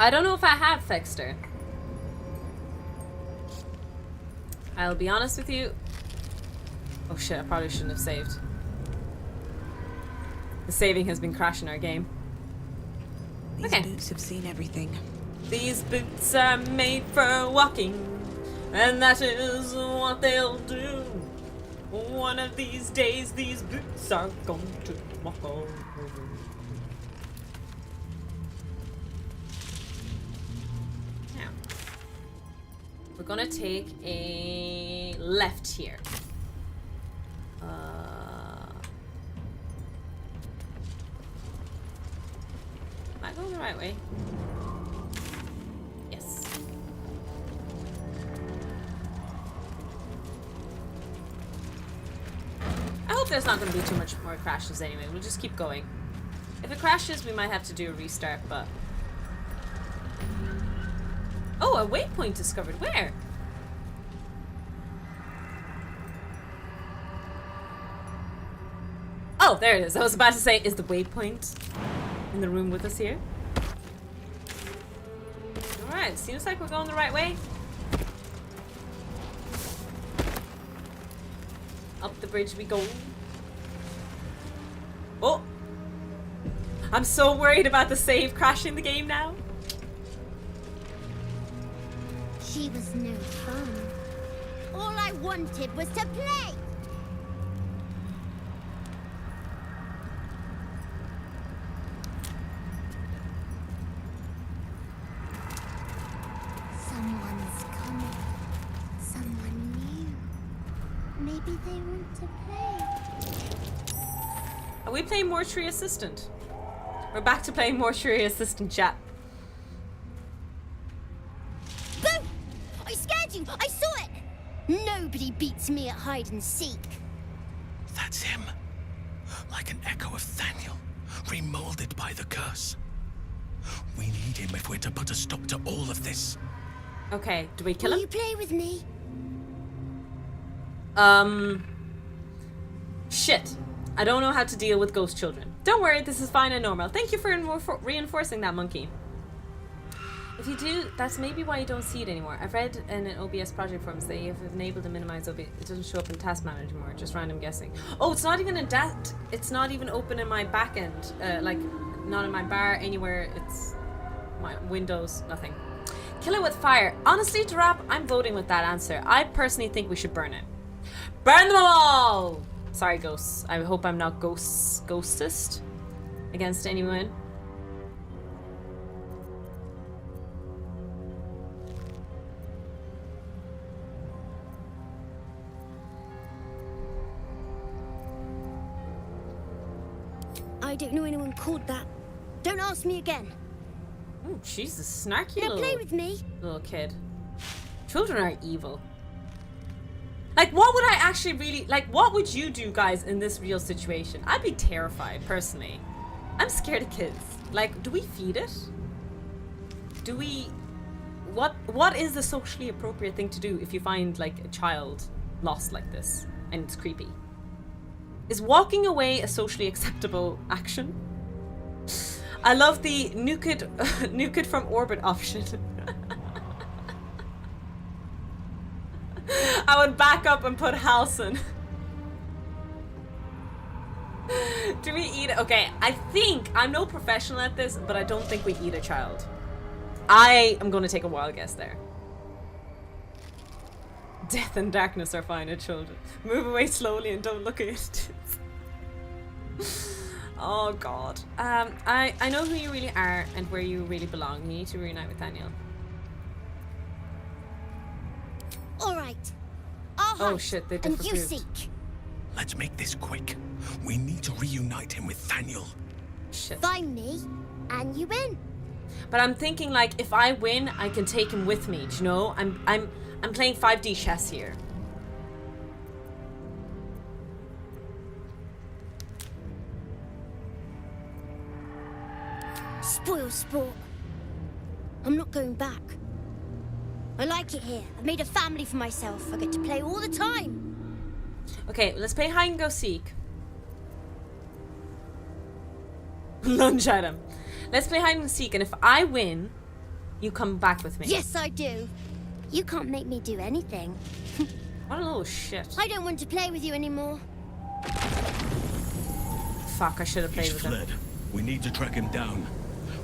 I don't know if I have fixed her. I'll be honest with you. Oh shit, I probably shouldn't have saved. The saving has been crashing our game. These boots have seen everything. These boots are made for walking, and that is what they'll do. One of these days, these boots are going to walk all over. Now, we're gonna take a left here. Am I going the right way? Yes. I hope there's not going to be too much more crashes anyway. We'll just keep going. If it crashes, we might have to do a restart, but... Oh, a waypoint discovered. Where? Oh, there it is. I was about to say, is the waypoint in the room with us here? Alright, seems like we're going the right way. Up the bridge we go. Oh! I'm so worried about the save crashing the game now. She was no fun. All I wanted was to play. Someone's coming. Someone new. Maybe they want to play. Are we playing Mortuary Assistant? We're back to playing Mortuary Assistant, chat. Boom! I scared you! I saw it! Nobody beats me at hide and seek. That's him. Like an echo of Thaniel, remolded by the curse. We need him if we're to put a stop to all of this. Okay, do we kill him? Will you play with me? Shit. I don't know how to deal with ghost children. Don't worry, this is fine and normal. Thank you for reinforcing that, monkey. If you do, that's maybe why you don't see it anymore. I've read in an OBS project forums that you have enabled and minimized OBS. It doesn't show up in Task Manager anymore. Just random guessing. Oh, it's not even in that. It's not even open in my backend. Like, not in my bar anywhere. It's my Windows. Nothing. Kill it with fire. Honestly, Drop, I'm voting with that answer. I personally think we should burn it. Burn them all! Sorry, ghosts. I hope I'm not ghostist against anyone. I don't know anyone called that. Don't ask me again. Oh, she's a snarky Now play with me. little kid. Children are evil. Like, what would I actually really... Like, what would you do, guys, in this real situation? I'd be terrified, personally. I'm scared of kids. Like, do we feed it? Do we... What is the socially appropriate thing to do if you find, like, a child lost like this? And it's creepy. Is walking away a socially acceptable action? I love the nuke it from orbit option. I would back up and put Halson. Do we eat? Okay, I think I'm no professional at this, but I don't think we eat a child. I am going to take a wild guess there. Death and darkness are fine at children. Move away slowly and don't look at it. Oh god. I know who you really are and where you really belong. You need to reunite with Daniel. All right. I'll Oh hunt, shit, they and you disapproved. seek. Let's make this quick. We need to reunite him with Thaniel. Shit. Find me, and you win. But I'm thinking, like, if I win, I can take him with me. Do you know? I'm playing 5D chess here. Spoil sport. I'm not going back. I like it here. I've made a family for myself. I get to play all the time. Okay, let's play hide and go seek. Lunge at him. Let's play hide and seek, and if I win, You come back with me. Yes, I do. You can't make me do anything. What a little shit. I don't want to play with you anymore. Fuck, I should have played He's with fled. him. We need to track him down.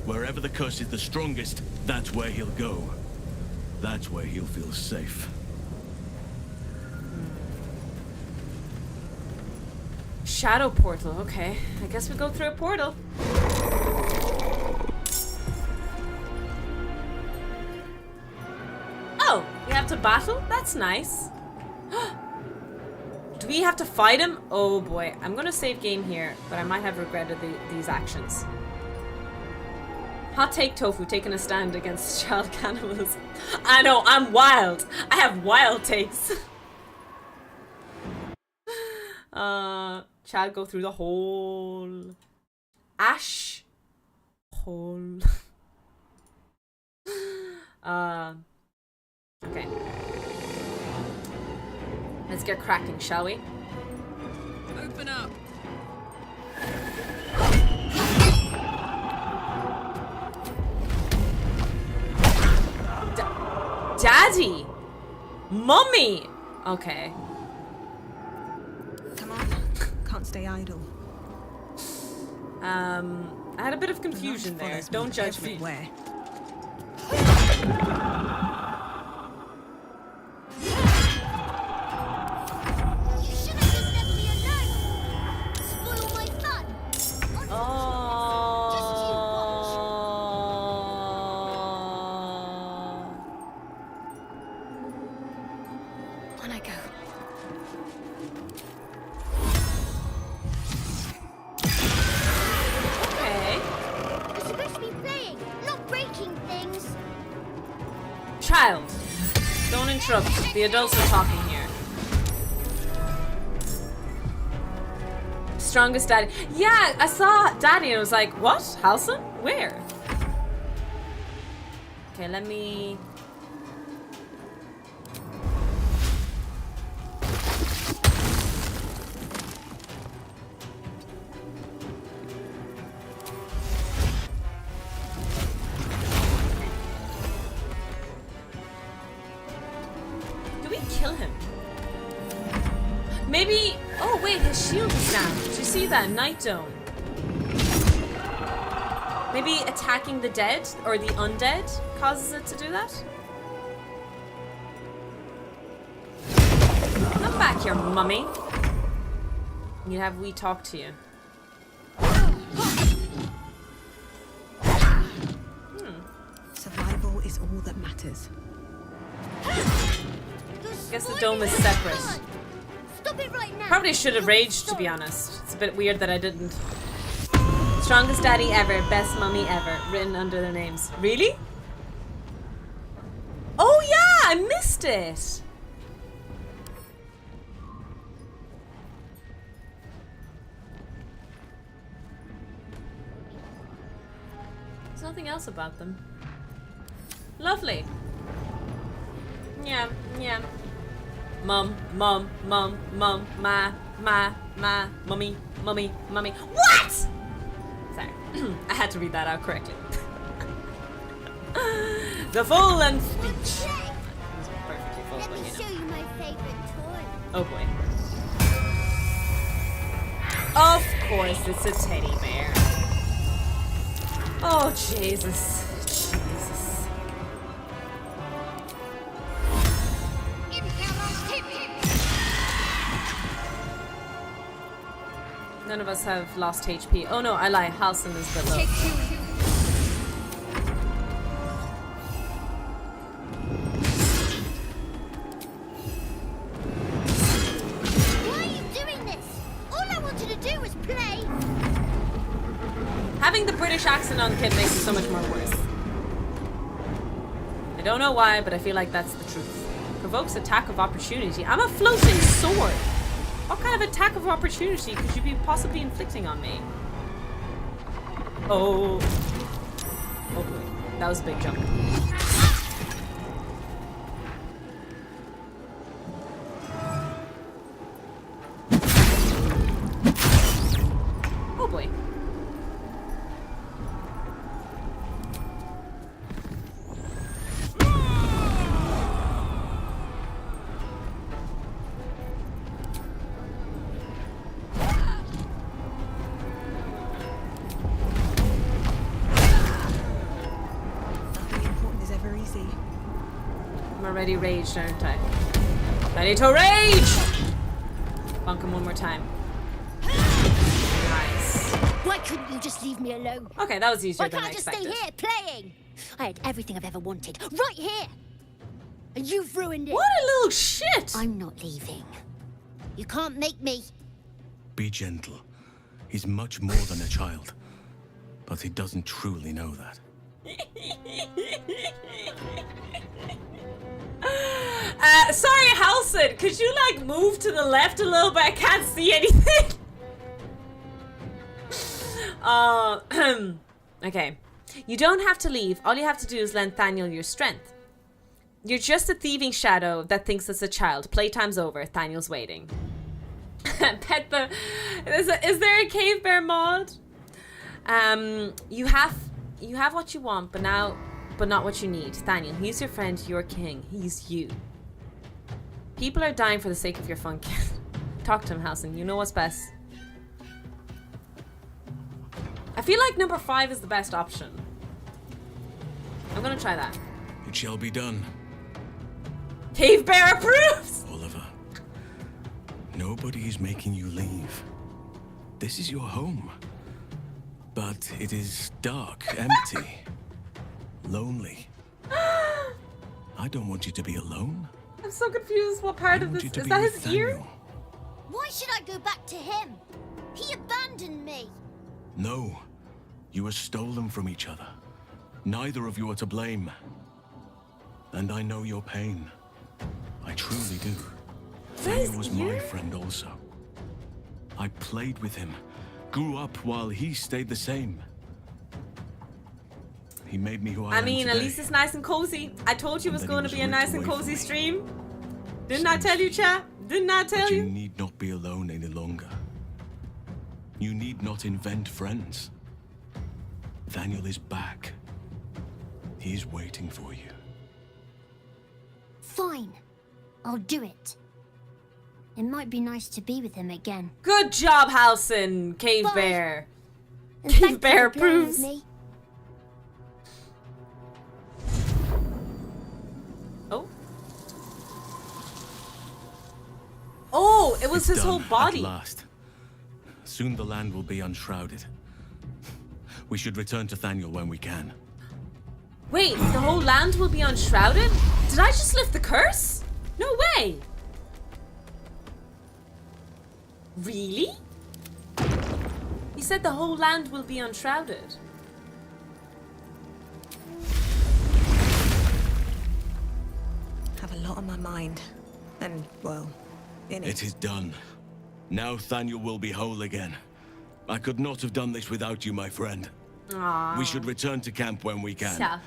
Wherever the curse is the strongest, that's where he'll go. That's where he'll feel safe. Shadow portal, okay. I guess we go through a portal. Oh, we have to battle? That's nice. Do we have to fight him? Oh boy, I'm gonna save game here, but I might have regretted these actions. Hot take Tofu taking a stand against child cannibalism. I know, I'm wild. I have wild takes. Chad go through the whole ash hole. Okay. Let's get cracking, shall we? Open up. Daddy! Mummy! Okay. Come on. Can't stay idle. I had a bit of confusion there. Don't judge me. Everywhere. On I go. Okay. We're supposed to be playing, not breaking things. Child, don't interrupt. The adults are talking here. Strongest daddy. Yeah, I saw daddy and I was like, what? Halson? Where? Okay, let me... Do we kill him? Maybe... Oh wait, his shield is down. Did you see that? Night Dome. Maybe attacking the dead or the undead causes it to do that? Come back here, mummy. You have we talk to you. Survival is all that matters. I guess the dome is separate. Stop it right now. Probably should have raged, to be honest. It's a bit weird that I didn't. Strongest daddy ever, best mummy ever, written under their names. Really? Oh yeah, I missed it. There's nothing else about them. Lovely. Yeah, yeah. Mum, mum, mum, mum, ma, mummy, mummy, mummy. What? Sorry, I had to read that out correctly. The full length speech. It was perfectly full, Let but me show you my favorite toy. Oh boy. Of course, it's a teddy bear. Oh Jesus. Jesus. None of us have lost HP. Oh no, I lie. Halson is the low. Why are you doing this? All I wanted to do was play. Having the British accent on kid makes it so much more worse. I don't know why, but I feel like that's the truth. Provokes attack of opportunity. I'm a floating sword. What kind of attack of opportunity could you be possibly inflicting on me? Oh. Oh boy. That was a big jump. Oh boy. already raged, aren't I? Ready to rage! Bonk him one more time. Nice. Why couldn't you just leave me alone? Okay, that was easier Why than can't I I just expected. stay here playing? I had everything I've ever wanted, right here. And you've ruined it. What a little shit! I'm not leaving. You can't make me. Be gentle. He's much more than a child. But he doesn't truly know that. Sorry, Halson, could you like move to the left a little bit? I can't see anything. Okay. You don't have to leave. All you have to do is lend Thaniel your strength. You're just a thieving shadow that thinks it's a child. Playtime's over. Thaniel's waiting. Pet the... Is there a cave bear mod? You have what you want, but not what you need. Thaniel, he's your friend, your king. He's you. People are dying for the sake of your fun, kid. Talk to him, Halson. You know what's best. I feel like number 5 is the best option. I'm gonna try that. It shall be done. Cave bear approves! Oliver, nobody is making you leave. This is your home. But it is dark, empty, lonely. I don't want you to be alone. I'm so confused. What part of this? Is that his ear? Why should I go back to him? He abandoned me. No, you were stolen from each other. Neither of you are to blame. And I know your pain. I truly do. Thaniel was my friend also. I played with him, grew up while he stayed the same. He made me who I am mean, today. at least it's nice and cozy. I told you it was going to be a nice and cozy stream. Didn't I tell you, chat? Didn't I tell you? You need not be alone any longer. You need not invent friends. Thaniel is back. He's waiting for you. Fine. I'll do it. It might be nice to be with him again. Good job, Halson, Cave Bye. Bear. And Cave thank you Bear for playing with approves. me. Oh. Oh, it was It's his done whole body. At last. Soon the land will be unshrouded. We should return to Thaniel when we can. Wait, the whole land will be unshrouded? Did I just lift the curse? No way. Really? He said the whole land will be unshrouded. Have a lot on my mind. And, well, in it. It is done. Now Thaniel will be whole again. I could not have done this without you, my friend. Aww. We should return to camp when we can. Shucks.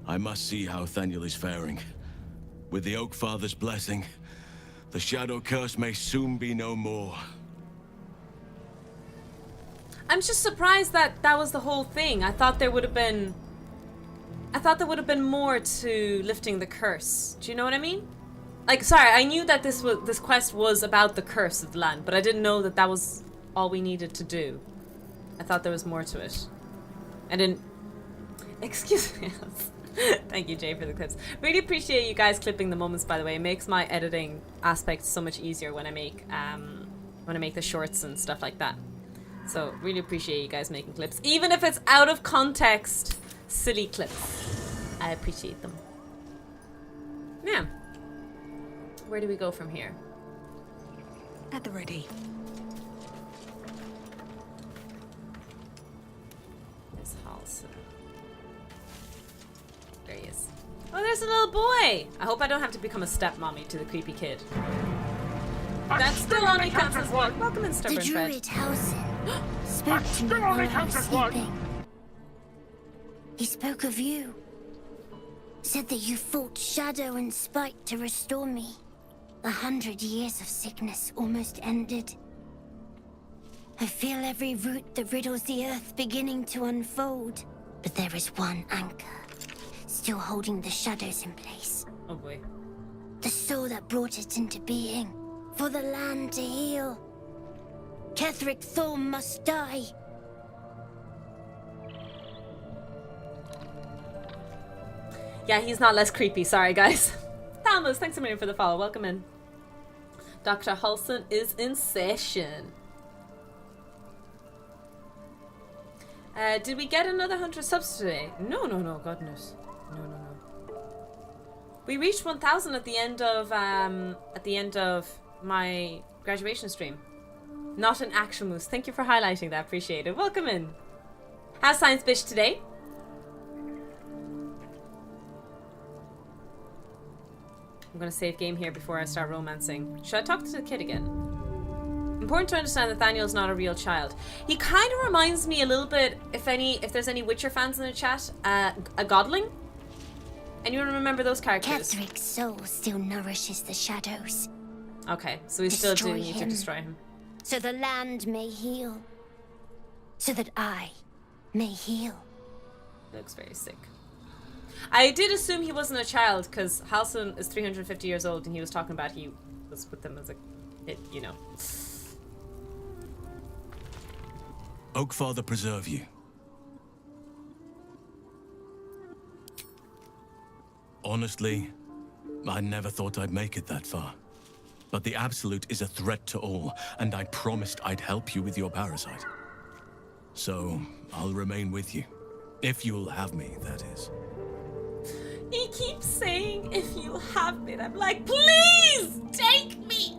I must see how Thaniel is faring. With the Oak Father's blessing, the Shadow Curse may soon be no more. I'm just surprised that that was the whole thing. I thought there would have been more to lifting the curse. Do you know what I mean? Like, sorry, I knew that this quest was about the curse of the land, but I didn't know that that was all we needed to do. I thought there was more to it. I didn't... Excuse me. Thank you, Jay, for the clips. Really appreciate you guys clipping the moments, by the way. It makes my editing aspect so much easier when I make the shorts and stuff like that. So, really appreciate you guys making clips. Even if it's out of context, silly clips. I appreciate them. Yeah. Where do we go from here? At the ready. There's Halson. There he is. Oh, there's a little boy! I hope I don't have to become a stepmommy to the creepy kid. That still only counts as one. Welcome in, The Stubborn Fred. druid Halson spoke to me while I was sleeping. He spoke of you. Said that you fought shadow and spite to restore me. 100 years of sickness almost ended. I feel every root that riddles the earth beginning to unfold. But there is one anchor, still holding the shadows in place. Oh boy. The soul that brought it into being, for the land to heal. Ketheric Thorm must die. Yeah, he's not less creepy. Sorry, guys. Thalmus, thanks a million for the follow. Welcome in. Dr. Hulson is in session. Did we get another 100 subs today? No, goodness. No. We reached 1,000 at the end of my graduation stream. Not an action moose. Thank you for highlighting that. Appreciate it. Welcome in. How's Science Bitch today? I'm gonna save game here before I start romancing. Should I talk to the kid again? Important to understand that Nathaniel's not a real child. He kind of reminds me a little bit, if there's any Witcher fans in the chat, a godling. Anyone remember those characters? Ketheric's soul still nourishes the shadows. Okay, so we still do need to destroy him. So the land may heal. So that I may heal. Looks very sick. I did assume he wasn't a child because Halson is 350 years old and he was talking about he was with them as a kid, you know. Oakfather preserve you. Honestly, I never thought I'd make it that far. But the Absolute is a threat to all, and I promised I'd help you with your parasite. So, I'll remain with you. If you'll have me, that is. He keeps saying, if you'll have me, and I'm like, please, take me!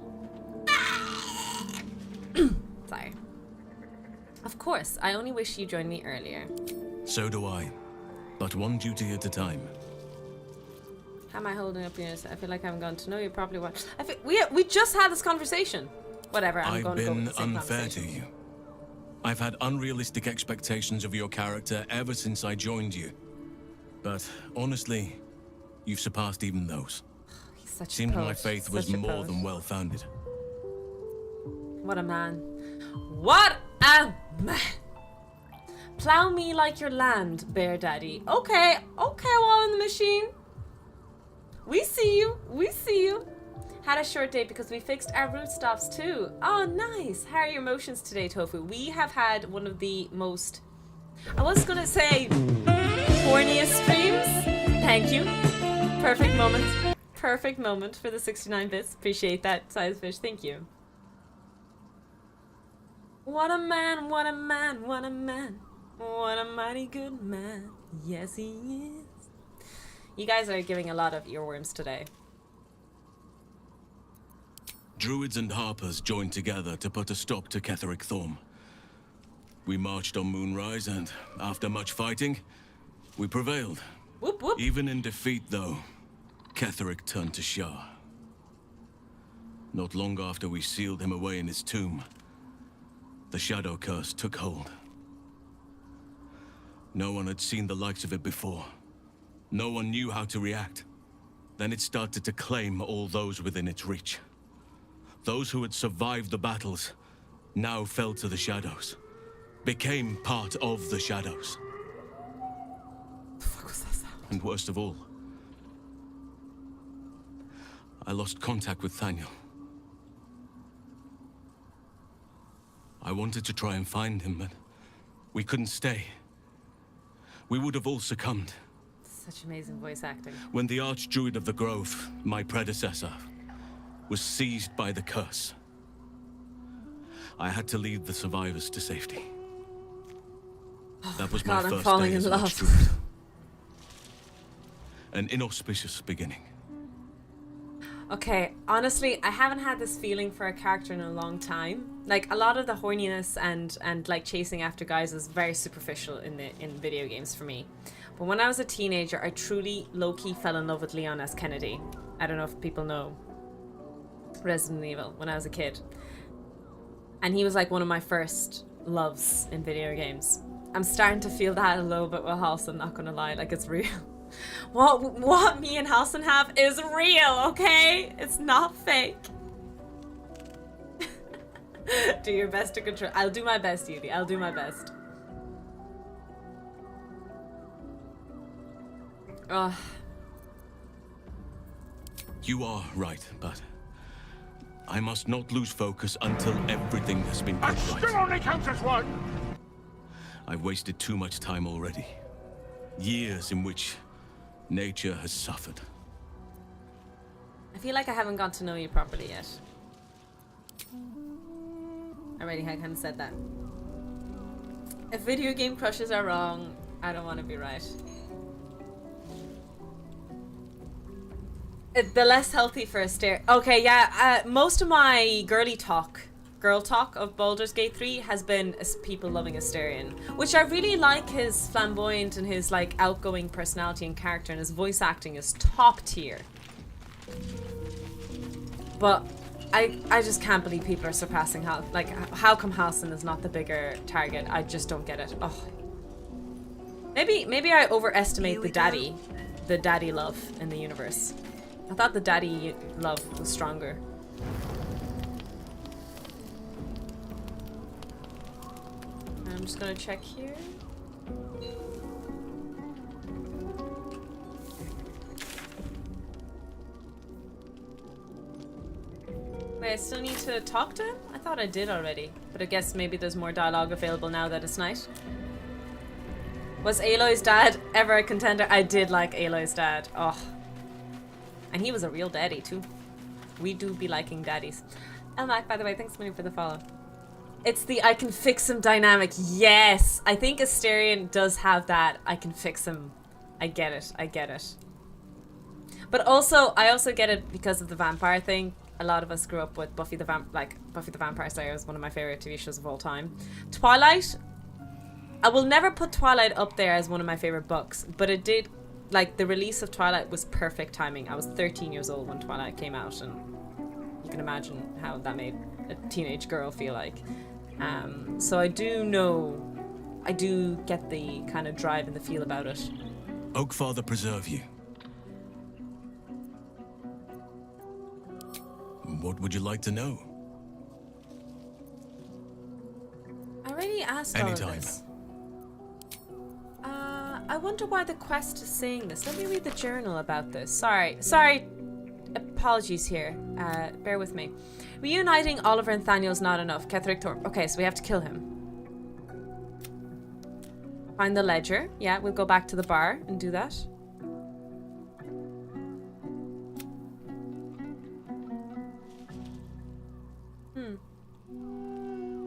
Sorry. Of course, I only wish you joined me earlier. So do I. But one duty at a time. How am I holding up here? I feel like I haven't gotten to know you properly. Well, I feel, we just had this conversation. Whatever, I'm going to go with the same unfair to you. I've had unrealistic expectations of your character ever since I joined you. But honestly, you've surpassed even those. Seems my faith was more than well-founded. What a man. What a man! Plow me like your land, Bear Daddy. Okay, Wall in the Machine. We see you. Had a short day because we fixed our root stops too. Oh, nice. How are your emotions today, Tofu? We have had one of the most, I was gonna say, horniest streams. Thank you. Perfect moment for the 69 bits. Appreciate that, Size Fish. Thank you. What a man, what a man, what a man. What a mighty good man. Yes, he is. You guys are giving a lot of earworms today. Druids and Harpers joined together to put a stop to Ketheric Thorm. We marched on Moonrise, and after much fighting, we prevailed. Whoop, whoop. Even in defeat, though, Ketheric turned to Shah. Not long after we sealed him away in his tomb, the Shadow Curse took hold. No one had seen the likes of it before. No one knew how to react. Then it started to claim all those within its reach. Those who had survived the battles now fell to the shadows, became part of the shadows. The fuck was that sound? And worst of all, I lost contact with Thaniel. I wanted to try and find him, but we couldn't stay. We would have all succumbed. Such amazing voice acting. When the Archdruid of the Grove, my predecessor, was seized by the curse, I had to lead the survivors to safety. That was my first day as Archdruid. An inauspicious beginning. Okay, honestly, I haven't had this feeling for a character in a long time. Like, a lot of the horniness and like chasing after guys is very superficial in video games for me. But when I was a teenager, I truly low-key fell in love with Leon S. Kennedy. I don't know if people know Resident Evil when I was a kid. And he was like one of my first loves in video games. I'm starting to feel that a little bit with Halson, not gonna lie, like it's real. What me and Halson have is real, okay? It's not fake. Do your best to control. I'll do my best, Yuli. I'll do my best. Ugh. You are right, but I must not lose focus until everything has been put right. Still only counts as one. I've wasted too much time already. Years in which nature has suffered. I feel like I haven't got to know you properly yet. Already, I kind of said that. If video game crushes are wrong, I don't want to be right. The less healthy for a stare. Okay, yeah. Most of my girl talk of Baldur's Gate 3 has been people loving Asterion, which I really like. His flamboyant and his like outgoing personality and character, and his voice acting is top tier. But I just can't believe people are surpassing Hal. Like, how come Halsin is not the bigger target? I just don't get it. Oh, maybe I overestimate the daddy love in the universe. I thought the daddy love was stronger. I'm just gonna check here. Wait, I still need to talk to him? I thought I did already. But I guess maybe there's more dialogue available now that it's night. Was Aloy's dad ever a contender? I did like Aloy's dad. Oh. And he was a real daddy too. We do be liking daddies. Elmac, by the way, thanks so much for the follow. It's the I can fix him dynamic. Yes! I think Asterion does have that I can fix him. I get it. I get it. But also, I also get it because of the vampire thing. A lot of us grew up with Buffy the Vampire Slayer is one of my favorite TV shows of all time. Twilight, I will never put Twilight up there as one of my favorite books, but it did, like, the release of Twilight was perfect timing. I was 13 years old when Twilight came out, and you can imagine how that made a teenage girl feel like. So I do get the kind of drive and the feel about it. Oakfather preserve you. What would you like to know? I already asked Anytime. all of this. I wonder why the quest is saying this. Let me read the journal about this. Sorry. Apologies here. Bear with me. Reuniting Oliver and Thaniel's not enough. Ketheric Thorpe. Okay, so we have to kill him. Find the ledger. Yeah, we'll go back to the bar and do that.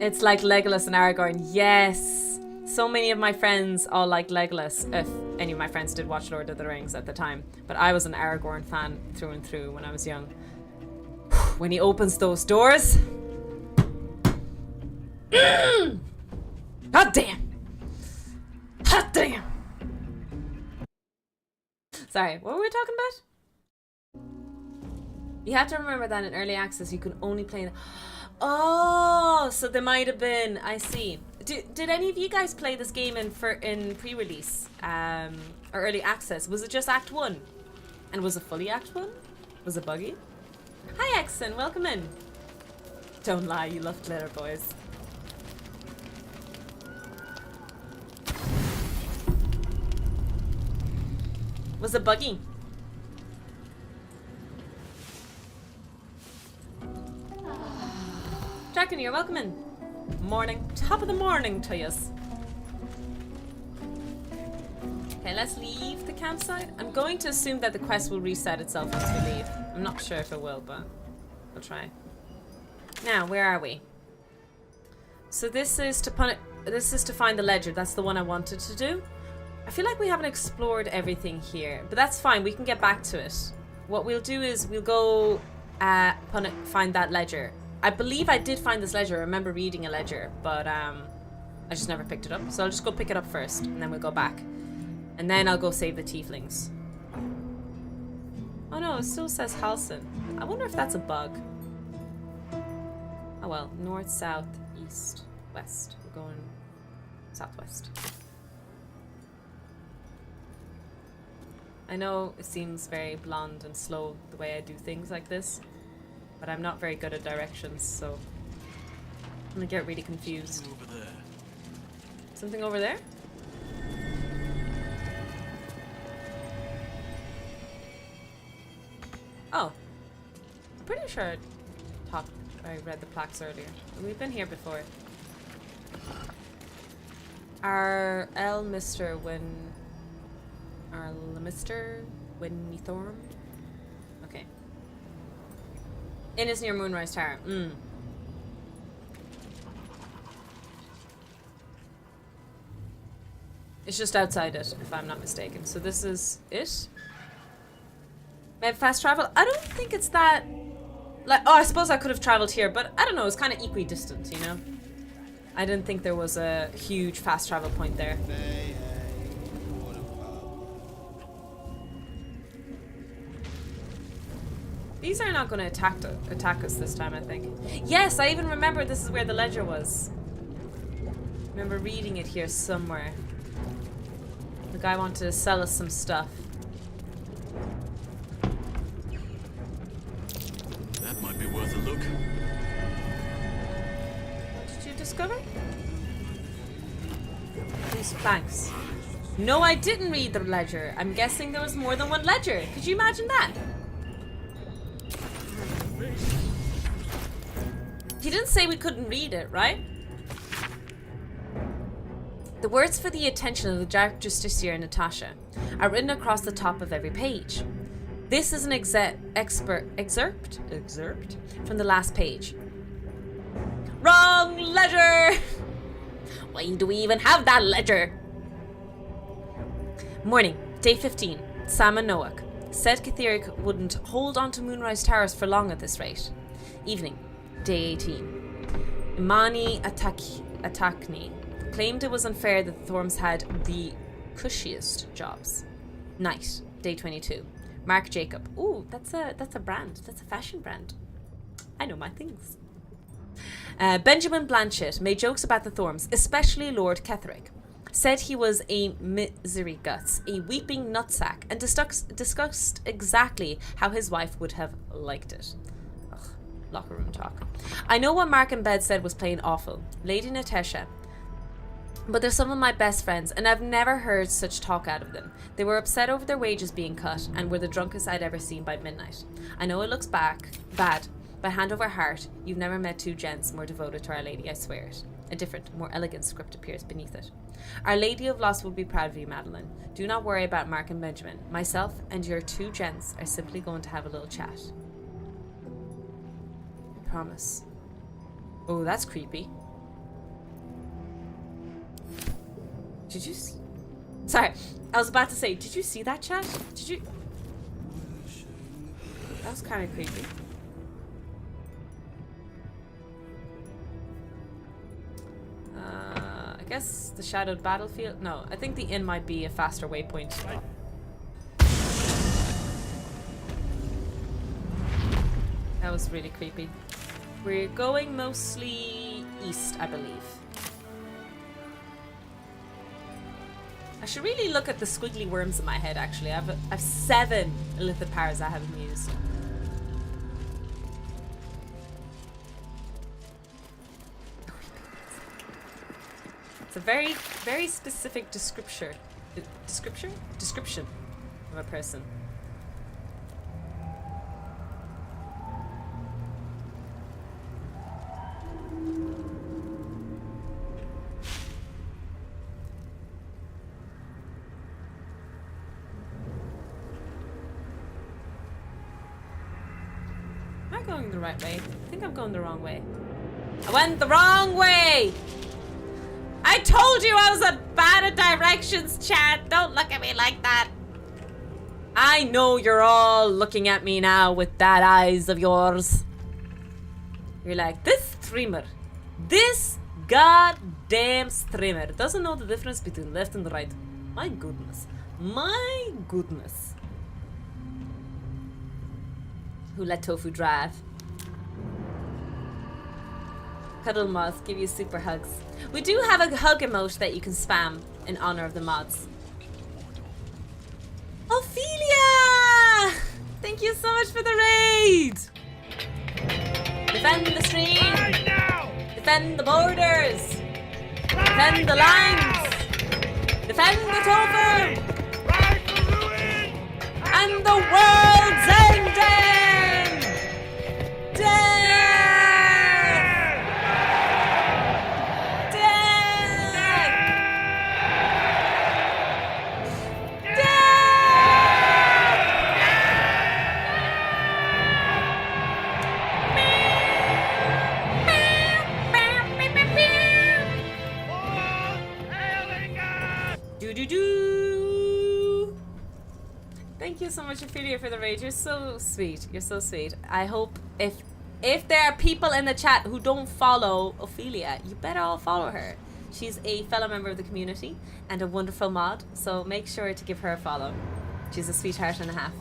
It's like Legolas and Aragorn. Yes! So many of my friends all like Legolas, if any of my friends did watch Lord of the Rings at the time. But I was an Aragorn fan through and through when I was young. When he opens those doors... Hot damn! Hot damn! Sorry, what were we talking about? You have to remember that in early access you can only play... Oh, so there might have been... I see. Did any of you guys play this game in pre-release? Or early access? Was it just Act 1? And was it fully Act 1? Was it buggy? Hi, Exon. Welcome in. Don't lie, you love glitter, boys. Was it buggy? Draken, you're welcome in. Morning. Top of the morning to yous. Okay, let's leave the campsite. I'm going to assume that the quest will reset itself once we leave. I'm not sure if it will, but we'll try. Now, where are we? So this is to find the ledger. That's the one I wanted to do. I feel like we haven't explored everything here, but that's fine. We can get back to it. What we'll do is we'll go find that ledger. I believe I did find this ledger. I remember reading a ledger, but I just never picked it up. So I'll just go pick it up first, and then we'll go back. And then I'll go save the tieflings. Oh no, it still says Halsin. I wonder if that's a bug. Oh well, north, south, east, west. We're going southwest. I know it seems very blonde and slow the way I do things like this, but I'm not very good at directions, so I'm gonna get really confused. Something over there. Something over there? Oh. I'm pretty sure I read the plaques earlier. We've been here before. Our Mr. Winnie Thorm? Okay. Inn is near Moonrise Tower. It's just outside it, if I'm not mistaken. So this is it? Maybe fast travel? I don't think it's that... Like, oh, I suppose I could have traveled here, but I don't know, it's kind of equidistant, you know? I didn't think there was a huge fast travel point there. These are not going to attack us this time, I think. Yes, I even remember this is where the ledger was. I remember reading it here somewhere. The guy wanted to sell us some stuff. That might be worth a look. What did you discover? These planks. No, I didn't read the ledger. I'm guessing there was more than one ledger. Could you imagine that? He didn't say we couldn't read it, right? The words for the attention of the Dark Justiciar Natasha are written across the top of every page. This is an excerpt from the last page. Wrong ledger! Why do we even have that ledger? Morning, day 15. Sam and Noak. Said Catherick wouldn't hold on to Moonrise Towers for long at this rate. Evening, day 18. Imani Atakni claimed it was unfair that the Thorms had the cushiest jobs. Night, day 22. Mark Jacob. Ooh, that's a brand. That's a fashion brand. I know my things. Benjamin Blanchett made jokes about the Thorms, especially Lord Ketherick. Said he was a misery guts, a weeping nutsack, and discussed exactly how his wife would have liked it. Ugh, locker room talk. I know what Mark in bed said was plain awful. Lady Natasha. But they're some of my best friends, and I've never heard such talk out of them. They were upset over their wages being cut, and were the drunkest I'd ever seen by midnight. I know it looks bad, but hand over heart, you've never met two gents more devoted to Our Lady, I swear it. A different, more elegant script appears beneath it. Our Lady of Loss will be proud of you, Madeline. Do not worry about Mark and Benjamin. Myself and your two gents are simply going to have a little chat. I promise. Oh, that's creepy. Did you... Sorry, I was about to say, did you see that chat? Did you... That was kind of creepy. I guess the shadowed battlefield? No, I think the inn might be a faster waypoint. That was really creepy. We're going mostly east, I believe. I should really look at the squiggly worms in my head, actually. I've 7 illithid powers I haven't used. It's a very, very specific description of a person. Am I going the right way? I think I'm going the wrong way. I went the wrong way! I told you I was a bad at directions, chat. Don't look at me like that. I know you're all looking at me now with that eyes of yours. You're like, this streamer, this goddamn streamer doesn't know the difference between left and right. My goodness. My goodness. Who let Tofu drive? Cuddle moths give you super hugs. We do have a hug emote that you can spam in honor of the mods. Ophelia! Thank you so much for the raid! Defend the stream! Defend the borders! Defend the lines! Defend the tofu! And the world's ending! Death! so much, Ophelia, for the raid. You're so sweet. You're so sweet. I hope if there are people in the chat who don't follow Ophelia, you better all follow her. She's a fellow member of the community and a wonderful mod, so make sure to give her a follow. She's a sweetheart and a half.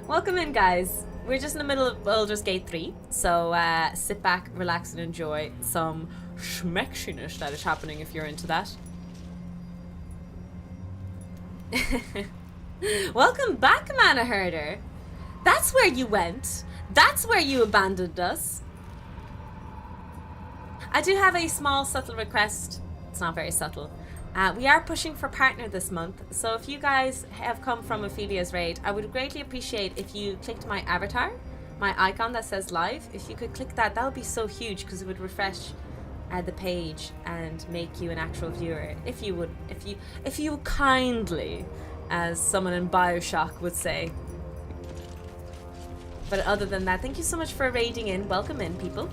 Welcome in, guys. We're just in the middle of Baldur's Gate 3, so sit back, relax, and enjoy some schmexiness that is happening if you're into that. Welcome back, Mana Herder. That's where you went. That's where you abandoned us. I do have a small subtle request. It's not very subtle. We are pushing for partner this month, so if you guys have come from Ophelia's raid, I would greatly appreciate if you clicked my avatar, my icon that says live. If you could click that, that would be so huge because it would refresh the page and make you an actual viewer. If you kindly, as someone in Bioshock would say. But other than that, thank you so much for raiding in. Welcome in, people.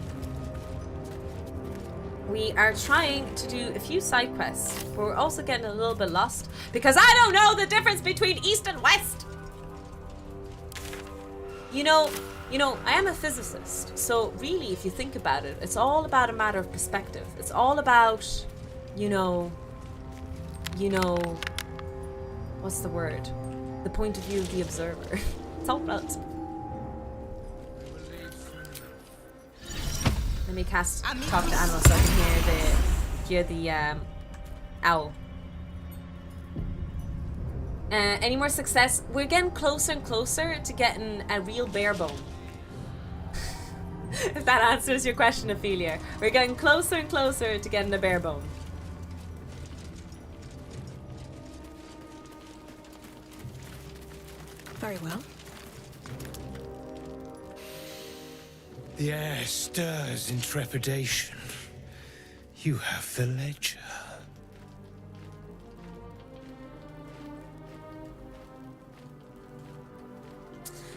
We are trying to do a few side quests, but we're also getting a little bit lost because I don't know the difference between east and west. You know, I am a physicist, so really, if you think about it, it's all about a matter of perspective. It's all about, you know, what's the word? The point of view of the observer. It's all about. Let me talk to animals so I can hear the owl. Any more success? We're getting closer and closer to getting a real bare bone. If that answers your question, Ophelia. We're getting closer and closer to getting a bare bone. Very well. The air stirs in trepidation. You have the ledger.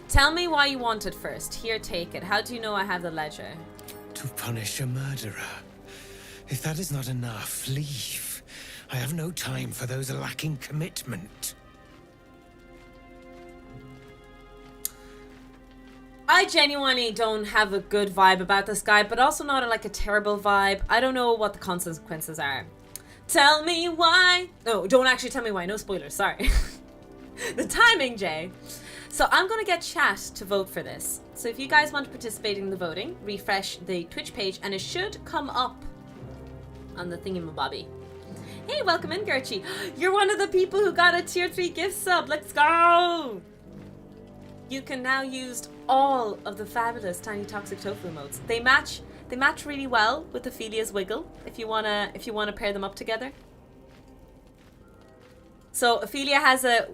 Tell me why you want it first. Here, take it. How do you know I have the ledger? To punish a murderer. If that is not enough, leave. I have no time for those lacking commitment. I genuinely don't have a good vibe about this guy, but also not like a terrible vibe. I don't know what the consequences are. Tell me why. No, don't actually tell me why. No spoilers, sorry. The timing, Jay. So I'm going to get chat to vote for this. So if you guys want to participate in the voting, refresh the Twitch page and it should come up on the thingamabobby. Hey, welcome in, Gertrude. You're one of the people who got a tier 3 gift sub. Let's go! You can now use all of the fabulous Tiny Toxic Tofu modes. They match really well with Ophelia's Wiggle if you wanna pair them up together. So Ophelia has a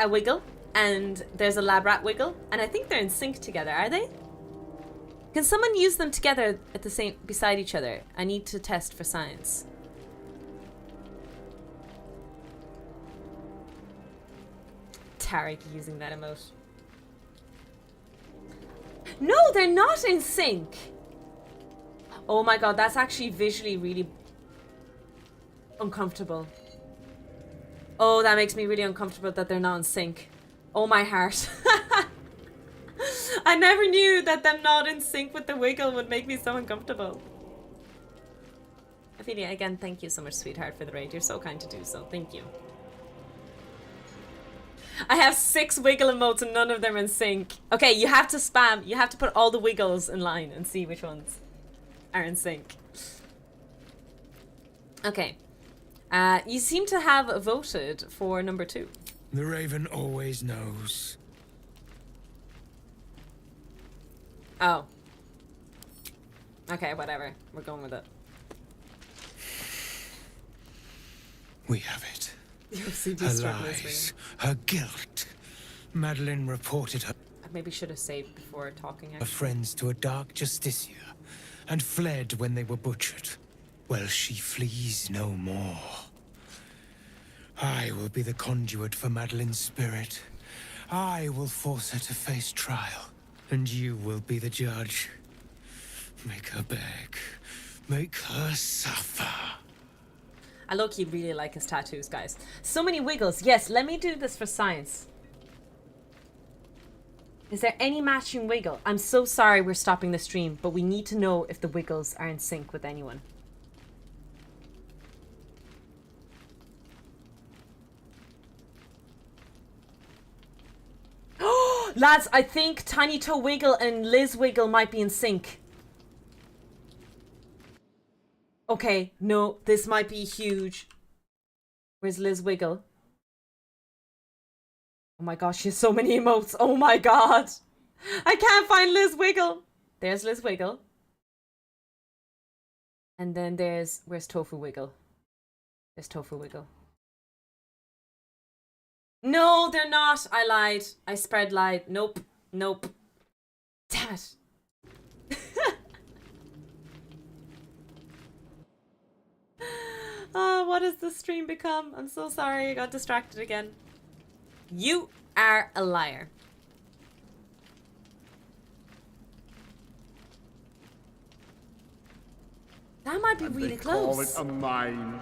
Wiggle and there's a Lab Rat Wiggle, and I think they're in sync together, are they? Can someone use them together at the same beside each other? I need to test for science. Tarek using that emote. No, they're not in sync. Oh my god, that's actually visually really uncomfortable. Oh, that makes me really uncomfortable that they're not in sync. Oh my heart. I never knew that them not in sync with the Wiggle would make me so uncomfortable. Ophelia, again, thank you so much, sweetheart, for the raid. You're so kind to do so. Thank you. I have 6 Wiggle emotes and none of them in sync. Okay, you have to spam. You have to put all the Wiggles in line and see which ones are in sync. Okay. You seem to have voted for number 2. The Raven always knows. Oh. Okay, whatever. We're going with it. We have it. Her lies, her guilt. Madeline reported her maybe should have saved before talking. Her friends to a dark justiciar and fled when they were butchered. Well, she flees no more. I will be the conduit for Madeline's spirit. I will force her to face trial, and you will be the judge. Make her beg. Make her suffer. I low-key really like his tattoos, guys. So many Wiggles. Yes, let me do this for science. Is there any matching wiggle? I'm so sorry we're stopping the stream, but we need to know if the wiggles are in sync with anyone. Lads, I think Tiny Toe Wiggle and Liz Wiggle might be in sync. Okay, no, this might be huge. Where's Liz Wiggle? Oh my gosh, she has so many emotes. Oh my god. I can't find Liz Wiggle. There's Liz Wiggle. And then where's Tofu Wiggle? There's Tofu Wiggle. No, they're not. I lied. I spread lied. Nope. Nope. Damn it. Oh, what has the stream become? I'm so sorry. I got distracted again. You are a liar. That might be really close. Call it a mine.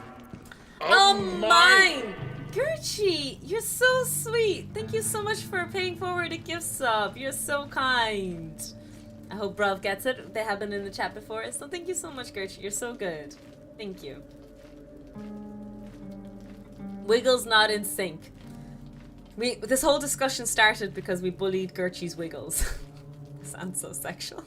A mine! Gertrude, you're so sweet. Thank you so much for paying forward a gift sub. You're so kind. I hope Brav gets it. They have been in the chat before. So thank you so much, Gertrude. You're so good. Thank you. Wiggles not in sync. This whole discussion started because we bullied Gertrude's Wiggles. Sounds so sexual.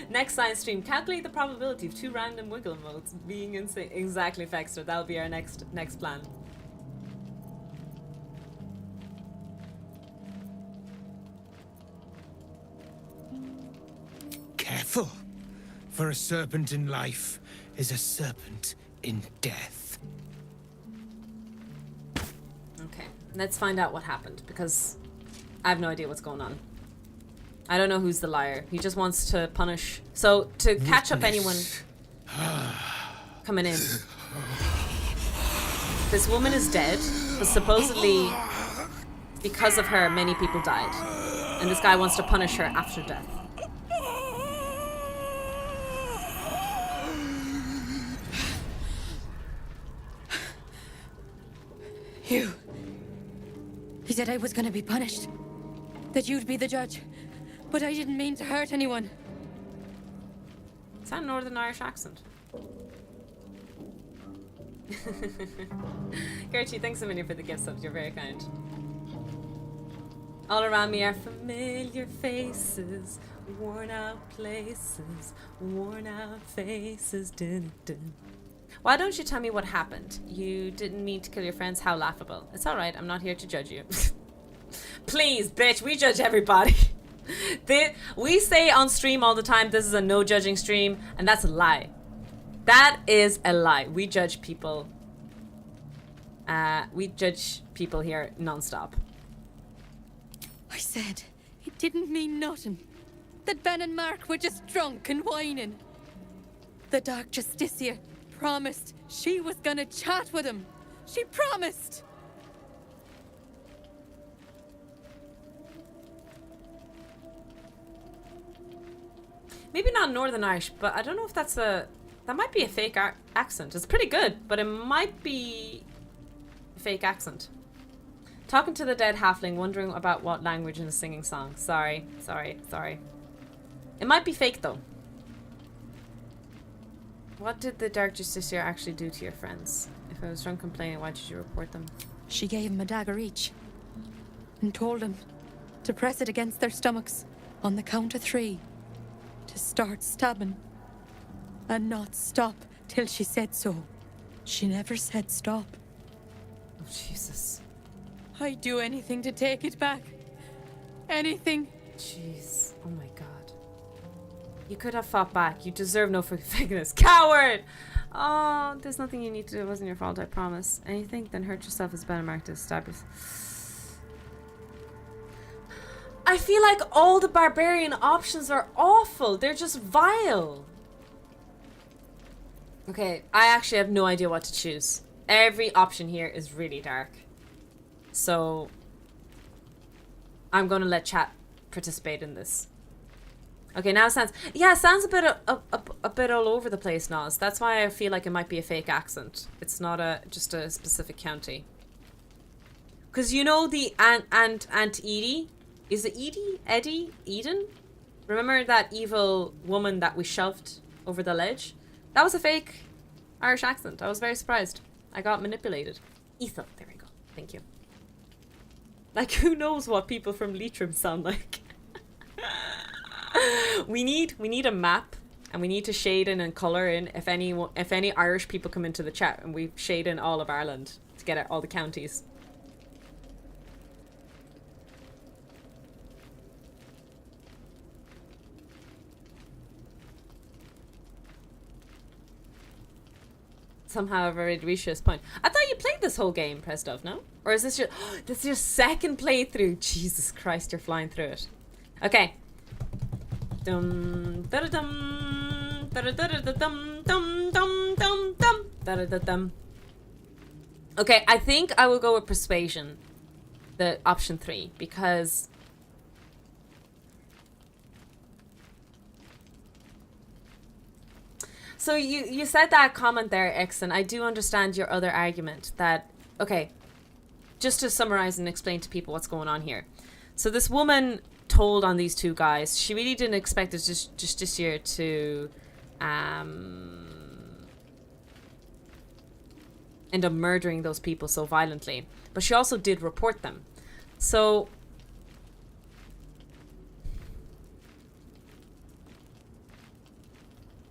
Next science stream. Calculate the probability of 2 random wiggle modes being in sync. Exactly, Fexter. That'll be our next plan. Careful, for a serpent in life is a serpent in death. Okay, let's find out what happened, because I have no idea what's going on. I don't know who's the liar. He just wants to punish. So, to catch up anyone coming in. This woman is dead, but supposedly because of her, many people died. And this guy wants to punish her after death. You. He said I was gonna be punished. That you'd be the judge. But I didn't mean to hurt anyone. Is that a Northern Irish accent? Gertie, thanks a million for the gift subs. You're very kind. All around me are familiar faces, worn out places, worn out faces. Dun, dun. Why don't you tell me what happened? You didn't mean to kill your friends. How laughable. It's alright. I'm not here to judge you. Please, bitch. We judge everybody. We say on stream all the time, this is a no judging stream, and that's a lie. That is a lie. We judge people. We judge people here non-stop. I said it didn't mean nothing. That Ben and Mark were just drunk and whining. The Dark Justicia promised she was gonna chat with him. She promised. Maybe not Northern Irish, but I don't know if that might be a fake accent. It's pretty good, but it might be a fake accent. Talking to the dead halfling, wondering about what language in a singing song. Sorry. It might be fake though. What did the Dark Justicia actually do to your friends? If I was drunk complaining, why did you report them? She gave him a dagger each and told him to press it against their stomachs on the count of 3. To start stabbing and not stop till she said so. She never said stop. Oh, Jesus. I'd do anything to take it back. Anything. Jeez. Oh my god. You could have fought back. You deserve no forgiveness. Coward! Oh, there's nothing you need to do. It wasn't your fault, I promise. Anything, then hurt yourself as better marked as stab yourself. I feel like all the barbarian options are awful. They're just vile. Okay, I actually have no idea what to choose. Every option here is really dark. So I'm gonna let chat participate in this. Okay, now Sans a bit all over the place, Nas. That's why I feel like it might be a fake accent. It's not just a specific county. Because you know the Aunt Edie? Is it Edie? Eddie? Eden? Remember that evil woman that we shoved over the ledge? That was a fake Irish accent. I was very surprised. I got manipulated. Ethel. There we go. Thank you. Like, who knows what people from Leitrim sound like? we need a map, and we need to shade in and colour in if any Irish people come into the chat, and we shade in all of Ireland to get at all the counties. Somehow I've already reached this point. I thought you played this whole game, Prestov, no? Or is this this is your second playthrough? Jesus Christ, you're flying through it. Okay. Dum da dum da da da dum dum dum dum dum da da dum. Okay, I think I will go with persuasion, the option 3, because so you said that comment there, X, and I do understand your other argument that, okay, just to summarize and explain to people what's going on here. So this woman told on these two guys, she really didn't expect us just this year to end up murdering those people so violently. But she also did report them. So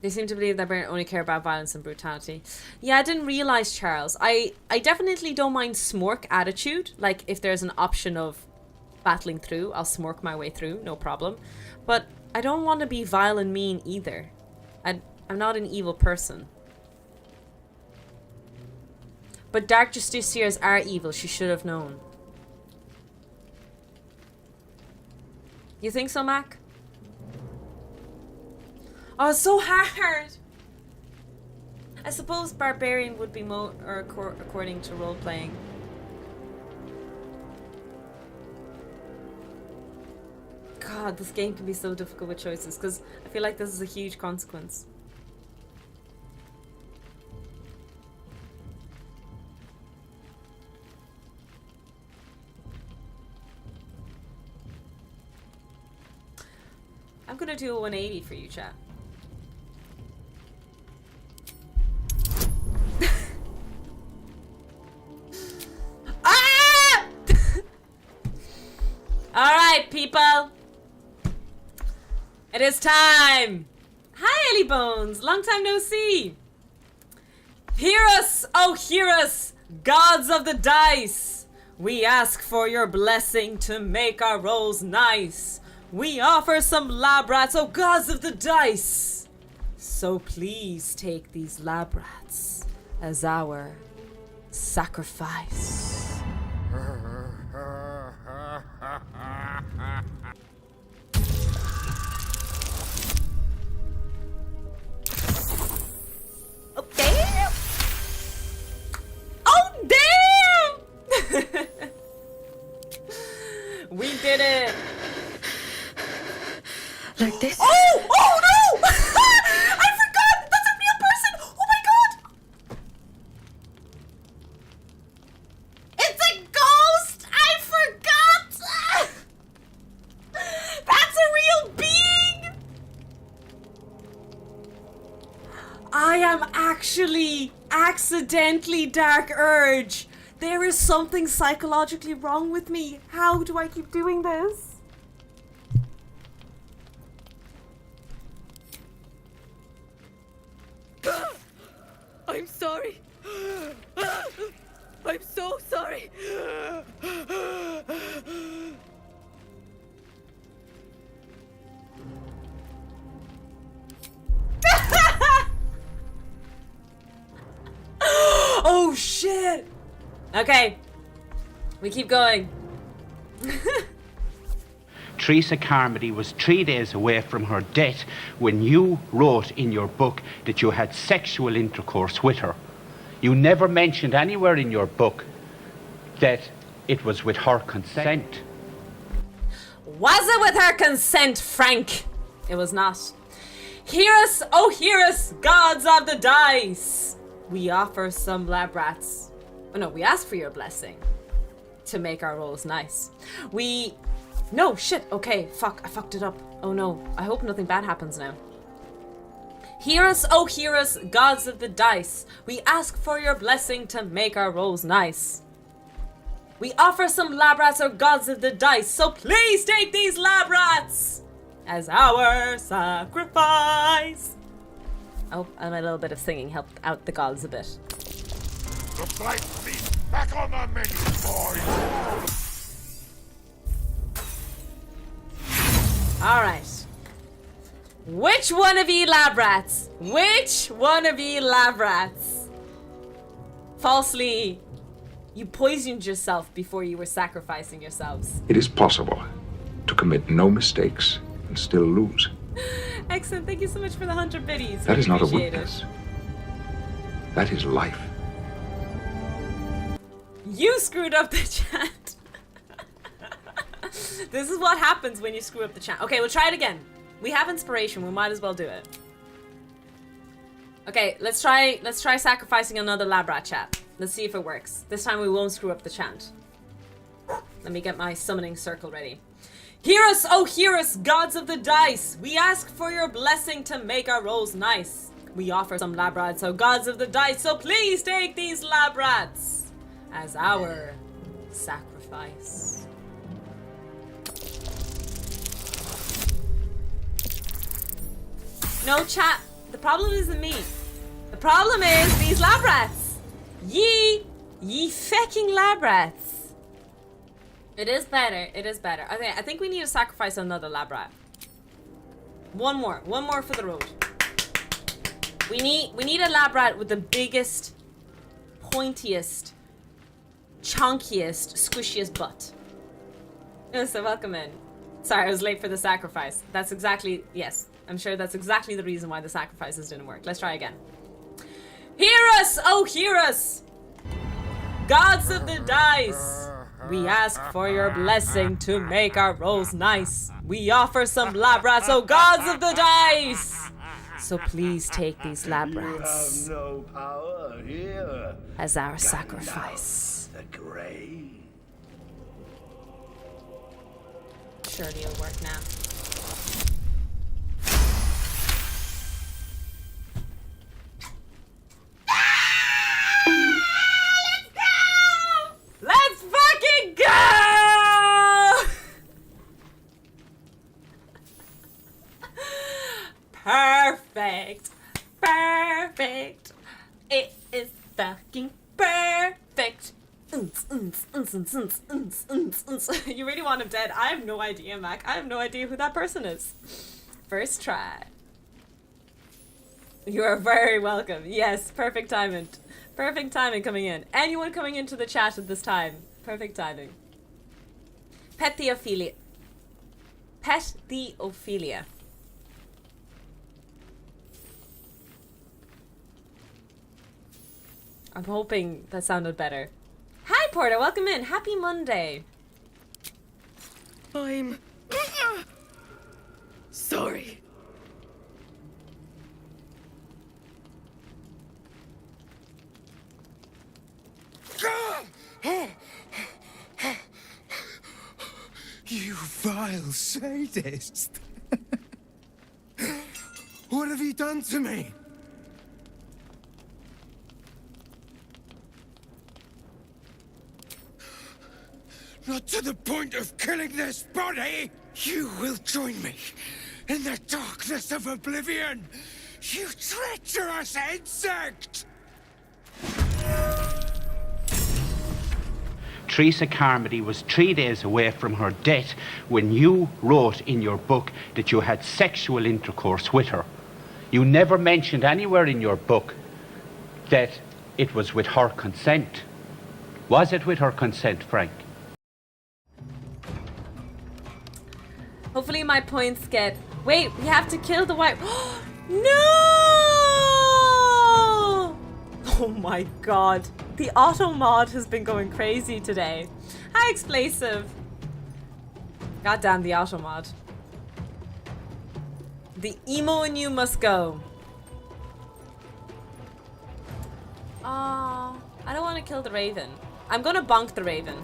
they seem to believe that they only care about violence and brutality. Yeah, I didn't realize, Charles. I definitely don't mind smork attitude. Like, if there's an option of battling through, I'll smork my way through, no problem. But I don't want to be vile and mean either. I'm not an evil person. But Dark Justiciars are evil. She should have known. You think so, Mac? Oh, it's so hard! I suppose Barbarian would be according to role-playing. God, this game can be so difficult with choices, because I feel like this is a huge consequence. I'm gonna do a 180 for you, chat. Ah! Alright, people. It is time. Hi, Ellie Bones. Long time no see. Hear us, oh hear us, gods of the dice. We ask for your blessing to make our rolls nice. We offer some lab rats, oh gods of the dice. So please take these lab rats as our sacrifice. Okay. Oh damn! We did it. Like this? Oh! Oh no! I forgot! That's a real person! Oh my god! It's a ghost! I forgot! That's a real being! I am actually accidentally Dark Urge. There is something psychologically wrong with me. How do I keep doing this? I'm sorry. I'm so sorry. Oh shit! Okay, we keep going. Teresa Carmody was 3 days away from her death when you wrote in your book that you had sexual intercourse with her. You never mentioned anywhere in your book that it was with her consent. Was it with her consent, Frank? It was not. Hear us, oh hear us, gods of the dice. We offer some lab rats. Oh no, we ask for your blessing. to make our rolls nice. No, shit. Okay, fuck. I fucked it up. Oh no. I hope nothing bad happens now. Hear us, oh hear us, gods of the dice. We ask for your blessing to make our rolls nice. We offer some lab rats, or gods of the dice, so please take these lab rats as our sacrifice. Oh, and a little bit of singing helped out the gods a bit. The black meat back on the menu, boys! Alright. Which one of ye lab rats? Which one of ye lab rats? Falsely, you poisoned yourself before you were sacrificing yourselves. It is possible to commit no mistakes and still lose. Excellent. Thank you so much for the 100 biddies. That is not a Appreciate weakness. That is life. You screwed up the chat. This is what happens when you screw up the chat. Okay, we'll try it again. We have inspiration. We might as well do it. Okay, let's try sacrificing another lab rat chat. Let's see if it works. This time we won't screw up the chant. Let me get my summoning circle ready. Hear us, oh hear us, gods of the dice. We ask for your blessing to make our rolls nice. We offer some lab rats, oh gods of the dice, so please take these lab rats as our sacrifice. No chat, the problem isn't me. The problem is these lab rats. Ye fecking lab rats. It is better, it is better. Okay, I think we need to sacrifice another lab rat. One more for the road. We need a lab rat with the biggest, pointiest, chunkiest, squishiest butt. Oh, so welcome in. Sorry, I was late for the sacrifice. That's exactly, yes. I'm sure that's exactly the reason why the sacrifices didn't work. Let's try again. Hear us, oh hear us, gods of the dice. We ask for your blessing to make our rolls nice. We offer some lab rats, oh gods of the dice. So please take these lab rats You have no power here. as our sacrifice. The grave. Surely it'll work now. Let's fucking go! Perfect. Perfect. It is fucking perfect. You really want him dead? I have no idea, Mac. I have no idea who that person is. First try. You are very welcome. Yes, perfect timing. Perfect timing coming in. Anyone coming into the chat at this time. Perfect timing. Pet the Ophelia. Pet the Ophelia. I'm hoping that sounded better. Hi, Porter. Welcome in. Happy Monday. I'm sorry. You vile sadist! What have you done to me? Not to the point of killing this body! You will join me in the darkness of oblivion! You treacherous insect! Teresa Carmody was 3 days away from her death when you wrote in your book that you had sexual intercourse with her. You never mentioned anywhere in your book that it was with her consent. Was it with her consent, Frank? Hopefully my points get... Wait, we have to kill the white... No! Oh my god. The auto mod has been going crazy today. Hi, Explosive. Goddamn the auto mod. The emo in you must go. Oh, I don't want to kill the raven. I'm gonna bonk the raven.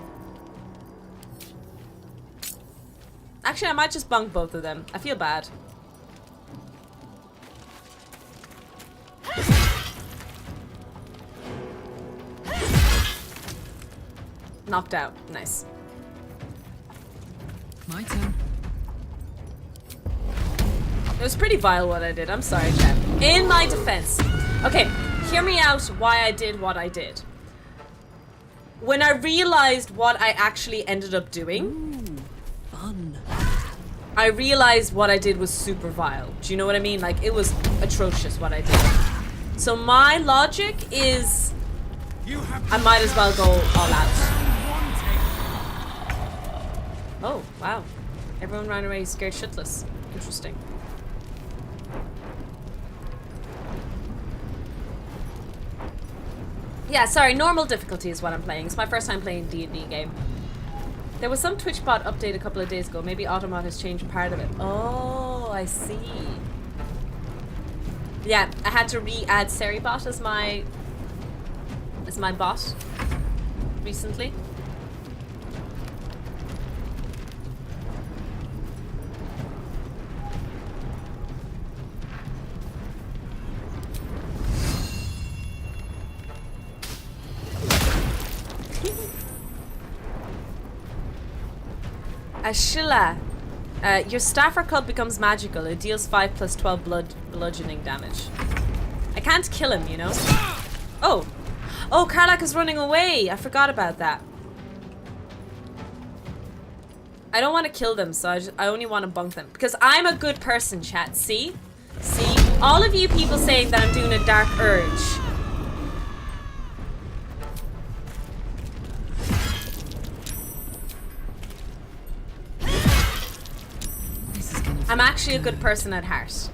Actually, I might just bunk both of them. I feel bad. Knocked out. Nice. My turn. It was pretty vile what I did. I'm sorry, chat. In my defense. Okay, hear me out why I did what I did. When I realized what I actually ended up doing, Fun. I realized what I did was super vile. Do you know what I mean? Like, it was atrocious what I did. So my logic is I might as well go all out. Oh, wow. Everyone ran away scared shitless. Interesting. Yeah, sorry, normal difficulty is what I'm playing. It's my first time playing a D&D game. There was some Twitch bot update a couple of days ago. Maybe Automod has changed part of it. Oh, I see. Yeah, I had to re-add Seribot as my bot recently. Ashila, your Staffer Club becomes magical. It deals 5 plus 12 bludgeoning damage. I can't kill him, you know? Oh! Oh, Karlak is running away! I forgot about that. I don't want to kill them, so I only want to bunk them. Because I'm a good person, chat. See? See? All of you people saying that I'm doing a dark urge. I'm actually a good person at heart.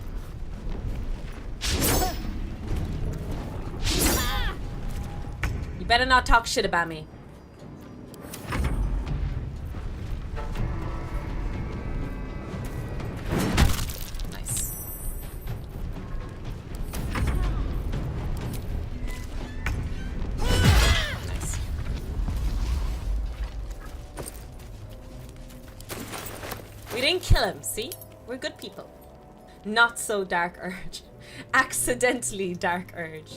You better not talk shit about me. Nice. Nice. We didn't kill him, see? We're good people. Not so dark urge. Accidentally dark urge.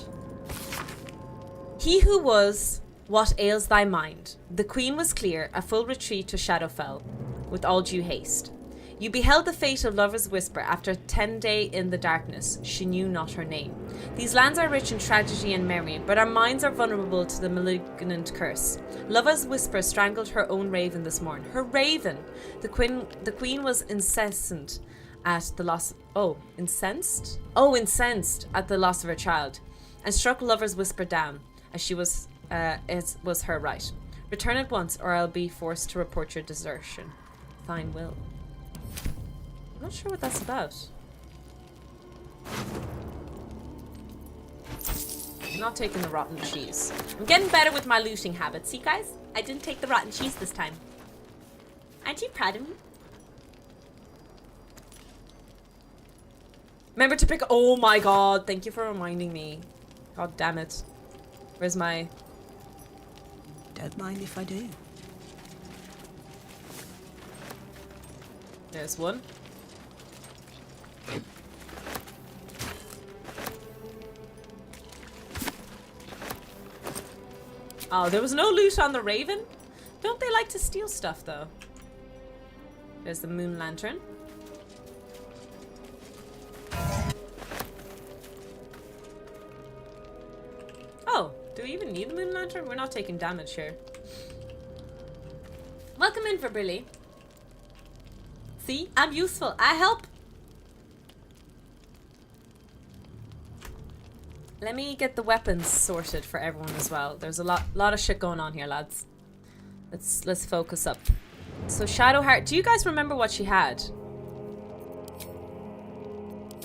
He who was, what ails thy mind? The queen was clear, a full retreat to Shadowfell, with all due haste. You beheld the fate of Lover's Whisper after 10 days in the darkness. She knew not her name. These lands are rich in tragedy and memory, but our minds are vulnerable to the malignant curse. Lover's Whisper strangled her own raven this morn. Her raven! The queen was incensed at the loss. Incensed at the loss of her child, and struck Lover's Whisper down, as she was, as was her right. Return at once, or I'll be forced to report your desertion. Thine will. I'm not sure what that's about. I'm not taking the rotten cheese. I'm getting better with my looting habits. See, guys? I didn't take the rotten cheese this time. Aren't you proud of me? Remember to pick... Oh my god, thank you for reminding me. God damn it. Where's my... Don't mind if I do. There's one. Oh, there was no loot on the Raven? Don't they like to steal stuff, though? There's the moon lantern. Oh, do we even need the moon lantern? We're not taking damage here. Welcome in, Verbrilli. See, I'm useful. I help. Let me get the weapons sorted for everyone as well. There's a lot of shit going on here, lads. Let's focus up. So Shadowheart, do you guys remember what she had?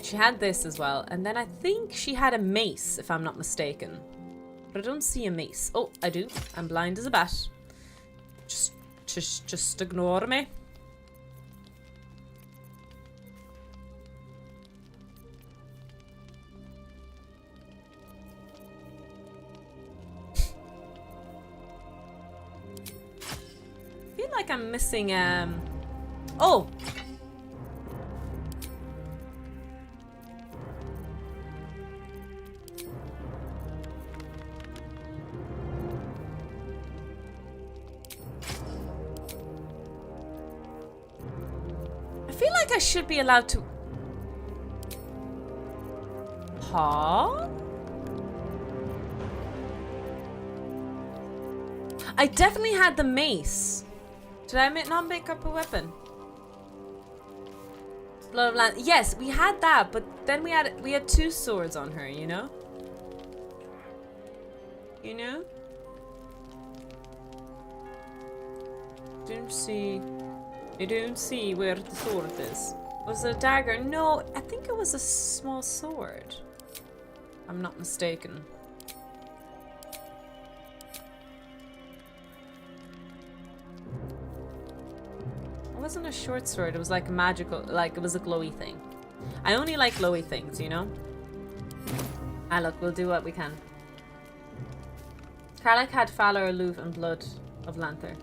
She had this as well, and then I think she had a mace, if I'm not mistaken. But I don't see a mace. Oh, I do. I'm blind as a bat. Just ignore me. I feel like I'm missing Oh! I feel like I should be allowed to... Huh? I definitely had the mace. Did I not make up a weapon? Blood of Land. Yes, we had that, but then we had 2 swords on her, you know? You know? I don't see where the sword is. Was it a dagger? No, I think it was a small sword. I'm not mistaken. It wasn't a short sword, it was like a magical, like it was a glowy thing. I only like glowy things, you know? Ah, look, we'll do what we can. Karlach had Valor, Aloof, and Blood of Lanther.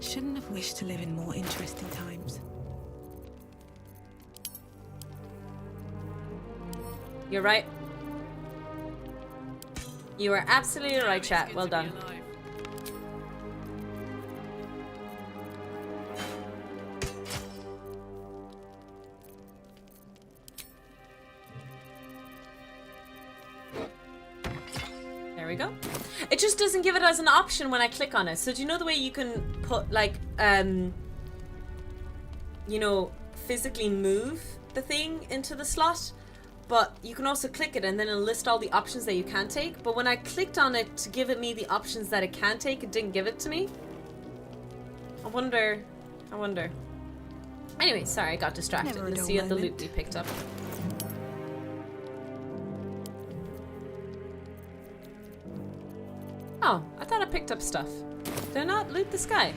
Shouldn't have wished to live in more interesting times. You're right. You are absolutely right, chat. Well done. There we go. It just doesn't give it as an option when I click on it. So do you know the way you can put like, you know, physically move the thing into the slot? But you can also click it and then it'll list all the options that you can take. But when I clicked on it to give it me the options that it can take, it didn't give it to me. I wonder. Anyway, sorry, I got distracted. Let's see what the loot we picked up. Oh, I thought I picked up stuff. Did I not loot this guy?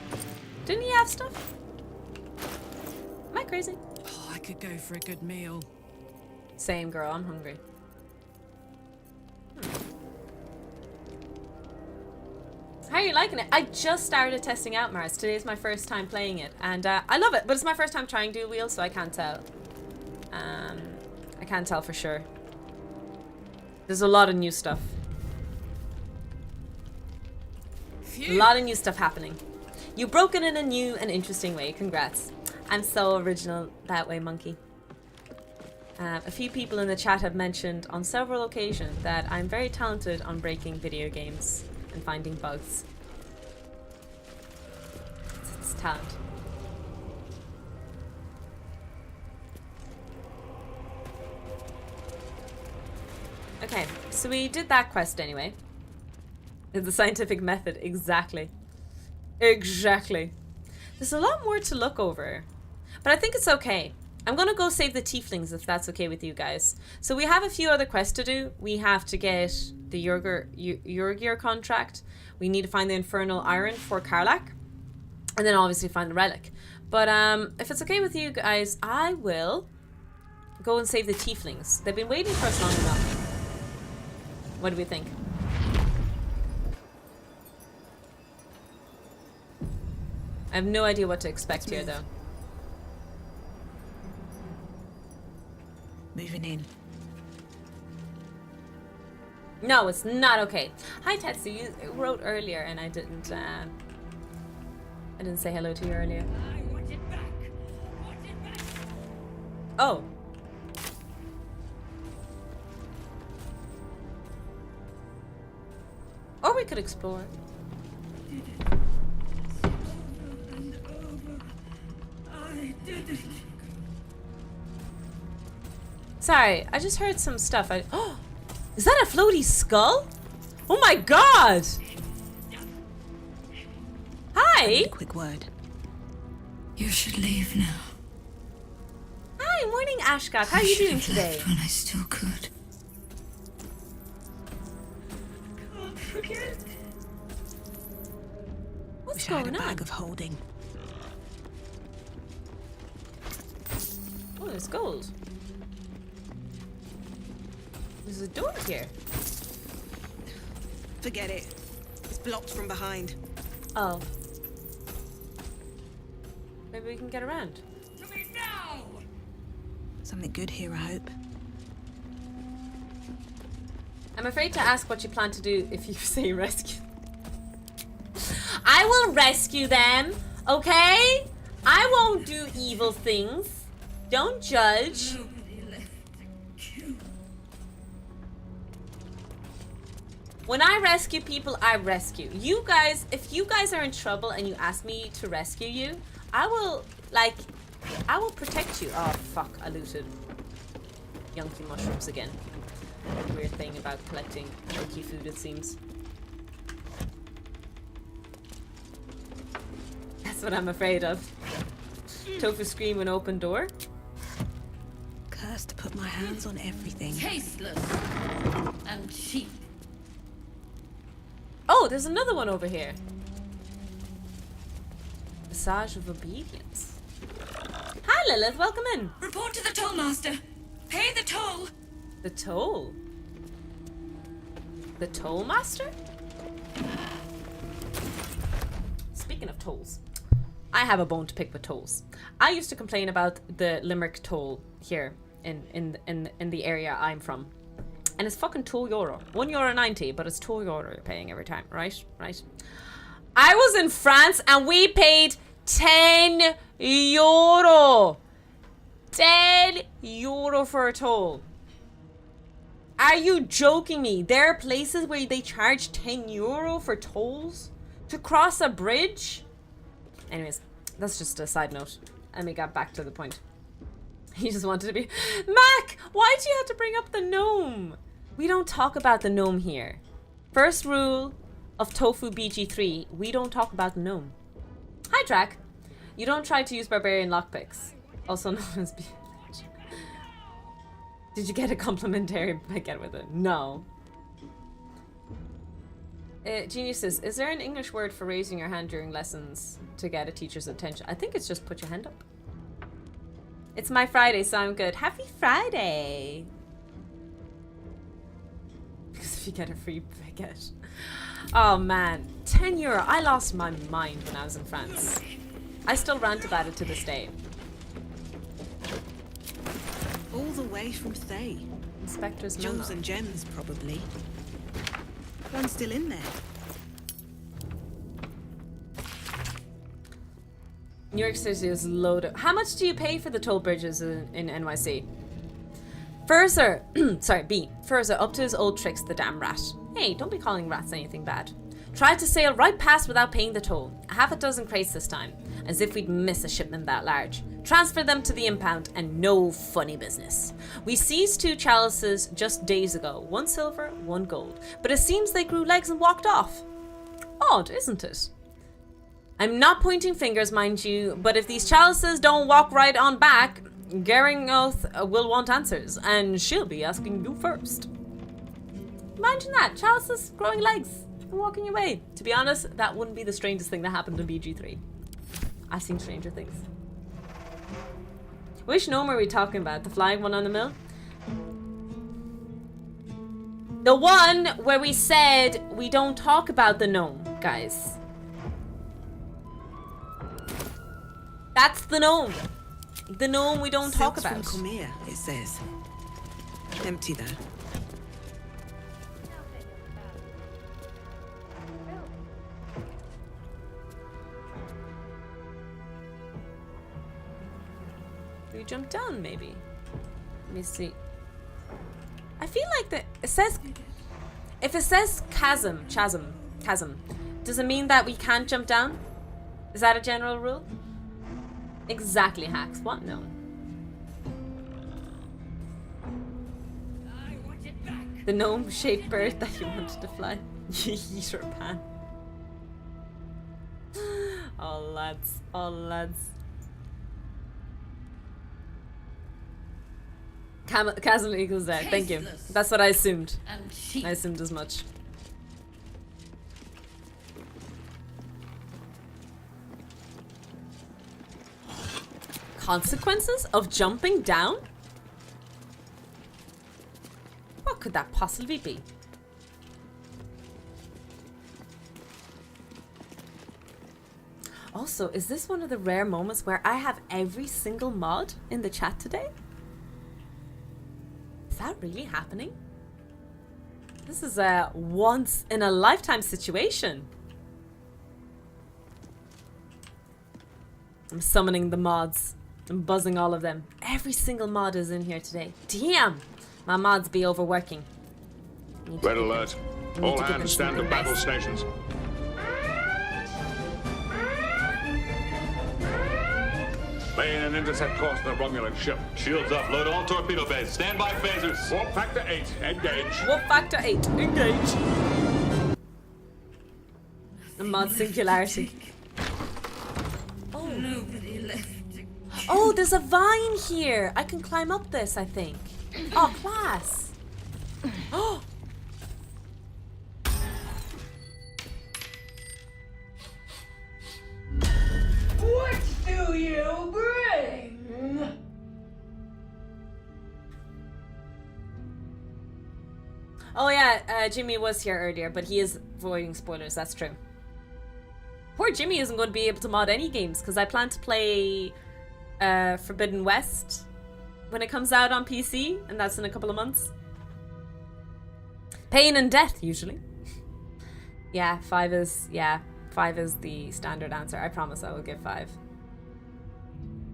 Didn't he have stuff? Am I crazy? Oh, I could go for a good meal. Same, girl. I'm hungry. How are you liking it? I just started testing out Mars. Today is my first time playing it, and I love it. But it's my first time trying dual wheel, so I can't tell. I can't tell for sure. There's a lot of new stuff. A lot of new stuff happening. You broke it in a new and interesting way. Congrats. I'm so original that way, monkey. A few people in the chat have mentioned on several occasions that I'm very talented on breaking video games and finding bugs. It's talent. Okay, so we did that quest anyway. The scientific method, exactly. Exactly. There's a lot more to look over, but I think it's okay. I'm gonna go save the tieflings if that's okay with you guys. So we have a few other quests to do. We have to get the Yurgir contract. We need to find the infernal iron for Karlach, and then obviously find the relic. But if it's okay with you guys, I will go and save the tieflings. They've been waiting for us long enough. What do we think? I have no idea what to expect here, though. Moving in. No, it's not okay. Hi, Tetsu. You wrote earlier, and I didn't say hello to you earlier. Oh. Or we could explore. Sorry, I just heard some stuff. Oh, is that a floaty skull? Oh my god! Hi! Quick word. You should leave now. Hi, morning Ashgak. How are you doing today? When I still could. What's Wish I had going a on? bag of holding. Oh, there's gold. There's a door here. Forget it. It's blocked from behind. Oh. Maybe we can get around. Something good here, I hope. I'm afraid to ask what you plan to do if you say rescue. I will rescue them, okay? I won't do evil things. Don't judge. When I rescue people, I rescue. You guys, if you guys are in trouble and you ask me to rescue you, I will, like, I will protect you. Oh, fuck, I looted yonky mushrooms again. Weird thing about collecting yonky food, it seems. That's what I'm afraid of. Tofu scream when open door. Cursed to put my hands on everything. Tasteless and cheap. Oh, there's another one over here. Massage of obedience. Hi Lilith, welcome in. Report to the toll master. Pay the toll. The toll? The toll master? Speaking of tolls, I have a bone to pick with tolls. I used to complain about the Limerick toll here in the area I'm from. And it's fucking €2. €1.90, but it's €2 you're paying every time, right? Right. I was in France and we paid €10. €10 for a toll. Are you joking me? There are places where they charge €10 for tolls to cross a bridge? Anyways, that's just a side note. Let me get back to the point. He just wanted to be... Mac, why do you have to bring up the gnome? We don't talk about the gnome here. First rule of Tofu BG3, we don't talk about the gnome. Hi, Drac. You don't try to use barbarian lockpicks. Also known as... Did you get a complimentary baguette with it? No. Geniuses, is there an English word for raising your hand during lessons to get a teacher's attention? I think it's just put your hand up. It's my Friday, so I'm good. Happy Friday! Because if you get a free baguette. Oh man, €10. I lost my mind when I was in France. I still rant about it to this day. All the way from Thay. Inspector's Jewels and gems, probably. One's still in there. New York City is loaded. How much do you pay for the toll bridges in NYC? Furzer, sorry, B. Furzer up to his old tricks, the damn rat. Hey, don't be calling rats anything bad. Tried to sail right past without paying the toll. Half a dozen crates this time, as if we'd miss a shipment that large. Transfer them to the impound and no funny business. We seized 2 chalices just days ago. 1 silver, 1 gold. But it seems they grew legs and walked off. Odd, isn't it? I'm not pointing fingers, mind you, but if these chalices don't walk right on back, Geringoth will want answers, and she'll be asking you first. Imagine that, chalices growing legs and walking away. To be honest, that wouldn't be the strangest thing that happened in BG3. I've seen stranger things. Which gnome are we talking about? The flying one on the mill? The one where we said we don't talk about the gnome, guys. That's the gnome. The gnome we don't talk about. From Cormier, it says. Empty though. We jump down, maybe. Let me see. I feel like that it says. If it says chasm, does it mean that we can't jump down? Is that a general rule? Exactly, Hacks. What? No. The gnome-shaped bird that you wanted to fly. Yeeter pan. Oh lads. Oh lads. Chasm equals that. Thank you. That's what I assumed. I assumed as much. Consequences of jumping down? What could that possibly be? Also, is this one of the rare moments where I have every single mod in the chat today? Is that really happening? This is a once in a lifetime situation. I'm summoning the mods. I'm buzzing all of them. Every single mod is in here today. Damn! My mods be overworking. Red alert. All hands stand to battle stations. Laying an intercept course on the Romulan ship. Shields up. Load all torpedo bays. Stand by phasers. Warp factor 8. Engage. Warp factor 8. Engage. The mod singularity. Oh. Oh, there's a vine here. I can climb up this, I think. Oh, class. Oh. What do you bring? Oh yeah, Jimmy was here earlier, but he is avoiding spoilers, that's true. Poor Jimmy isn't going to be able to mod any games, because I plan to play Forbidden West when it comes out on PC, and that's in a couple of months. Pain and death, usually. Yeah, 5 is the standard answer. I promise I will give 5.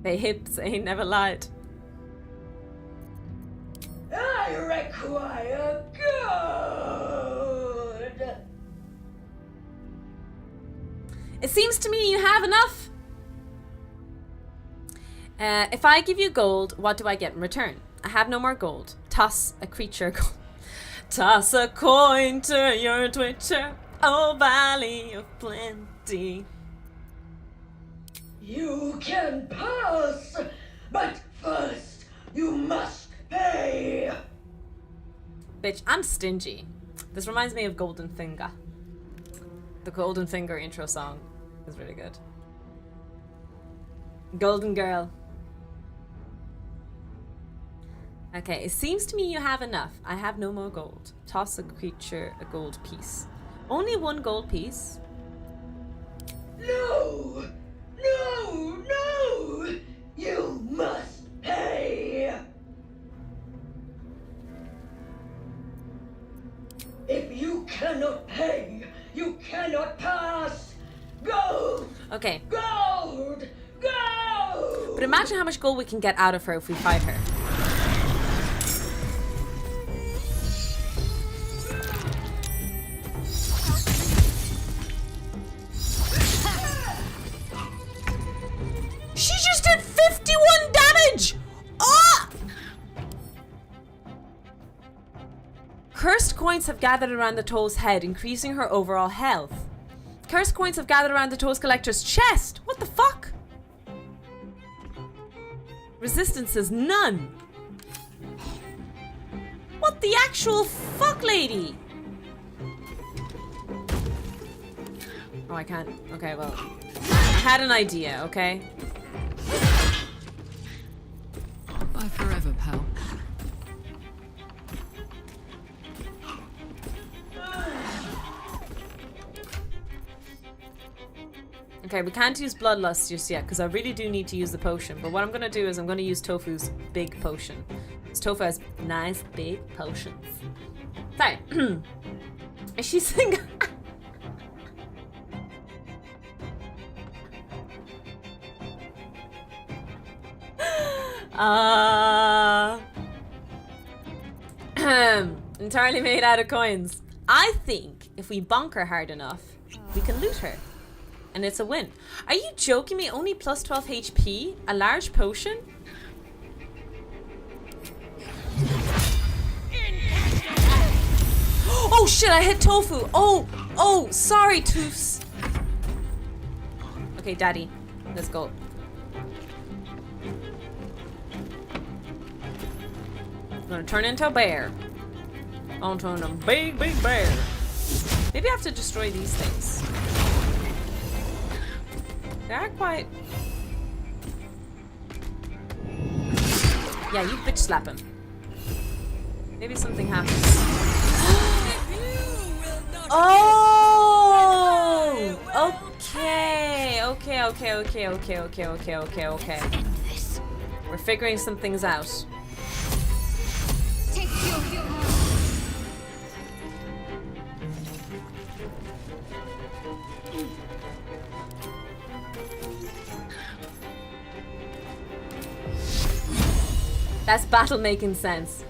They hips ain't never lied. I require good. It seems to me you have enough. If I give you gold, what do I get in return? I have no more gold. Toss a creature gold. Toss a coin to your Twitcher. Oh, valley of plenty. You can pass, but first you must pay. Bitch, I'm stingy. This reminds me of Golden Finger. The Golden Finger intro song is really good. Golden Girl. Okay, it seems to me you have enough. I have no more gold. Toss a creature a gold piece. Only 1 gold piece. No! No! No! You must pay! If you cannot pay, you cannot pass! Gold! Okay. Gold! Gold! But imagine how much gold we can get out of her if we fight her. She just did 51 damage! Ah! Cursed coins have gathered around the Toll's head, increasing her overall health. Cursed coins have gathered around the Toll's collector's chest. What the fuck? Resistance is none. What the actual fuck, lady? Oh, I can't. Okay, well. I had an idea, okay? Bye forever, pal. Okay, we can't use Bloodlust just yet because I really do need to use the potion. But what I'm going to do is I'm going to use Tofu's big potion. Because Tofu has nice big potions. Sorry. Is she singing? Entirely made out of coins. I think if we bonk her hard enough, we can loot her. And it's a win. Are you joking me? Only plus 12 HP? A large potion? Oh shit, I hit Tofu. Oh, sorry, Toofs. Okay, Daddy. Let's go. I'm gonna turn into a bear. I'm gonna turn a big bear. Maybe I have to destroy these things. They are quite... Yeah, you bitch slap him. Maybe something happens. Oh! Okay. We're figuring some things out. That's battle making sense.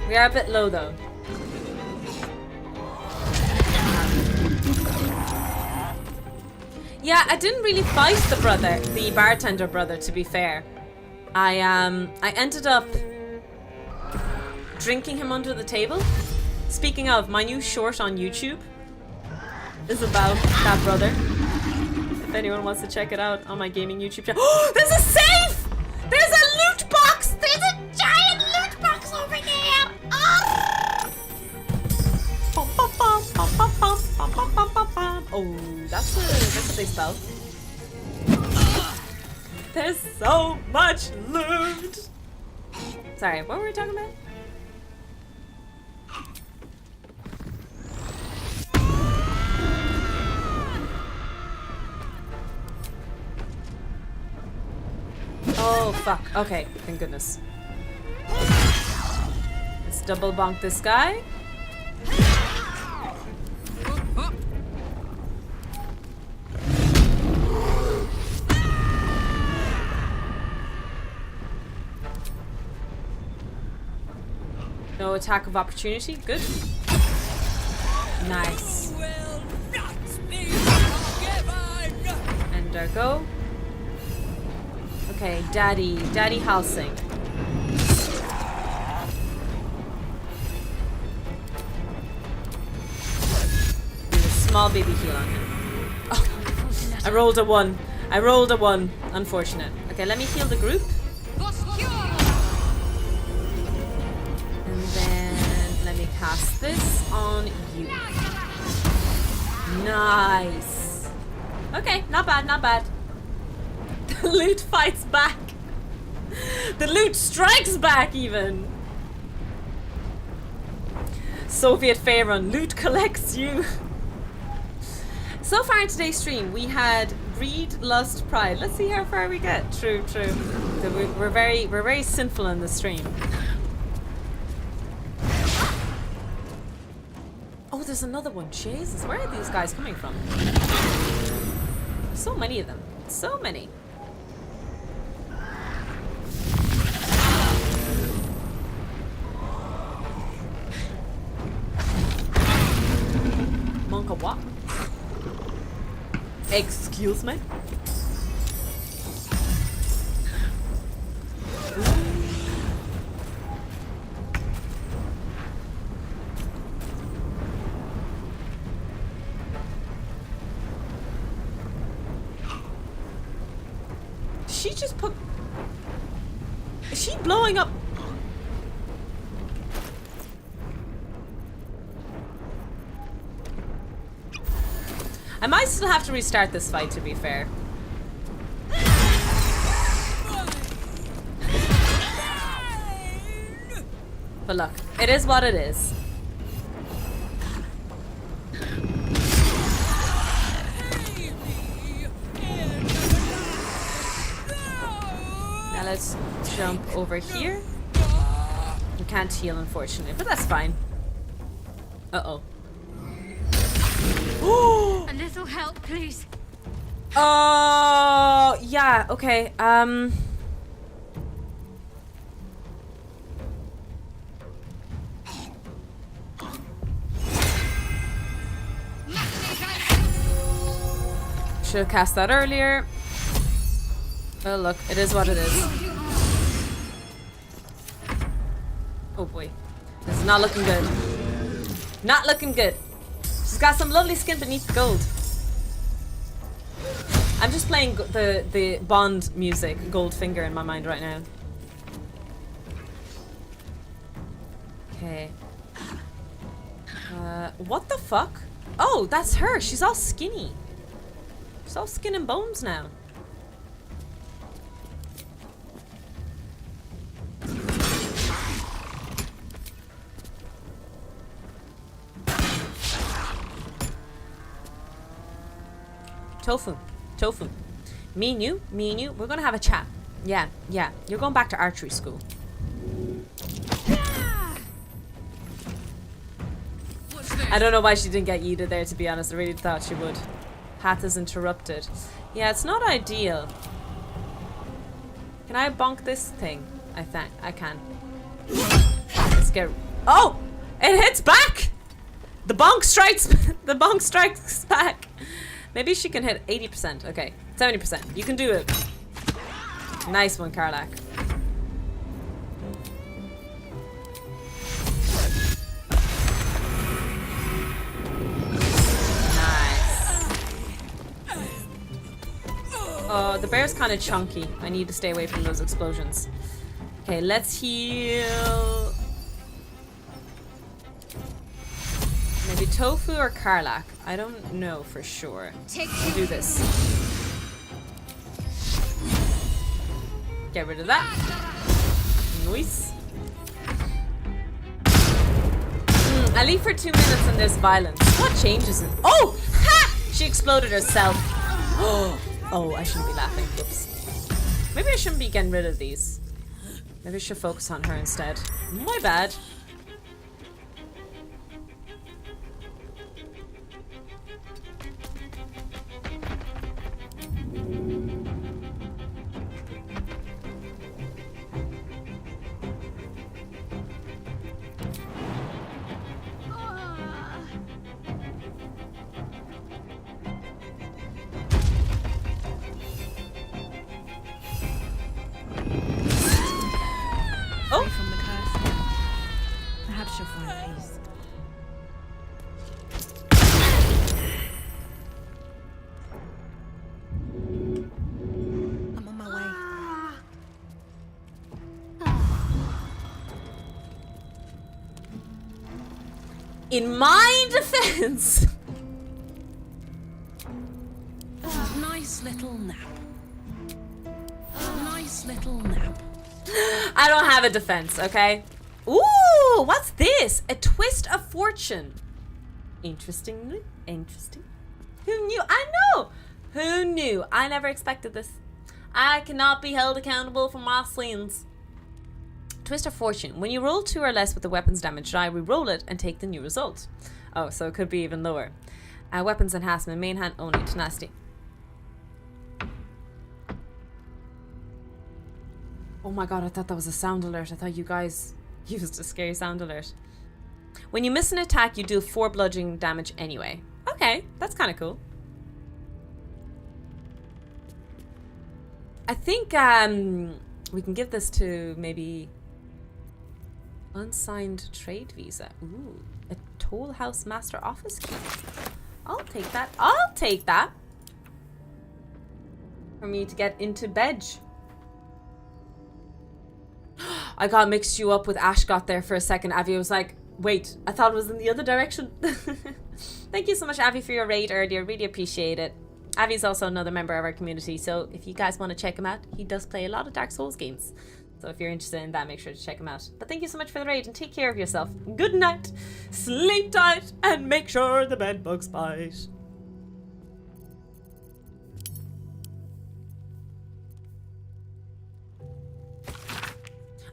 We are a bit low though. Yeah, I didn't really fight the bartender brother, to be fair. I ended up drinking him under the table. Speaking of, my new short on YouTube is about that brother. If anyone wants to check it out on my gaming YouTube channel. Oh, there's a safe! There's a loot box! There's a giant loot box over there! Oh, that's a big spell. There's so much loot! Sorry, what were we talking about? Oh, fuck. Okay, thank goodness. Let's double bonk this guy. No attack of opportunity. Good. Nice. And there go. Okay, Daddy Halsing. Do a small baby heal on him. Oh, I rolled a 1. Unfortunate. Okay, let me heal the group. And then let me cast this on you. Nice. Okay, not bad. The loot fights back. The loot strikes back even. Soviet Faerun, loot collects you. So far in today's stream, we had greed, lust, pride. Let's see how far we get. True. So we're very sinful in the stream. Oh, there's another one. Jesus, where are these guys coming from? So many of them. So many. Monk of what? Excuse me? She just put... Is she blowing up? I might still have to restart this fight, to be fair. But look, it is what it is. Now let's jump over here. We can't heal, unfortunately, but that's fine. Uh-oh. A little help, please. Oh, yeah, okay. Should have cast that earlier. Oh, look, it is what it is. Oh boy. This is not looking good. Not looking good. She's got some lovely skin beneath the gold. I'm just playing the Bond music, Goldfinger, in my mind right now. Okay. What the fuck? Oh, that's her. She's all skinny. She's all skin and bones now. Tofu. Tofu. Me and you, we're gonna have a chat. Yeah, yeah. You're going back to archery school. I don't know why she didn't get yeeted there, to be honest. I really thought she would. Path is interrupted. Yeah, it's not ideal. Can I bonk this thing? I think I can. Let's get... Oh! It hits back! The bonk strikes... the bonk strikes back. Maybe she can hit 80%. Okay, 70%. You can do it. Nice one, Karlak. The bear's kind of chunky. I need to stay away from those explosions. Okay, let's heal. Maybe Tofu or Karlak. I don't know for sure. Let's do this. Get rid of that. Nice. I leave for 2 minutes and there's violence. What changes it? Oh! Ha! She exploded herself. Oh, I shouldn't be laughing. Whoops. Maybe I shouldn't be getting rid of these. Maybe I should focus on her instead. My bad. In my defense. Nice little nap. Nice little nap. I don't have a defense, okay? Ooh, what's this? A twist of fortune. Interesting. Who knew? I know. Who knew? I never expected this. I cannot be held accountable for my sins. Twist of fortune. When you roll 2 or less with the weapon's damage die, re-roll it and take the new result. Oh, so it could be even lower. Weapons enhancement. Main hand only. Tenacity. Oh my god, I thought that was a sound alert. I thought you guys used a scary sound alert. When you miss an attack, you do 4 bludgeoning damage anyway. Okay, that's kind of cool. I think we can give this to maybe... Unsigned trade visa. Ooh, a Toll House Master Office key. I'll take that. I'll take that. For me to get into bed. I got mixed you up with Ashgot there for a second. Avi was like, wait, I thought it was in the other direction. Thank you so much, Avi, for your raid earlier. Really appreciate it. Avi's also another member of our community, so if you guys want to check him out, he does play a lot of Dark Souls games. So if you're interested in that, make sure to check him out. But thank you so much for the raid and take care of yourself. Good night, sleep tight, and make sure the bed bugs bite.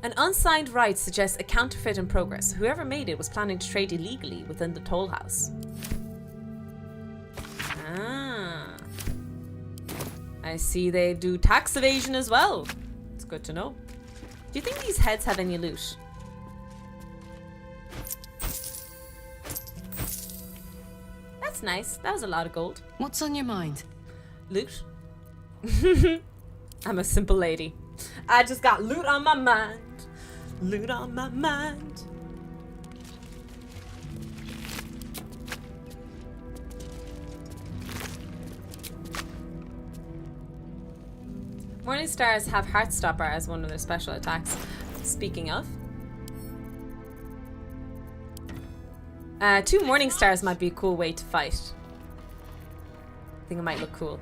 An unsigned right suggests a counterfeit in progress. Whoever made it was planning to trade illegally within the toll house. Ah. I see they do tax evasion as well. It's good to know. Do you think these heads have any loot? That's nice. That was a lot of gold. What's on your mind? Loot. I'm a simple lady. I just got loot on my mind. Loot on my mind. Morning Stars have Heartstopper as one of their special attacks. Speaking of. 2 Morning Stars might be a cool way to fight. I think it might look cool.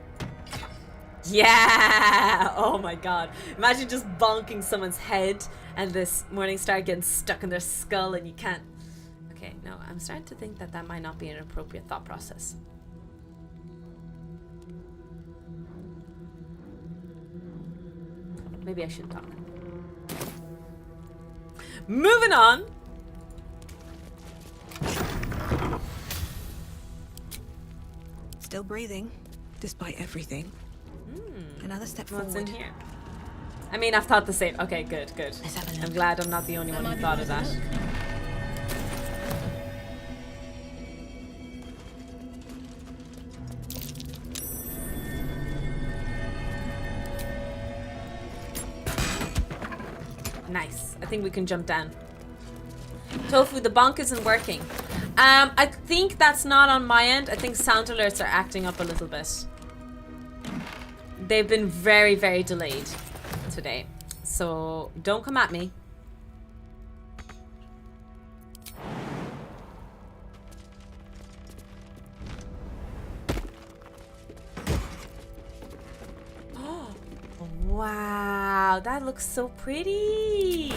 Yeah! Oh my god. Imagine just bonking someone's head and this Morning Star getting stuck in their skull and you can't... Okay, no, I'm starting to think that that might not be an appropriate thought process. maybe I should talk. Moving on. Still breathing, despite everything. Another step forward. What's in here? I mean, I've thought the same. Okay, good, good. Let's have a look. I'm glad I'm not the only one who thought of that. Nice. I think we can jump down. Tofu, the bonk isn't working. I think that's not on my end. I think sound alerts are acting up a little bit. They've been very, very delayed today. So don't come at me. Oh, wow, that looks so pretty.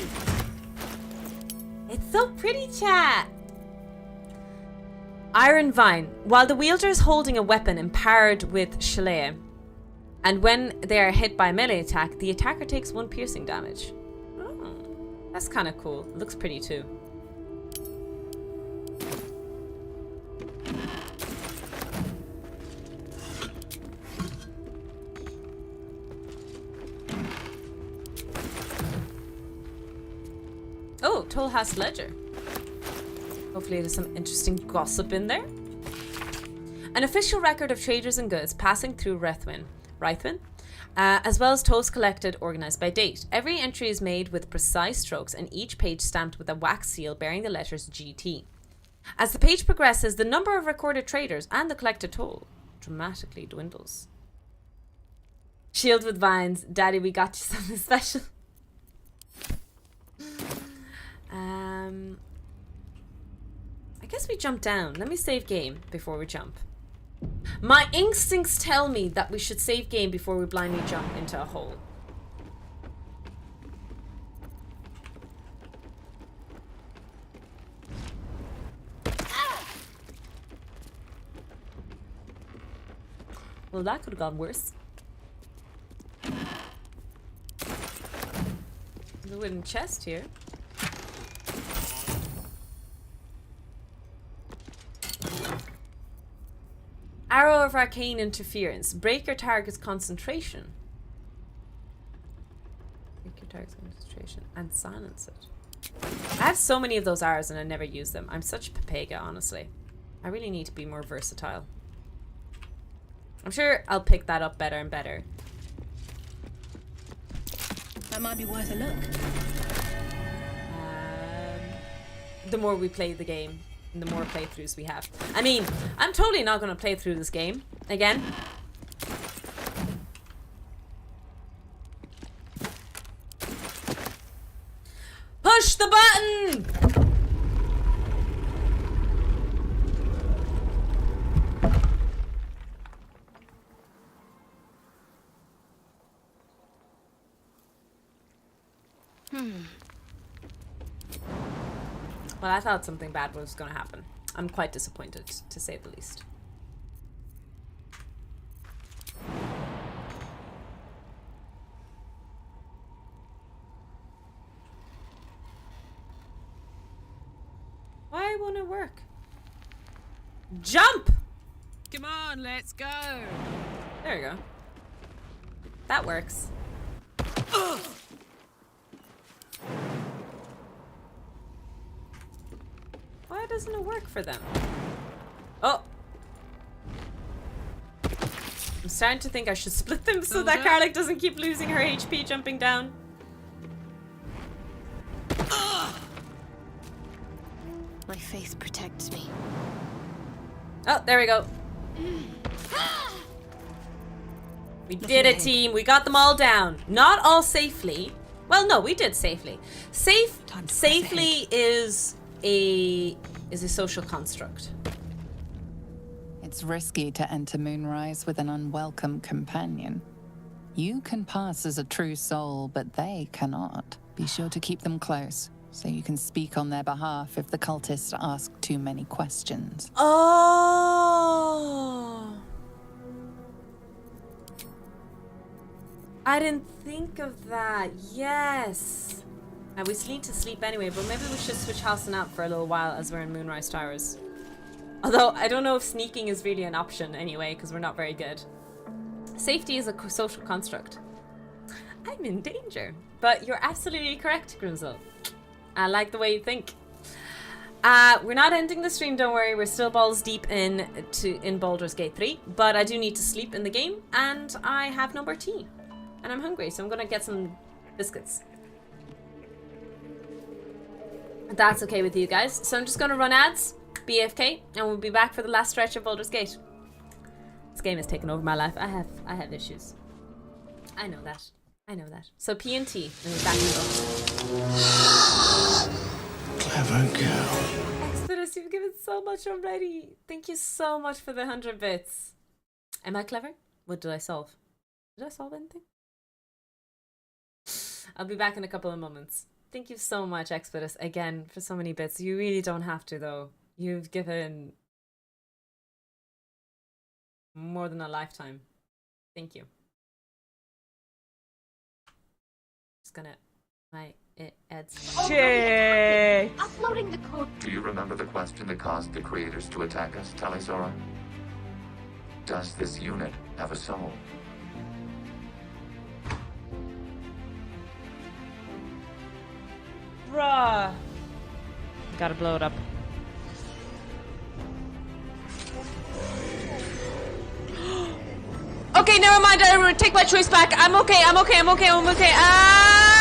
It's so pretty, chat. Iron Vine. While the wielder is holding a weapon empowered with Shaleia, and when they are hit by a melee attack, the attacker takes 1 piercing damage. Oh, that's kind of cool. It looks pretty too. Oh, Tollhouse Ledger. Hopefully there's some interesting gossip in there. An official record of traders and goods passing through Rythwin, as well as tolls collected, organized by date. Every entry is made with precise strokes and each page stamped with a wax seal bearing the letters GT. As the page progresses, the number of recorded traders and the collected toll dramatically dwindles. Shield with vines. Daddy, we got you something special. I guess we jump down. Let me save game before we jump. My instincts tell me that we should save game before we blindly jump into a hole. Well, that could have gone worse. There's a wooden chest here. Arrow of Arcane Interference. Break your target's concentration. Break your target's concentration and silence it. I have so many of those arrows and I never use them. I'm such a papega, honestly. I really need to be more versatile. I'm sure I'll pick that up better and better. That might be worth a look. The more we play the game, and the more playthroughs we have. I mean, I'm totally not going to play through this game again. Push the button! Well, I thought something bad was going to happen. I'm quite disappointed, to say the least. Why won't it work? Jump! Come on, let's go. There you go. That works. Ugh. Why doesn't it work for them? Oh! I'm starting to think I should split them so that Karlik doesn't keep losing her HP jumping down. My faith protects me. Oh, there we go. We did it, team. We got them all down. Not all safely. Well, no, we did safely. Safely is a social construct. It's risky to enter Moonrise with an unwelcome companion. You can pass as a true soul, but they cannot. Be sure to keep them close, so you can speak on their behalf if the cultists ask too many questions. Oh! I didn't think of that. Yes. And we need to sleep anyway, but maybe we should switch house and out for a little while as we're in Moonrise Towers. Although, I don't know if sneaking is really an option anyway, because we're not very good. Safety is a social construct. I'm in danger. But you're absolutely correct, Grimsel. I like the way you think. We're not ending the stream, don't worry. We're still balls deep in Baldur's Gate 3. But I do need to sleep in the game, and I have no more tea. And I'm hungry, so I'm gonna get some biscuits. That's okay with you guys. So I'm just gonna run ads, BFK, and we'll be back for the last stretch of Baldur's Gate. This game has taken over my life. I have issues. I know that. I know that. So P and T, and we're back to go. Clever girl. Exodus, you've given so much already. Thank you so much for the 100 bits. Am I clever? What did I solve? Did I solve anything? I'll be back in a couple of moments. Thank you so much, Expedus, again, for so many bits. You really don't have to, though. You've given more than a lifetime. Thank you. Just gonna shit. Uploading the code. Do you remember the question that caused the creators to attack us, Talisora? Does this unit have a soul? Bruh. Gotta blow it up. Okay, never mind. I will take my choice back. I'm okay. I'm okay. I'm okay. I'm okay. Ah!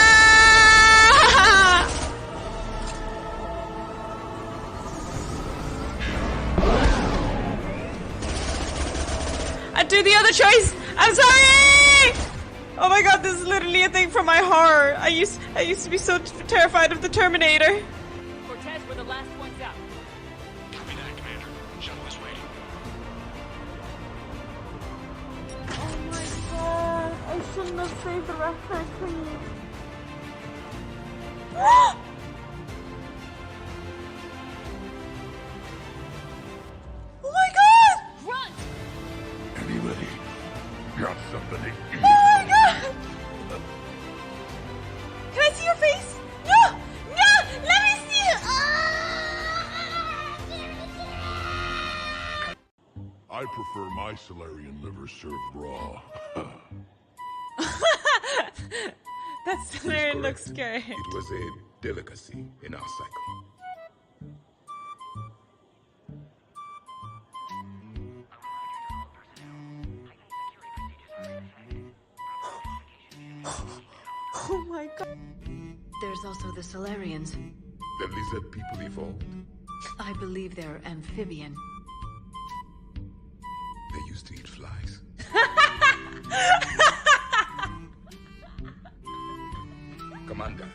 I do the other choice. I'm sorry. Oh my god, this is literally a thing from my horror. I used to be so terrified of the Terminator. Cortez, we're the last ones out. Copy that, Commander. Shuttle is waiting. Oh my god, I shouldn't have saved the reference, please. Oh my god! Run! Anybody got something to eat? Oh my god! Can I see your face? No! No! Let me see it! I prefer my Solarian liver served raw. That Solarian looks scary. It was a delicacy in our cycle. Oh my god. There's also the Solarians. The lizard people evolved. I believe they're amphibian. They used to eat flies. Commander,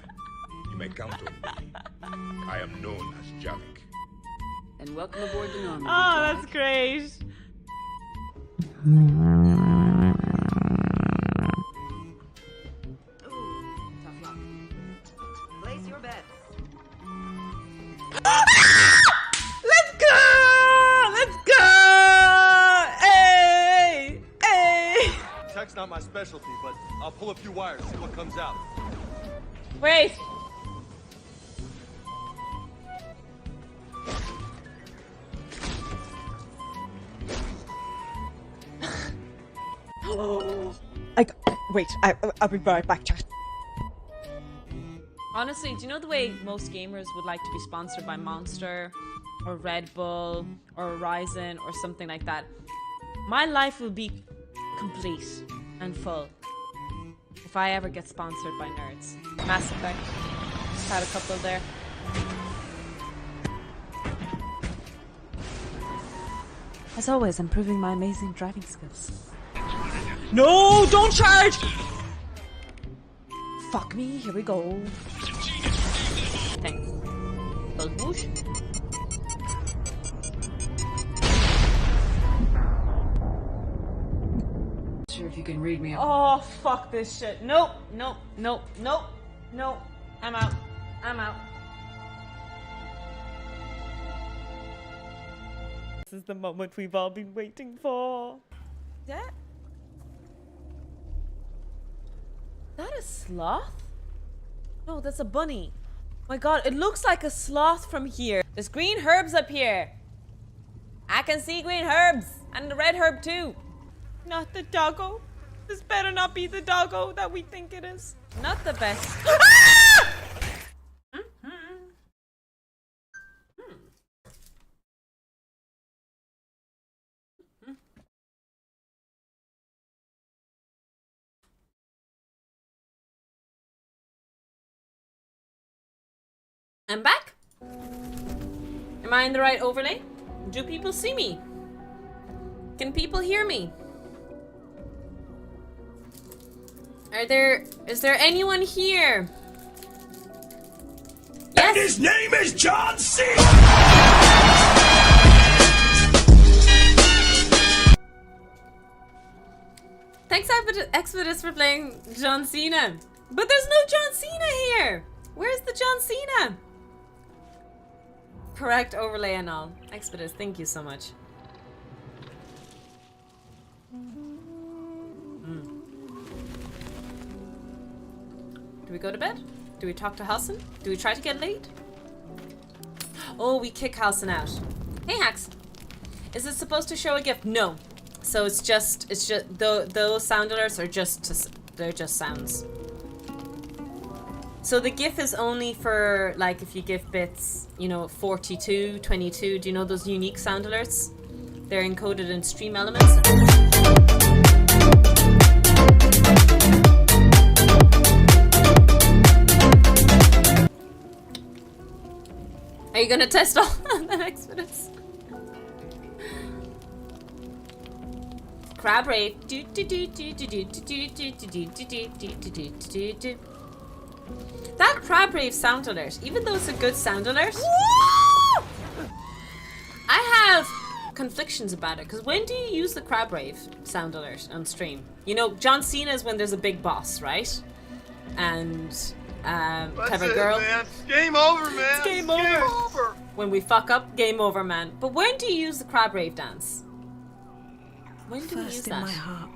you may count on me. I am known as Javik. And welcome aboard the Normandy. Oh, that's great. Tough luck. Place your bets. Let's go! Let's go! Hey! Hey! Tech's not my specialty, but I'll pull a few wires, see what comes out. Wait! I'll be right back, chat. Honestly, do you know the way most gamers would like to be sponsored by Monster or Red Bull or Horizon or something like that? My life will be complete and full if I ever get sponsored by nerds. Mass Effect. Just had a couple there. As always, I'm proving my amazing driving skills. No, don't charge! Fuck me, here we go. Thanks. Goes whoosh. Sure if you can read me. Oh, fuck this shit. Nope, nope, nope, nope, nope. I'm out. I'm out. This is the moment we've all been waiting for. Yeah? that a sloth? No, that's a bunny. My god, it looks like a sloth from here. There's green herbs up here. I can see green herbs. And the red herb too. Not the doggo. This better not be the doggo that we think it is. Not the best. Ah! I'm back. Am I in the right overlay? Do people see me? Can people hear me? Is there anyone here? Yes. And his name is John C. Thanks, Exodus, for playing John Cena. But there's no John Cena here. Where's the John Cena? Correct overlay and all. Exodus, thank you so much. Do we go to bed? Do we talk to Halson? Do we try to get late? Oh, we kick Halson out. Hey, Hax. Is it supposed to show a gift? No. So it's just those sound alerts are they're just sounds. So the GIF is only for, like, if you give bits, you know, 42, 22. Do you know those unique sound alerts? They're encoded in stream elements. Are you gonna test all the next minutes? Crab rave. That crab rave sound alert, even though it's a good sound alert, I have conflictions about it. Because when do you use the crab rave sound alert on stream? You know, John Cena is when there's a big boss, right? And clever girl. Man. It's game over, man. It's game over. When we fuck up, game over, man. But when do you use the crab rave dance? When do we use that? My heart.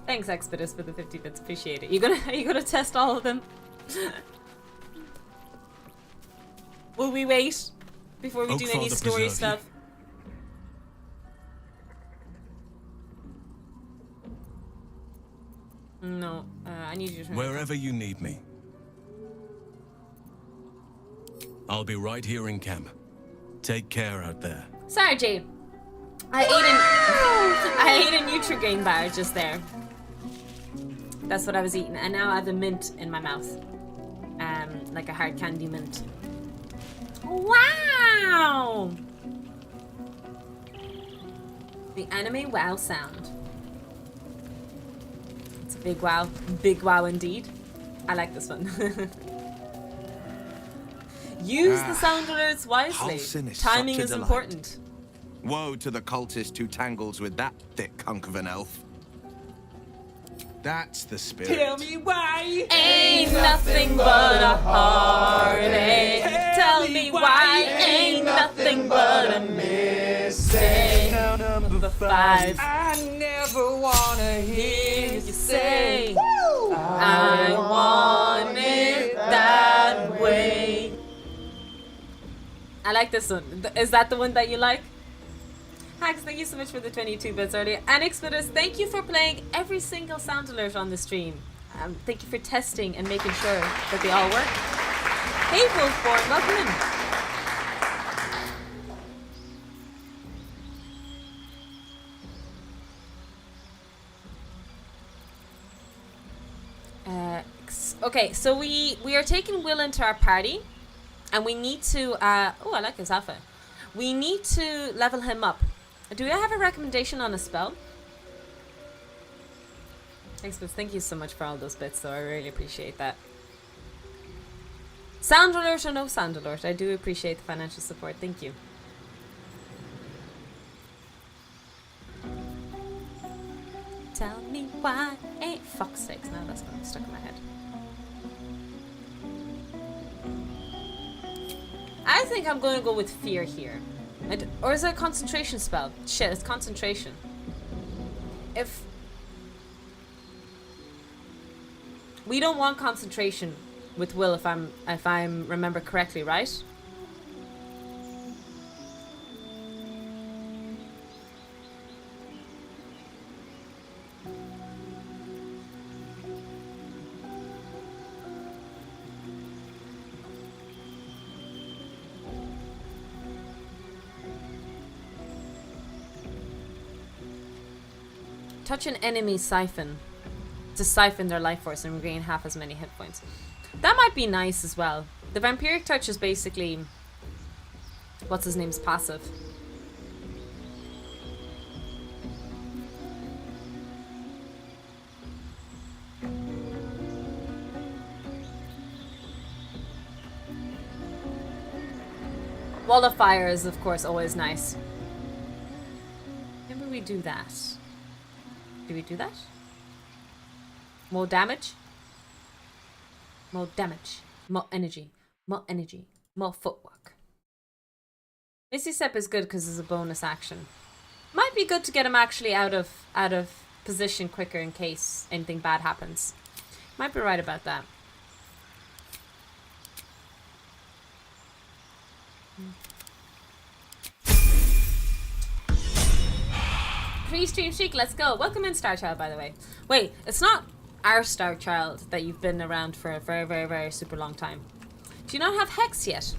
Thanks, Expedus, for the 50 bits. Appreciate it. Are you gonna test all of them? Will we wait before we do any story stuff? No, I need you to. Wherever you need me. I'll be right here in camp. Take care out there. Sorry, Jade. I ate a Nutrigrain bar just there. That's what I was eating, and now I have a mint in my mouth, like a hard candy mint. Wow! The anime wow sound. It's a big wow indeed. I like this one. Use the sound alerts wisely. Timing is important. Woe to the cultist who tangles with that thick hunk of an elf. That's the spirit. Tell me why ain't nothing but a heartache. Tell me why ain't nothing but a mistake. Number 5. I never wanna hear you say I want it that way. I like this one. Is that the one that you like? Hax, thank you so much for the 22 bits earlier. And Expedus, thank you for playing every single sound alert on the stream. Thank you for testing and making sure that they all work. Hey, Wolfborn, welcome in. Okay, so we are taking Will into our party, and we need to. Oh, I like his alpha. We need to level him up. Do I have a recommendation on a spell? Thanks, Bits. Thank you so much for all those bits, though. I really appreciate that. Sound alert or no sound alert, I do appreciate the financial support. Thank you. Tell me why ain't fuck's sakes. Now that's gonna be stuck in my head. I think I'm going to go with fear here. Or is it a concentration spell? Shit, it's concentration. We don't want concentration with Will if I'm remember correctly, right? Touch an enemy siphon to siphon their life force and regain half as many hit points. That might be nice as well. The vampiric touch is basically what's his name's passive. Wall of fire is of course always nice. Maybe we do that. Do we do that? More damage? More damage. More energy. More energy. More footwork. Misty Step is good because it's a bonus action. Might be good to get him actually out of position quicker in case anything bad happens. Might be right about that. Pre-stream chic, let's go. Welcome in, Star Child, by the way. Wait, it's not our Star Child that you've been around for a very, very, very super long time. Do you not have Hex yet?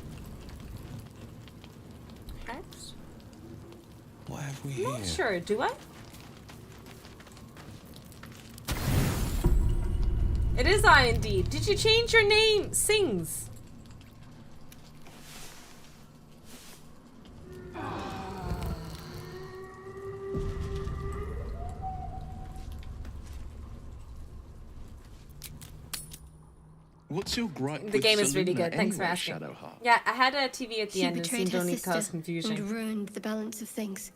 Hex? What have we I'm here? not sure, do I? It is I indeed. Did you change your name? Sings. What's your gripe The with game is really Seluna good. Thanks for anyway, asking. Shadowheart? Yeah, I had a TV at the She end and betrayed seemed her only sister cause confusion. and ruined the balance of things.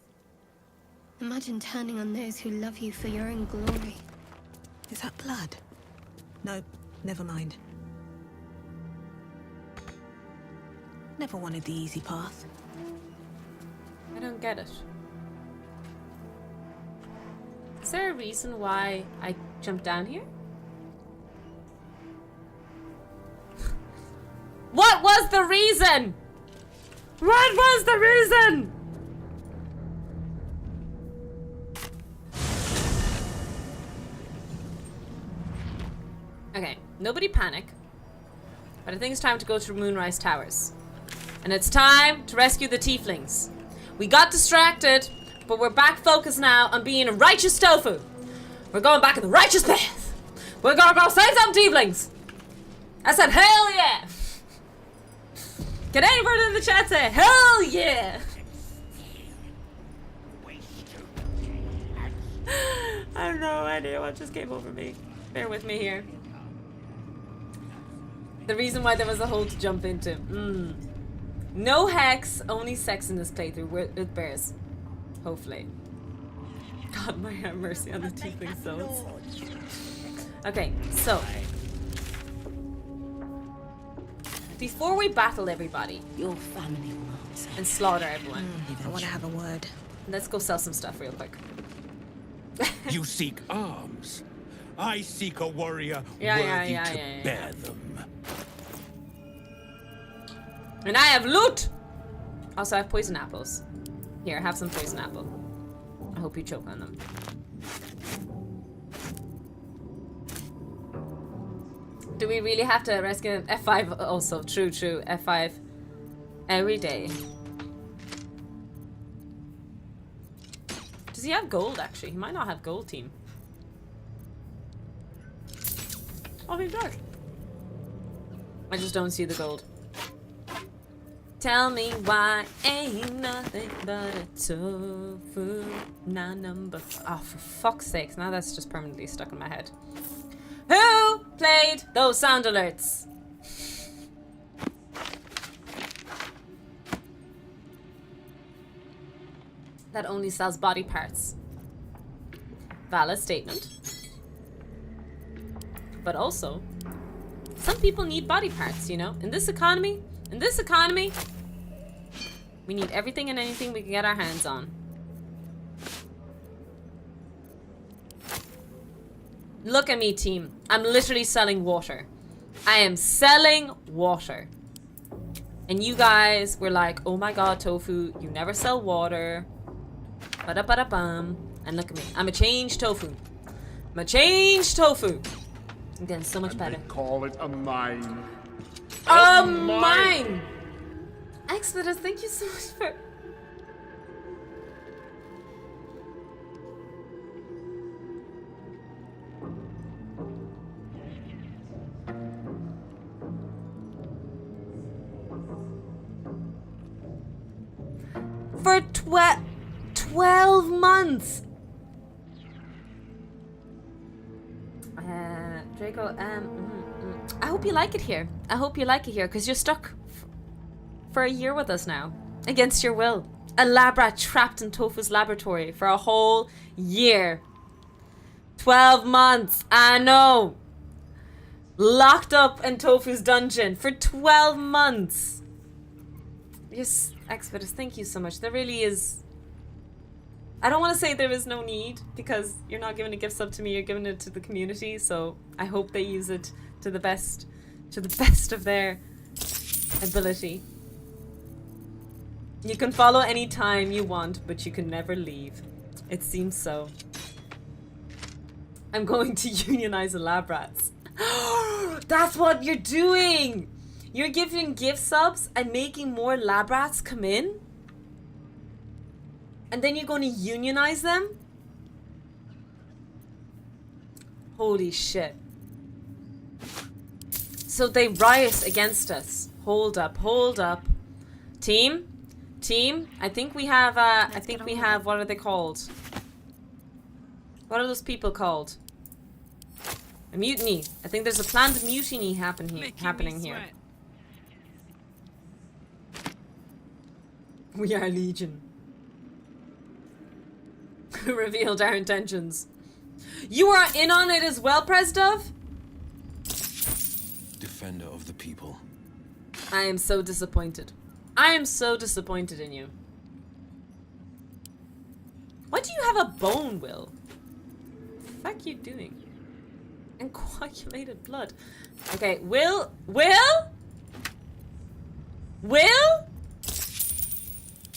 Imagine turning on those who love you for your own glory. Is that blood? No, never mind. Never wanted the easy path. I don't get it. Is there a reason why I jumped down here? What was the reason? What was the reason? Okay, nobody panic. But I think it's time to go to Moonrise Towers. And it's time to rescue the tieflings. We got distracted, but we're back focused now on being a righteous tofu. We're going back in the righteous path. We're gonna go save some tieflings. I said, hell yeah. Can anyone in the chat say, hell yeah? I have no idea what just came over me. Bear with me here. The reason why there was a hole to jump into. No hex, only sex in this playthrough with bears. Hopefully. God, may have mercy on the tiefling souls. Okay, so. Before we battle everybody. Your family and slaughter everyone. I want to have a word. Let's go sell some stuff real quick. You seek arms. I seek a warrior Yeah, worthy to bear them. And I have loot! Also, I have poison apples. Here, have some poison apple. I hope you choke on them. Do we really have to rescue F5 also? True, true. F5 every day. Does he have gold, actually? He might not have gold, team. Oh, he does. I just don't see the gold. Tell me why ain't nothing but a tofu. Now number oh, for fuck's sakes. Now that's just permanently stuck in my head. Who played those sound alerts? That only sells body parts. Valid statement. But also, some people need body parts, you know? In this economy, we need everything and anything we can get our hands on. Look at me, team. I'm literally selling water. I am selling water. And you guys were like, oh my god, Tofu, you never sell water. Ba-da-ba-da-bum. And look at me. I'm a changed Tofu. I'm a changed Tofu. I'm getting so much better. Call it a mine. A mine! Exodus, thank you so much for... For 12 months! Draco, I hope you like it here. I hope you like it here, because you're stuck for a year with us now. Against your will. A lab rat trapped in Tofu's laboratory for a whole year. 12 months. I know. Locked up in Tofu's dungeon for 12 months. Yes, Expedus, thank you so much. There really is... I don't want to say there is no need, because you're not giving a gift sub to me, you're giving it to the community, so I hope they use it to the best of their ability. You can follow any time you want, but you can never leave. It seems so. I'm going to unionize the lab rats. That's what you're doing! You're giving gift subs and making more lab rats come in? And then you're going to unionize them? Holy shit. So they riot against us. Hold up, hold up. Team? Team? I think we have, what are they called? What are those people called? A mutiny. I think there's a planned mutiny happening here. We are Legion. Revealed our intentions. You are in on it as well, Presdov? Defender of the people. I am so disappointed. I am so disappointed in you. Why do you have a bone, Will? What the fuck are you doing? And coagulated blood. Okay, Will?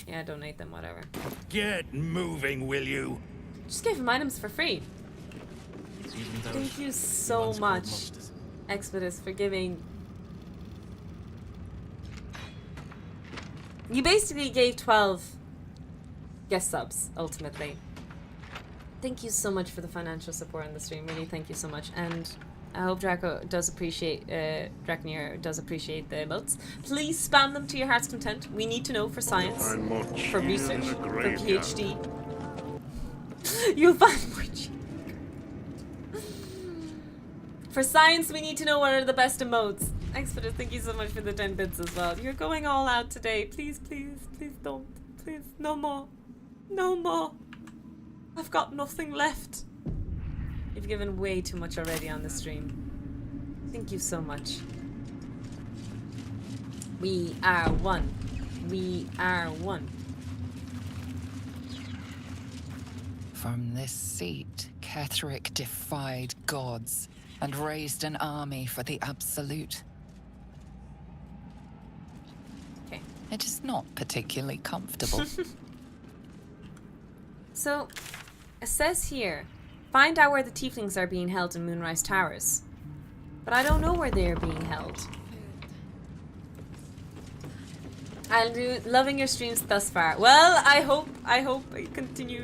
Yeah, donate them, whatever. Get moving, will you? Just gave him items for free. Thank you so much, Expedus, for giving. You basically gave 12 guest subs, ultimately. Thank you so much for the financial support on the stream. Really, thank you so much. And I hope Draco does appreciate, Draknir does appreciate the emotes. Please spam them to your heart's content. We need to know for science, for research, for PhD. You'll find more cheese. For science, we need to know what are the best emotes. Expedus, thank you so much for the 10 bits as well. You're going all out today. Please, please, please don't. Please, no more. No more. I've got nothing left. You've given way too much already on the stream. Thank you so much. We are one. We are one. From this seat, Ketherick defied gods and raised an army for the Absolute. Okay. It is not particularly comfortable. So, it says here, find out where the tieflings are being held in Moonrise Towers. But I don't know where they are being held. Loving your streams thus far. Well, I hope you continue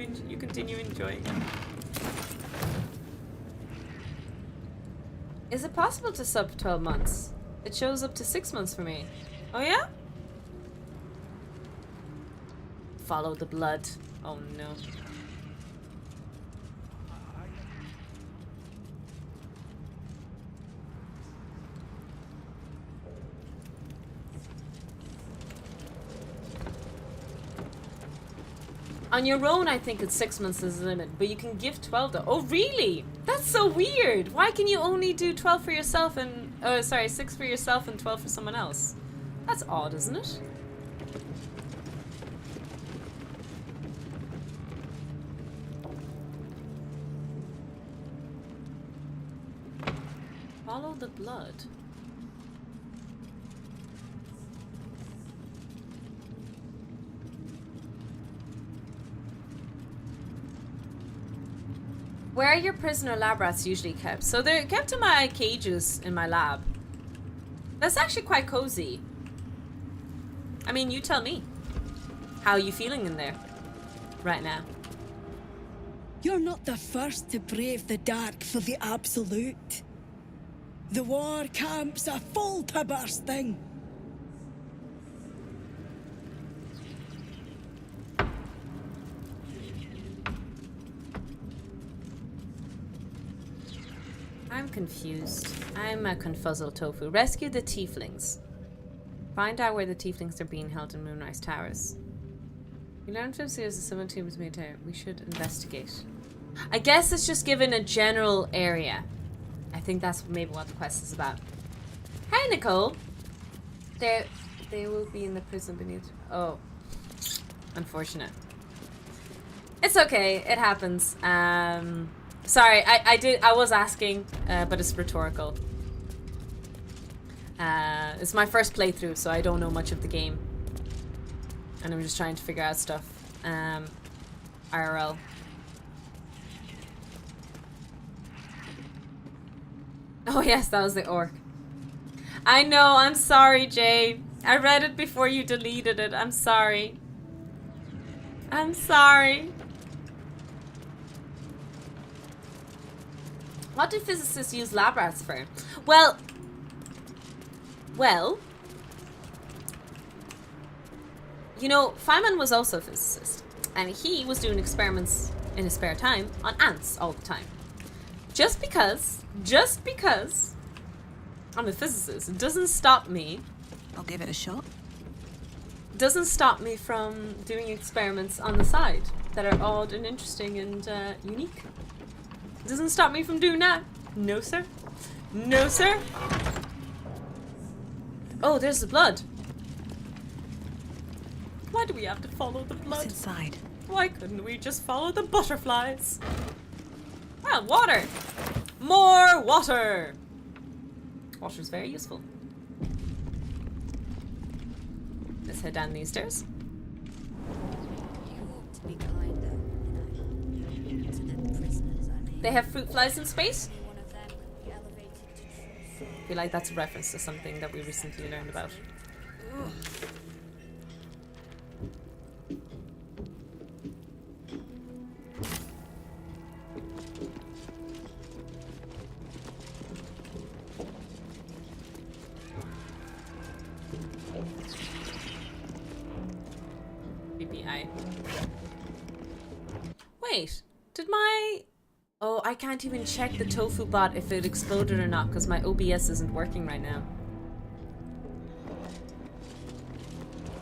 enjoying it. Is it possible to sub 12 months? It shows up to 6 months for me. Oh yeah? Follow the blood. Oh no. On your own, I think it's 6 months is the limit, but you can give 12 though. Oh, really? That's so weird. Why can you only do 12 for yourself and... Oh, sorry, 6 for yourself and 12 for someone else? That's odd, isn't it? Follow the blood. Where are your prisoner lab rats usually kept? So they're kept in my cages in my lab. That's actually quite cozy. I mean, you tell me. How are you feeling in there right now? You're not the first to brave the dark for the absolute. The war camp's are full to bursting. I'm confused. I'm a confuzzled tofu. Rescue the tieflings. Find out where the tieflings are being held in Moonrise Towers. We learned from series that someone team was made here. We should investigate. I guess it's just given a general area. I think that's maybe what the quest is about. Hey, Nicole. They will be in the prison beneath. Oh, unfortunate. It's okay. It happens. Sorry, I was asking, but it's rhetorical. It's my first playthrough, so I don't know much of the game. And I'm just trying to figure out stuff. IRL. Oh yes, that was the orc. I know, I'm sorry, Jay. I read it before you deleted it. I'm sorry. I'm sorry. What do physicists use lab rats for? Well, you know, Feynman was also a physicist, and he was doing experiments in his spare time on ants all the time. Just because I'm a physicist, it doesn't stop me. I'll give it a shot. Doesn't stop me from doing experiments on the side that are odd and interesting and unique. Doesn't stop me from doing that. No, sir. No, sir. Oh, there's the blood. Why do we have to follow the blood? What's inside? Why couldn't we just follow the butterflies? Ah, water. More water. Water's very useful. Let's head down these stairs. They have fruit flies in space? I feel like that's a reference to something that we recently learned about. BPI. Wait, did my... Oh, I can't even check the tofu bot if it exploded or not because my OBS isn't working right now.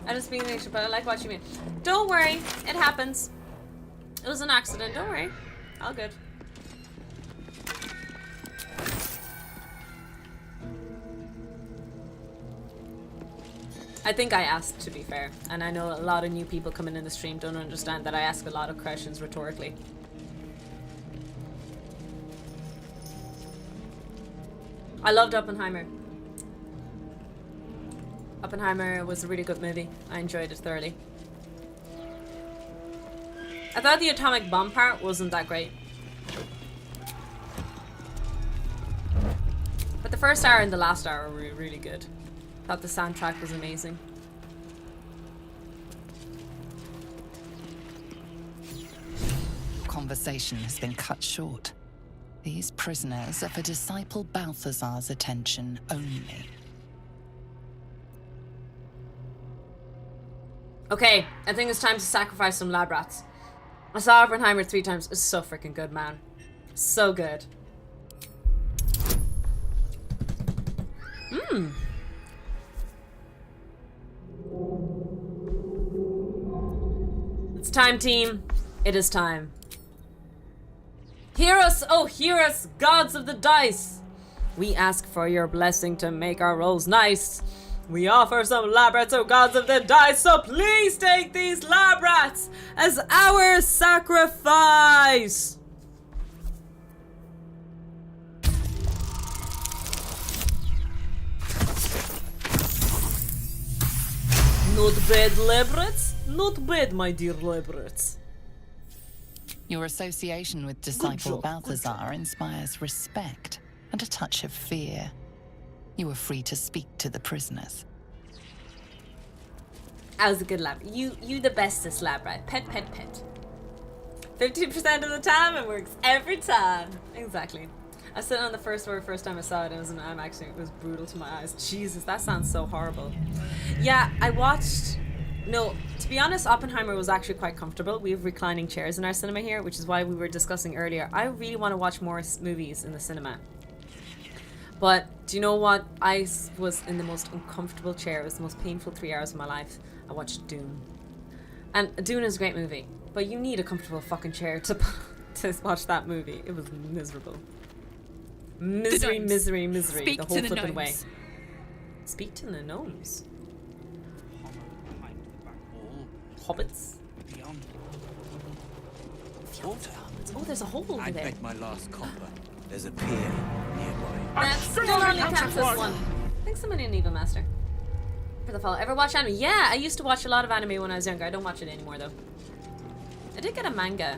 I just being nature, but I like watching it. Don't worry, it happens. It was an accident, don't worry. All good. I think I asked, to be fair, and I know a lot of new people coming in the stream don't understand that I ask a lot of questions rhetorically. I loved Oppenheimer. Oppenheimer was a really good movie. I enjoyed it thoroughly. I thought the atomic bomb part wasn't that great. But the first hour and the last hour were really good. Thought the soundtrack was amazing. Conversation has been cut short. These prisoners are for Disciple Balthazar's attention only. Okay, I think it's time to sacrifice some lab rats. I saw Oppenheimer 3 times. It's so freaking good, man. So good. Mmm. It's time, team. It is time. Hear us, oh hear us, gods of the dice. We ask for your blessing to make our rolls nice. We offer some lab rats, oh gods of the dice, so please take these lab rats as our sacrifice. Not bad, labrats. Not bad, my dear labrats. Your association with disciple Balthazar inspires respect and a touch of fear. You were free to speak to the prisoners. I was a good lab. You the bestest lab rat. Pet, pet, pet. 50% of the time it works every time. Exactly. I said it on the first time I saw it. It was brutal to my eyes. Jesus, that sounds so horrible. Yeah, I watched. No, to be honest, Oppenheimer was actually quite comfortable. We have reclining chairs in our cinema here, which is why we were discussing earlier. I really want to watch more movies in the cinema. But do you know what? I was in the most uncomfortable chair. It was the most painful 3 hours of my life. I watched Dune. And Dune is a great movie, but you need a comfortable fucking chair to watch that movie. It was miserable. Misery, misery, misery. Speak the whole to the flipping gnomes. way. Speak to the gnomes. Hobbits? Oh, there's a hole over I'd there. bet my last copper. There's a pier nearby. That still only counts as one. Thanks so much, Evil Master. For the follow. Ever watch anime? Yeah, I used to watch a lot of anime when I was younger. I don't watch it anymore though. I did get a manga.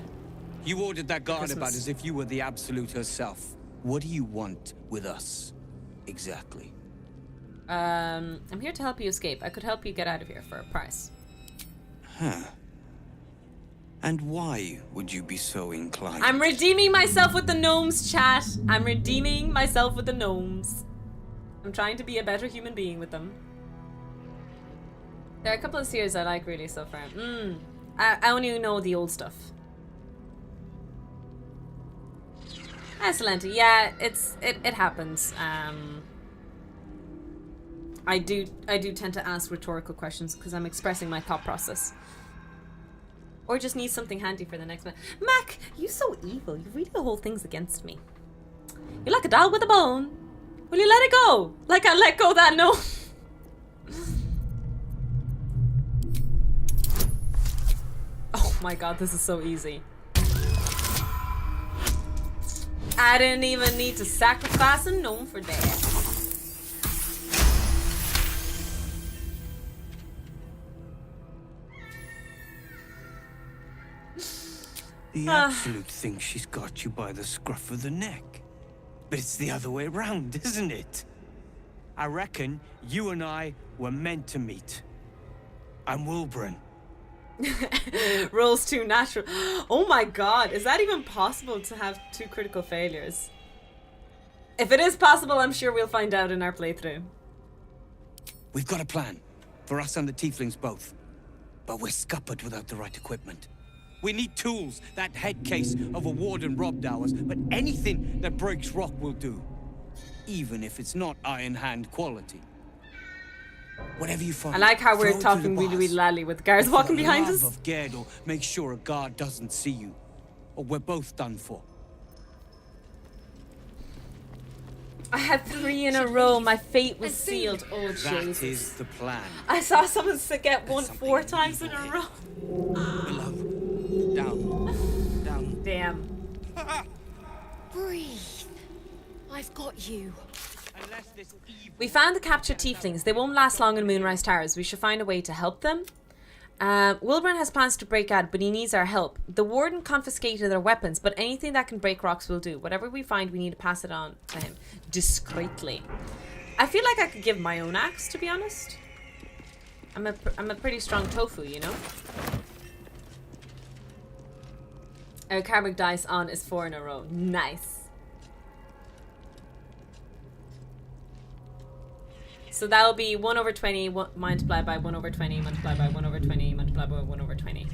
You ordered that guard Christmas. about as if you were the Absolute herself. What do you want with us, exactly? I'm here to help you escape. I could help you get out of here for a price. Huh. And why would you be so inclined? I'm redeeming myself with the gnomes, chat. I'm redeeming myself with the gnomes. I'm trying to be a better human being with them. There are a couple of series I like really so far. I only know the old stuff. Excellent. Yeah, it happens. I do tend to ask rhetorical questions because I'm expressing my thought process. Or just need something handy for the next one. Mac, you so evil. You really hold things against me. You're like a dog with a bone. Will you let it go? Like I let go that gnome. Oh my god, this is so easy. I didn't even need to sacrifice a gnome for that. The Absolute thinks she's got you by the scruff of the neck. But it's the other way around, isn't it? I reckon you and I were meant to meet. I'm Wilburn. Rolls too natural. Oh my god, is that even possible to have 2 critical failures? If it is possible, I'm sure we'll find out in our playthrough. We've got a plan. For us and the tieflings both. But we're scuppered without the right equipment. We need tools. That head case of a warden robbed ours, but anything that breaks rock will do. Even if it's not Iron Hand quality. Whatever you find. I like how we're throw it to talking the really, boss. really loudly with guards But walking for the behind love us. of Gerdel, make sure a guard doesn't see you. Or we're both done for. I had 3 in a row. My fate was sealed. Oh, That Jesus. is the plan. I saw someone get one 4 times in a row. Below. Down. Down. Damn. Breathe. I've got you. We found the captured tieflings. They won't last long in Moonrise Towers. We should find a way to help them. Wilburn has plans to break out, but he needs our help. The warden confiscated their weapons, but anything that can break rocks will do. Whatever we find, we need to pass it on to him. Discreetly. I feel like I could give my own axe, to be honest. I'm a pretty strong tofu, you know? Our karmic dice on is 4 in a row. Nice. So that will be 1 over 20 multiplied by 1 over 20 multiplied by 1 over 20 multiplied by 1 over 20.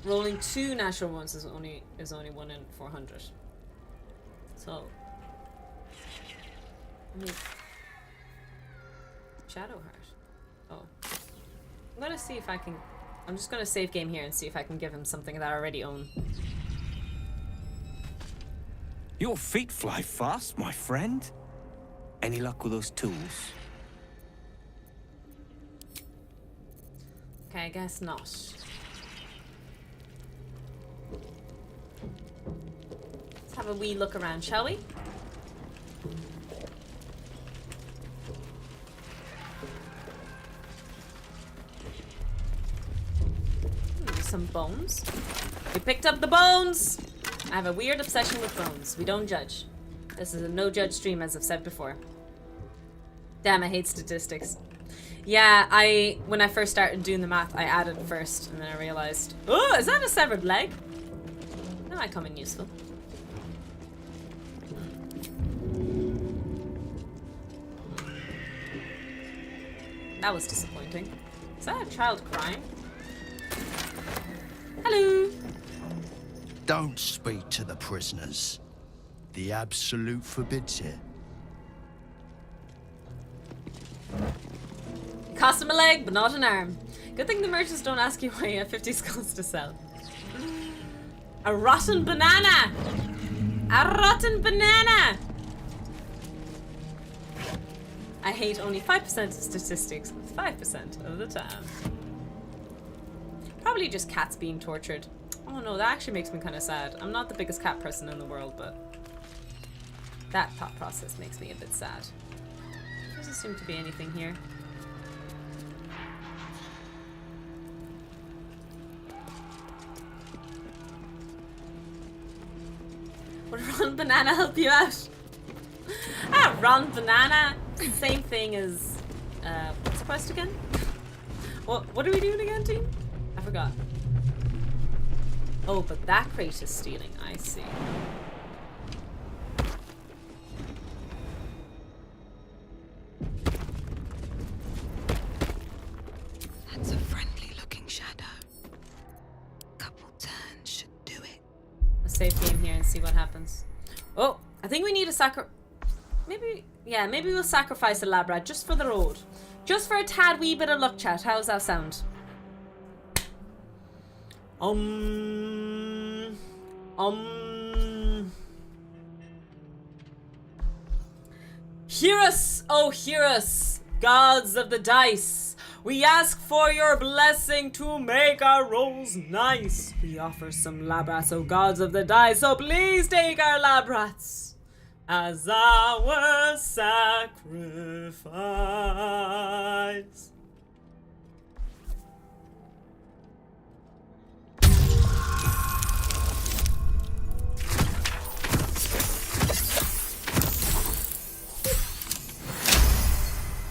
Rolling 2 natural ones is only 1 in 400. So Shadowheart. Oh, I'm gonna see if I can. I'm just gonna save game here and see if I can give him something that I already own. Your feet fly fast, my friend. Any luck with those tools? Okay, I guess not. Let's have a wee look around, shall we? some bones. We picked up the bones! I have a weird obsession with bones. We don't judge. This is a no-judge stream, as I've said before. Damn, I hate statistics. Yeah, when I first started doing the math, I added first, and then I realized... Oh, is that a severed leg? That might come in useful. That was disappointing. Is that a child crying? Hello! Don't speak to the prisoners. The Absolute forbids it. Cost him a leg, but not an arm. Good thing the merchants don't ask you why you have 50 skulls to sell. A rotten banana! A rotten banana! I hate only 5% of statistics 5% of the time. Probably just cats being tortured. Oh no, that actually makes me kind of sad. I'm not the biggest cat person in the world, but that thought process makes me a bit sad. There doesn't seem to be anything here. Would Run Banana help you out? Ah, Run Banana! Same thing as... what's the quest again? What are we doing again, team? I forgot. Oh, but that crate is stealing. I see. That's a friendly-looking shadow. Couple turns should do it. Let's save game here and see what happens. Oh, I think we need a maybe we'll sacrifice a lab rat just for the road. Just for a tad wee bit of luck, chat. How's that sound? Hear us, oh hear us, gods of the dice. We ask for your blessing to make our rolls nice. We offer some lab rats, oh gods of the dice, so please take our lab rats as our sacrifice.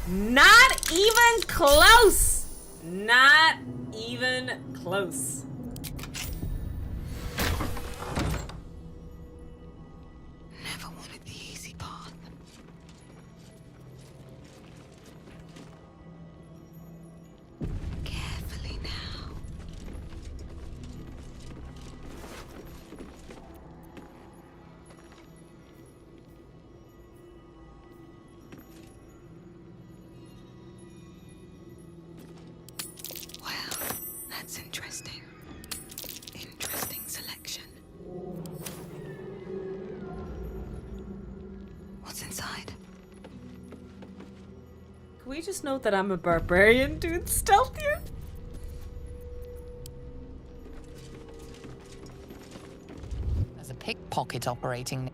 Not even close! Not even close. Never wanted the easy path. Carefully now. Well, that's interesting. Interesting selection. What's inside? Can we just note that I'm a barbarian doing stealth here? There's a pickpocket operating.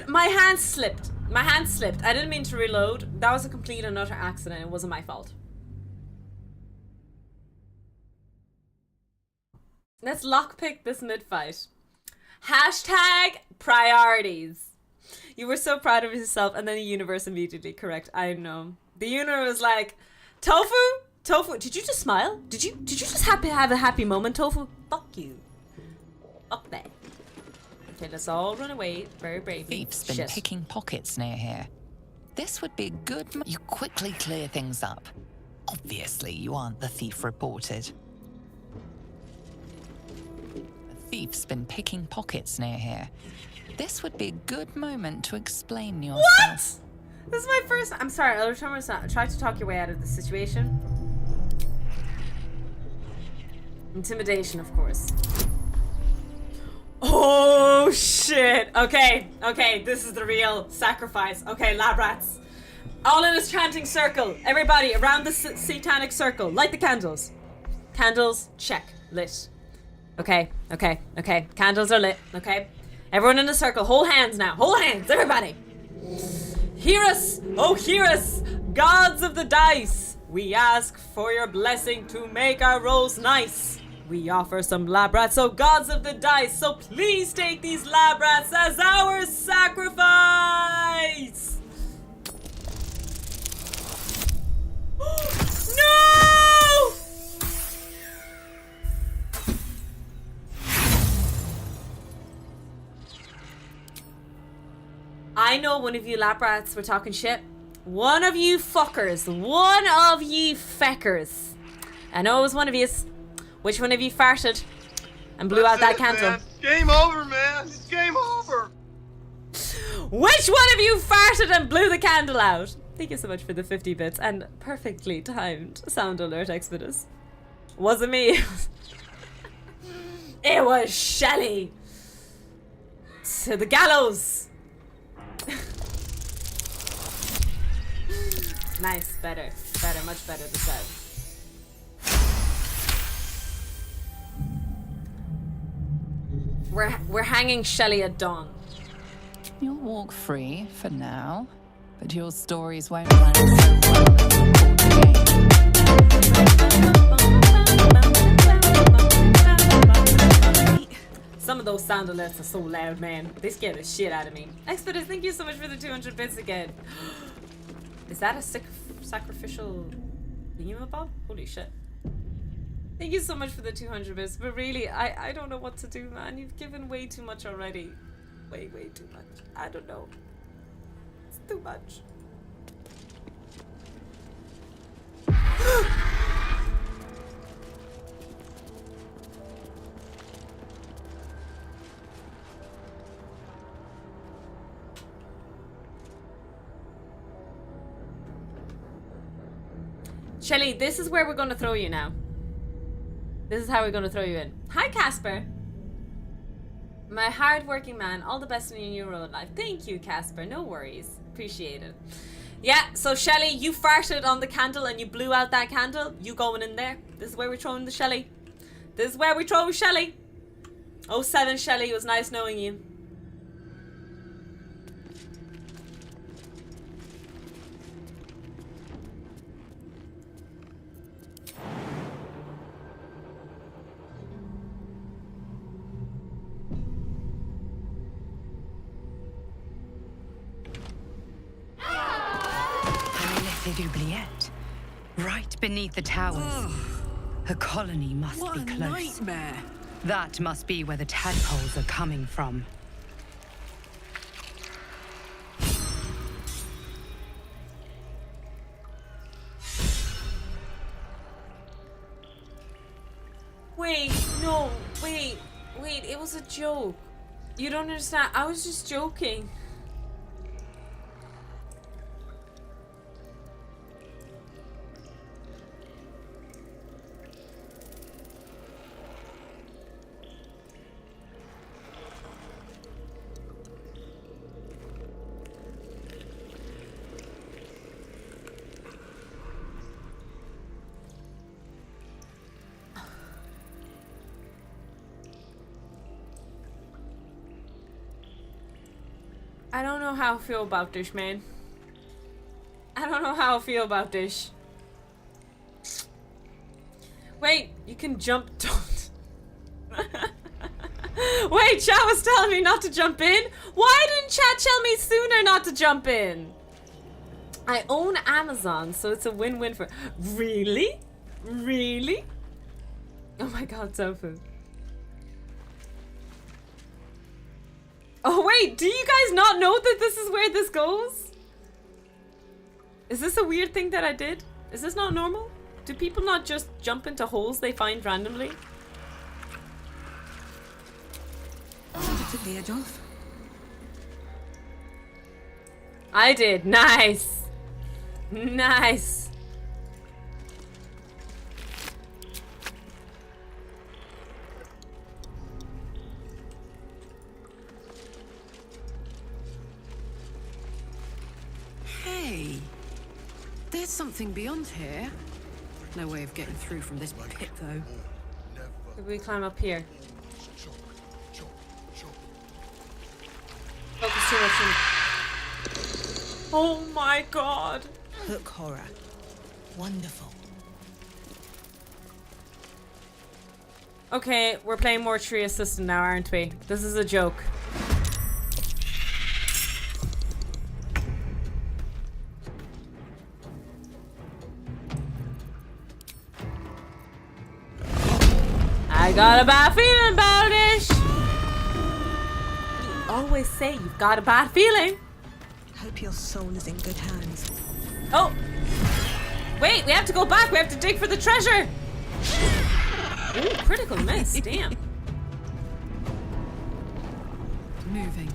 My hand slipped. My hand slipped. I didn't mean to reload. That was a complete and utter accident. It wasn't my fault. Let's lockpick this mid-fight. Hashtag priorities. You were so proud of yourself, and then the universe immediately correct. I know. The universe was like, Tofu? Tofu, did you just smile? Did you just have a happy moment, Tofu? Fuck you. Fuck that. Okay, let's all run away very bravely. Thief's been picking pockets near here. This would be a good. You quickly clear things up. Obviously, you aren't the thief reported. The thief's been picking pockets near here. This would be a good moment to explain yourself. What? This is my first. I'm sorry. I'll try to talk your way out of the situation. Intimidation, of course. Oh shit. Okay, this is the real sacrifice. Okay, lab rats. All in a chanting circle. Everybody around the satanic circle. Light the candles. Candles, check. Lit. Okay. Candles are lit. Okay. Everyone in a circle. Hold hands now. Hold hands, everybody. Hear us. Oh, hear us. Gods of the dice. We ask for your blessing to make our rolls nice. We offer some lab rats, so gods of the dice, so please take these lab rats as our sacrifice! No! I know one of you lab rats were talking shit. One of you fuckers. One of you feckers. I know it was one of yous. Which one of you farted and blew out that candle? Man. Game over, man. It's game over. Which one of you farted and blew the candle out? Thank you so much for the 50 bits and perfectly timed sound alert, Expedus. Wasn't me. It was Shelley. To the gallows. Nice, better, much better this time. We're hanging Shelley at dawn. You'll walk free for now, but your stories won't run so well. Some of those sound alerts are so loud, man. They scare the shit out of me. Expedus, thank you so much for the 200 bits again. Is that a sacrificial thingamabob? Holy shit. Thank you so much for the 200 bits, but really, I don't know what to do, man. You've given way too much already. Way too much. I don't know. It's too much. Shelly, this is where we're going to throw you now. This is how we're going to throw you in. Hi, Casper. My hard-working man. All the best in your new road life. Thank you, Casper. No worries. Appreciate it. Yeah, so Shelly, you farted on the candle and you blew out that candle. You going in there. This is where we're throwing the Shelly. This is where we throw Shelly. 07 Shelly, it was nice knowing you. Oubliette. Right beneath the towers. A colony must be close. Nightmare. That must be where the tadpoles are coming from. Wait, no, wait, it was a joke. You don't understand. I was just joking. I don't know how I feel about this, man. I don't know how I feel about this. Wait, you can jump. Don't. Wait, chat was telling me not to jump in? Why didn't chat tell me sooner not to jump in? I own Amazon, so it's a win-win for... Really? Really? Oh my god, Tofu. Oh wait, do you guys not know that this is where this goes? Is this a weird thing that I did? Is this not normal? Do people not just jump into holes they find randomly? Took the edge off. I did. Nice. Nice. Hey, something beyond here. No way of getting through from this pit, though. Could we climb up here? Focus too much on... Oh my god! Hook horror. Wonderful. Okay, we're playing more tree assistant now, aren't we? This is a joke. I got a bad feeling about it. You always say you've got a bad feeling. Hope your soul is in good hands. Oh! Wait, we have to go back. We have to dig for the treasure. Ooh, critical miss. Damn. Moving.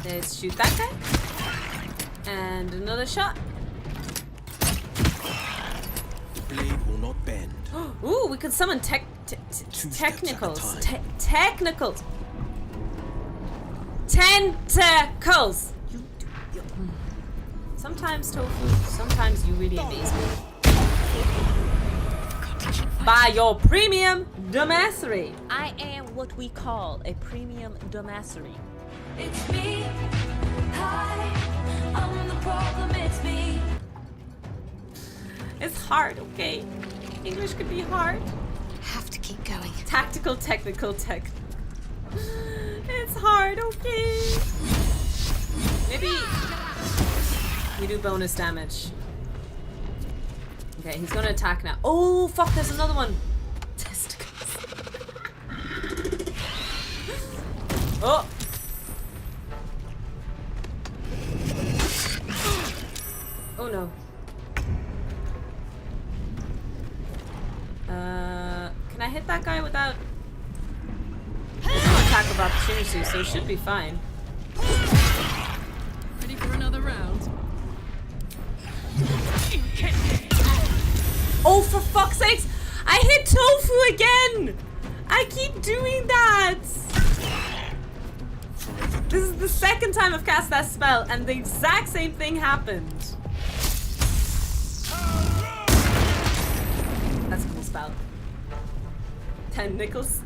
Let's shoot that guy. And another shot. The blade will not bend. Ooh, we can summon technicals. Technicals. Tentacles. Sometimes, Tofu, sometimes you really amaze me. Buy your premium domessery. I am what we call a premium domessery. It's me. Hi, I'm the problem, it's me. It's hard, okay? English can be hard. Have to keep going. Tactical, technical, tech. It's hard, okay? Maybe we do bonus damage. Okay, he's gonna attack now. Oh, fuck, there's another one. Testicles. Oh. Oh no. Can I hit that guy without... attack of opportunity, so it should be fine. Ready for another round? Oh, for fuck's sakes! I hit Tofu again! I keep doing that! This is the second time I've cast that spell, and the exact same thing happened. That's a cool spell. 10 nickels.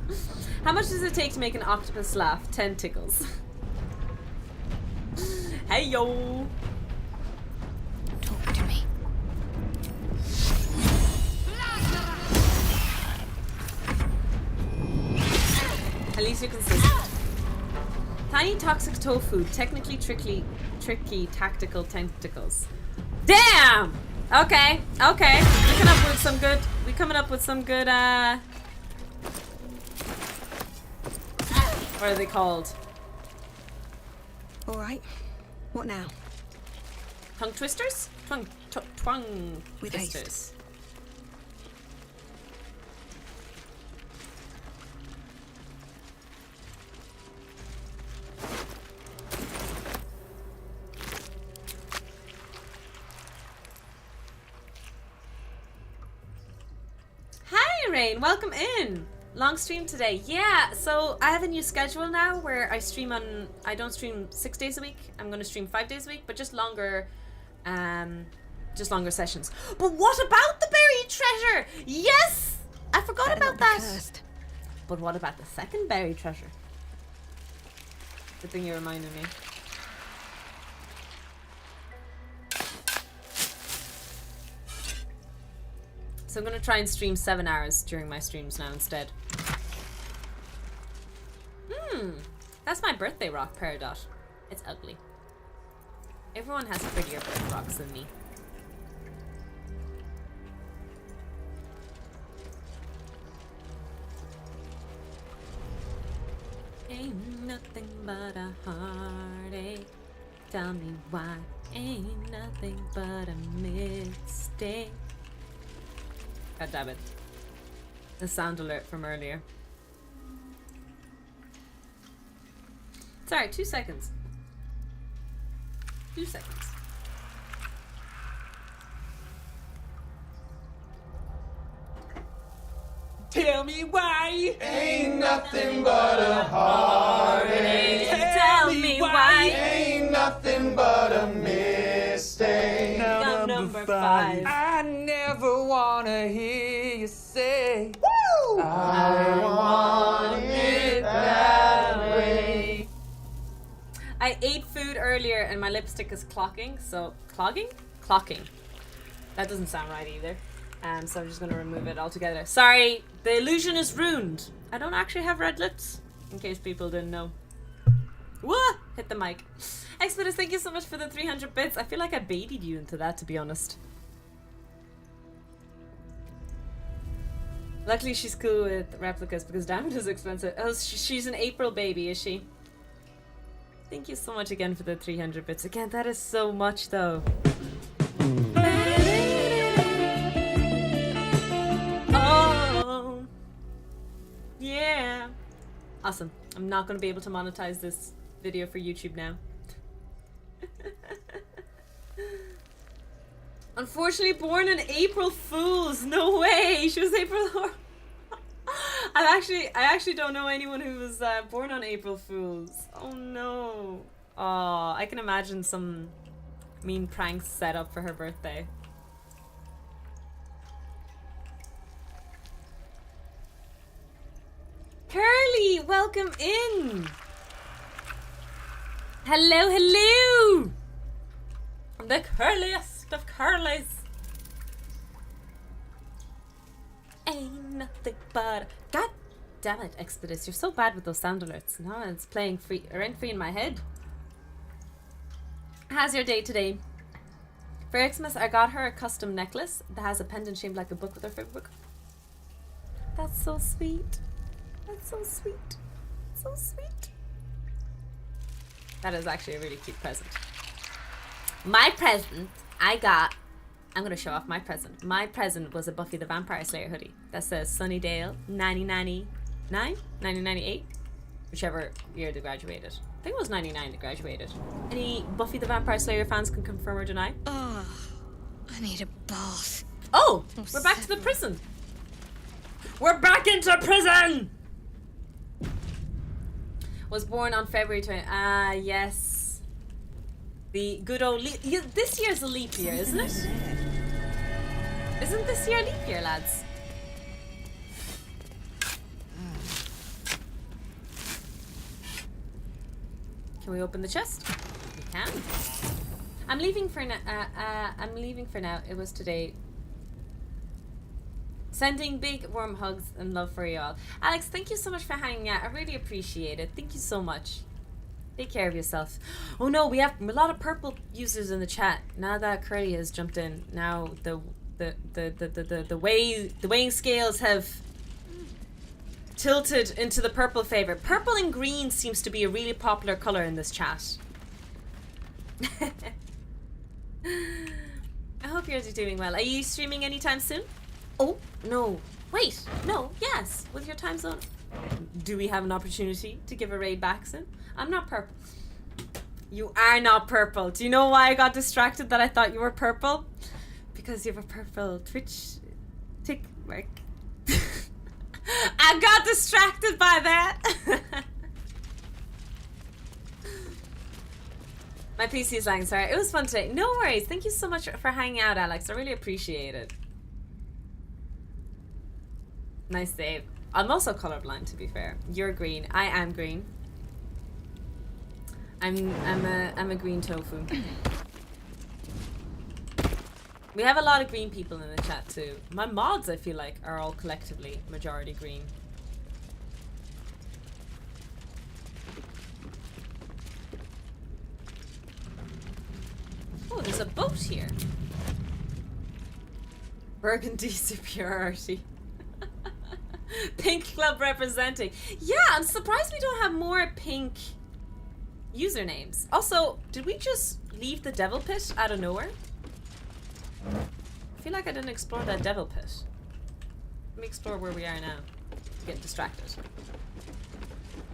How much does it take to make an octopus laugh? 10 tickles. Hey yo! Talk to me. At least you're consistent. Tiny toxic tofu, technically tricky tactical tentacles. Damn! Okay, okay. We coming up with some good what are they called? Alright. What now? Tongue twisters? Twang with twisters. haste. Hi Rain, welcome in. Long stream today. Yeah, so I have a new schedule now where I don't stream 6 days a week. I'm gonna stream 5 days a week, but just longer sessions. But what about the buried treasure? Yes! I forgot about that. Cursed. But what about the second buried treasure? Good thing you reminded me. So I'm gonna try and stream 7 hours during my streams now instead. That's my birthday rock, Peridot. It's ugly. Everyone has prettier birth rocks than me. Ain't nothing but a heartache. Tell me why. Ain't nothing but a mistake. God damn it. The sound alert from earlier. Sorry, 2 seconds. 2 seconds. Tell me why. Ain't nothing but a heartache. Tell me why. Ain't nothing eyes. I never wanna hear you say, Woo! I want it that way. I ate food earlier and my lipstick is clocking, so clogging? Clocking. That doesn't sound right either. So I'm just gonna remove it altogether. Sorry, the illusion is ruined. I don't actually have red lips, in case people didn't know. What? Hit the mic. Expedus, thank you so much for the 300 bits. I feel like I baited you into that, to be honest. Luckily she's cool with replicas because diamond is expensive. Oh, she's an April baby, is she? Thank you so much again for the 300 bits. Again, that is so much though. Oh, yeah. Awesome. I'm not going to be able to monetize this video for YouTube now. Unfortunately born in April Fools. No way. She was April. I actually don't know anyone who was born on April Fools. Oh no. Oh, I can imagine some mean pranks set up for her birthday. Curly, welcome in. Hello, hello. The curliest of curlies. Ain't nothing but... God damn it, Expedus. You're so bad with those sound alerts. No, it's playing free, rent-free in my head. How's your day today? For Xmas, I got her a custom necklace that has a pendant shaped like a book with her favorite book. That's so sweet. That's so sweet. So sweet. That is actually a really cute present. My present, I'm gonna show off my present. My present was a Buffy the Vampire Slayer hoodie that says Sunnydale 1998, whichever year they graduated. I think it was 99 they graduated. Any Buffy the Vampire Slayer fans can confirm or deny? Oh, I need a bath. Oh, we're back to the prison. We're back into prison! Was born on February 20. Yes. The good old this year's a leap year, isn't it? Isn't this year a leap year, lads? Can we open the chest? We can. I'm leaving for now. I'm leaving for now. It was today. Sending big warm hugs and love for you all. Alex, thank you so much for hanging out. I really appreciate it. Thank you so much. Take care of yourself. Oh no, we have a lot of purple users in the chat. Now that Curly has jumped in, now the weighing scales have tilted into the purple favor. Purple and green seems to be a really popular color in this chat. I hope you're doing well. Are you streaming anytime soon? Oh, no. Wait, no, yes. With your time zone. Do we have an opportunity to give a raid back soon? I'm not purple. You are not purple. Do you know why I got distracted that I thought you were purple? Because you have a purple Twitch tick mark. I got distracted by that. My PC is lagging, sorry. It was fun today. No worries. Thank you so much for hanging out, Alex. I really appreciate it. Nice save. I'm also colorblind, to be fair. You're green. I am green. I'm a green tofu. We have a lot of green people in the chat too. My mods, I feel like, are all collectively majority green. Oh, there's a boat here. Burgundy superiority. Pink club representing. Yeah, I'm surprised we don't have more pink usernames. Also, did we just leave the devil pit out of nowhere? I feel like I didn't explore that devil pit. Let me explore where we are now. Get distracted.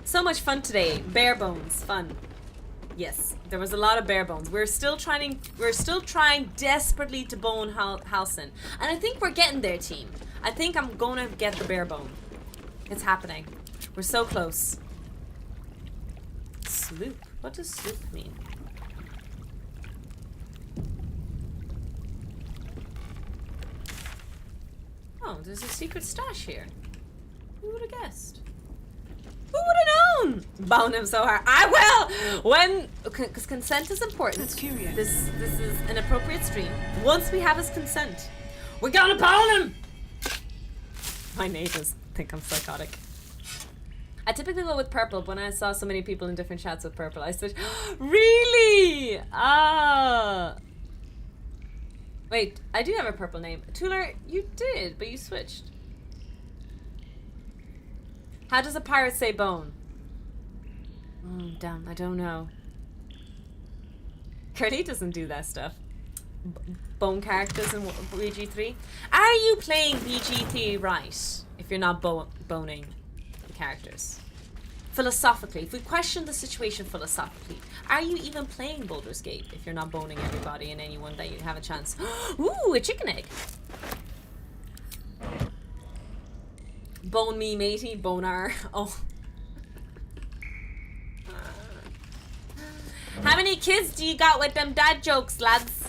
So much fun today. Bare bones fun. Yes, there was a lot of bare bones. We're still trying desperately to bone Halsin. And I think we're getting there, team. I think I'm gonna get the bare bone. It's happening. We're so close. Sloop. What does sloop mean? Oh, there's a secret stash here. Who would have guessed? Who would have known? Bone him so hard. I will! When... Because consent is important. That's curious. This is an appropriate stream. Once we have his consent, we're gonna bone him! My neighbors think I'm psychotic. I typically go with purple, but when I saw so many people in different chats with purple, I said, really? Ah. Wait, I do have a purple name. Tuller, you did, but you switched. How does a pirate say bone? Damn, I don't know. Curly doesn't do that stuff. Bone characters in BG3. Are you playing BG3 right if you're not boning the characters? Philosophically, if we question the situation philosophically, are you even playing Baldur's Gate if you're not boning everybody and anyone that you have a chance? Ooh, a chicken egg. Bone me, matey, boner. Oh. How many kids do you got with them dad jokes, lads?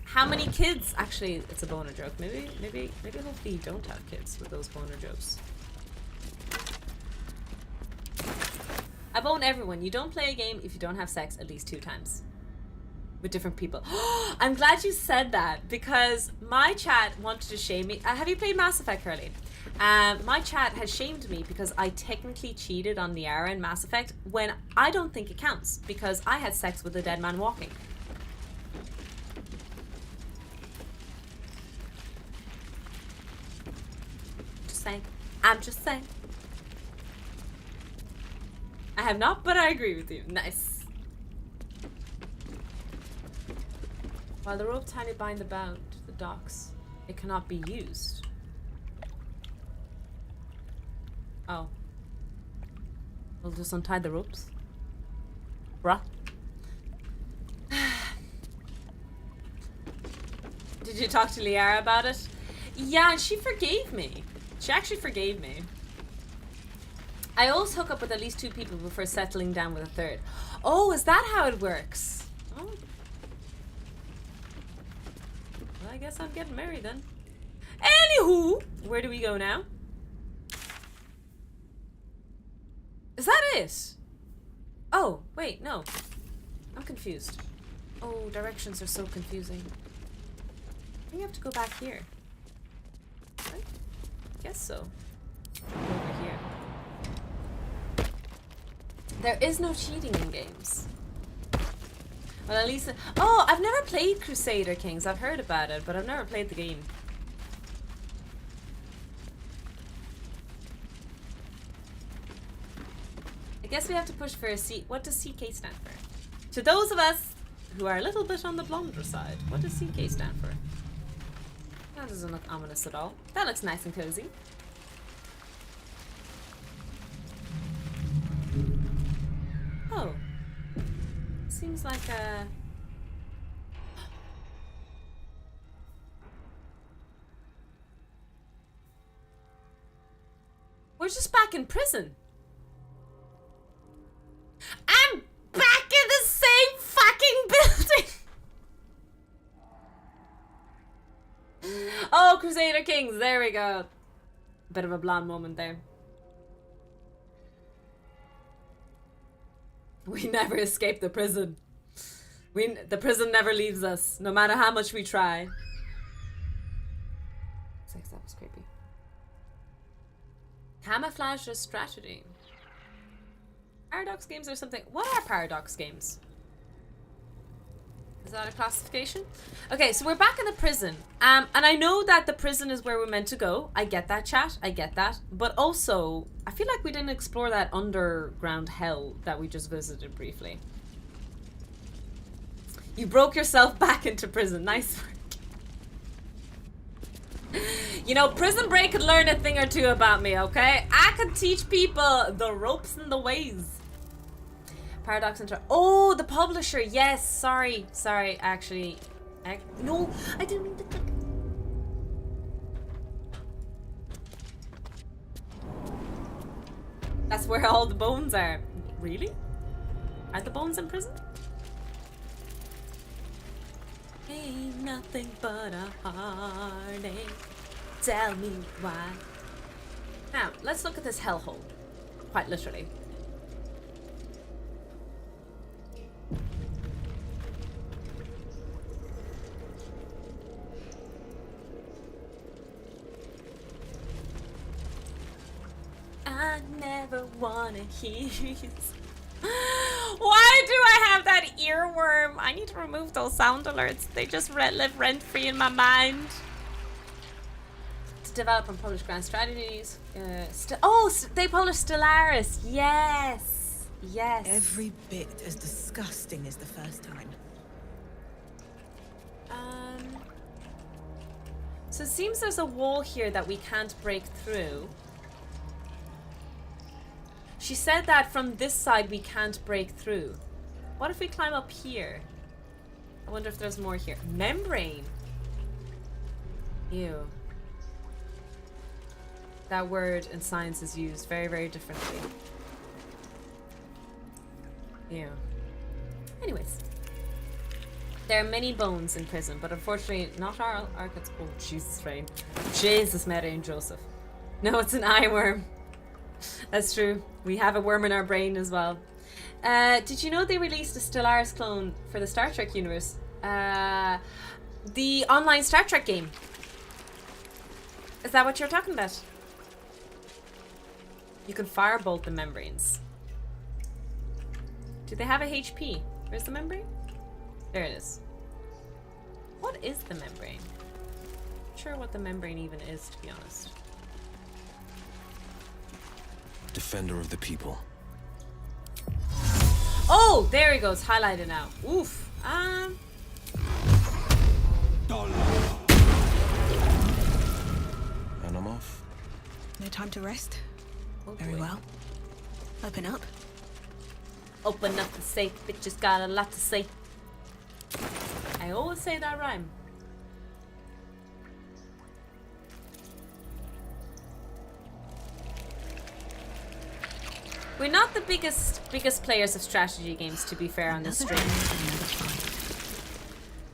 How many kids? Actually, it's a boner joke. Maybe hopefully you don't have kids with those boner jokes. I bone everyone. You don't play a game if you don't have sex at least 2 times. With different people. I'm glad you said that because my chat wanted to shame me. Have you played Mass Effect, Curly? My chat has shamed me because I technically cheated on Liara in Mass Effect when I don't think it counts because I had sex with a dead man walking. Just saying. I'm just saying. I have not, but I agree with you. Nice. While the rope tiny bind about the docks, it cannot be used. Oh. We'll just untie the ropes. Bruh. Did you talk to Liara about it? Yeah, she forgave me. She actually forgave me. I always hook up with at least 2 people before settling down with a 3rd. Oh, is that how it works? Oh. Well, I guess I'm getting married then. Anywho, where do we go now? Is that it? Oh, wait, no. I'm confused. Oh, directions are so confusing. I think I have to go back here. Right? Guess so. Over here. There is no cheating in games. Well, at least... Oh, I've never played Crusader Kings. I've heard about it, but I've never played the game. I guess we have to push for a C. What does CK stand for? To those of us who are a little bit on the blonder side, what does CK stand for? That doesn't look ominous at all. That looks nice and cozy. Oh. Seems like a... We're just back in prison. I'm back in the same fucking building! Oh, Crusader Kings, there we go. Bit of a blonde moment there. We never escape the prison. The prison never leaves us, no matter how much we try. Sex, that was creepy. Camouflage or strategy? Paradox games or something? What are paradox games? Is that a classification? Okay, so we're back in the prison. And I know that the prison is where we're meant to go. I get that, chat. I get that. But also, I feel like we didn't explore that underground hell that we just visited briefly. You broke yourself back into prison. Nice work. You know, Prison Break could learn a thing or two about me, okay? I could teach people the ropes and the ways. Paradox Inter. Oh, the publisher. Yes. Sorry. Actually, no, I didn't mean to click. That's where all the bones are. Really? Are the bones in prison? Ain't nothing but a heartache. Tell me why. Now, let's look at this hellhole. Quite literally. I never wanna hear you. Why do I have that earworm? I need to remove those sound alerts. They just live rent-free in my mind. To develop and publish grand strategies. They published Stellaris. Yes. Yes. Every bit as disgusting as the first time. So it seems there's a wall here that we can't break through. She said that from this side we can't break through. What if we climb up here? I wonder if there's more here. Membrane. Ew. That word in science is used very, very differently. Ew. Anyways. There are many bones in prison, but unfortunately not our Arcats. Oh, Jesus, Rain. Jesus, Mary and Joseph. No, it's an eye worm. That's true. We have a worm in our brain as well. Did you know they released a Stellaris clone for the Star Trek universe? The online Star Trek game. Is that what you're talking about? You can firebolt the membranes. Do they have a HP? Where's the membrane? There it is. What is the membrane? Not sure what the membrane even is, to be honest. Defender of the people. Oh, there he goes. Highlighted now. Oof. And I'm off. No time to rest. Oh, very boy. well. Open up. Open up the safe. Bitches got a lot to say. I always say that rhyme. We're not the biggest players of strategy games, to be fair, on this stream.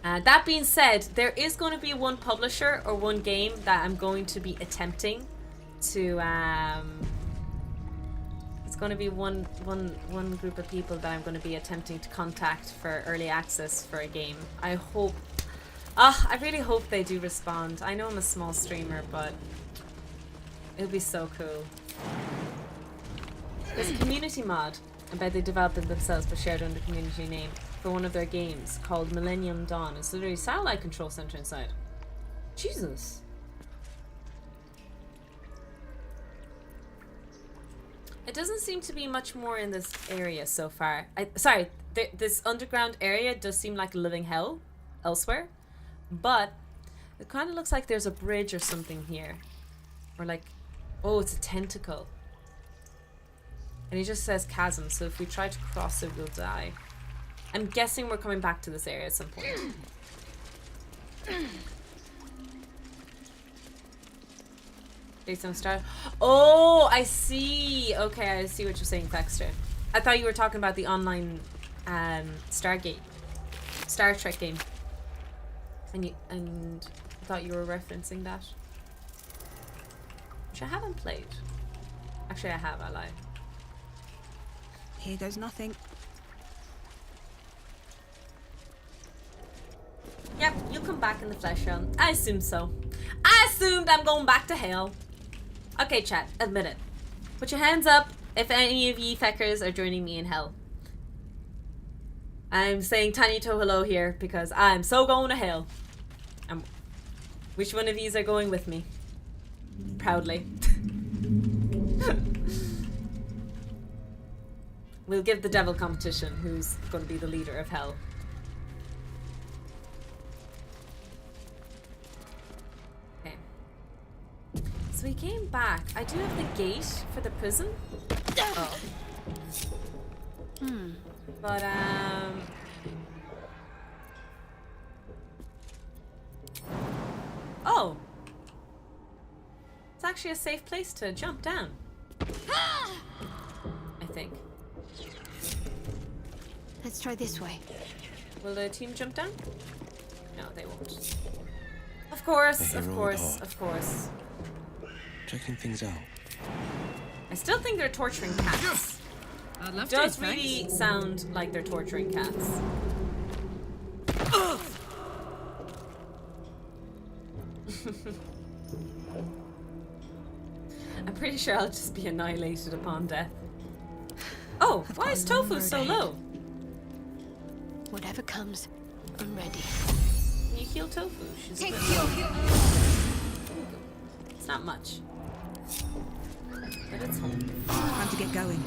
That being said, there is going to be one publisher or one game that I'm going to be attempting to. It's going to be one group of people that I'm going to be attempting to contact for early access for a game. I hope. I really hope they do respond. I know I'm a small streamer, but it would be so cool. There's a community mod. I bet they developed it themselves but shared under community name for one of their games called Millennium Dawn. It's literally a satellite control center inside. Jesus. It doesn't seem to be much more in this area so far. This underground area does seem like a living hell elsewhere, but it kind of looks like there's a bridge or something here. Or like, oh, it's a tentacle. And he just says chasm, so if we try to cross it, we'll die. I'm guessing we're coming back to this area at some point. Based on Star... Oh, I see! Okay, I see what you're saying, Baxter. I thought you were talking about the online Star Trek game. And I thought you were referencing that. Which I haven't played. Actually, I have, I lied. Here goes nothing. Yep, you'll come back in the flesh realm. I assumed so. I assumed I'm going back to hell. Okay, chat, admit it. Put your hands up if any of ye feckers are joining me in hell. I'm saying tiny toe hello here because I'm so going to hell. Which one of yous are going with me? Proudly. We'll give the devil competition who's going to be the leader of hell. Okay. So we came back. I do have the gate for the prison. Oh. But, oh! It's actually a safe place to jump down. I think. Let's try this way. Will the team jump down? No, they won't. Of course, A hero of at course, heart. of course. Checking things out. I still think they're torturing cats. I'd love Does to, really thanks. sound like they're torturing cats. I'm pretty sure I'll just be annihilated upon death. Oh, why is Tofu so low? Whatever comes, I'm ready. Can you heal Tofu? She's a bit low. It's not much. But it's home. Time to get going.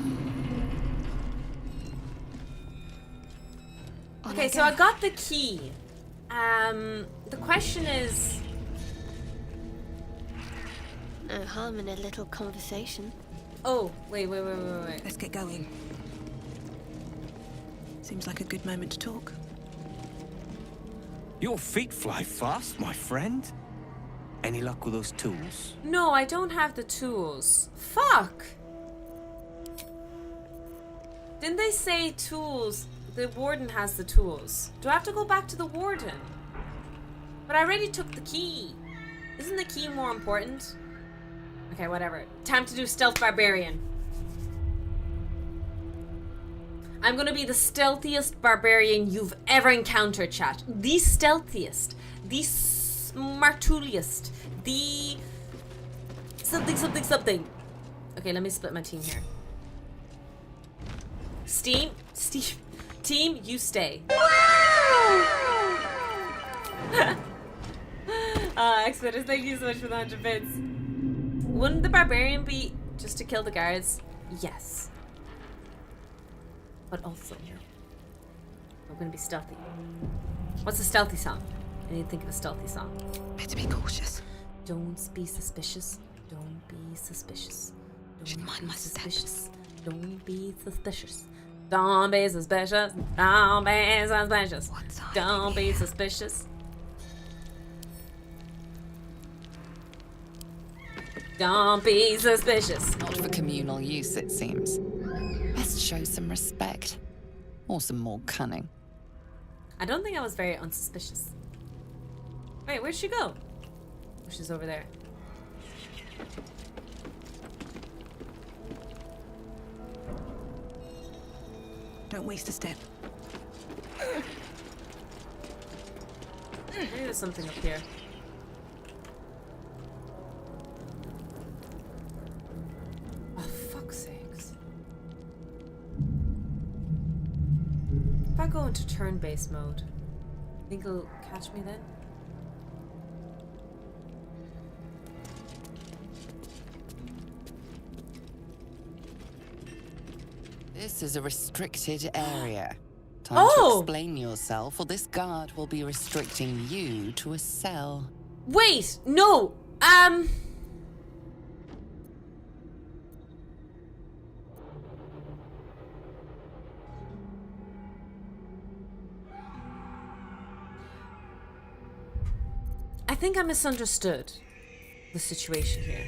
Okay, so I got the key. The question is... No harm in a little conversation. Oh, wait. Let's get going. Seems like a good moment to talk. Your feet fly fast, my friend. Any luck with those tools? No, I don't have the tools. Fuck! Didn't they say tools? The warden has the tools. Do I have to go back to the warden? But I already took the key. Isn't the key more important? Okay, whatever. Time to do stealth barbarian. I'm gonna be the stealthiest barbarian you've ever encountered, chat. The stealthiest. The smartuliest. The... something. Okay, let me split my team here. Steve, team, you stay. Expeditors, thank you so much for the 100 bits. Wouldn't the barbarian be just to kill the guards? Yes. But also, I'm gonna be stealthy. What's a stealthy song? I need to think of a stealthy song. Better be cautious. Don't be suspicious. Don't be suspicious. Don't mind my suspicious. Don't be suspicious. Don't be suspicious. Don't be suspicious. Don't be suspicious. Don't be suspicious. Not for communal use, it seems. Best show some respect. Or some more cunning. I don't think I was very unsuspicious. Wait, where'd she go? Oh, she's over there. Don't waste a step. Maybe there's something up here. Oh, fuck's sakes. If I go into turn-based mode, think it'll catch me then? This is a restricted area. Time to explain yourself, or this guard will be restricting you to a cell. Wait, no, I think I misunderstood the situation here.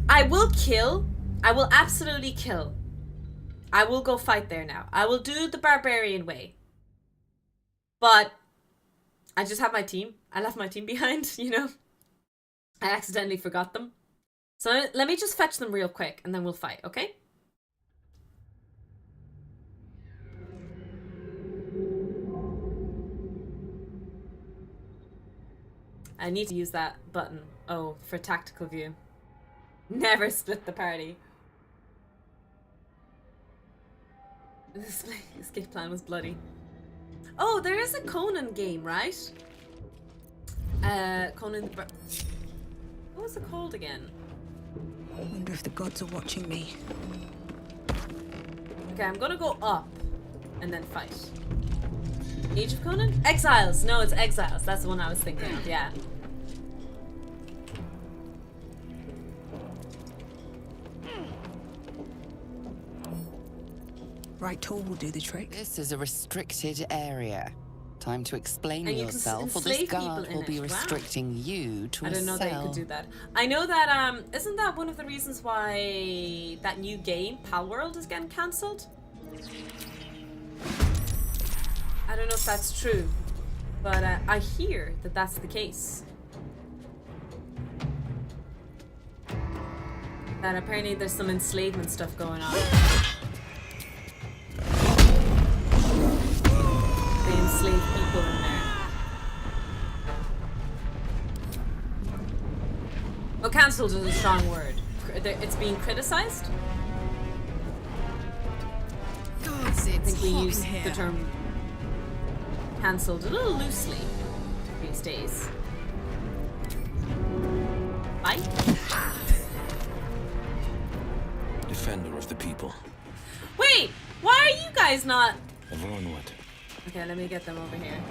I will kill. I will absolutely kill. I will go fight there now. I will do the barbarian way. But I just have my team. I left my team behind, you know? I accidentally forgot them. So let me just fetch them real quick and then we'll fight, okay? I need to use that button. Oh, for tactical view. Never split the party. This escape plan was bloody. Oh, there is a Conan game, right? Conan the what was it called again? I wonder if the gods are watching me. Okay, I'm gonna go up and then fight. Age of Conan? Exiles! No, it's Exiles. That's the one I was thinking of, yeah. Right tool will do the trick. This is a restricted area. Time to explain And you can yourself, or this enslave people guard in will be it. Wow. restricting you to I a didn't know cell. that you could do that. I know that, isn't that one of the reasons why that new game, Palworld, is getting cancelled? I don't know if that's true. But I hear that that's the case. That apparently there's some enslavement stuff going on. They enslave people in there. Well, cancelled is a strong word. It's being criticized? God, I think we use the term cancelled a little loosely these days. Bye. Defender of the people. Wait, why are you guys not? Everyone what? Okay, let me get them over here.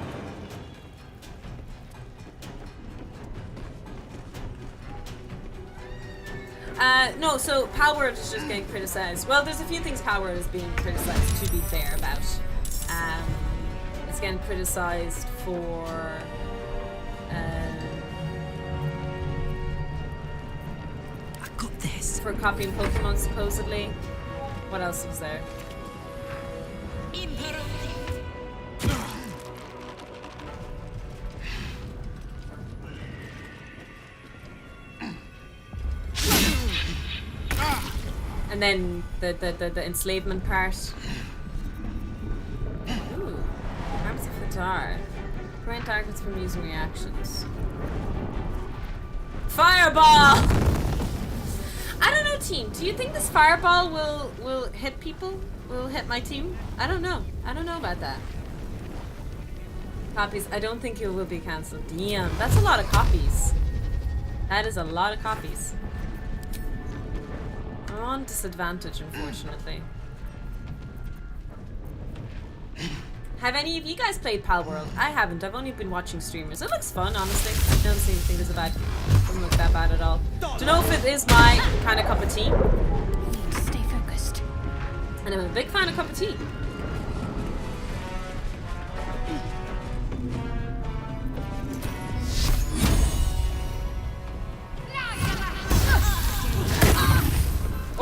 No, so Power World is just getting criticized. Well, there's a few things Power World is being criticized, to be fair, about. It's getting criticized for... I got this. For copying Pokemon, supposedly. What else was there? And then the enslavement part. Ooh. Arms of Fatar. Prevent targets from using reactions. Fireball! I don't know, team. Do you think this fireball will hit people? Will hit my team? I don't know. I don't know about that. Copies. I don't think it will be cancelled. Damn, that's a lot of copies. That is a lot of copies. I'm on disadvantage, unfortunately. Have any of you guys played Pal World? I haven't. I've only been watching streamers. It looks fun, honestly. I don't seem to think it's bad. Doesn't look that bad at all. Don't know if it is my kind of cup of tea. Need to stay focused. And I'm a big fan of cup of tea.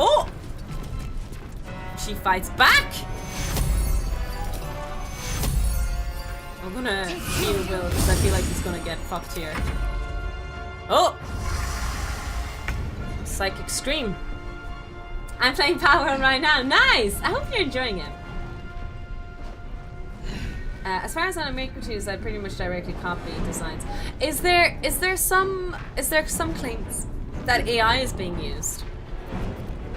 Oh! She fights back! I'm gonna heal Will because I feel like he's gonna get fucked here. Oh! Psychic Scream. I'm playing Power right now. Nice! I hope you're enjoying it. As far as anime cartoons, I pretty much directly copy designs. Is there some claims that AI is being used?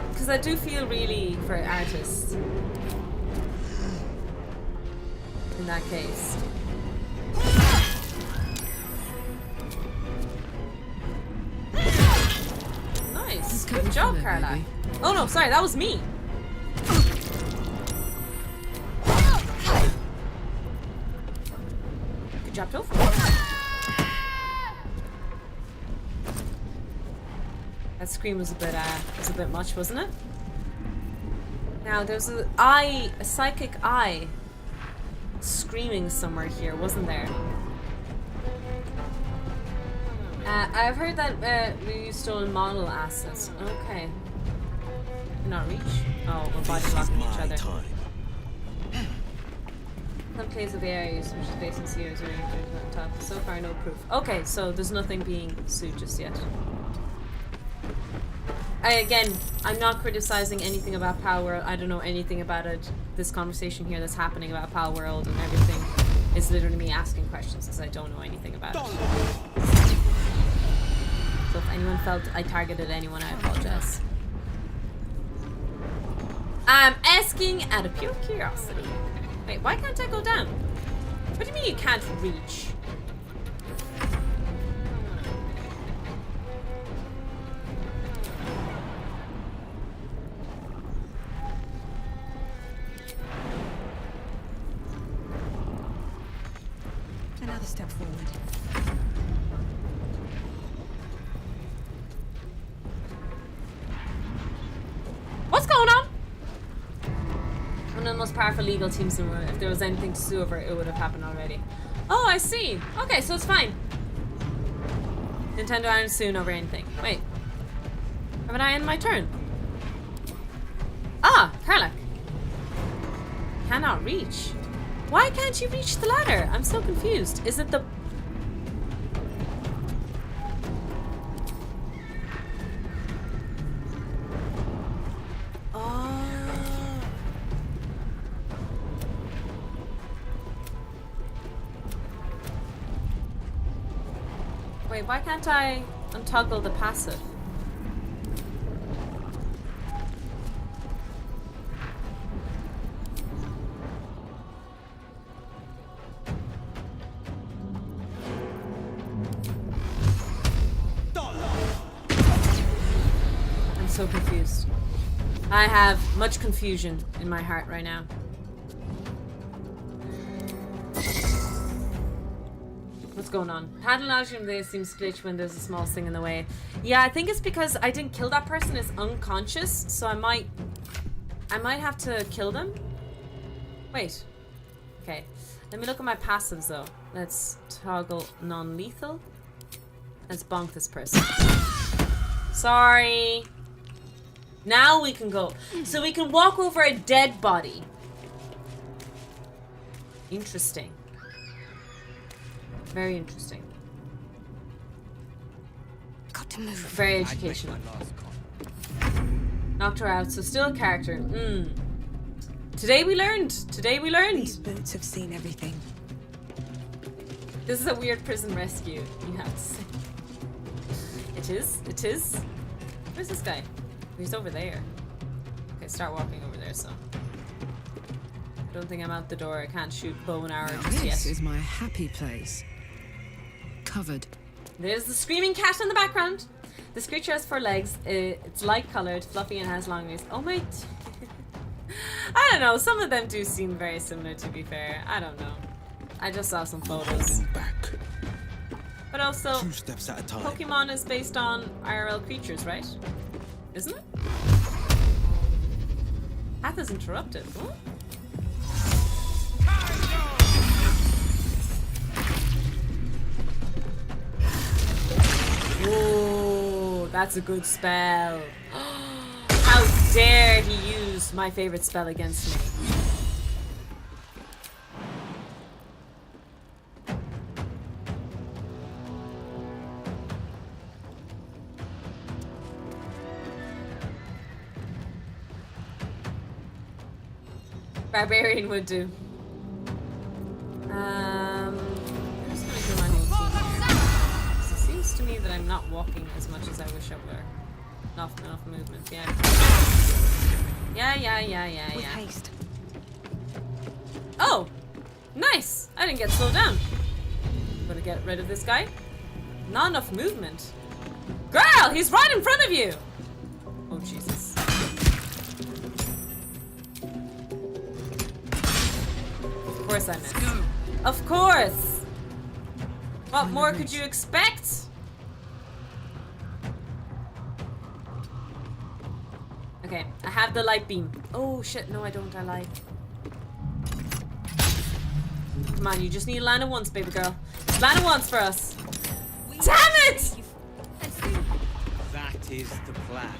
Because I do feel really for artists in that case. Nice. Good job, Carla. Oh no, sorry, that was me. Good job, Toph. That scream was a bit much, wasn't it? Now there's a psychic eye screaming somewhere here, wasn't there? I've heard that we use stolen model assets. Okay. Not reach. Oh, we're body blocking each other. Some plays of the area which is based in COs or on top. So far, no proof. Okay, so there's nothing being sued just yet. Again, I'm not criticizing anything about Power World. I don't know anything about it. This conversation here that's happening about Power World and everything is literally me asking questions because I don't know anything about it. So if anyone felt I targeted anyone, I apologize. I'm asking out of pure curiosity. Wait, why can't I go down? What do you mean you can't reach? Another step forward. What's going on? One of the most powerful legal teams in the world. If there was anything to sue over, it would have happened already. Oh, I see. Okay, so it's fine. Nintendo aren't suing over anything. Wait. Haven't I ended my turn? Ah, Karlach. Cannot reach. Why can't you reach the ladder? I'm so confused. Is it the... Oh. Wait, why can't I untoggle the passive? I'm so confused. I have much confusion in my heart right now. What's going on? Paddling there seems glitch when there's a small thing in the way. Yeah, I think it's because I didn't kill that person. It's unconscious, so I might have to kill them. Wait. Okay. Let me look at my passives though. Let's toggle non-lethal. Let's bonk this person. Sorry. Now we can go. So we can walk over a dead body. Interesting. Very interesting. Got to move. Very educational. Knocked her out, so still a character. Today we learned. Today we learned. These boots have seen everything. This is a weird prison rescue, you have to say. It is. It is. Where's this guy? He's over there. Okay, start walking over there, so. I don't think I'm out the door. I can't shoot bow and arrow just yet. This is my happy place. Covered. There's the screaming cat in the background. This creature has 4 legs. It's light colored, fluffy, and has long ears. Oh my. I don't know. Some of them do seem very similar, to be fair. I don't know. I just saw some photos. Back. But also, 2 steps at a time. Pokemon is based on IRL creatures, right? Isn't it? Path is interrupted. What? Whoa, that's a good spell. How dare he use my favorite spell against me. Barbarian would do. I'm just gonna do my whole team here. So it seems to me that I'm not walking as much as I wish I were. Not enough movement, yeah. Yeah. With haste. Oh! Nice! I didn't get slowed down. I'm gonna get rid of this guy. Not enough movement. Girl! He's right in front of you! Oh, Jesus. Of course I missed. Of course! What more could you expect? Okay, I have the light beam. Oh shit, no I don't, I lied. Come on, you just need to land it once, baby girl. Just land it once for us. Damn it! That is the plan.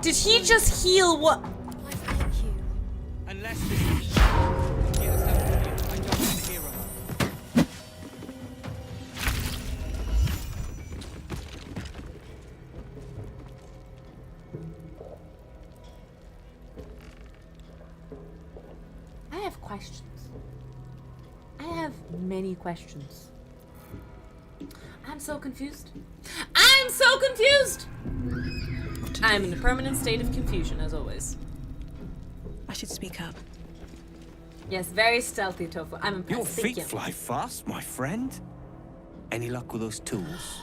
Did he just heal what? Unless this is... Yes, that's brilliant. I don't have a hero. I have questions. I have many questions. I'm so confused. I'm so confused! I'm in a permanent state of confusion, as always. I should speak up. Yes, very stealthy, Tofu. I'm impressed. Your Thank feet you. fly fast, my friend. Any luck with those tools?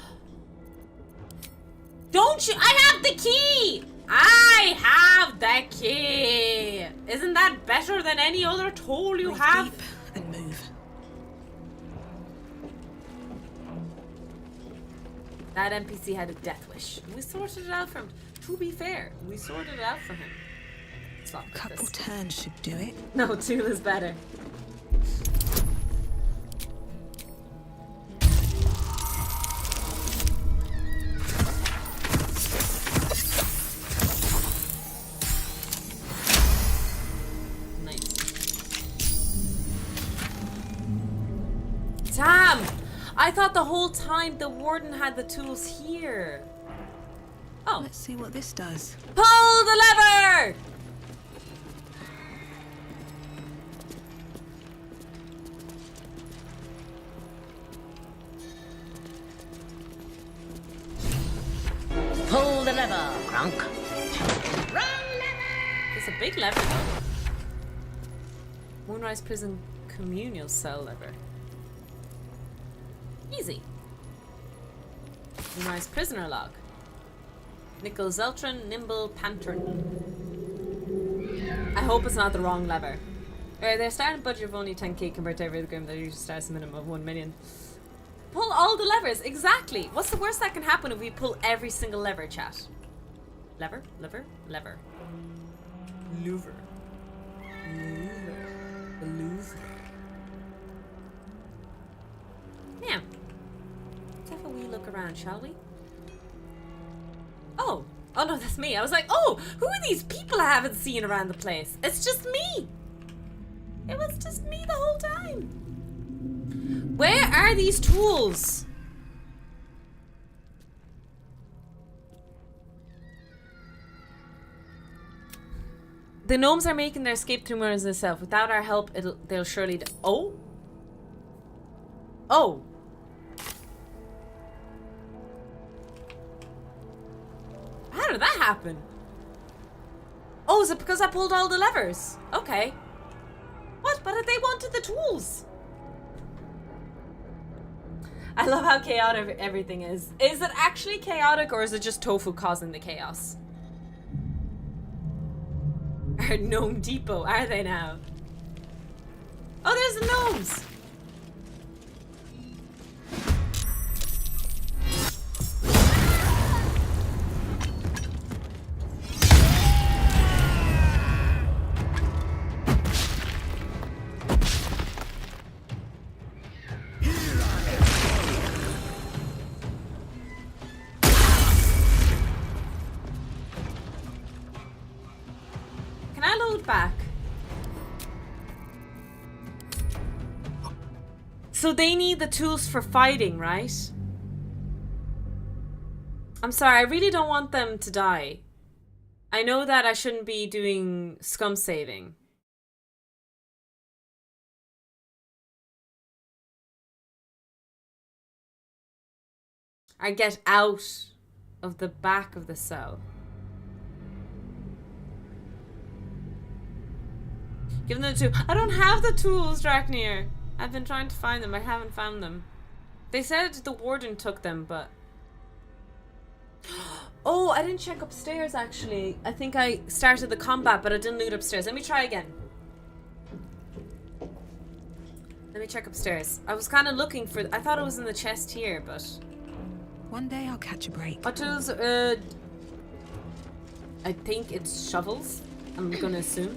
Don't you? I have the key! I have the key! Isn't that better than any other tool you have? Deep and move. That NPC had a death wish. We sorted it out for him. To be fair, we sorted it out for him. Let's not A couple turns should do it. No, 2 is better. thought the whole time the warden had the tools here. Oh. Let's see what this does. Pull the lever! Pull the lever, Gronk. It's a big lever though. Moonrise Prison communal cell lever. Easy. Moonrise prisoner log. Nickel Zeltron, Nimble Pantern. I hope it's not the wrong lever. Their starting budget of only 10k compared to every other game that usually starts a minimum of 1 million. Pull all the levers, exactly. What's the worst that can happen if we pull every single lever, chat? Lever, lever, lever. Louver. Louver. Louver. Now, let's have a wee look around, shall we? Oh. Oh no, that's me. I was like, oh, who are these people I haven't seen around the place? It's just me. It was just me the whole time. Where are these tools? The gnomes are making their escape through Mars itself. Without our help, they'll surely oh? Oh. How did that happen? Oh, is it because I pulled all the levers? Okay. What? But they wanted the tools. I love how chaotic everything is. Is it actually chaotic or is it just Tofu causing the chaos? Our gnome depot, are they now? Oh, there's the gnomes! Back. So they need the tools for fighting, right? I'm sorry, I really don't want them to die. I know that I shouldn't be doing scum saving. I get out of the back of the cell. Give them the tools. I don't have the tools, Draknir. I've been trying to find them. I haven't found them. They said the warden took them, but... Oh, I didn't check upstairs, actually. I think I started the combat, but I didn't loot upstairs. Let me try again. Let me check upstairs. I was kind of looking for... I thought it was in the chest here, but... One day I'll catch a break. What tools? I think it's shovels. I'm gonna assume.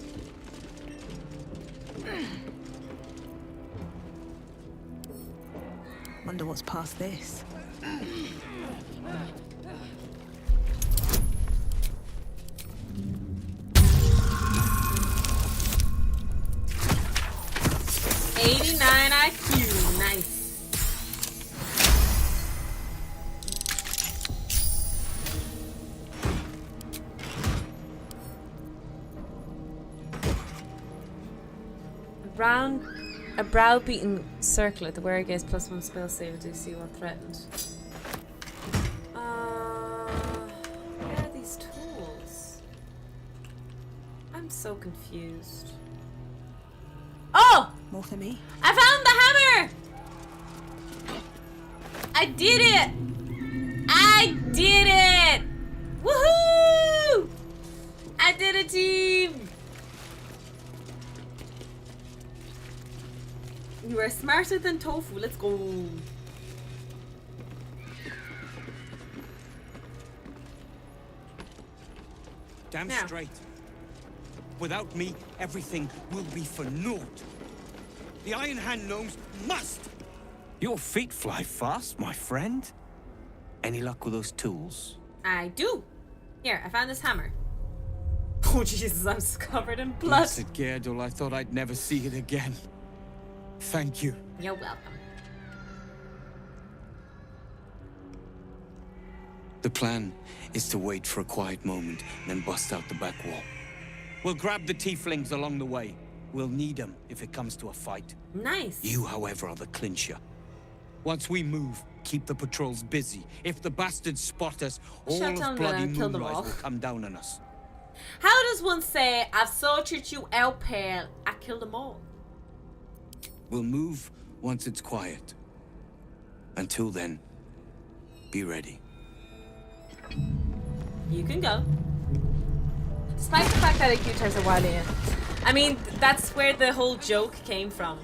Wonder what's past this. IQ, nice. A browbeaten circle at the wearer gaze +1 spell save to see what threatened. Where are these tools? I'm so confused. Oh! More for me. I found the hammer! I did it! I did it! Woohoo! I did it, team! You are smarter than Tofu. Let's go. Damn straight. Without me, everything will be for naught. The Iron Hand gnomes must! Your feet fly fast, my friend. Any luck with those tools? I do. Here, I found this hammer. Oh, Jesus, I'm covered in blood. Blessed Gyardol, I thought I'd never see it again. Thank you. You're welcome. The plan is to wait for a quiet moment, then bust out the back wall. We'll grab the tieflings along the way. We'll need them if it comes to a fight. Nice. You, however, are the clincher. Once we move, keep the patrols busy. If the bastards spot us, all of bloody Moonrise will come down on us. How does one say, I've sorted you out, pal, I killed them all? We'll move once it's quiet. Until then, be ready. You can go. Despite the fact that IQ tests are wildly in. I mean, that's where the whole joke came from.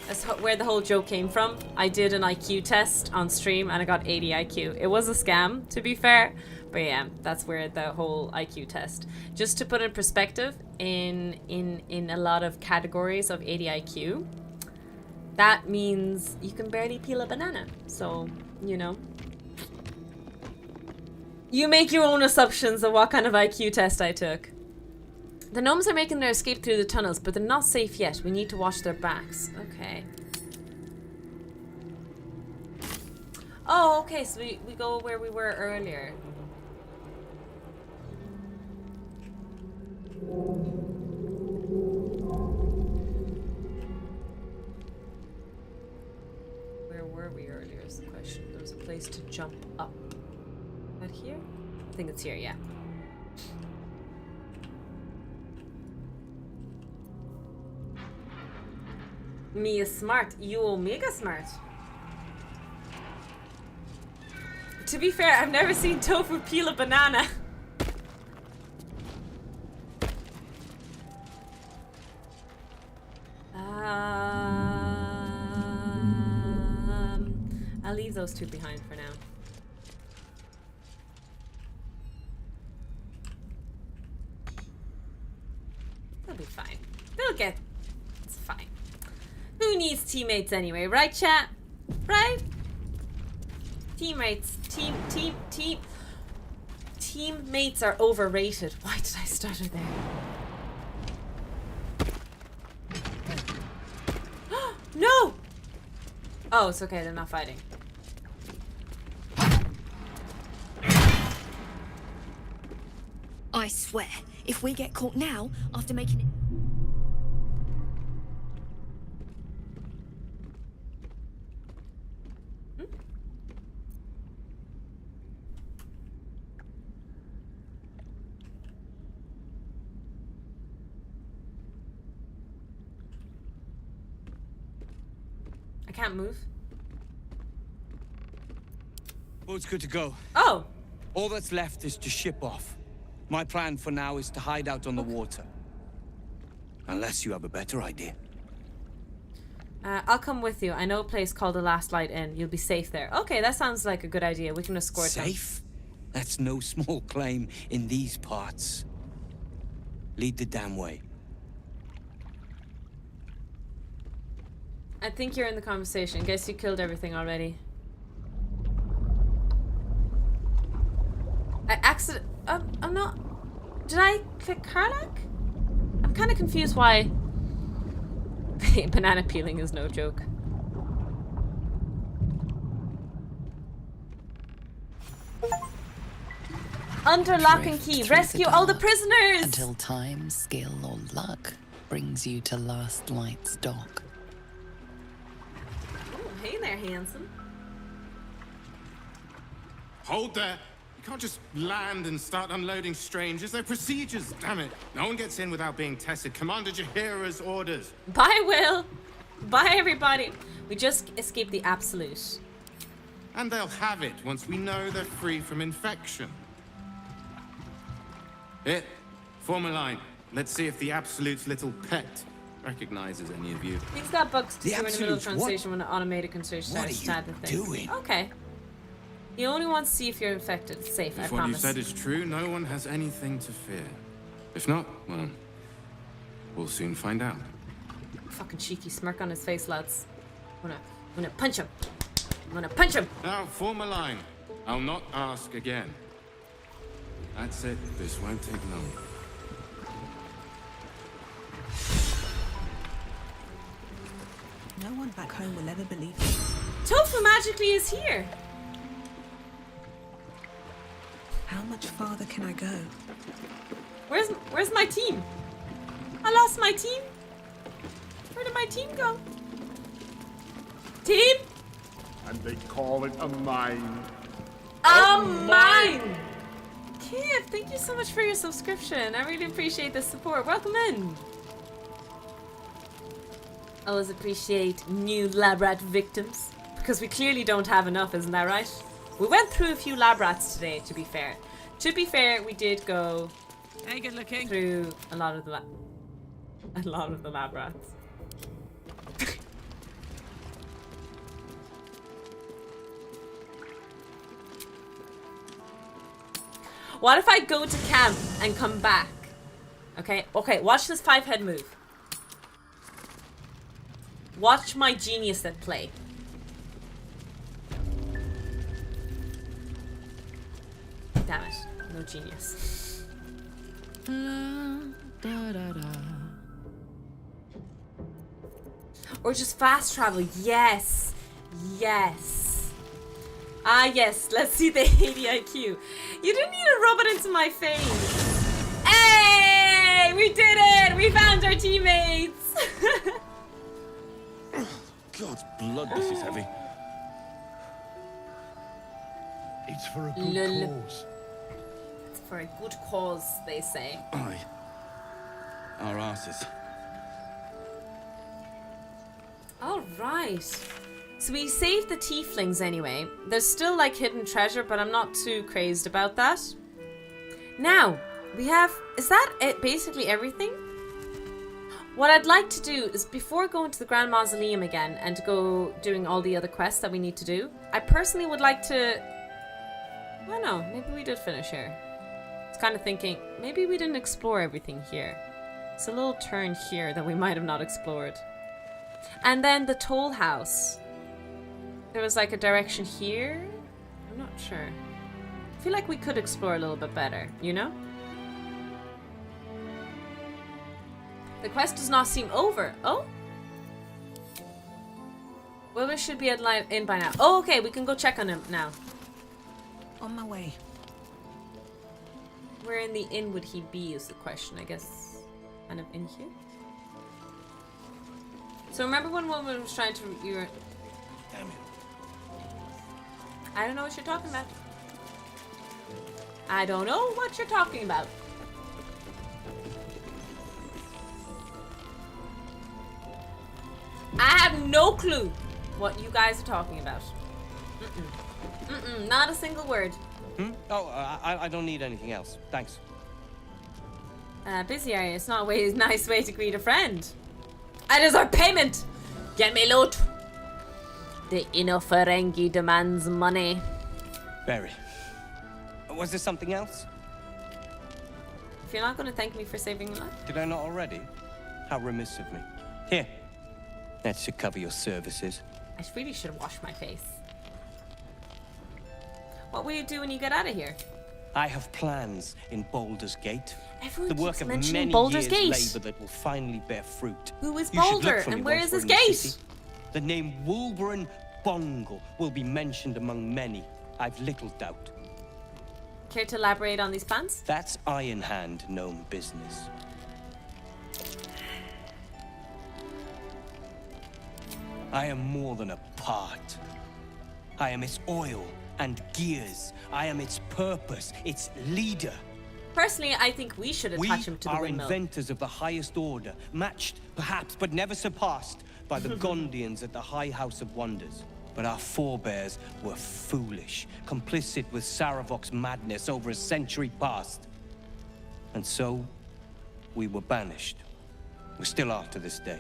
That's where the whole joke came from. I did an IQ test on stream and I got 80 IQ. It was a scam, to be fair. But yeah, that's where the whole IQ test. Just to put in perspective, in a lot of categories of 80 IQ, that means you can barely peel a banana. So, you know. You make your own assumptions of what kind of IQ test I took. The gnomes are making their escape through the tunnels, but they're not safe yet. We need to watch their backs. Okay. Oh, okay, so we go where we were earlier. Where were we earlier is the question. There was a place to jump up. Right here? I think it's here, yeah. Me is smart. You omega smart. To be fair, I've never seen Tofu peel a banana. I'll leave those two behind for now. They'll be fine. They'll get... It's fine. Who needs teammates anyway, right, chat? Right? Teammates. Teammates are overrated. Why did I stutter there? No! Oh, it's okay. They're not fighting. I swear, if we get caught now, after making it... I can't move. Boat's good to go. Oh! All that's left is to ship off. My plan for now is to hide out on the water. Unless you have a better idea. I'll come with you. I know a place called the Last Light Inn. You'll be safe there. Okay, that sounds like a good idea. We can escort them. Safe? That's no small claim in these parts. Lead the damn way. I think you're in the conversation. Guess you killed everything already. I accident... I'm not... Did I click Karlak? I'm kind of confused why... Banana peeling is no joke. Under lock and key. Rescue all the prisoners! Until time, skill, or luck brings you to Last Light's dock. Oh, hey there, handsome. Hold there. You can't just land and start unloading strangers. They're procedures, damn it. No one gets in without being tested. Commander Jaheira's orders. Bye, Will. Bye, everybody. We just escaped the Absolute. And they'll have it once we know they're free from infection. Here, form a line. Let's see if the Absolute's little pet recognizes any of you. Things got bugs to The do in the middle of Absolute, translation when an automated conversation What starts are type you of thing. doing? Okay. You only want to see if you're infected. It's safe, I If what you promise. said is true, no one has anything to fear. If not, well, we'll soon find out. Fucking cheeky smirk on his face, lads. I'm gonna punch him. I'm gonna punch him. Now, form a line. I'll not ask again. That's it. This won't take long. No one back home will ever believe this. Tofu magically is here. How much farther can I go? Where's my team? I lost my team. Where did my team go? Team? And they call it a mine. A mine! Kid, thank you so much for your subscription. I really appreciate the support. Welcome in. Always appreciate new lab rat victims. Because we clearly don't have enough, isn't that right? We went through a few lab rats today, to be fair. To be fair, we did go through a lot of the lab rats. What if I go to camp and come back? Okay, watch this 5-head move. Watch my genius at play. Damn it, no genius. Or just fast travel, yes. Yes. Ah, yes, let's see the 80 IQ. You didn't need to rub it into my face. Hey, we did it! We found our teammates! God's blood, this is heavy. It's for a good cause. It's for a good cause, they say. Aye. Our asses. Alright. So we saved the tieflings anyway. There's still like hidden treasure, but I'm not too crazed about that. Now, we have... Is that it? Basically everything? What I'd like to do is before going to the Grand Mausoleum again and to go doing all the other quests that we need to do, I personally would like to... I don't know, maybe we did finish here. I was kind of thinking, maybe we didn't explore everything here. It's a little turn here that we might have not explored. And then the toll house. There was like a direction here? I'm not sure. I feel like we could explore a little bit better, you know? The quest does not seem over. Oh? Well, we should be in by now. Oh, okay, we can go check on him now. On my way. Where in the inn would he be is the question, I guess. Kind of in here? So remember when woman was trying to... Damn it. I don't know what you're talking about. I don't know what you're talking about. I have no clue what you guys are talking about. Not a single word. Oh, I don't need anything else. Thanks. Busy are you? It's not a nice way to greet a friend. It is our payment! Get me loot! The Inno Ferengi demands money. Very. Was there something else? If you're not going to thank me for saving your life. Did I not already? How remiss of me. Here. That should cover your services. I really should have washed my face. What will you do when you get out of here? I have plans in Baldur's Gate. Everyone the work keeps of mentioning many Baldur's years' Gate. labor that will finally bear fruit. Who is You should look Baldur for me and where once is we're this in the gate? city. The name Wolverine Bongle will be mentioned among many. I've little doubt. Care to elaborate on these plans? That's Iron Hand gnome business. I am more than a part. I am its oil and gears. I am its purpose, its leader. Personally, I think we should attach him to the We are windmill. inventors of the highest order, matched, perhaps, but never surpassed by the Gondians at the High House of Wonders. But our forebears were foolish, complicit with Saravok's madness over a century past. And so, we were banished. We still are to this day.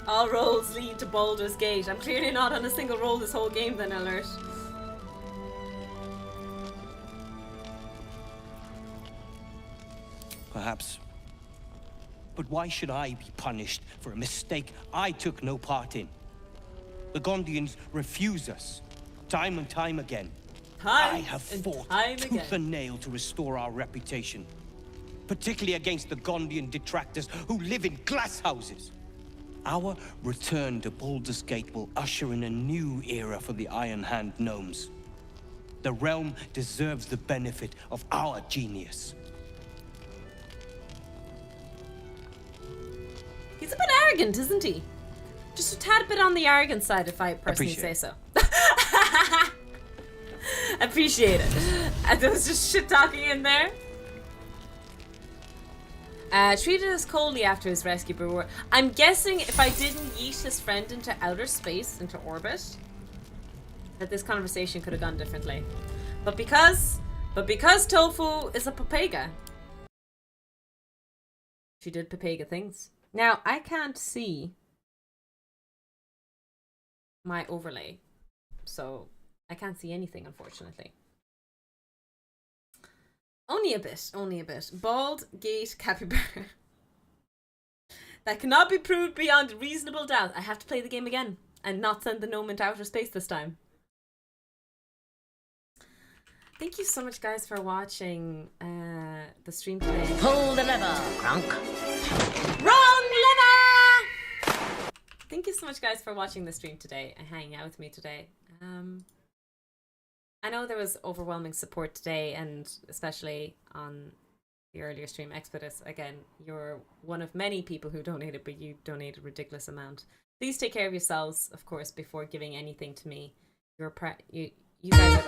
All roads lead to Baldur's Gate. I'm clearly not on a single roll this whole game then, alert. Perhaps. But why should I be punished for a mistake I took no part in? The Gondians refuse us, time and time again. I have fought tooth and nail to restore our reputation, particularly against the Gondian detractors who live in glass houses. Our return to Baldur's Gate will usher in a new era for the Iron Hand gnomes. The realm deserves the benefit of our genius. He's a bit arrogant, isn't he? Just a tad bit on the arrogant side, if I personally say so. Appreciate it. And there was just shit talking in there. Treated us coldly after his rescue, but I'm guessing if I didn't yeet his friend into outer space, into orbit, that this conversation could have gone differently. But because Tofu is a Papega, she did Papega things. Now, I can't see my overlay, so I can't see anything, unfortunately. Only a bit, only a bit. Bald Gate Capybara. That cannot be proved beyond reasonable doubt. I have to play the game again and not send the gnome into outer space this time. Thank you so much, guys, for watching the stream today. Pull the lever, Kronk. Wrong lever! Thank you so much, guys, for watching the stream today and hanging out with me today. I know there was overwhelming support today, and especially on the earlier stream, Expedus. Again, you're one of many people who donated, but you donated a ridiculous amount. Please take care of yourselves, of course, before giving anything to me. You guys are...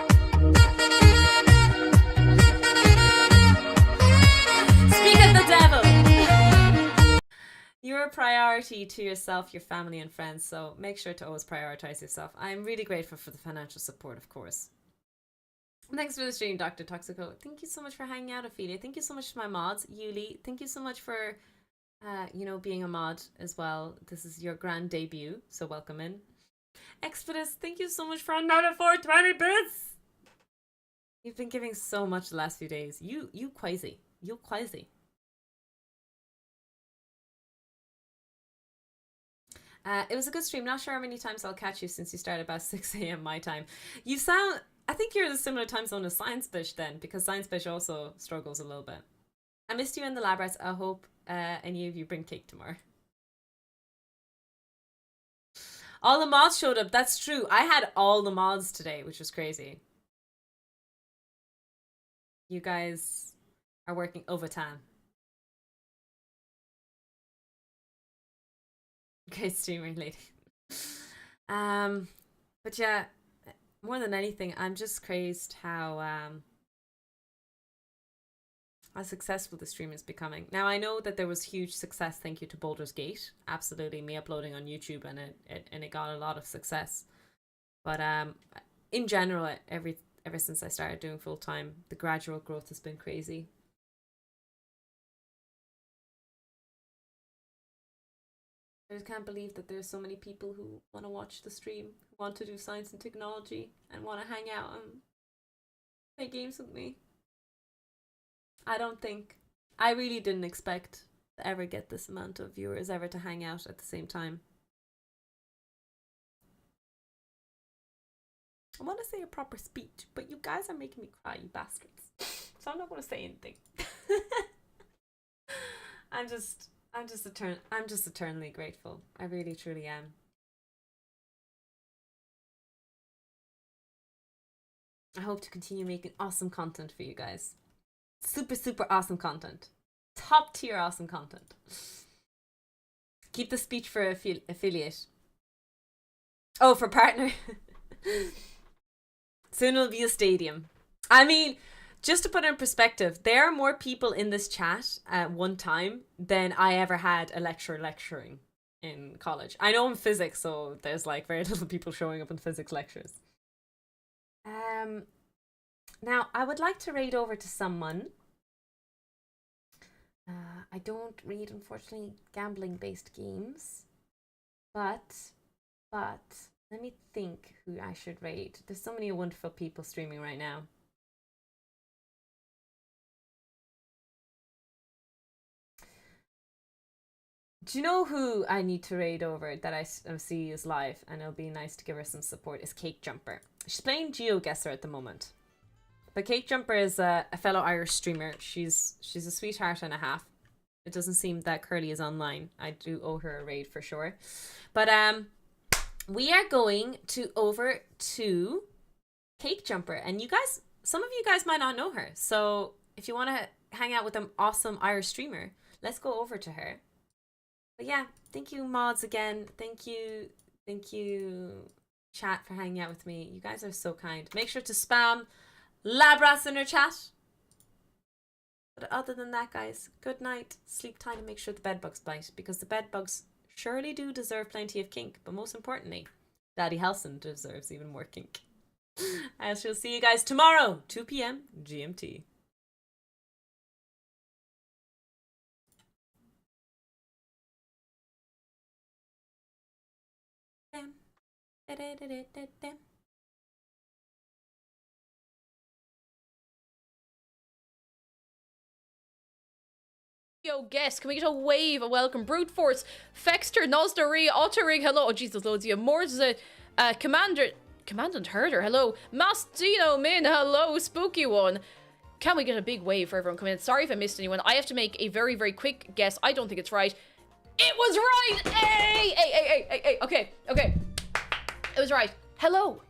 Speak of the devil! You're a priority to yourself, your family, and friends, so make sure to always prioritize yourself. I'm really grateful for the financial support, of course. Thanks for the stream, Dr. Toxico. Thank you so much for hanging out, Ophelia. Thank you so much to my mods, Yuli. Thank you so much for, you know, being a mod as well. This is your grand debut, so welcome in. Expedus, thank you so much for another 420 bits. You've been giving so much the last few days. You crazy. You crazy. It was a good stream. Not sure how many times I'll catch you since you started about 6 a.m. my time. You sound... I think you're in a similar time zone as Science Bish then, because Science Bish also struggles a little bit. I missed you in the lab rats. I hope any of you bring cake tomorrow. All the mods showed up. That's true. I had all the mods today, which was crazy. You guys are working overtime. Okay, streamer lady. But yeah, more than anything, I'm just crazed how successful the stream is becoming. Now, I know that there was huge success, thank you to Baldur's Gate. Absolutely, me uploading on YouTube, and it got a lot of success. But in general, ever since I started doing full time, the gradual growth has been crazy. I just can't believe that there's so many people who want to watch the stream, who want to do science and technology, and want to hang out and play games with me. I really didn't expect to ever get this amount of viewers ever to hang out at the same time. I want to say a proper speech, but you guys are making me cry, you bastards. So I'm not going to say anything. I'm just eternally grateful. I really, truly am. I hope to continue making awesome content for you guys. Super, super awesome content. Top tier awesome content. Keep the speech for affiliate. Oh, for partner. Soon it'll be a stadium. I mean, just to put it in perspective, there are more people in this chat at one time than I ever had a lecturing in college. I know I'm physics, so there's like very little people showing up in physics lectures. Now, I would like to raid over to someone. I don't read, unfortunately, gambling-based games. But, let me think who I should raid. There's so many wonderful people streaming right now. Do you know who I need to raid over that I see is live, and it'll be nice to give her some support, is Cake Jumper. She's playing GeoGuessr at the moment. But Cake Jumper is a fellow Irish streamer. She's a sweetheart and a half. It doesn't seem that Curly is online. I do owe her a raid for sure. But we are going over to Cake Jumper. And you guys, some of you guys might not know her. So if you want to hang out with an awesome Irish streamer, let's go over to her. But yeah, thank you mods again. Thank you chat for hanging out with me. You guys are so kind. Make sure to spam Labras in her chat. But other than that, guys, good night, sleep tight, and make sure the bed bugs bite, because the bed bugs surely do deserve plenty of kink, but most importantly, Daddy Halson deserves even more kink. I shall see you guys tomorrow, 2 p.m. GMT. Yo, guest, can we get a wave, a welcome? Brute Force, Fexter, Nosdari, Otterig, hello. Oh, Jesus, loads of you. Morza, Commandant Herder, hello. Mastino Min, hello. Spooky One. Can we get a big wave for everyone coming in? Sorry if I missed anyone. I have to make a very, very quick guess. I don't think it's right. It was right! Hey! Okay. It was right. Hello.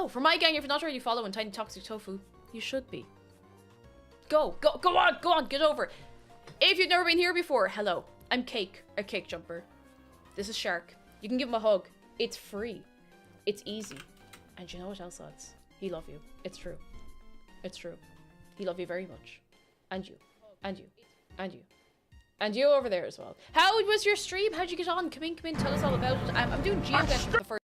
For my gang, if you're not already following Tiny Toxic Tofu, you should be. Go on, get over. If you've never been here before, hello. I'm Cake, a Cake Jumper. This is Shark. You can give him a hug. It's free. It's easy. And you know what else, lads? He love you. It's true. He love you very much. And you. And you over there as well. How was your stream? How'd you get on? Come in, tell us all about it. I'm doing geocaching for the first